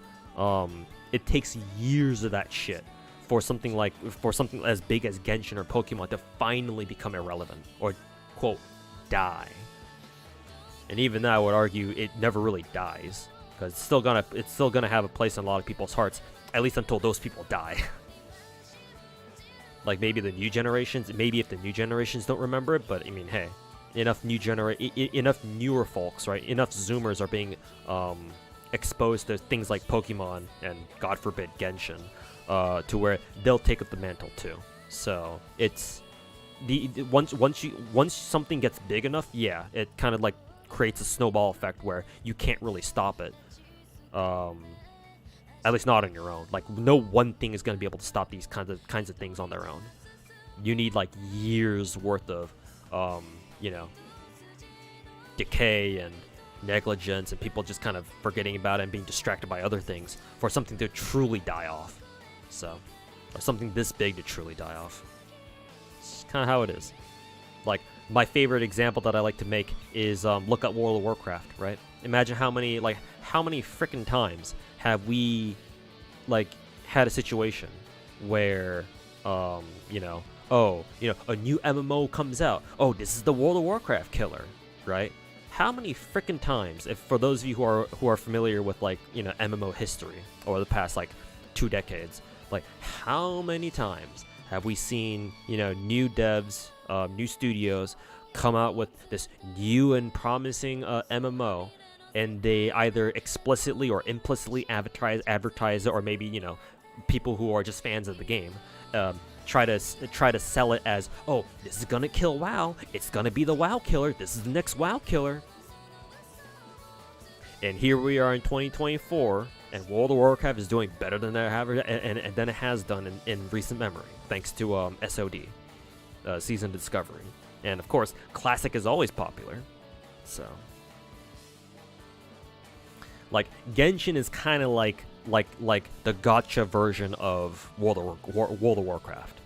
It takes years of that shit for something as big as Genshin or Pokemon to finally become irrelevant or, quote, die. And even that, I would argue, it never really dies, because it's still gonna have a place in a lot of people's hearts, at least until those people die. Like, maybe the new generations, maybe if the new generations don't remember it, but I mean, hey, enough newer folks, right? Enough Zoomers are being exposed to things like Pokemon and, God forbid, Genshin, to where they'll take up the mantle too. So it's once something gets big enough, yeah, it kind of like creates a snowball effect where you can't really stop it. At least not on your own. Like, no one thing is going to be able to stop these kinds of things on their own. You need like years worth of decay and negligence and people just kind of forgetting about it and being distracted by other things for something to truly die off. So, or something this big to truly die off. It's kind of how it is. Like, my favorite example that I like to make is look at World of Warcraft, right? Imagine how many frickin' times have we had a situation where a new MMO comes out. Oh, this is the World of Warcraft killer, right? How many frickin' times, if for those of you who are familiar with MMO history over the past 2 decades, how many times have we seen new devs, new studios come out with this new and promising MMO, and they either explicitly or implicitly advertise it, or maybe people who are just fans of the game try to sell it as, oh, this is gonna kill WoW, it's gonna be the WoW killer, this is the next WoW killer. And here we are in 2024, and World of Warcraft is doing better than it has done in recent memory, thanks to SOD, Season Discovery. And of course, Classic is always popular, so Genshin is kind of like the gacha version of World of Warcraft.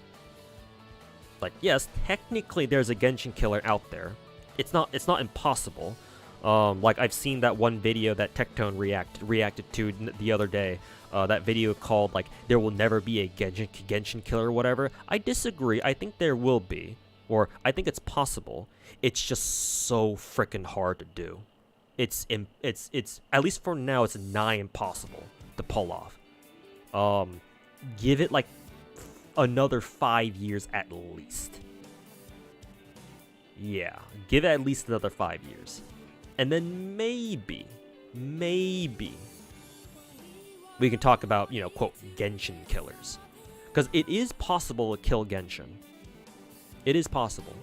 Yes, technically there's a Genshin killer out there. It's not impossible. I've seen that one video that Tectone reacted to the other day. That video called there will never be a Genshin killer or whatever. I disagree. I think there will be, or I think it's possible. It's just so freaking hard to do. It's at least for now, it's nigh impossible to pull off. Give it another 5 years at least. Yeah, give it at least another 5 years. And then maybe we can talk about, quote, Genshin killers. Because it is possible to kill Genshin. It is possible.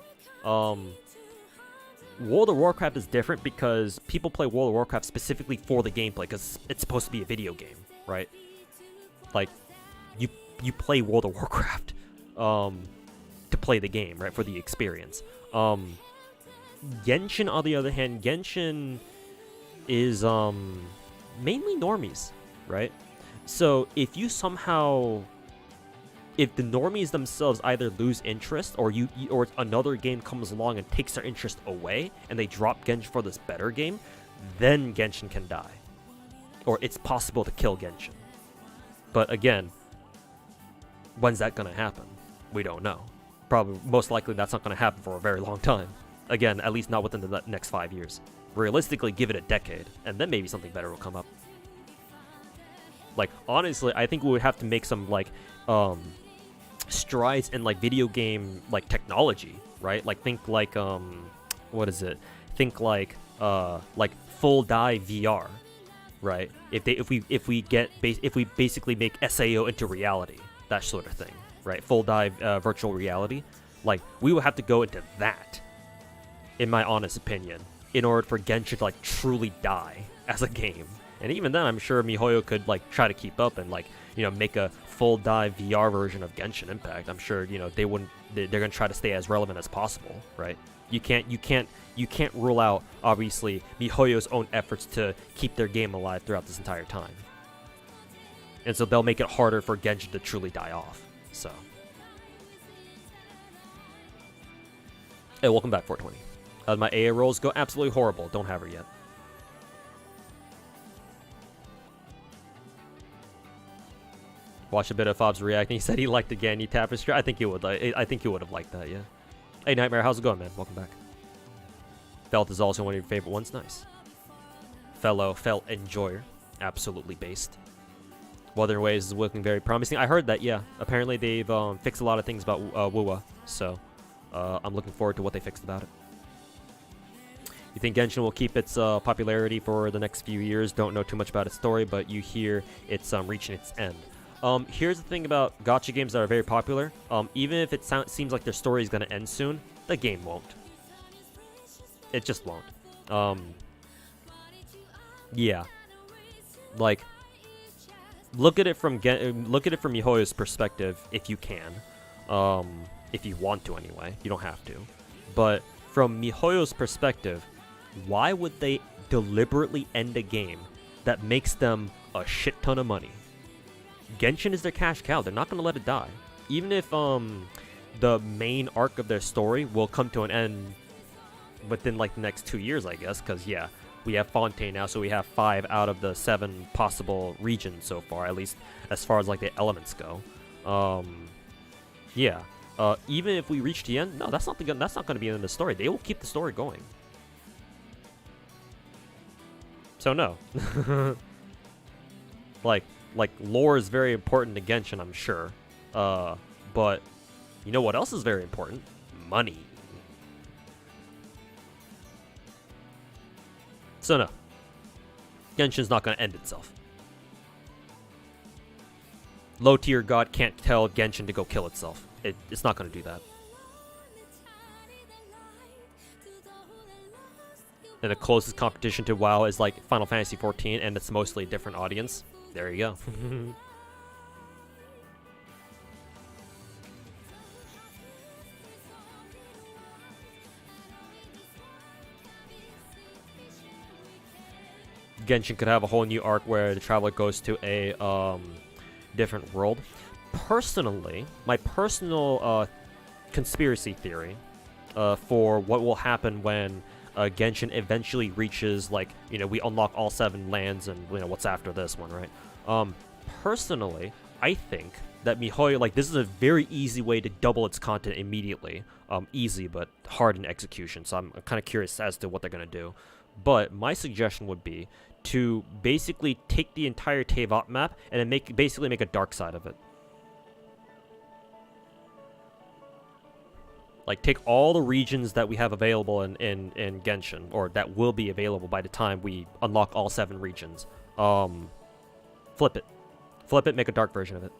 World of Warcraft is different because people play World of Warcraft specifically for the gameplay, because it's supposed to be a video game, right? You play World of Warcraft to play the game, right, for the experience. Genshin, on the other hand, Genshin is mainly normies, right? So if the normies themselves either lose interest, or another game comes along and takes their interest away, and they drop Genshin for this better game, then Genshin can die. Or it's possible to kill Genshin. But again, when's that going to happen? We don't know. Probably, most likely that's not going to happen for a very long time. Again, at least not within the next 5 years. Realistically, give it a decade, and then maybe something better will come up. Like, honestly, I think we would have to make some, like, strides in, like, video game, like, technology, right? Like, think, like, what is it? Think, like full dive VR, right? If we basically make SAO into reality, that sort of thing, right? Full dive virtual reality, like, we would have to go into that, in my honest opinion, in order for Genshin to, like, truly die as a game. And even then, I'm sure MiHoYo could, like, try to keep up and, like, you know, make a full dive VR version of Genshin Impact. I'm sure, you know, they're gonna try to stay as relevant as possible, right? You can't rule out, obviously, MiHoYo's own efforts to keep their game alive throughout this entire time. And so they'll make it harder for Genshin to truly die off. So, hey, welcome back, 420. My AA rolls go absolutely horrible. Don't have her yet. Watch a bit of Fob's reacting. He said he liked the Ganyu Tapestry. I think he would. I think he would have liked that. Yeah. Hey, Nightmare, how's it going, man? Welcome back. Felt is also one of your favorite ones. Nice. Felt enjoyer, absolutely based. Wuthering Waves is looking very promising. I heard that. Yeah. Apparently they've fixed a lot of things about WUWA. So I'm looking forward to what they fixed about it. You think Genshin will keep its popularity for the next few years? Don't know too much about its story, but you hear it's reaching its end. Here's the thing about gacha games that are very popular. Even if it seems like their story is going to end soon, the game won't. It just won't. Yeah. Like, look at it from MiHoYo's perspective if you can. If you want to anyway. You don't have to. But from MiHoYo's perspective, why would they deliberately end a game that makes them a shit ton of money? Genshin is their cash cow. They're not going to let it die. Even if the main arc of their story will come to an end within, like, the next 2 years, I guess. Because, yeah, we have Fontaine now, so we have 5 out of the 7 possible regions so far, at least as far as, like, the elements go. Yeah. Even if we reach the end, no, that's not going to be in the story. They will keep the story going. So, no. Like, lore is very important to Genshin, I'm sure. But you know what else is very important? Money. So no. Genshin's not going to end itself. Low tier god can't tell Genshin to go kill itself. It's not going to do that. And the closest competition to WoW is like Final Fantasy XIV, and it's mostly a different audience. There you go. Genshin could have a whole new arc where the traveler goes to a different world. Personally, my personal conspiracy theory for what will happen when Genshin eventually reaches, like, you know, we unlock all 7 lands and, you know, what's after this one, right? Personally, I think that MiHoYo, like, this is a very easy way to double its content immediately. Easy, but hard in execution, so I'm kind of curious as to what they're going to do. But my suggestion would be to basically take the entire Teyvat map and then basically make a dark side of it. Like, take all the regions that we have available in Genshin, or that will be available by the time we unlock all 7 regions. Flip it. Flip it, make a dark version of it.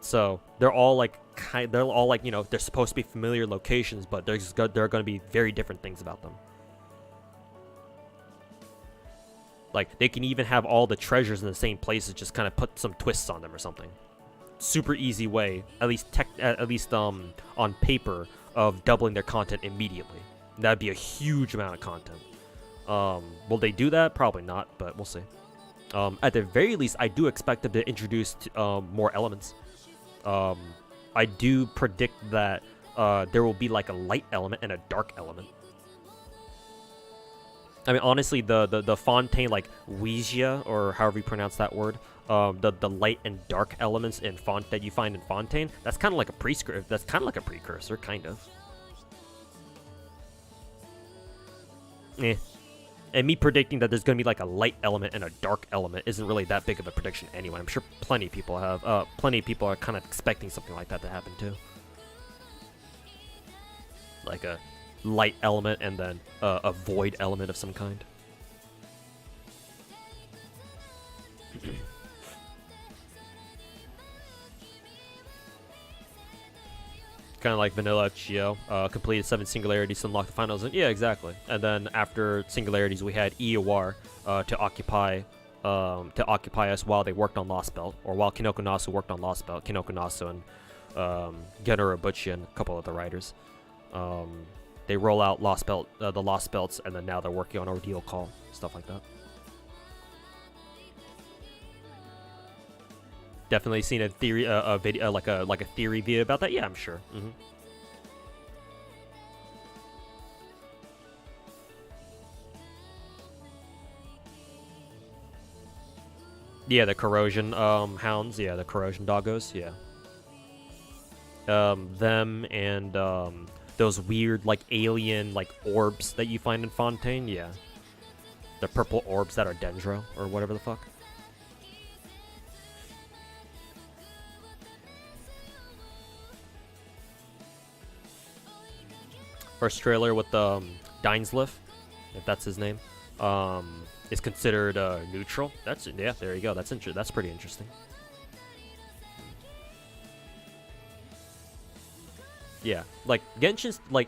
So, they're all like, you know, they're supposed to be familiar locations, but there are going to be very different things about them. Like, they can even have all the treasures in the same places, just kind of put some twists on them or something. Super easy way, at least on paper, of doubling their content immediately. That'd be a huge amount of content. Will they do that? Probably not, but we'll see. At the very least, I do expect them to introduce more elements. I do predict that there will be like a light element and a dark element. I mean, honestly, the Fontaine, like Ouija, or however you pronounce that word, the light and dark elements in font that you find in Fontaine, that's kind of like a precursor. That's kind of like a precursor, kind of. Eh. And me predicting that there's gonna be like a light element and a dark element isn't really that big of a prediction anyway. I'm sure plenty of people are kind of expecting something like that to happen too. Like a light element and then a void element of some kind. Kind of like vanilla FGO, completed 7 singularities to unlock the final zone. Yeah, exactly. And then after singularities, we had EOR to occupy us while they worked on Lost Belt, or while Kinoko Nasu worked on Lost Belt. Kinoko Nasu and Genro Ibuchi and a couple of the writers. They roll out Lost Belt, the Lost Belts, and then now they're working on Ordeal Call, stuff like that. Definitely seen a theory, a video, like a theory video about that. Yeah, I'm sure. Yeah, the corrosion hounds. Yeah, the corrosion doggos. Yeah. Them and those weird like alien like orbs that you find in Fontaine. Yeah. The purple orbs that are Dendro or whatever the fuck. First trailer with Dainsliff, if that's his name, is considered neutral. That's yeah. There you go. That's That's pretty interesting. Yeah, like Genshin's like.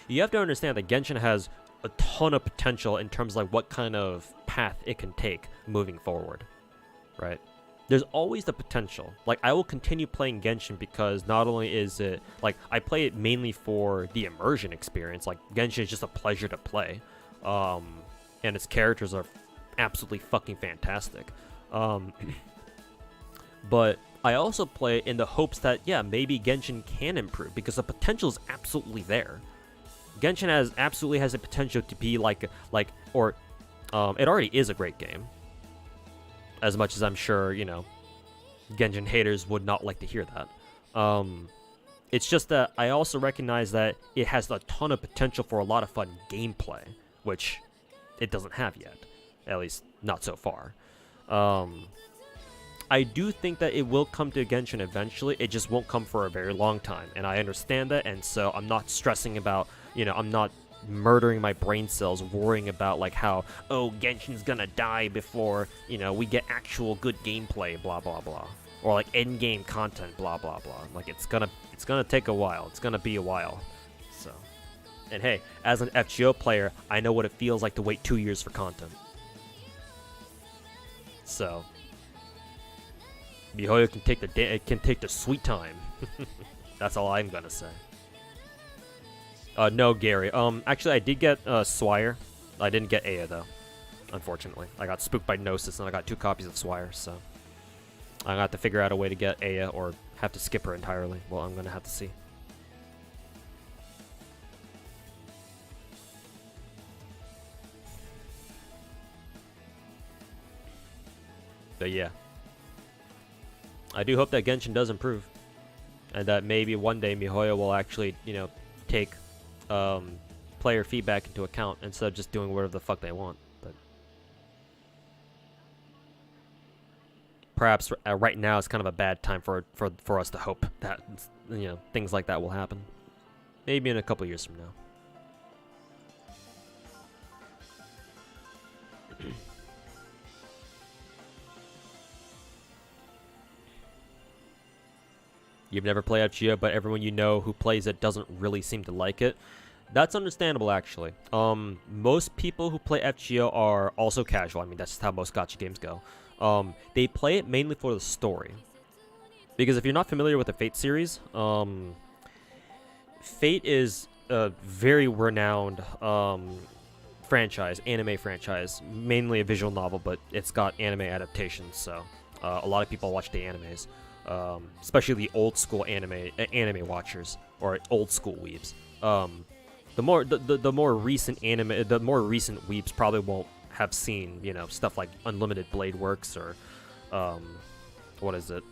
You have to understand that Genshin has a ton of potential in terms of like what kind of path it can take moving forward, right? There's always the potential. Like, I will continue playing Genshin because not only is it, like, I play it mainly for the immersion experience. Like, Genshin is just a pleasure to play. And its characters are absolutely fucking fantastic. But I also play it in the hopes that, yeah, maybe Genshin can improve because the potential is absolutely there. Genshin absolutely has the potential to be it already is a great game. As much as I'm sure, you know, Genshin haters would not like to hear that. It's just that I also recognize that it has a ton of potential for a lot of fun gameplay, which it doesn't have yet. At least, not so far. I do think that it will come to Genshin eventually. It just won't come for a very long time. And I understand that, and so I'm not stressing about, you know, I'm not murdering my brain cells worrying about like how, oh, Genshin's gonna die before, you know, we get actual good gameplay, blah blah blah, or like end game content, blah blah blah. Like it's gonna take a while. It's gonna be a while. So, and hey, as an FGO player, I know what it feels like to wait 2 years for content. So MiHoYo can take the sweet time. That's all I'm gonna say. No, Gary. Actually, I did get Swire. I didn't get Aya, though. Unfortunately. I got spooked by Gnosis, and I got 2 copies of Swire, so I'm gonna have to figure out a way to get Aya, or have to skip her entirely. Well, I'm gonna have to see. But yeah. I do hope that Genshin does improve. And that maybe one day MiHoYo will actually, you know, take player feedback into account instead of just doing whatever the fuck they want. But perhaps right now is kind of a bad time for us to hope that, you know, things like that will happen. Maybe in a couple years from now. You've never played FGO, but everyone you know who plays it doesn't really seem to like it. That's understandable, actually. Most people who play FGO are also casual. I mean, that's just how most gacha games go. They play it mainly for the story. Because if you're not familiar with the Fate series, Fate is a very renowned franchise, anime franchise. Mainly a visual novel, but it's got anime adaptations, so a lot of people watch the animes. Especially the old school anime watchers, or old school weebs. the more recent anime, the more recent weeps probably won't have seen, you know, stuff like Unlimited Blade Works or what is it,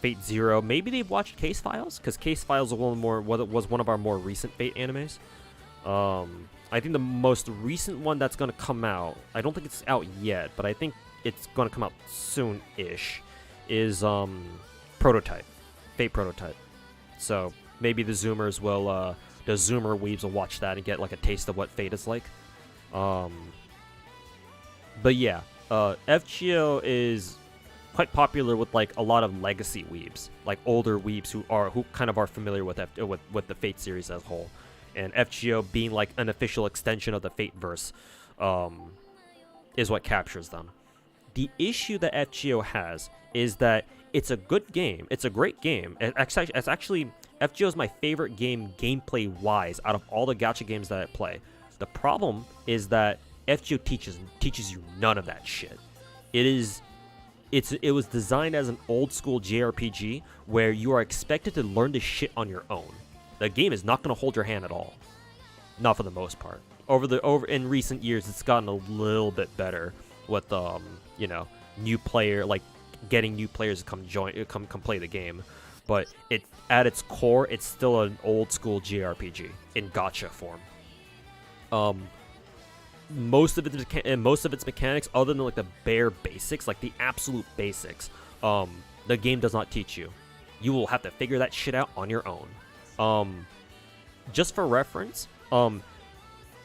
Fate Zero. Maybe they've watched Case Files, because Case Files was one of our more recent Fate animes. I think the most recent one that's gonna come out, I don't think it's out yet, but I think it's gonna come out soon-ish, is Prototype, Fate Prototype. So maybe the Zoomers will, the Zoomer weebs will watch that and get like a taste of what Fate is like. But yeah, FGO is quite popular with like a lot of legacy weebs, like older weebs who kind of are familiar with the Fate series as a whole, and FGO being like an official extension of the Fate verse, is what captures them. The issue that FGO has is that it's a good game. It's a great game. It's actually FGO is my favorite game gameplay-wise out of all the gacha games that I play. The problem is that FGO teaches you none of that shit. It was designed as an old school JRPG where you are expected to learn this shit on your own. The game is not going to hold your hand at all. Not for the most part. In recent years, it's gotten a little bit better with you know, getting new players to come play the game. But at its core, it's still an old school JRPG in gacha form. Most of its mechanics, other than like the bare basics, like the absolute basics, the game does not teach you. You will have to figure that shit out on your own. Just for reference, in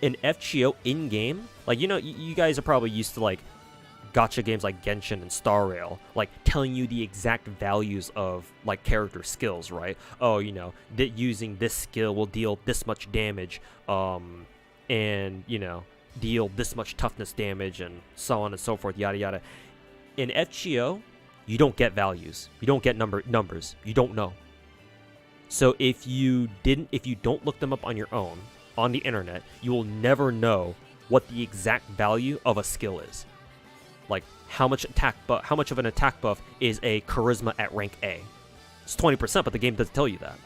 FGO in-game, like, you know, you guys are probably used to like gacha games like Genshin and Star Rail, like telling you the exact values of like character skills, right? Oh, you know, that using this skill will deal this much damage, and you know, deal this much toughness damage, and so on and so forth, yada yada. In FGO, you don't get values. You don't get numbers. You don't know. So if you don't look them up on your own on the internet, you will never know what the exact value of a skill is. Like how much of an attack buff is a charisma at rank A? It's 20%, but the game doesn't tell you that.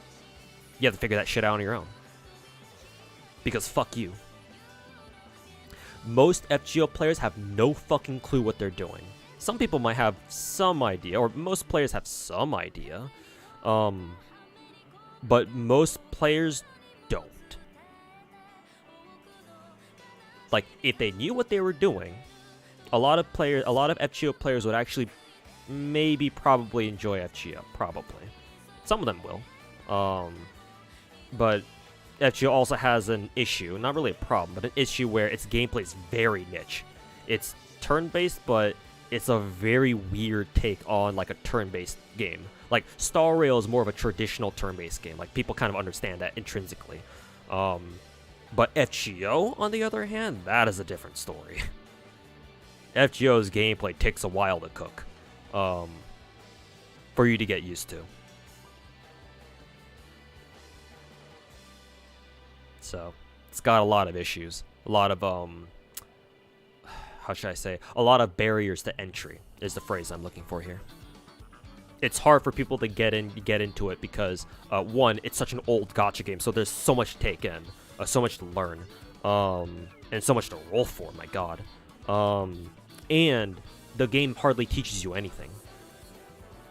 You have to figure that shit out on your own. Because fuck you. Most FGO players have no fucking clue what they're doing. Some people might have some idea, or most players have some idea, but most players don't. Like, if they knew what they were doing, a lot of FGO players would actually probably enjoy FGO, probably. Some of them will. But FGO also has an issue, not really a problem, but an issue where its gameplay is very niche. It's turn-based, but it's a very weird take on like a turn-based game. Like Star Rail is more of a traditional turn-based game. Like people kind of understand that intrinsically. But FGO, on the other hand, that is a different story. FGO's gameplay takes a while to cook, for you to get used to. So it's got a lot of issues, a lot of how should I say, a lot of barriers to entry is the phrase I'm looking for here. It's hard for people to get into it because one, it's such an old gacha game, so there's so much to take in, so much to learn, and so much to roll for. My God, and the game hardly teaches you anything.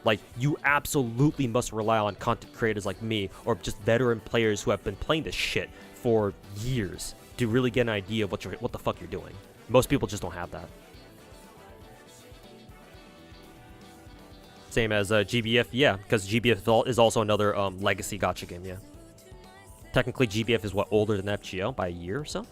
Like, you absolutely must rely on content creators like me, or just veteran players who have been playing this shit for years to really get an idea of what the fuck you're doing. Most people just don't have that. Same as GBF, yeah, because GBF is also another legacy gacha game, yeah. Technically, GBF is what, older than FGO by a year or so?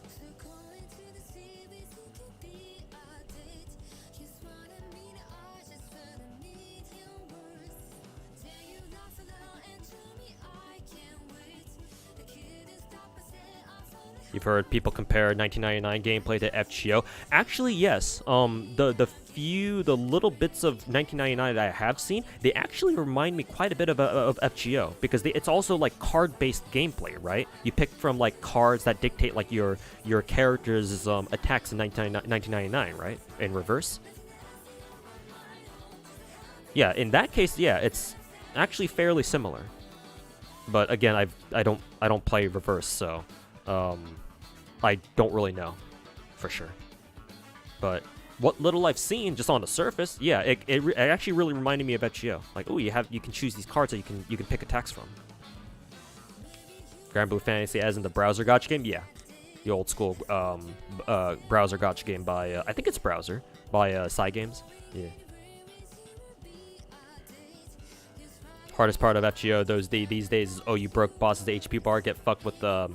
You've heard people compare 1999 gameplay to FGO. Actually, yes. The little bits of 1999 that I have seen, they actually remind me quite a bit of FGO, because it's also like card-based gameplay, right? You pick from like cards that dictate like your character's attacks in 1999, right? In reverse. Yeah, in that case, yeah, it's actually fairly similar. But again, I don't play reverse, so I don't really know for sure. But what little I've seen just on the surface, yeah, it actually really reminded me of FGO. Like, oh, you can choose these cards that you can pick attacks from. Grand Blue Fantasy, as in the browser gacha game, yeah, the old school browser gacha game by I think it's browser by Cygames. Yeah. Hardest part of FGO these days is, oh, you broke boss's HP bar, get fucked with the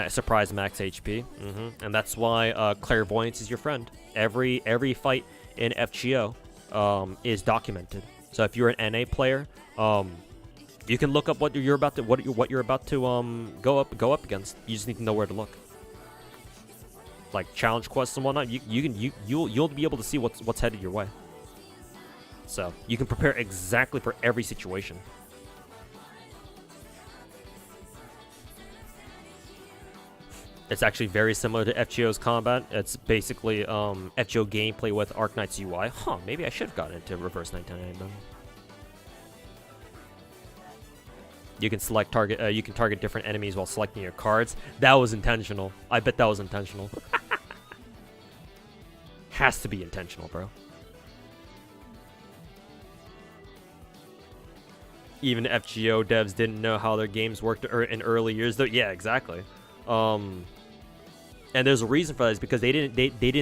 surprise max HP. And that's why clairvoyance is your friend. Every fight in FGO is documented. So if you're an NA player, you can look up what you're about to go up against. You just need to know where to look. Like challenge quests and whatnot, you'll be able to see what's headed your way. So you can prepare exactly for every situation. It's actually very similar to FGO's combat. It's basically FGO gameplay with Arknight's UI. Huh, maybe I should have gotten into Reverse 999 then. You can select target. You can target different enemies while selecting your cards. That was intentional. I bet that was intentional. Has to be intentional, bro. Even FGO devs didn't know how their games worked in early years, though. Yeah, exactly. And there's a reason for that, is because they didn't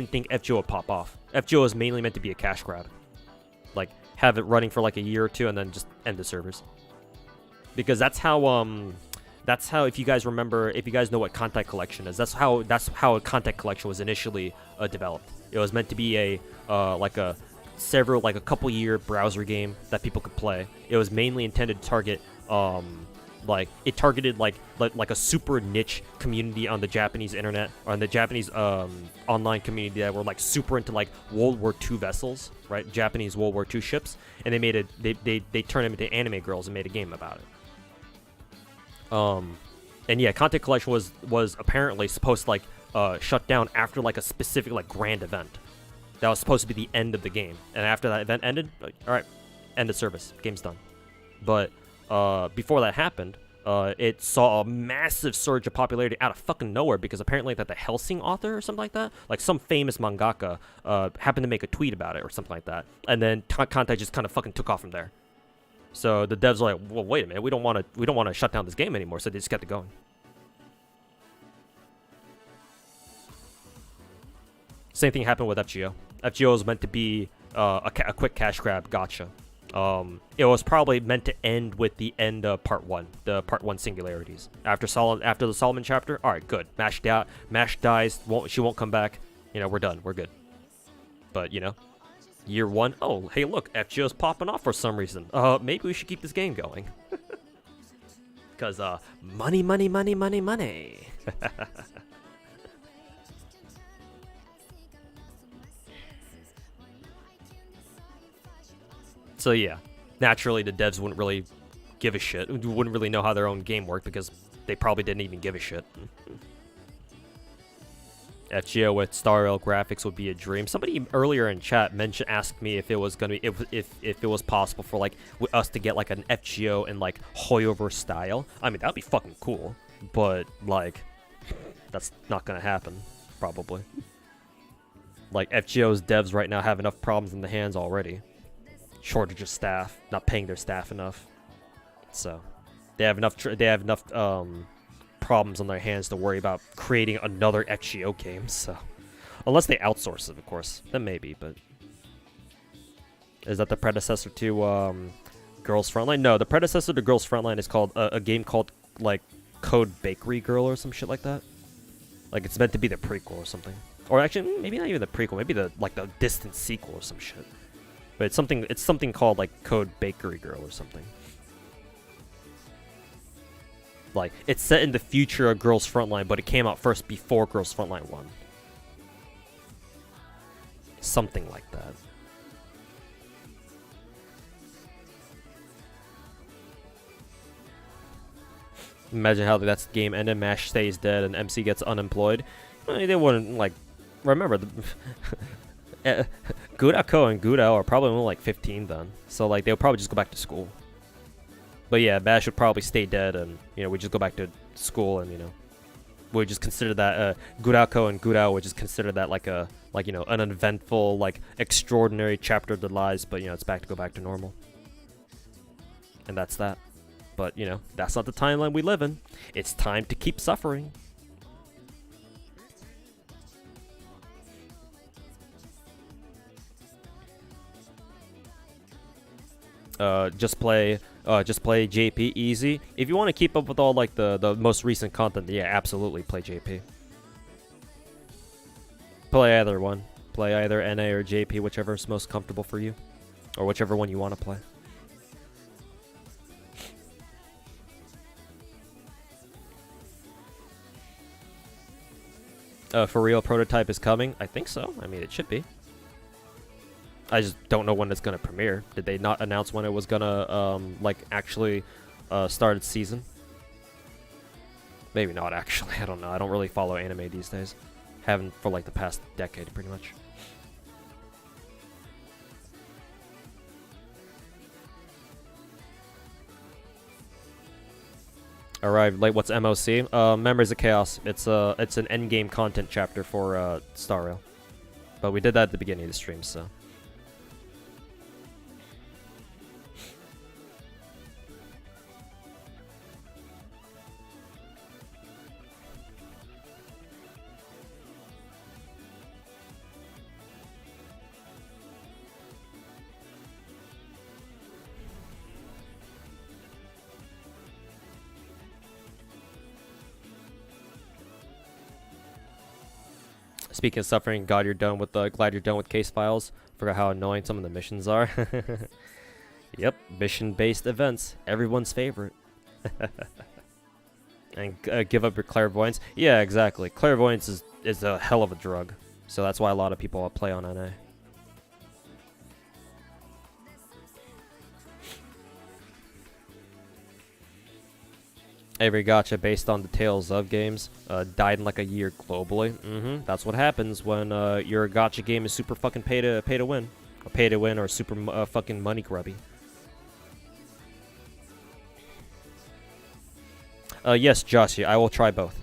think FGO would pop off. FGO is mainly meant to be a cash grab, like have it running for like a year or two and then just end the servers. Because that's how if you guys remember, if you guys know what Contact Collection is, that's how Contact Collection was initially developed. It was meant to be a couple year browser game that people could play. It was mainly intended to target like it targeted like a super niche community on the Japanese internet, or on the Japanese online community that were like super into like World War II vessels, right? Japanese World War II ships, and they made they turned them into anime girls and made a game about it. And yeah, Content Collection was apparently supposed to like shut down after like a specific like grand event. That was supposed to be the end of the game, and after that event ended, like, all right, end of service, game's done. But before that happened, it saw a massive surge of popularity out of fucking nowhere, because apparently that the Hellsing author or something like that, like some famous mangaka, happened to make a tweet about it or something like that, and then Contact just kind of fucking took off from there. So the devs were like, well, wait a minute, we don't want to shut down this game anymore, so they just kept it going. Same thing happened with FGO. FGO was meant to be a quick cash grab gacha. It was probably meant to end with the end of Part 1, the Part 1 singularities. After the Solomon chapter, all right, good. Mash dies, she won't come back. You know, we're done, we're good. But you know, Year 1, oh, hey look, FGO's popping off for some reason. Maybe we should keep this game going. Because, money, money, money, money, money. So yeah, naturally the devs wouldn't really give a shit, wouldn't really know how their own game worked, because they probably didn't even give a shit. FGO with Star Rail graphics would be a dream. Somebody earlier in chat asked me if it was gonna be, if it was possible for like us to get like an FGO in like Hoyoverse style. I mean, that'd be fucking cool, but like that's not gonna happen probably. Like FGO's devs right now have enough problems in the hands already. Shortage of staff, not paying their staff enough, so they have enough problems on their hands to worry about creating another FGO game. So unless they outsource it, of course, then maybe. But is that the predecessor to Girls Frontline? No, the predecessor to Girls Frontline is called a game called like Code Bakery Girl or some shit like that. Like it's meant to be the prequel or something, or actually maybe not even the prequel, maybe the distant sequel or some shit. But it's something called like Code Bakery Girl or something. Like it's set in the future of Girls Frontline, but it came out first before Girls Frontline 1. Something like that. Imagine how that's the game ended. Mash stays dead and MC gets unemployed. I mean, they wouldn't like remember the. Gudako and Gudao are probably only like 15 then, so like they'll probably just go back to school. But yeah, Bash would probably stay dead, and you know we just go back to school, and you know would just consider that Gurako and Gurao would just consider that like a you know, an uneventful, like extraordinary chapter of their lives, but you know, it's go back to normal. And that's that. But you know, that's not the timeline we live in. It's time to keep suffering. Just play JP easy. If you want to keep up with all like the most recent content, yeah, absolutely play JP. Play either one. Play either NA or JP, whichever is most comfortable for you, or whichever one you want to play. For real, prototype is coming. I think so. I mean, it should be. I just don't know when it's gonna premiere. Did they not announce when it was gonna like actually start its season? Maybe not actually. I don't know. I don't really follow anime these days. Haven't for like the past decade, pretty much. Arrived late. What's MOC? Members of Chaos. It's an endgame content chapter for Star Rail, but we did that at the beginning of the stream, so. Speaking of suffering, glad you're done with case files. Forgot how annoying some of the missions are. Yep, mission-based events, everyone's favorite. And give up your clairvoyance. Yeah, exactly. Clairvoyance is a hell of a drug, so that's why a lot of people play on NA. Every gacha based on the Tales of games died in like a year globally. That's what happens when your gacha game is super fucking pay to win, or super fucking money grubby. Yes, Josh, I will try both.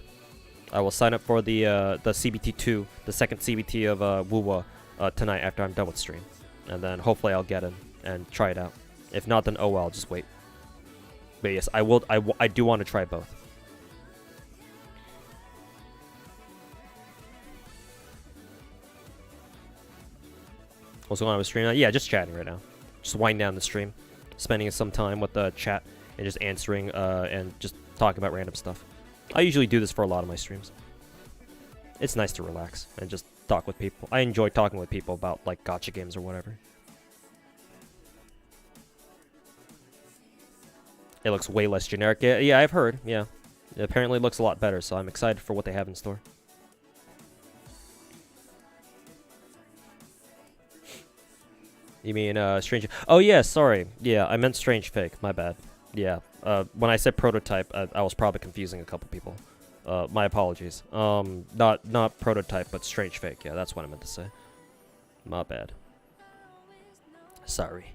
I will sign up for the CBT2, the second CBT of WuWa tonight after I'm done with stream, and then hopefully I'll get in and try it out. If not, then oh well, I'll just wait. But yes, I will. I do want to try both. What's going on with stream? Yeah, just chatting right now. Just winding down the stream, spending some time with the chat and just answering and just talking about random stuff. I usually do this for a lot of my streams. It's nice to relax and just talk with people. I enjoy talking with people about like gacha games or whatever. It looks way less generic. Yeah, I've heard. Yeah. It apparently looks a lot better, so I'm excited for what they have in store. You mean, Strange... Oh, yeah, sorry. Yeah, I meant Strange Fake. My bad. Yeah. When I said prototype, I was probably confusing a couple people. My apologies. Not prototype, but Strange Fake. Yeah, that's what I meant to say. My bad. Sorry.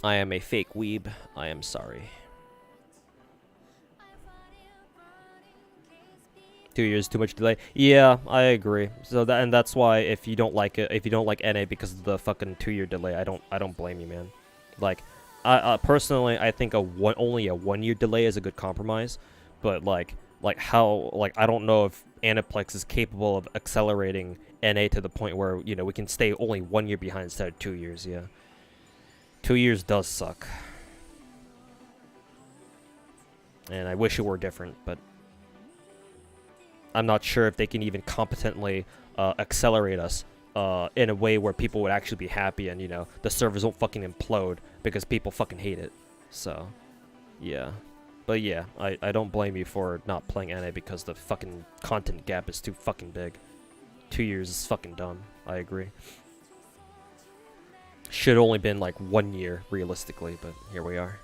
I am a fake weeb. I am sorry. 2 years too much delay. Yeah, I agree. So that's why if you don't like it, if you don't like NA because of the fucking 2-year delay, I don't blame you, man. Like, I personally I think only a 1-year delay is a good compromise, but like I don't know if Aniplex is capable of accelerating NA to the point where, you know, we can stay only 1 year behind instead of 2 years. Yeah. 2 years does suck. And I wish it were different, but I'm not sure if they can even competently accelerate us in a way where people would actually be happy and, you know, the servers won't fucking implode because people fucking hate it. So, yeah. But yeah, I don't blame you for not playing NA because the fucking content gap is too fucking big. 2 years is fucking dumb. I agree. Should only been like 1 year, realistically, but here we are.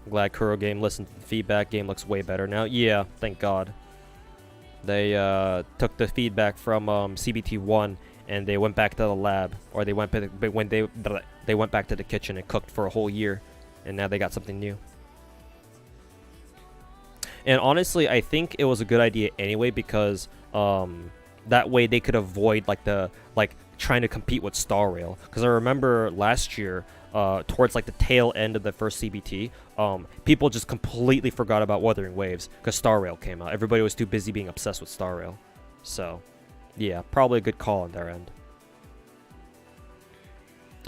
I'm glad Kuro Game listened to the feedback. Game looks way better now. Yeah, thank God. They took the feedback from CBT1 and they went back to the lab, or they went they went back to the kitchen and cooked for a whole year, and now they got something new. And honestly, I think it was a good idea anyway, because that way they could avoid like trying to compete with Star Rail. Because I remember last year, towards like the tail end of the first CBT, people just completely forgot about Wuthering Waves because Star Rail came out. Everybody was too busy being obsessed with Star Rail. So, yeah, probably a good call on their end.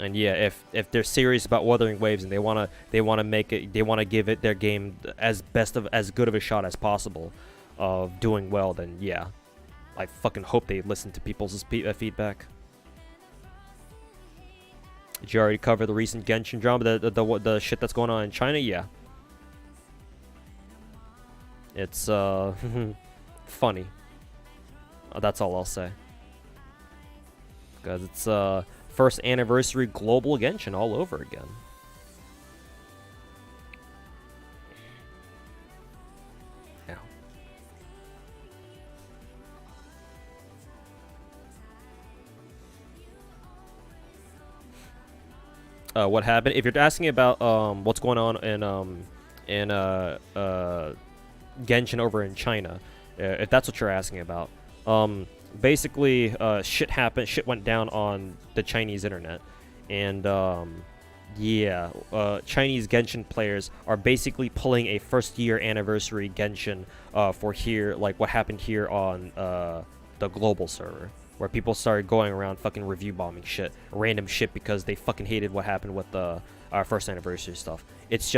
And yeah, if they're serious about Wuthering Waves and they wanna give it their game as good of a shot as possible of doing well, then yeah, I fucking hope they listen to people's feedback. Did you already cover the recent Genshin drama, the shit that's going on in China? Yeah. It's funny. That's all I'll say. Because it's first anniversary global Genshin all over again. What happened? If you're asking about what's going on in Genshin over in China, if that's what you're asking about, basically shit happened. Shit went down on the Chinese internet, and yeah, Chinese Genshin players are basically pulling a first-year anniversary Genshin for here, like what happened here on the global server, where people started going around fucking review bombing shit, random shit, because they fucking hated what happened with our first anniversary stuff. It's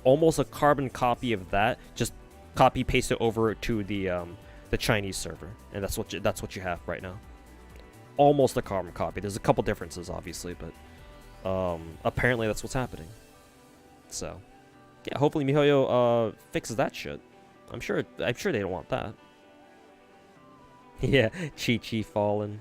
almost a carbon copy of that, just copy paste it over to the Chinese server, and that's what you have right now. Almost a carbon copy. There's a couple differences, obviously, but apparently that's what's happening. So, yeah, hopefully MiHoYo fixes that shit. I'm sure they don't want that. Yeah, Chi-Chi fallen.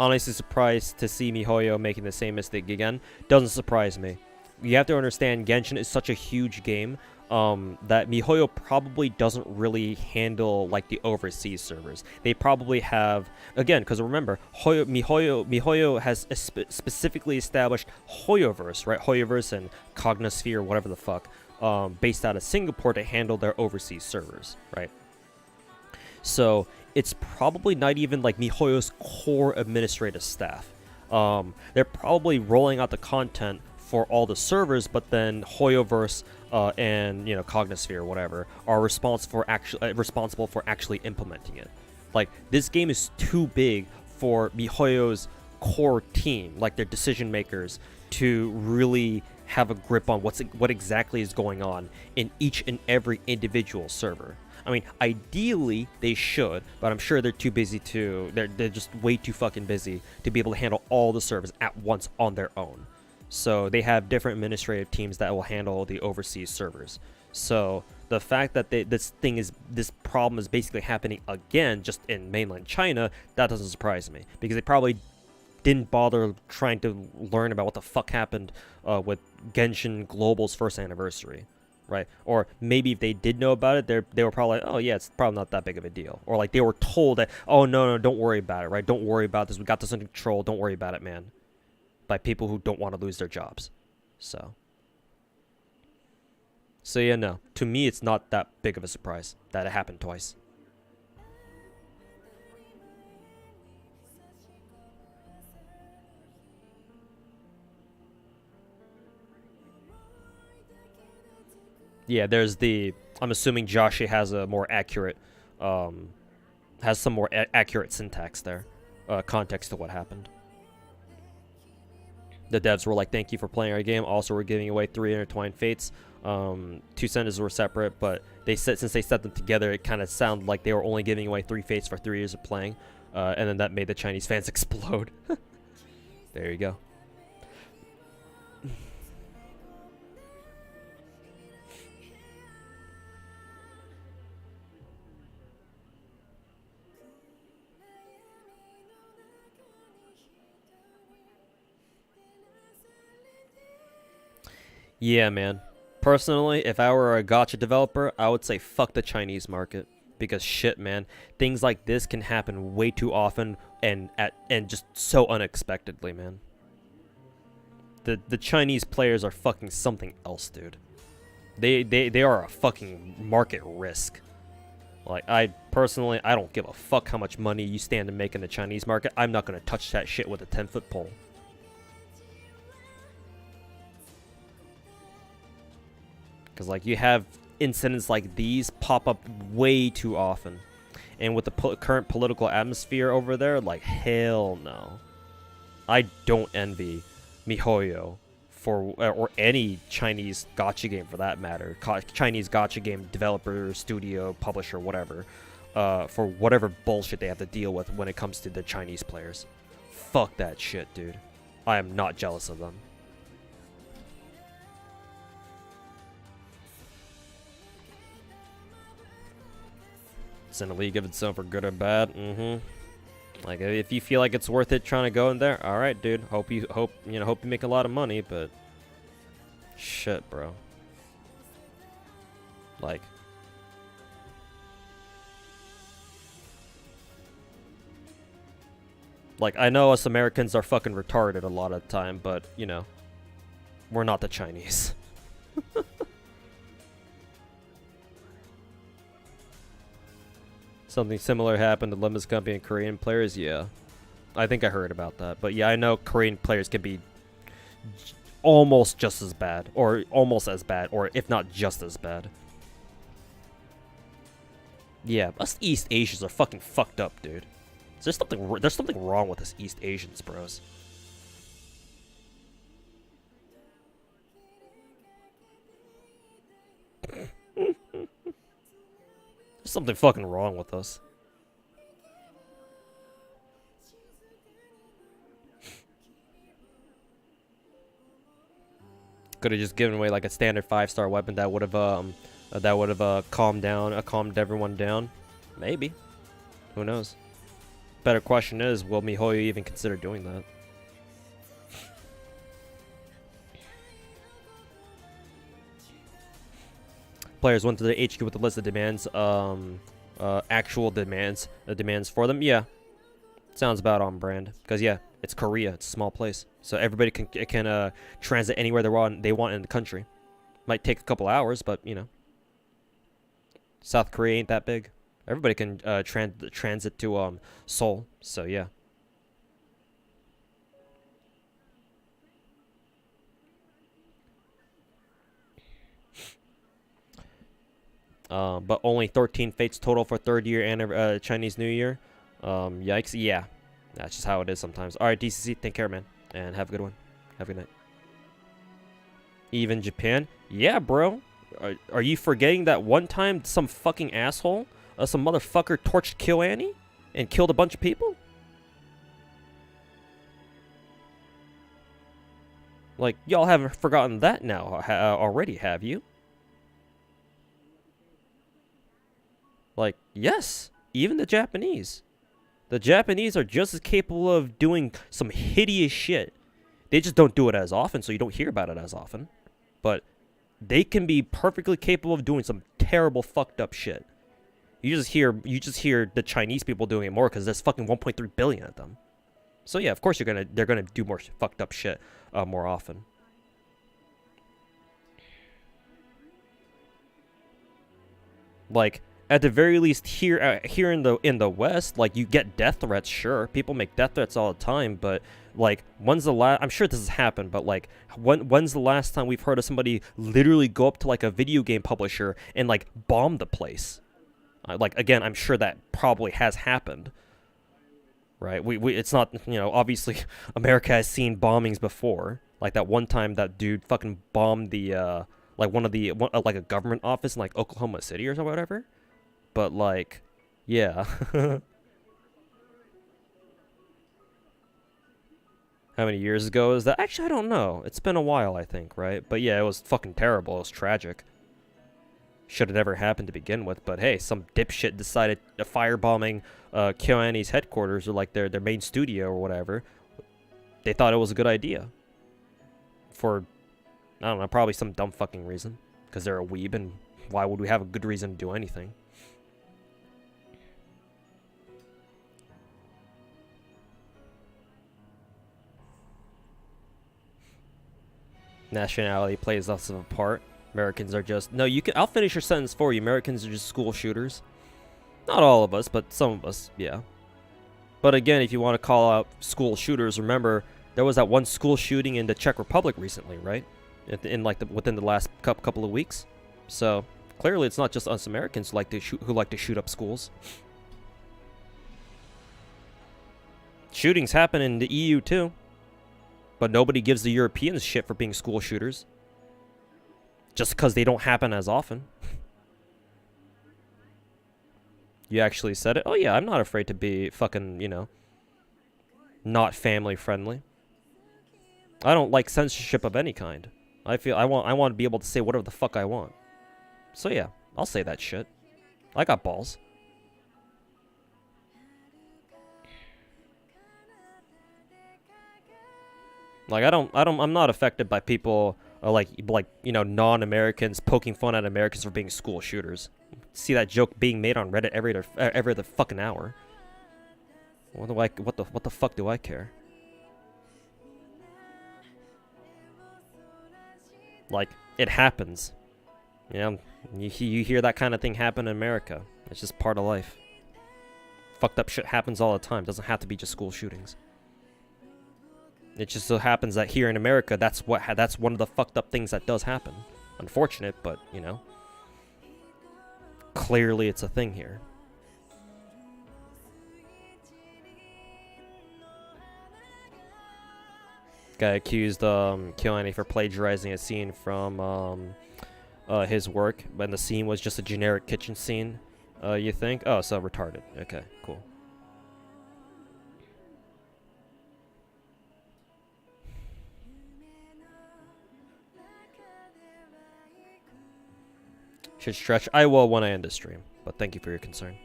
Honestly surprised to see MiHoYo making the same mistake again. Doesn't surprise me. You have to understand, Genshin is such a huge game that MiHoYo probably doesn't really handle like the overseas servers. They probably have, again, because remember, MiHoYo has specifically established Hoyoverse, right? Hoyoverse and Cognosphere, whatever the fuck. Based out of Singapore to handle their overseas servers, right? So it's probably not even like MiHoYo's core administrative staff. They're probably rolling out the content for all the servers, but then Hoyoverse and Cognosphere, whatever, are responsible for actually implementing it. Like, this game is too big for MiHoYo's core team, like their decision makers, to really have a grip on what exactly is going on in each and every individual server. I mean, ideally they should, but I'm sure they're too busy they're just way too fucking busy to be able to handle all the servers at once on their own. So they have different administrative teams that will handle the overseas servers. So the fact that this problem is basically happening again just in mainland China, that doesn't surprise me, because they probably didn't bother trying to learn about what the fuck happened with Genshin Global's first anniversary, right? Or maybe if they did know about it, they were probably like, oh yeah, it's probably not that big of a deal. Or like they were told that, oh no, don't worry about it, right? Don't worry about this. We got this under control. Don't worry about it, man. By people who don't want to lose their jobs. So yeah, no. To me, it's not that big of a surprise that it happened twice. Yeah, there's I'm assuming Joshi has a more accurate, has some more accurate syntax there, context to what happened. The devs were like, thank you for playing our game. Also, we're giving away 3 intertwined fates. 2 sentences were separate, but since they set them together, it kind of sounded like they were only giving away 3 fates for 3 years of playing. And then that made the Chinese fans explode. There you go. Yeah, man. Personally, if I were a gacha developer, I would say fuck the Chinese market. Because shit, man, things like this can happen way too often and just so unexpectedly, man. The Chinese players are fucking something else, dude. They are a fucking market risk. Like, I don't give a fuck how much money you stand to make in the Chinese market. I'm not gonna touch that shit with a 10-foot pole. Because, like, you have incidents like these pop up way too often. And with the current political atmosphere over there, like, hell no. I don't envy MiHoYo or any Chinese gacha game for that matter. Chinese gacha game developer, studio, publisher, whatever. For whatever bullshit they have to deal with when it comes to the Chinese players. Fuck that shit, dude. I am not jealous of them. It's in a league of its own for good or bad. Like, if you feel like it's worth it trying to go in there, all right, dude. Hope you make a lot of money, but shit, bro. Like, I know us Americans are fucking retarded a lot of the time, but you know, we're not the Chinese. Something similar happened to Limits Company and Korean players? Yeah. I think I heard about that. But yeah, I know Korean players can be almost just as bad. Or almost as bad. Or if not just as bad. Yeah, us East Asians are fucking fucked up, dude. There's something wrong with us East Asians, bros. There's something fucking wrong with us. Could have just given away like a standard 5-star weapon that would have calmed everyone down. Maybe. Who knows? Better question is, will MiHoYo even consider doing that? Players went to the HQ with a list of demands, actual demands, demands for them. Yeah, sounds about on brand. Because yeah, it's Korea, it's a small place, so everybody can transit anywhere they want in the country. Might take a couple hours, but you know, South Korea ain't that big. Everybody can transit to Seoul. So yeah. But only 13 fates total for third year Chinese New Year. Yikes. Yeah, that's just how it is sometimes. All right, DCC, take care, man, and have a good one. Have a good night. Even Japan? Yeah, bro. Are you forgetting that one time some fucking asshole, some motherfucker torched KyoAni and killed a bunch of people? Like, y'all haven't forgotten that now already, have you? Like, yes, even the Japanese. The Japanese are just as capable of doing some hideous shit. They just don't do it as often, so you don't hear about it as often. But they can be perfectly capable of doing some terrible fucked up shit. You just hear the Chinese people doing it more because there's fucking 1.3 billion of them. So yeah, of course they're gonna do more fucked up shit more often. Like, at the very least, here in the West, like, you get death threats. Sure, people make death threats all the time, but like, when's the last? I'm sure this has happened, but like, when's the last time we've heard of somebody literally go up to like a video game publisher and like bomb the place? Like, again, I'm sure that probably has happened, right? It's not, you know, obviously America has seen bombings before, like that one time that dude fucking bombed the like like a government office in like Oklahoma City or whatever. But like, yeah. How many years ago is that? Actually, I don't know. It's been a while, I think, right? But yeah, it was fucking terrible. It was tragic. Should have never happened to begin with. But hey, some dipshit decided firebombing KyoAni's headquarters or like their main studio or whatever. They thought it was a good idea. For I don't know, probably some dumb fucking reason. Because they're a weeb, and why would we have a good reason to do anything? Nationality plays less of a part. Americans are just... No, you can... I'll finish your sentence for you. Americans are just school shooters. Not all of us, but some of us, yeah. But again, if you want to call out school shooters, remember, there was that one school shooting in the Czech Republic recently, right? In like within the last couple of weeks. So, clearly it's not just us Americans who like to shoot up schools. Shootings happen in the EU too. But nobody gives the Europeans shit for being school shooters. Just because they don't happen as often. You actually said it? Oh yeah, I'm not afraid to be fucking, you know, not family friendly. I don't like censorship of any kind. I want to be able to say whatever the fuck I want. So yeah, I'll say that shit. I got balls. Like I'm not affected by people like you know, non-Americans poking fun at Americans for being school shooters. See that joke being made on Reddit every other fucking hour. What the fuck do I care? Like, it happens. You know, you hear that kind of thing happen in America. It's just part of life. Fucked up shit happens all the time. Doesn't have to be just school shootings. It just so happens that here in America, that's one of the fucked up things that does happen. Unfortunate, but you know, clearly it's a thing here. Guy accused Kyoani for plagiarizing a scene from his work, when the scene was just a generic kitchen scene. You think? Oh, so retarded. Okay, cool. Should stretch. I will when I end the stream, but thank you for your concern.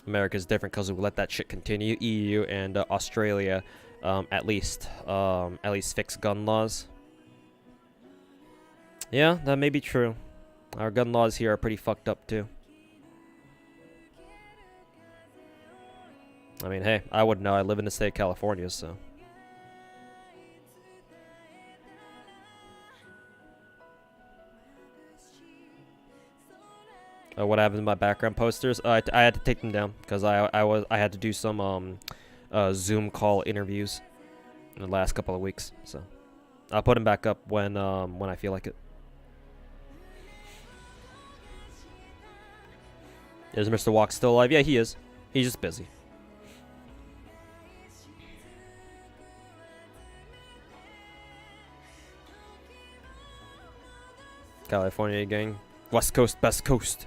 America's different because we let that shit continue. EU and Australia, at least fix gun laws. Yeah, that may be true. Our gun laws here are pretty fucked up too. I mean, hey, I wouldn't know. I live in the state of California, so. What happened to my background posters? I had to take them down because I had to do some Zoom call interviews in the last couple of weeks. So I'll put them back up when I feel like it. Is Mr. Walk still alive? Yeah, he is. He's just busy. California gang. West Coast, best coast.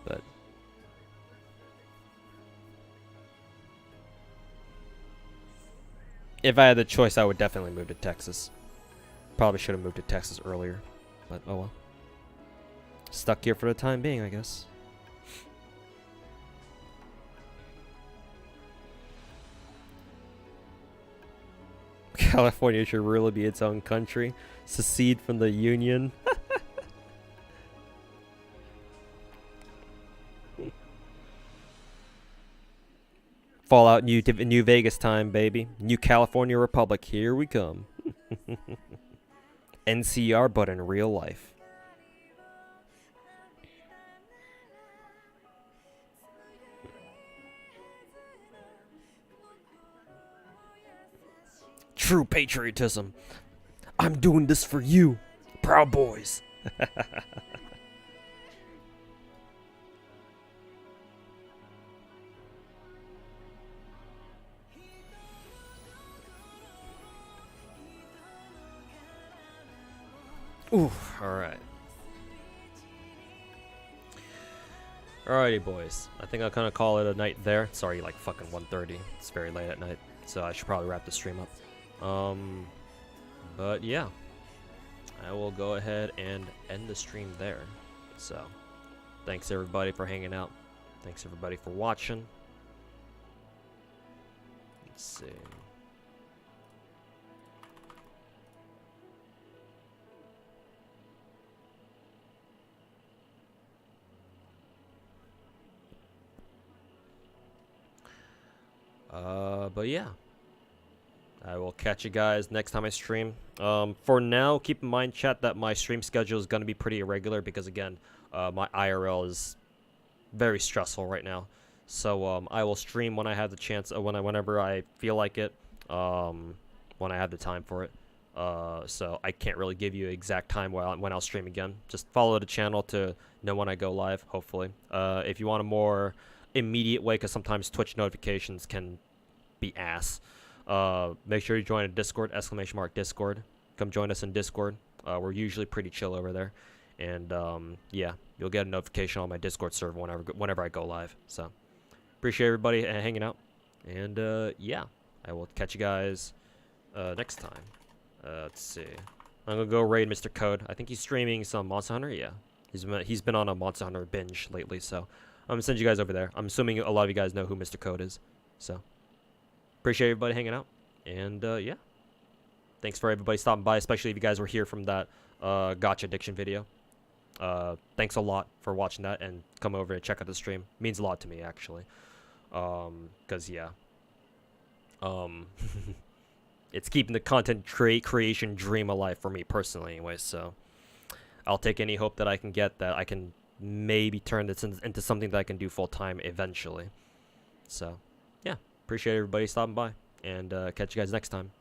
But if I had the choice, I would definitely move to Texas. Probably should have moved to Texas earlier, but oh well. Stuck here for the time being, I guess. California should really be its own country. Secede from the Union. Fallout New Vegas time, baby. New California Republic, here we come. NCR, but in real life. True patriotism. I'm doing this for you, Proud Boys. Ooh, alright. Alrighty, boys. I think I'll kind of call it a night there. It's already like fucking 1:30. It's very late at night, so I should probably wrap the stream up. But yeah, I will go ahead and end the stream there. So, Thanks everybody for hanging out. Thanks everybody for watching. Let's see. But yeah, I will catch you guys next time I stream. For now, keep in mind, chat, that my stream schedule is going to be pretty irregular because, again, my IRL is very stressful right now. So I will stream when I have the chance, whenever I feel like it, when I have the time for it. So I can't really give you an exact time when I'll stream again. Just follow the channel to know when I go live, hopefully. If you want a more immediate way, because sometimes Twitch notifications can be ass, make sure you join a Discord, !Discord. Come join us in Discord. We're usually pretty chill over there, and yeah, you'll get a notification on my Discord server whenever I go live. So appreciate everybody hanging out, and yeah, I will catch you guys next time. Let's see, I'm gonna go raid Mr. Code. I think he's streaming some Monster Hunter. Yeah, he's been on a Monster Hunter binge lately, so I'm gonna send you guys over there. I'm assuming a lot of you guys know who Mr. Code is, so appreciate everybody hanging out, and yeah, thanks for everybody stopping by, especially if you guys were here from that gacha addiction video. Thanks a lot for watching that, and come over and check out the stream. It means a lot to me, actually, because yeah, it's keeping the content creation dream alive for me personally anyway. So I'll take any hope that I can get, that I can maybe turn this into something that I can do full-time eventually. So yeah, appreciate everybody stopping by, and catch you guys next time.